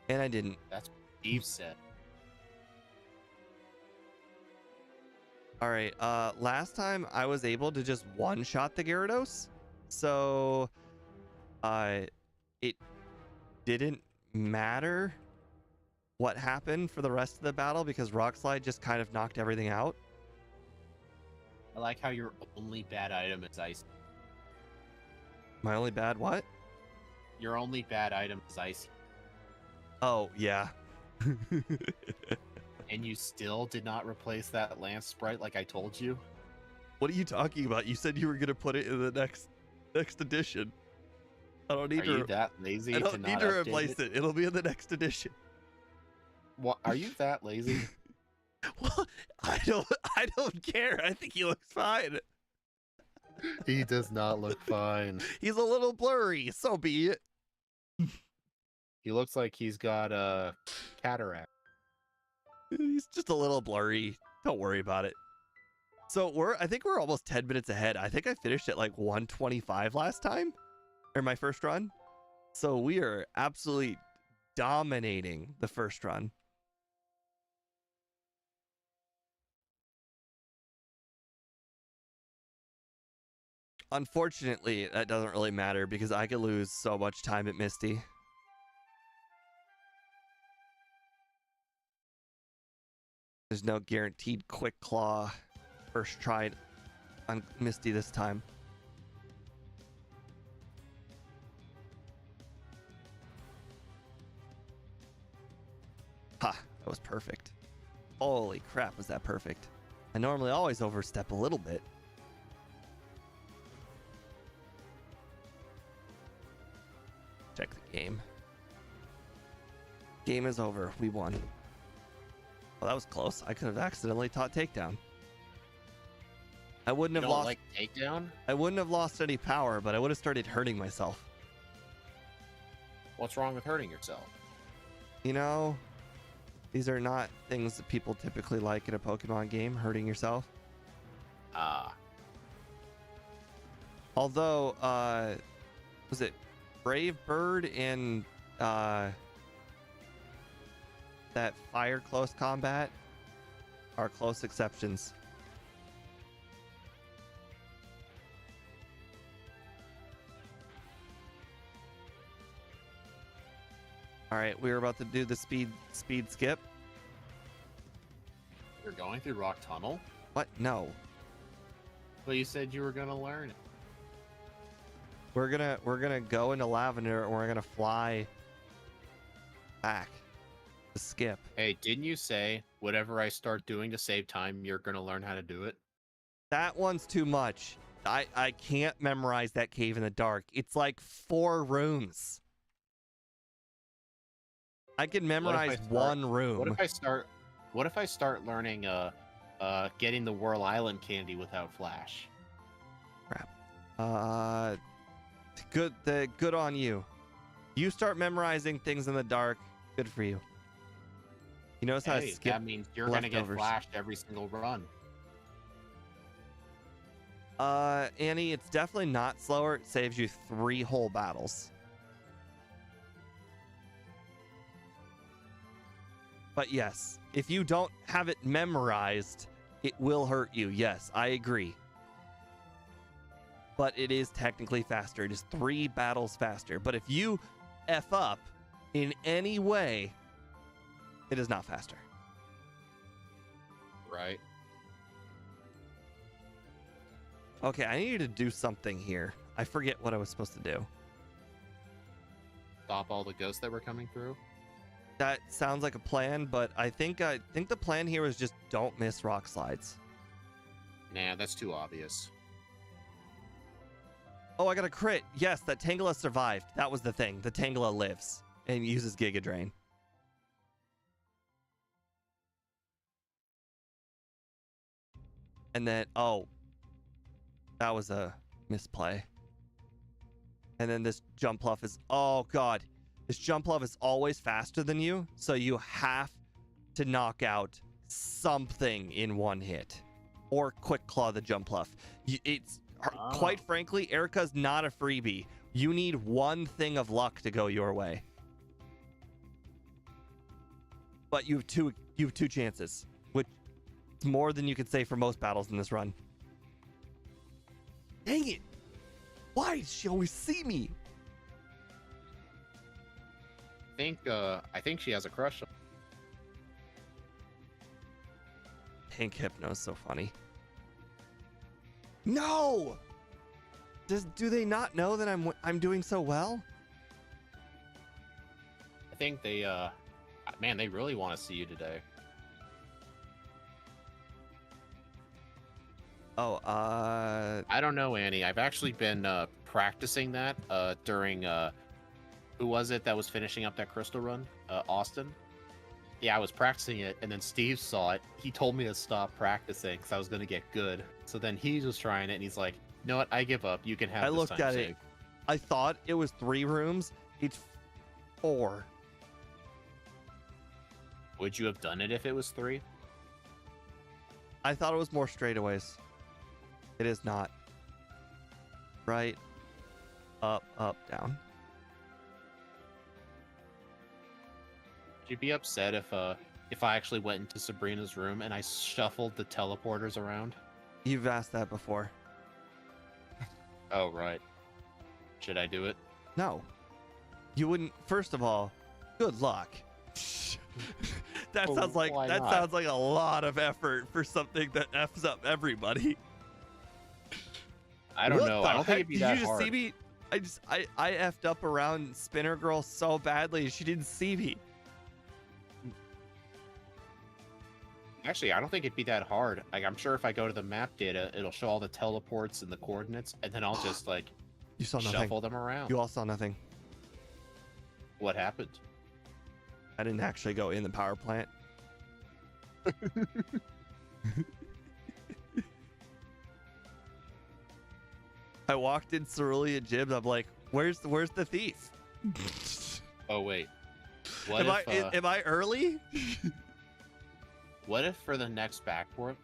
[SPEAKER 1] And I didn't.
[SPEAKER 2] That's what Eve said.
[SPEAKER 1] Alright, last time I was able to just one-shot the Gyarados. So it didn't matter what happened for the rest of the battle because Rock Slide just kind of knocked everything out.
[SPEAKER 2] I like how your only bad item is ice.
[SPEAKER 1] My only bad what?
[SPEAKER 2] Your only bad item is ice.
[SPEAKER 1] Oh, yeah.
[SPEAKER 2] And you still did not replace that Lance Sprite like I told you?
[SPEAKER 1] What are you talking about? You said you were going to put it in the next edition. I don't need
[SPEAKER 2] Are you that lazy
[SPEAKER 1] I
[SPEAKER 2] to
[SPEAKER 1] don't
[SPEAKER 2] not
[SPEAKER 1] need to
[SPEAKER 2] update
[SPEAKER 1] replace it? It'll be in the next edition.
[SPEAKER 2] What? Are you that lazy?
[SPEAKER 1] Well, I don't care. I think he looks fine.
[SPEAKER 2] He does not look fine.
[SPEAKER 1] He's a little blurry, so be it.
[SPEAKER 2] He looks like he's got a cataract.
[SPEAKER 1] He's just a little blurry. Don't worry about it. So I think we're almost 10 minutes ahead. I think I finished at like 125 last time, or my first run. So we are absolutely dominating the first run. Unfortunately, that doesn't really matter because I could lose so much time at Misty. There's no guaranteed quick claw first try on Misty this time. Ha, that was perfect. Holy crap, was that perfect. I normally always overstep a little bit. Check the game. Game is over. We won. Well, that was close. I could have accidentally taught takedown. I wouldn't have lost.
[SPEAKER 2] Like takedown?
[SPEAKER 1] I wouldn't have lost any power, but I would have started hurting myself.
[SPEAKER 2] What's wrong with hurting yourself?
[SPEAKER 1] You know, these are not things that people typically like in a Pokemon game, hurting yourself. Although, was it Brave Bird and that fire close combat are close exceptions. All right, we're about to do the speed skip.
[SPEAKER 2] You're going through Rock Tunnel?
[SPEAKER 1] What? No.
[SPEAKER 2] Well, you said you were gonna learn it.
[SPEAKER 1] We're gonna go into Lavender and we're gonna fly back. The skip.
[SPEAKER 2] Hey, didn't you say whatever I start doing to save time, you're gonna learn how to do it?
[SPEAKER 1] That one's too much. I can't memorize that cave in the dark. It's like 4 rooms. I can memorize one room.
[SPEAKER 2] What if I start learning getting the Whirl Island candy without Flash?
[SPEAKER 1] Crap. Good on you. You start memorizing things in the dark. Good for you. You notice how I skip.
[SPEAKER 2] That means you're gonna get flashed every single run.
[SPEAKER 1] Annie, it's definitely not slower. It saves you 3 whole battles. But yes, if you don't have it memorized, it will hurt you. Yes, I agree. But it is technically faster. It is 3 battles faster. But if you F up in any way, it is not faster.
[SPEAKER 2] Right.
[SPEAKER 1] Okay, I need to do something here. I forget what I was supposed to do.
[SPEAKER 2] Stop all the ghosts that were coming through?
[SPEAKER 1] That sounds like a plan, but I think the plan here is just don't miss rock slides.
[SPEAKER 2] Nah, that's too obvious.
[SPEAKER 1] Oh, I got a crit. Yes, that Tangela survived. That was the thing. The Tangela lives and uses Giga Drain. And then, oh, that was a misplay. And then this Jumpluff is, oh god, this Jumpluff is always faster than you, so you have to knock out something in one hit. Or Quick Claw the Jumpluff. It's, quite frankly, Erica's not a freebie. You need one thing of luck to go your way. But you have two chances, which is more than you could say for most battles in this run. Dang it! Why does she always see me?
[SPEAKER 2] I think she has a crush on.
[SPEAKER 1] Tank Hypno's so funny. No! Do they not know that I'm doing so well?
[SPEAKER 2] I think they man, they really want to see you today.
[SPEAKER 1] Oh,
[SPEAKER 2] I don't know, Annie. I've actually been practicing that during who was it that was finishing up that crystal run? Austin. Yeah, I was practicing it, and then Steve saw it. He told me to stop practicing because I was gonna get good. So then he was trying it, and he's like, "You know what? I give up. You can have
[SPEAKER 1] I
[SPEAKER 2] this
[SPEAKER 1] looked
[SPEAKER 2] time
[SPEAKER 1] at
[SPEAKER 2] save."
[SPEAKER 1] it. I thought it was 3 rooms. It's 4.
[SPEAKER 2] Would you have done it if it was 3?
[SPEAKER 1] I thought it was more straightaways. It is not. Right, up, down.
[SPEAKER 2] Would you be upset if I actually went into Sabrina's room and I shuffled the teleporters around?
[SPEAKER 1] You've asked that before.
[SPEAKER 2] Oh, right. Should I do it?
[SPEAKER 1] No. You wouldn't. First of all, good luck. That
[SPEAKER 2] Oh,
[SPEAKER 1] sounds like
[SPEAKER 2] why
[SPEAKER 1] that
[SPEAKER 2] not?
[SPEAKER 1] sounds like a lot of effort for something that f's up everybody.
[SPEAKER 2] I don't
[SPEAKER 1] What
[SPEAKER 2] know.
[SPEAKER 1] the
[SPEAKER 2] I don't think
[SPEAKER 1] heck?
[SPEAKER 2] it'd be
[SPEAKER 1] Did
[SPEAKER 2] that
[SPEAKER 1] you just
[SPEAKER 2] hard.
[SPEAKER 1] see me? I effed up around Spinner Girl so badly she didn't see me.
[SPEAKER 2] Actually, I don't think it'd be that hard. Like, I'm sure if I go to the map data, it'll show all the teleports and the coordinates, and then I'll just like
[SPEAKER 1] You saw nothing.
[SPEAKER 2] shuffle them around.
[SPEAKER 1] You all saw nothing.
[SPEAKER 2] What happened?
[SPEAKER 1] I didn't actually go in the power plant. I walked in Cerulean Gyms. I'm like, where's the thief?
[SPEAKER 2] Oh wait. What
[SPEAKER 1] Am I early?
[SPEAKER 2] What if for the next backport,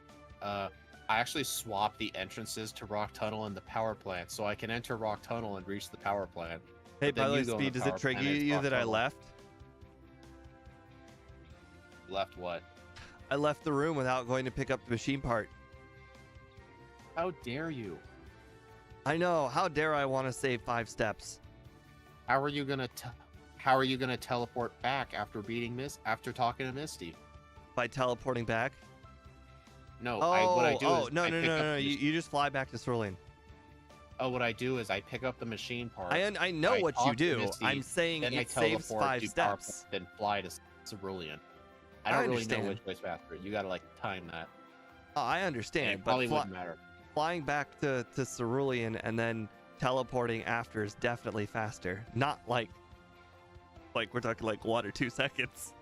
[SPEAKER 2] I actually swap the entrances to Rock Tunnel and the power plant, so I can enter Rock Tunnel and reach the power plant.
[SPEAKER 1] Hey,
[SPEAKER 2] But then
[SPEAKER 1] by the way,
[SPEAKER 2] you go in
[SPEAKER 1] Speed,
[SPEAKER 2] the
[SPEAKER 1] does it
[SPEAKER 2] power
[SPEAKER 1] trigger
[SPEAKER 2] plant, it's
[SPEAKER 1] you
[SPEAKER 2] Rock
[SPEAKER 1] that I
[SPEAKER 2] Tunnel.
[SPEAKER 1] left?
[SPEAKER 2] Left what?
[SPEAKER 1] I left the room without going to pick up the machine part.
[SPEAKER 2] How dare you?
[SPEAKER 1] I know. How dare I want to save 5 steps?
[SPEAKER 2] How are you gonna teleport back after after talking to Misty?
[SPEAKER 1] By teleporting back?
[SPEAKER 2] No, what I do is
[SPEAKER 1] no,
[SPEAKER 2] I
[SPEAKER 1] no,
[SPEAKER 2] pick
[SPEAKER 1] no,
[SPEAKER 2] up
[SPEAKER 1] no.
[SPEAKER 2] the
[SPEAKER 1] You just fly back to Cerulean.
[SPEAKER 2] what I do is I pick up the machine part.
[SPEAKER 1] I know what you
[SPEAKER 2] talk to
[SPEAKER 1] do.
[SPEAKER 2] Misty,
[SPEAKER 1] I'm saying
[SPEAKER 2] then I
[SPEAKER 1] it saves
[SPEAKER 2] teleport
[SPEAKER 1] 5
[SPEAKER 2] to power
[SPEAKER 1] steps.
[SPEAKER 2] plant, then fly to Cerulean. I
[SPEAKER 1] I
[SPEAKER 2] don't really know
[SPEAKER 1] understand.
[SPEAKER 2] which way's faster. You gotta like time that.
[SPEAKER 1] Oh, I
[SPEAKER 2] And
[SPEAKER 1] understand,
[SPEAKER 2] it
[SPEAKER 1] but
[SPEAKER 2] probably wouldn't matter.
[SPEAKER 1] flying back to Cerulean and then teleporting after is definitely faster. Not like we're talking like 1 or 2 seconds.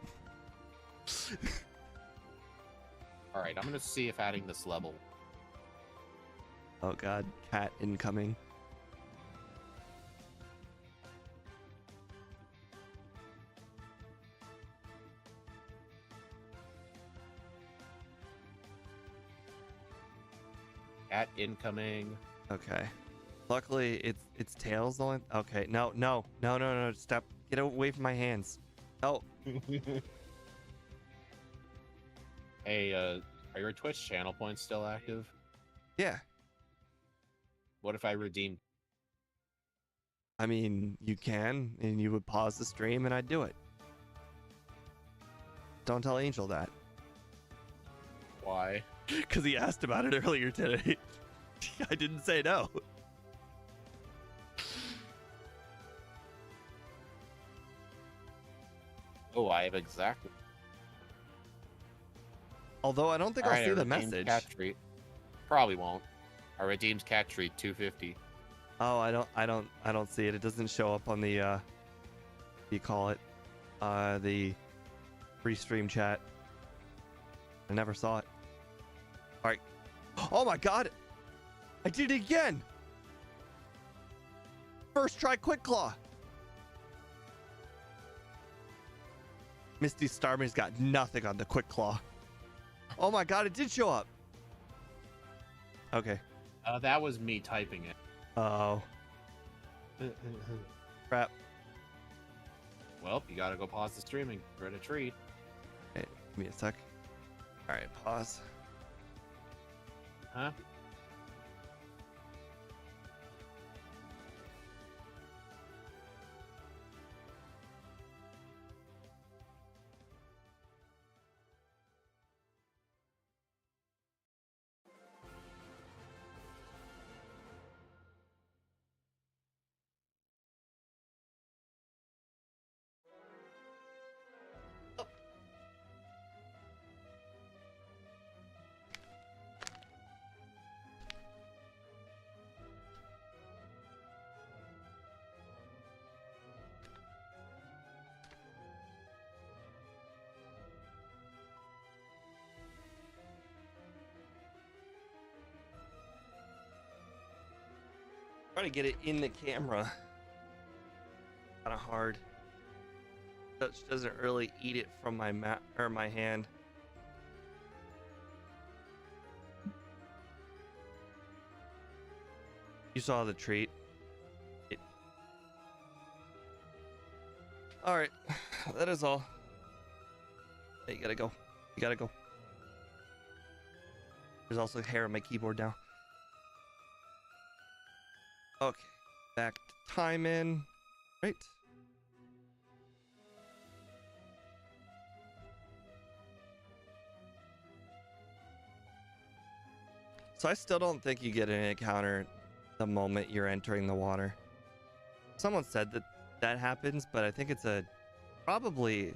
[SPEAKER 2] All right, I'm gonna see if adding this level.
[SPEAKER 1] Oh god, cat incoming.
[SPEAKER 2] At incoming.
[SPEAKER 1] Okay. Luckily, it's tails only. Okay, no. Stop. Get away from my hands. Oh,
[SPEAKER 2] Hey, are your Twitch channel points still active?
[SPEAKER 1] yeah.
[SPEAKER 2] What if I redeem?
[SPEAKER 1] I mean, you can, and you would pause the stream, and I'd do it. Don't tell Angel that.
[SPEAKER 2] Why?
[SPEAKER 1] Because he asked about it earlier today. I didn't say no.
[SPEAKER 2] Oh, I have exactly.
[SPEAKER 1] Although I don't think
[SPEAKER 2] All
[SPEAKER 1] I'll
[SPEAKER 2] right,
[SPEAKER 1] see
[SPEAKER 2] I
[SPEAKER 1] the
[SPEAKER 2] redeemed
[SPEAKER 1] message.
[SPEAKER 2] Cat treat. Probably won't. I redeemed cat treat 250.
[SPEAKER 1] Oh, I don't see it. It doesn't show up on the what do you call it? The free stream chat. I never saw it. All right. Oh my god. I did it again. First try quick claw. Misty Starman's got nothing on the quick claw. Oh my god, it did show up. Okay.
[SPEAKER 2] That was me typing it.
[SPEAKER 1] Oh, crap.
[SPEAKER 2] Well, you gotta go pause the streaming. Get a treat.
[SPEAKER 1] Okay, give me a sec. All right, pause.
[SPEAKER 2] Huh?
[SPEAKER 1] Try to get it in the camera. Kind of hard. Touch doesn't really eat it from my my hand. You saw the treat. All right, that is all. Hey, you gotta go. You gotta go. There's also hair on my keyboard now. Okay, back to time in. Right. So I still don't think you get an encounter the moment you're entering the water. Someone said that that happens, but I think it's a probably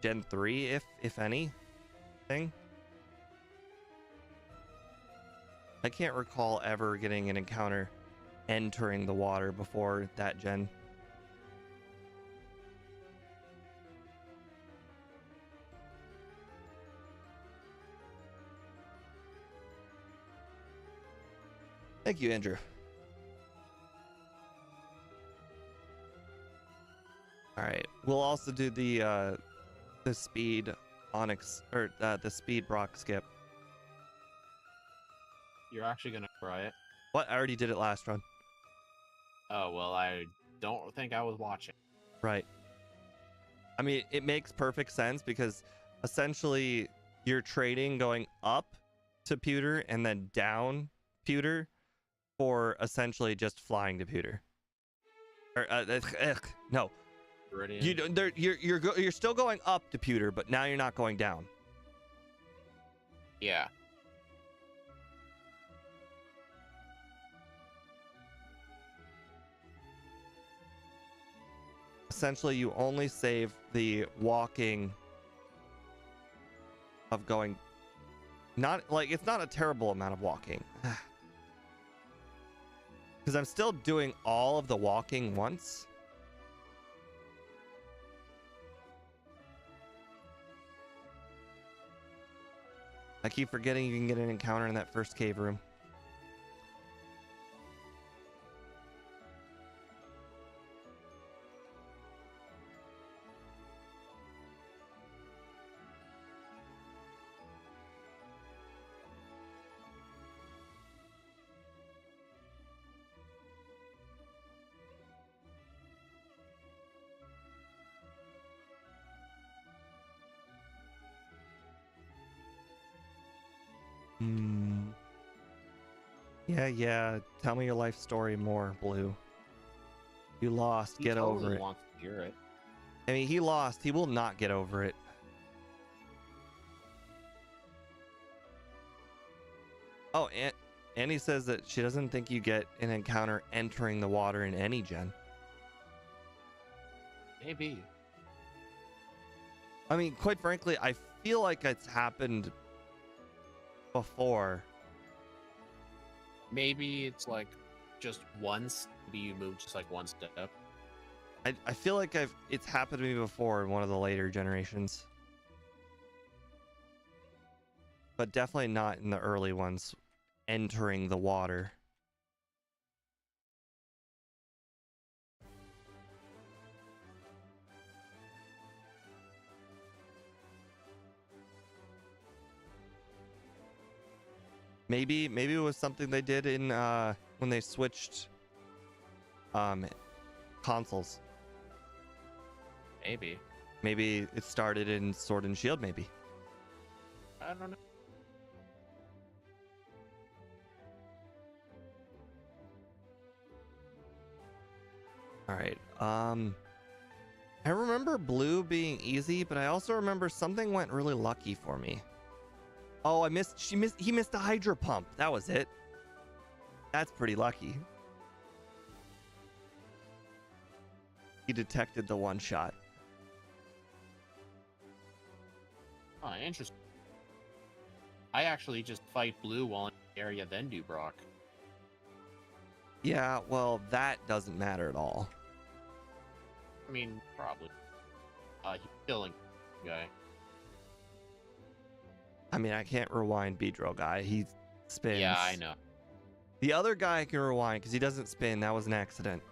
[SPEAKER 1] Gen 3, if any thing. I can't recall ever getting an encounter entering the water before that gen. Thank you, Andrew. All right, we'll also do the speed Onyx or the speed Brock skip.
[SPEAKER 2] You're actually gonna try it?
[SPEAKER 1] What? I already did it last run.
[SPEAKER 2] Oh well, I don't think I was watching.
[SPEAKER 1] Right. I mean, it makes perfect sense because essentially you're trading going up to pewter and then down pewter for essentially just flying to pewter. Or no.
[SPEAKER 2] Rhydon.
[SPEAKER 1] You're still going up to pewter, but now you're not going down.
[SPEAKER 2] Yeah.
[SPEAKER 1] Essentially, you only save the walking of going. Not like it's not a terrible amount of walking. Because I'm still doing all of the walking once. I keep forgetting you can get an encounter in that first cave room. Yeah. Tell me your life story more, Blue. You lost. Get over it.
[SPEAKER 2] Wants to hear it.
[SPEAKER 1] I mean, he lost. He will not get over it. Oh, and Annie says that she doesn't think you get an encounter entering the water in any gen.
[SPEAKER 2] Maybe.
[SPEAKER 1] I mean, quite frankly, I feel like it's happened before.
[SPEAKER 2] Maybe it's like just once. Maybe you move just like one step.
[SPEAKER 1] I feel like it's happened to me before in one of the later generations. But definitely not in the early ones, entering the water. Maybe it was something they did in when they switched consoles. Maybe it started in Sword and Shield, maybe.
[SPEAKER 2] I don't know.
[SPEAKER 1] All right. I remember blue being easy, but I also remember something went really lucky for me. Oh, he missed a Hydro Pump. That was it. That's pretty lucky. He detected the one shot.
[SPEAKER 2] Oh, interesting. I actually just fight blue while in the area, then do Brock.
[SPEAKER 1] Yeah, well, that doesn't matter at all.
[SPEAKER 2] I mean, probably. He's killing guy.
[SPEAKER 1] I mean, I can't rewind Beedrill guy. He spins.
[SPEAKER 2] Yeah, I know.
[SPEAKER 1] The other guy can rewind because he doesn't spin. That was an accident.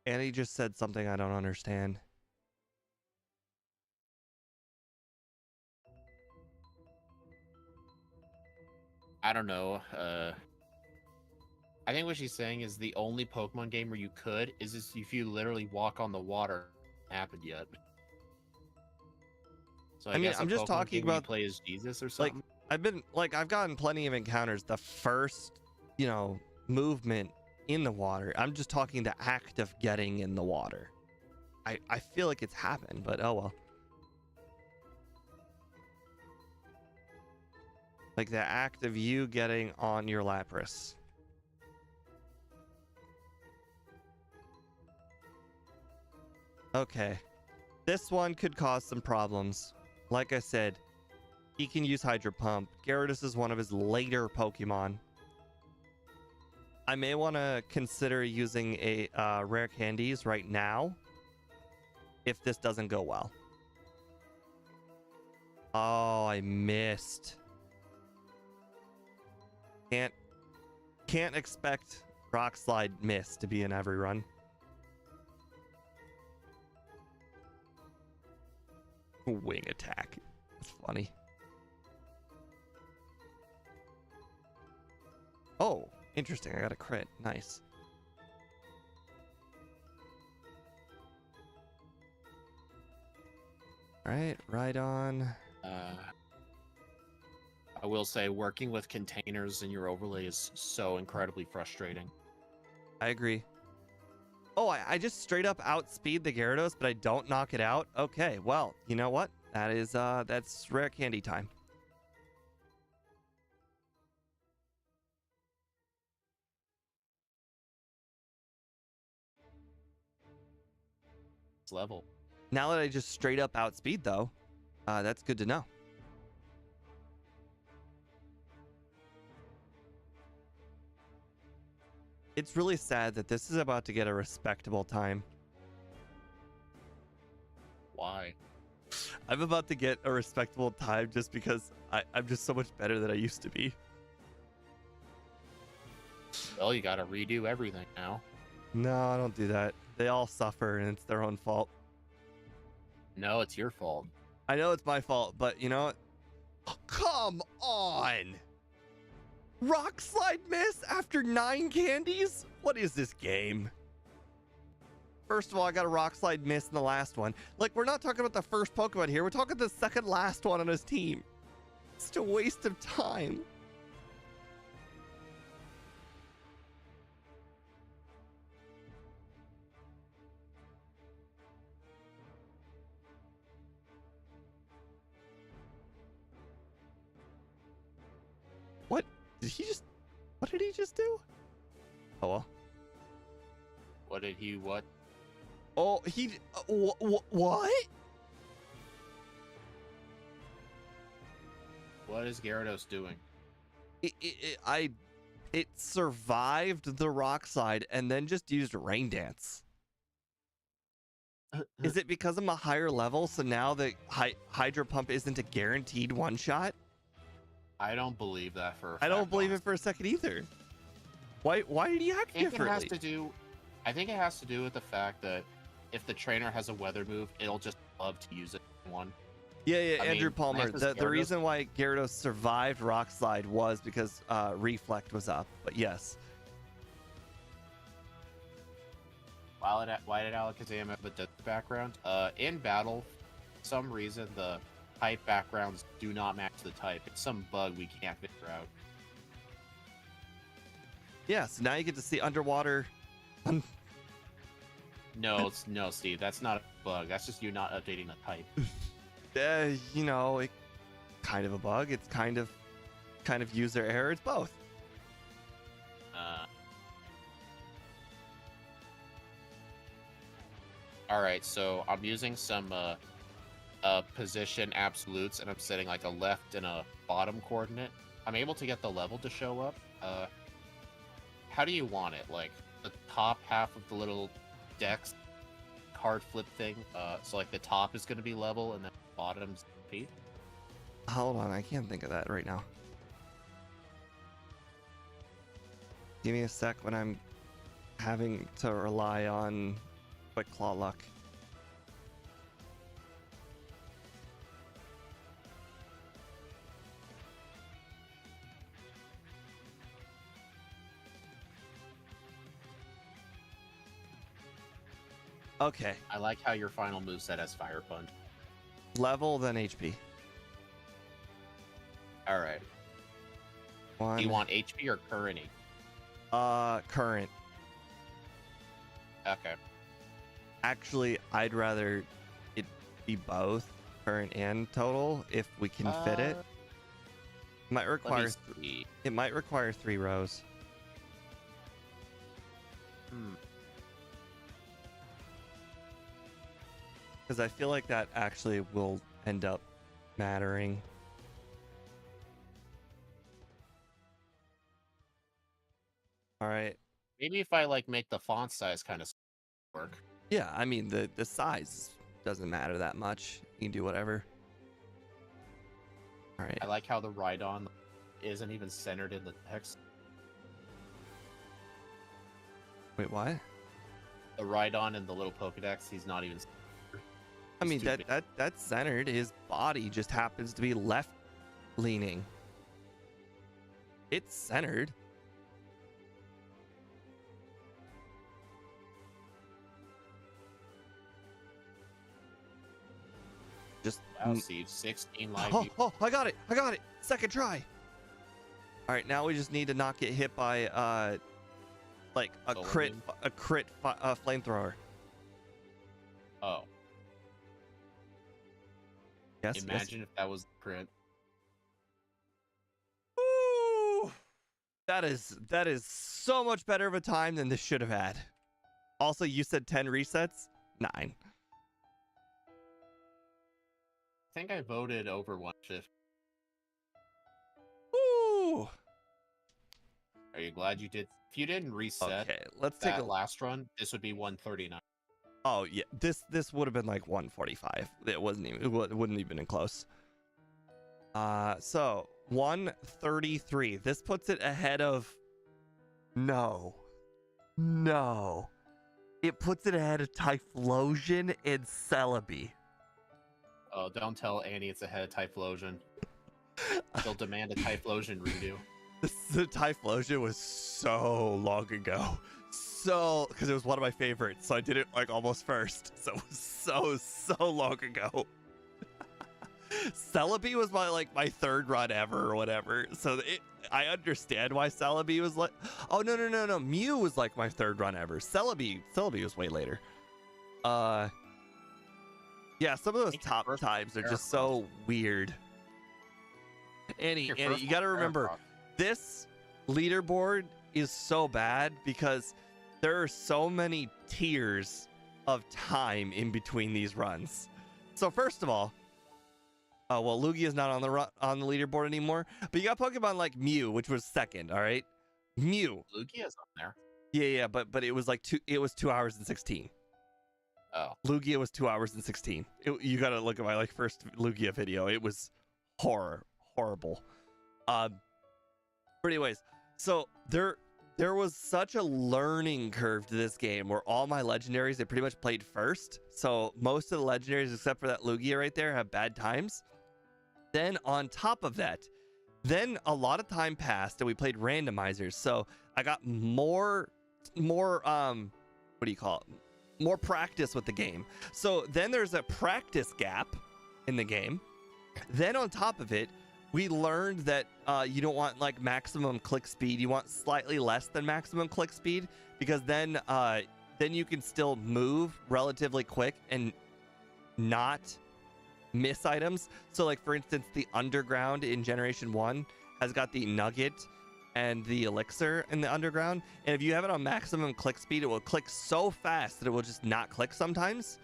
[SPEAKER 1] And he just said something I don't understand.
[SPEAKER 2] I don't know. I think what she's saying is the only Pokemon game where you could is just if you literally walk on the water. Happened yet? So I
[SPEAKER 1] mean,
[SPEAKER 2] guess
[SPEAKER 1] I'm just
[SPEAKER 2] Pokemon
[SPEAKER 1] talking
[SPEAKER 2] game where you
[SPEAKER 1] about
[SPEAKER 2] play as Jesus or
[SPEAKER 1] like
[SPEAKER 2] something.
[SPEAKER 1] I've gotten plenty of encounters. The first, movement in the water. I'm just talking the act of getting in the water. I feel like it's happened, but oh well. Like the act of you getting on your Lapras. Okay. This one could cause some problems. Like I said, he can use Hydro Pump. Gyarados is one of his later Pokemon. I may want to consider using a Rare Candies right now if this doesn't go well. Oh, I missed. Can't expect Rock Slide miss to be in every run. Wing attack. That's funny. Oh, interesting. I got a crit. Nice. All right, Rhydon.
[SPEAKER 2] I will say working with containers in your overlay is so incredibly frustrating.
[SPEAKER 1] I agree. Oh, I just straight up outspeed the Gyarados, but I don't knock it out. Okay, well, you know what? That's rare candy time.
[SPEAKER 2] Level.
[SPEAKER 1] Now that I just straight up outspeed though, that's good to know. It's really sad that this is about to get a respectable time.
[SPEAKER 2] Why?
[SPEAKER 1] I'm about to get a respectable time just because I'm just so much better than I used to be.
[SPEAKER 2] Well, you gotta redo everything now.
[SPEAKER 1] No, I don't do that. They all suffer and it's their own fault.
[SPEAKER 2] No, it's your fault.
[SPEAKER 1] I know it's my fault, but you know what? Oh, come on! Rock Slide miss after 9 candies? What is this game? First of all, I got a Rock Slide miss in the last one. Like, we're not talking about the first Pokemon here. We're talking the second last one on his team. It's just a waste of time. What? What did he just do? Oh, well.
[SPEAKER 2] What did he, what?
[SPEAKER 1] Oh, he, what?
[SPEAKER 2] What is Gyarados doing?
[SPEAKER 1] It survived the Rock Slide and then just used Rain Dance. Is it because I'm a higher level, so now the Hydro Pump isn't a guaranteed one-shot?
[SPEAKER 2] I don't believe that for a
[SPEAKER 1] I don't
[SPEAKER 2] fact,
[SPEAKER 1] believe it
[SPEAKER 2] honestly.
[SPEAKER 1] for a second either. Why did he act differently?
[SPEAKER 2] I think it has to do with the fact that if the trainer has a weather move, it'll just love to use it in one.
[SPEAKER 1] Yeah,
[SPEAKER 2] I
[SPEAKER 1] Andrew
[SPEAKER 2] mean,
[SPEAKER 1] Palmer.
[SPEAKER 2] Gyarados-
[SPEAKER 1] The reason why Gyarados survived Rock Slide was because Reflect was up. But yes.
[SPEAKER 2] Why did Alakazam have a death background? In battle, for some reason the type backgrounds do not match the type. It's some bug we can't figure out.
[SPEAKER 1] Yeah, so now you get to see underwater.
[SPEAKER 2] No, Steve, that's not a bug. That's just you not updating the type.
[SPEAKER 1] It kind of a bug. It's kind of user error. It's both.
[SPEAKER 2] All right, so I'm using some position absolutes, and I'm setting like a left and a bottom coordinate, I'm able to get the level to show up. How do you want it? Like the top half of the little dex card flip thing. So like the top is going to be level, and then the bottom's P.
[SPEAKER 1] Hold on, I can't think of that right now. Give me a sec when I'm having to rely on quick claw luck. Okay.
[SPEAKER 2] I like how your final moveset has Fire Punch.
[SPEAKER 1] Level, then HP.
[SPEAKER 2] All right.
[SPEAKER 1] One.
[SPEAKER 2] Do you want HP or current HP?
[SPEAKER 1] Current.
[SPEAKER 2] Okay.
[SPEAKER 1] Actually, I'd rather it be both current and total if we can fit it. Might require it might require 3 rows. Because I feel like that actually will end up mattering. All right.
[SPEAKER 2] Maybe if I like make the font size kind of work.
[SPEAKER 1] Yeah, I mean the size doesn't matter that much. You can do whatever. All right.
[SPEAKER 2] I like how the Rhydon isn't even centered in the text.
[SPEAKER 1] Wait, what?
[SPEAKER 2] The Rhydon in the little Pokedex, he's not even.
[SPEAKER 1] I mean that's centered. His body just happens to be left leaning. It's centered. Just
[SPEAKER 2] Wow, Steve, 16 live.
[SPEAKER 1] oh, I got it. Second try. All right, now we just need to not get hit by like a crit flamethrower.
[SPEAKER 2] Oh.
[SPEAKER 1] Yes.
[SPEAKER 2] Imagine if that was the crit.
[SPEAKER 1] Ooh, that is so much better of a time than this should have had. Also, you said 10 resets? 9.
[SPEAKER 2] I think I voted over 150.
[SPEAKER 1] Ooh.
[SPEAKER 2] Are you glad you did? If you didn't reset
[SPEAKER 1] Okay, let's take
[SPEAKER 2] that
[SPEAKER 1] a
[SPEAKER 2] last run, this would be 139.
[SPEAKER 1] Oh yeah, this would have been like 145. It wasn't even. It wouldn't even been close. So 133. This puts it ahead of. No. It puts it ahead of Typhlosion and Celebi.
[SPEAKER 2] Oh, don't tell Annie it's ahead of Typhlosion. She'll demand a Typhlosion redo.
[SPEAKER 1] The Typhlosion was so long ago. So, because it was one of my favorites, so I did it like almost first. So it was so long ago. Celebi was my third run ever or whatever. So I understand why Celebi was like. Oh no. Mew was like my third run ever. Celebi was way later. Yeah, some of those top times are just so weird. Annie, you gotta remember, this leaderboard is so bad because there are so many tiers of time in between these runs. So first of all, well, Lugia is not on the leaderboard anymore, but you got Pokemon like Mew, which was second. All right, Mew.
[SPEAKER 2] Lugia's on there.
[SPEAKER 1] Yeah, but it was like 2 hours and 16.
[SPEAKER 2] Oh,
[SPEAKER 1] Lugia was 2 hours and 16. You gotta look at my first Lugia video. It was horrible. But anyways, so there was such a learning curve to this game where all my legendaries I pretty much played first. So most of the legendaries except for that Lugia right there have bad times. Then on top of that, then a lot of time passed and we played randomizers. So I got more what do you call it? More practice with the game. So then there's a practice gap in the game. Then on top of it, we learned that you don't want like maximum click speed. You want slightly less than maximum click speed because then you can still move relatively quick and not miss items. So like for instance, the underground in Generation 1 has got the nugget and the elixir in the underground. And if you have it on maximum click speed, it will click so fast that it will just not click sometimes.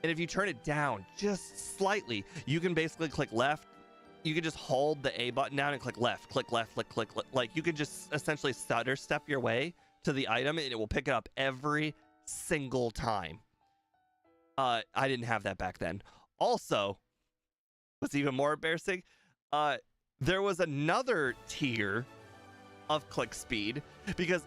[SPEAKER 1] And if you turn it down just slightly, you can basically click left. You can just hold the A button down and click left, click left, click. Like you could just essentially stutter step your way to the item and it will pick it up every single time. I didn't have that back then. Also, what's even more embarrassing, there was another tier of click speed because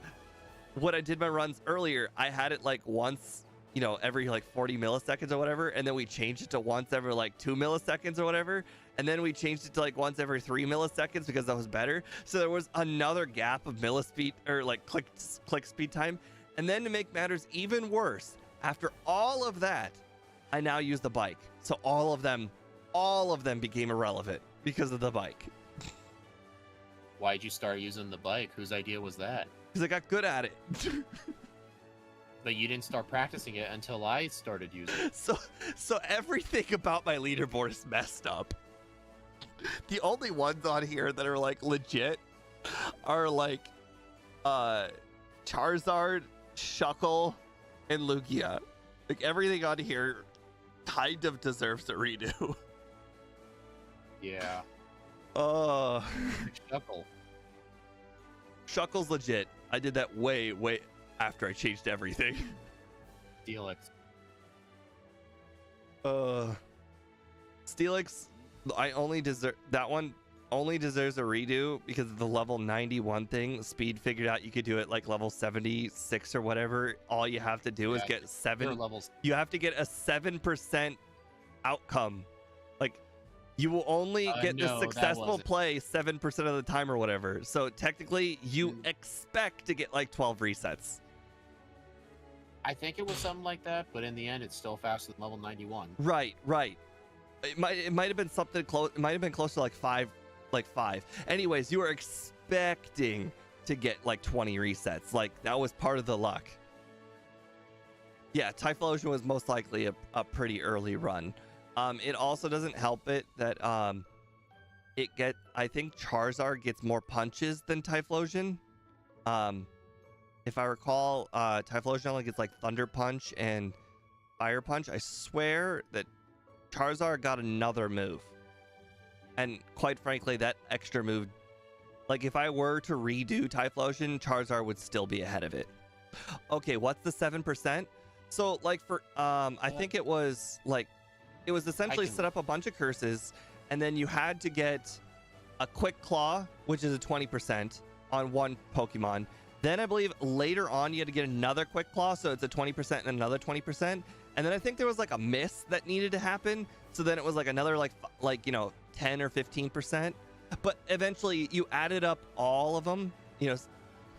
[SPEAKER 1] when I did my runs earlier, I had it like once, you know, every like 40 milliseconds or whatever, and then we changed it to once every like 2 milliseconds or whatever, and then we changed it to like once every 3 milliseconds because that was better. So there was another gap of millispeed or like click speed time. And then to make matters even worse, after all of that, I now use the bike. So all of them became irrelevant because of the bike.
[SPEAKER 2] Why'd you start using the bike? Whose idea was that?
[SPEAKER 1] Because I got good at it.
[SPEAKER 2] But you didn't start practicing it until I started using it.
[SPEAKER 1] So everything about my leaderboard is messed up. The only ones on here that are like legit are like Charizard, Shuckle, and Lugia. Like everything on here kind of deserves a redo.
[SPEAKER 2] Yeah.
[SPEAKER 1] Shuckle. Shuckle's legit. I did that way after I changed everything.
[SPEAKER 2] Steelix.
[SPEAKER 1] Steelix, that one only deserves a redo because of the level 91 thing. Speed figured out you could do it like level 76 or whatever. All you have to do is get
[SPEAKER 2] levels.
[SPEAKER 1] You have to get a 7% outcome. Like you will only get the successful play 7% of the time or whatever. So technically you expect to get like 12 resets.
[SPEAKER 2] I think it was something like that, but in the end it's still faster than level 91.
[SPEAKER 1] Right. It might have been something close. It might have been close to like five. Anyways, you were expecting to get like 20 resets. Like that was part of the luck. Yeah, Typhlosion was most likely a pretty early run. It also doesn't help it that I think Charizard gets more punches than Typhlosion. If I recall, Typhlosion only gets like Thunder Punch and Fire Punch. I swear that Charizard got another move. And quite frankly, that extra move, like if I were to redo Typhlosion, Charizard would still be ahead of it. Okay, what's the 7%? So like for, I think it was essentially set up a bunch of curses, and then you had to get a Quick Claw, which is a 20% on one Pokemon. Then I believe later on you had to get another Quick Claw, so it's a 20% and another 20%. And then I think there was like a miss that needed to happen, so then it was like another like 10 or 15%. But eventually you added up all of them,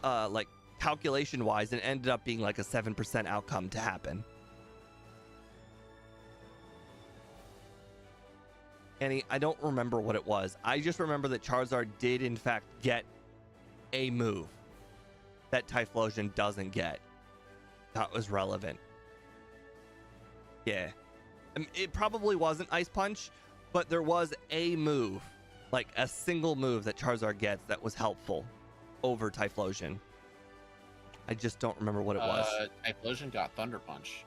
[SPEAKER 1] like calculation wise, and ended up being like a 7% outcome to happen. And I don't remember what it was. I just remember that Charizard did in fact get a move that Typhlosion doesn't get. That was relevant. Yeah. It probably wasn't Ice Punch, but there was a move, like a single move that Charizard gets that was helpful over Typhlosion. I just don't remember what it was.
[SPEAKER 2] Typhlosion got Thunder Punch.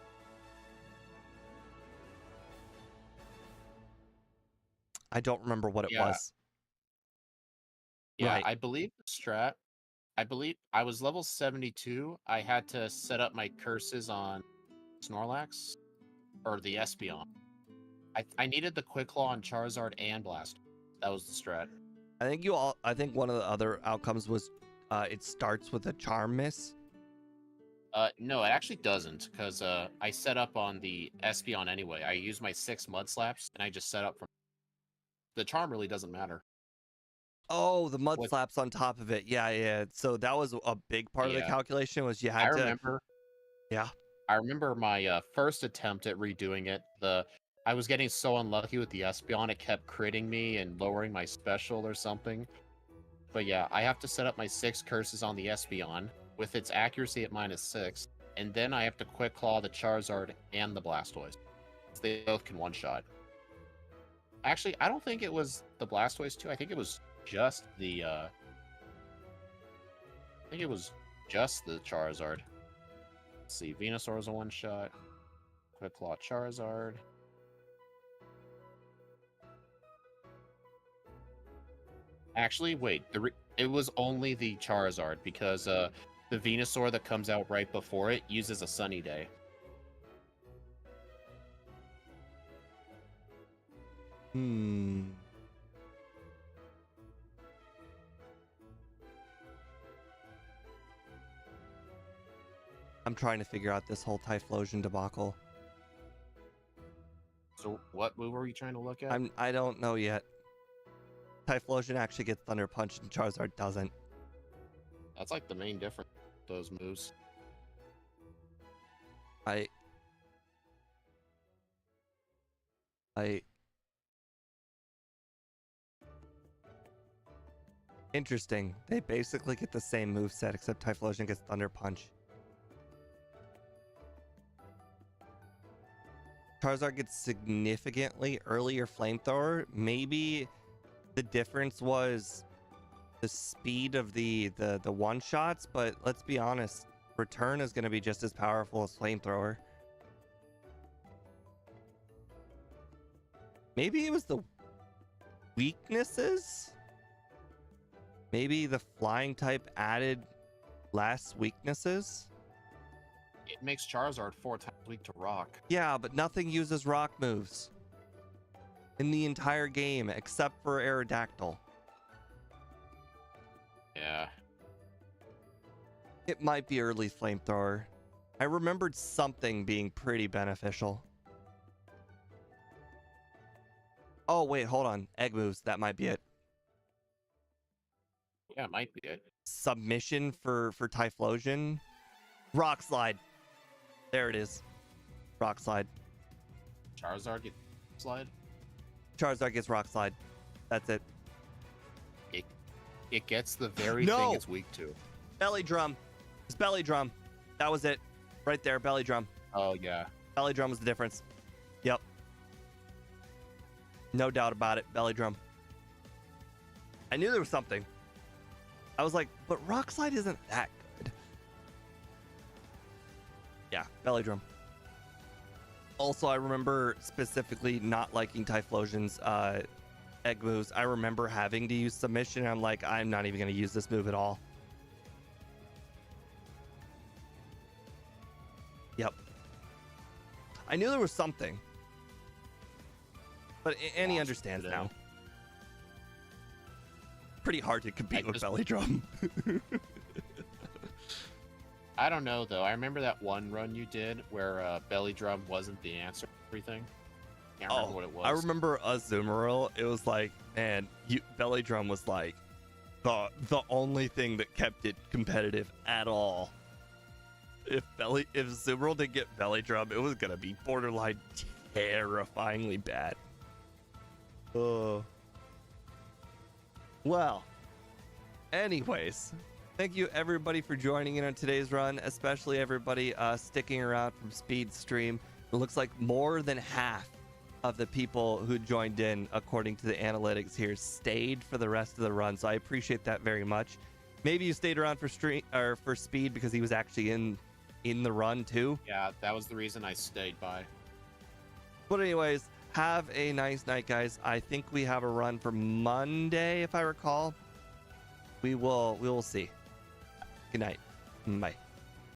[SPEAKER 1] I don't remember what it was.
[SPEAKER 2] Yeah,
[SPEAKER 1] right.
[SPEAKER 2] I believe the strat. I believe I was level 72. I had to set up my curses on Snorlax or the Espeon. I needed the Quick Claw on Charizard and Blast. That was the strat.
[SPEAKER 1] I think one of the other outcomes was it starts with a Charm Miss.
[SPEAKER 2] No, it actually doesn't, because I set up on the Espeon anyway. I used my 6 Mud Slaps, and I just set up from... The Charm really doesn't matter.
[SPEAKER 1] Oh, the Mud Slaps on top of it. Yeah. So that was a big part of the calculation, was you had to...
[SPEAKER 2] remember.
[SPEAKER 1] Yeah.
[SPEAKER 2] I remember my first attempt at redoing it. I was getting so unlucky with the Espeon, it kept critting me and lowering my special or something. But yeah, I have to set up my 6 curses on the Espeon with its accuracy at -6, and then I have to Quick Claw the Charizard and the Blastoise. They both can one-shot. Actually, I don't think it was the Blastoise too. I think it was just the Charizard. Let's see, Venusaur is a one-shot. Quick Claw Charizard. Actually, wait. It was only the Charizard because the Venusaur that comes out right before it uses a Sunny Day.
[SPEAKER 1] I'm trying to figure out this whole Typhlosion debacle.
[SPEAKER 2] So what move are you trying to look at?
[SPEAKER 1] I don't know yet. Typhlosion actually gets Thunder Punch and Charizard doesn't.
[SPEAKER 2] That's like the main difference with those moves.
[SPEAKER 1] I Interesting. They basically get the same moveset except Typhlosion gets Thunder Punch. Charizard gets significantly earlier Flamethrower. Maybe the difference was the speed of the one shots, but let's be honest, Return is going to be just as powerful as Flamethrower. Maybe it was the weaknesses? Maybe the flying type added less weaknesses?
[SPEAKER 2] It makes Charizard 4 times weak to rock.
[SPEAKER 1] Yeah, but nothing uses rock moves in the entire game except for Aerodactyl.
[SPEAKER 2] Yeah.
[SPEAKER 1] It might be early Flamethrower. I remembered something being pretty beneficial. Oh, wait, hold on. Egg moves, that might be it.
[SPEAKER 2] Yeah, it might be it.
[SPEAKER 1] Submission for Typhlosion. Rock Slide. There it is. Rock Slide.
[SPEAKER 2] Charizard get slide?
[SPEAKER 1] Charizard gets Rock Slide. That's it.
[SPEAKER 2] It gets the very
[SPEAKER 1] No!
[SPEAKER 2] thing it's weak to.
[SPEAKER 1] Belly Drum. It's Belly Drum. That was it. Right there, Belly Drum.
[SPEAKER 2] Oh, yeah.
[SPEAKER 1] Belly Drum was the difference. Yep. No doubt about it. Belly Drum. I knew there was something. I was like, but Rock Slide isn't that good. Yeah, Belly Drum. Also, I remember specifically not liking Typhlosion's egg moves. I remember having to use Submission, and I'm like, I'm not even going to use this move at all. Yep. I knew there was something. But Annie understands now. Pretty hard to compete with Belly Drum.
[SPEAKER 2] I don't know, though. I remember that one run you did where Belly Drum wasn't the answer to everything. Can't remember what it was.
[SPEAKER 1] I remember Azumarill. It was like, man, Belly Drum was like the only thing that kept it competitive at all. If Azumarill didn't get Belly Drum, it was gonna be borderline terrifyingly bad. Well, anyways, thank you everybody for joining in on today's run, especially everybody sticking around from Speed Stream. It looks like more than half of the people who joined in, according to the analytics here, stayed for the rest of the run. So I appreciate that very much. Maybe you stayed around for Speed because he was actually in the run too.
[SPEAKER 2] Yeah, that was the reason I stayed by.
[SPEAKER 1] But anyways, have a nice night, guys. I think we have a run for Monday, if I recall. We will see. Good night. Bye.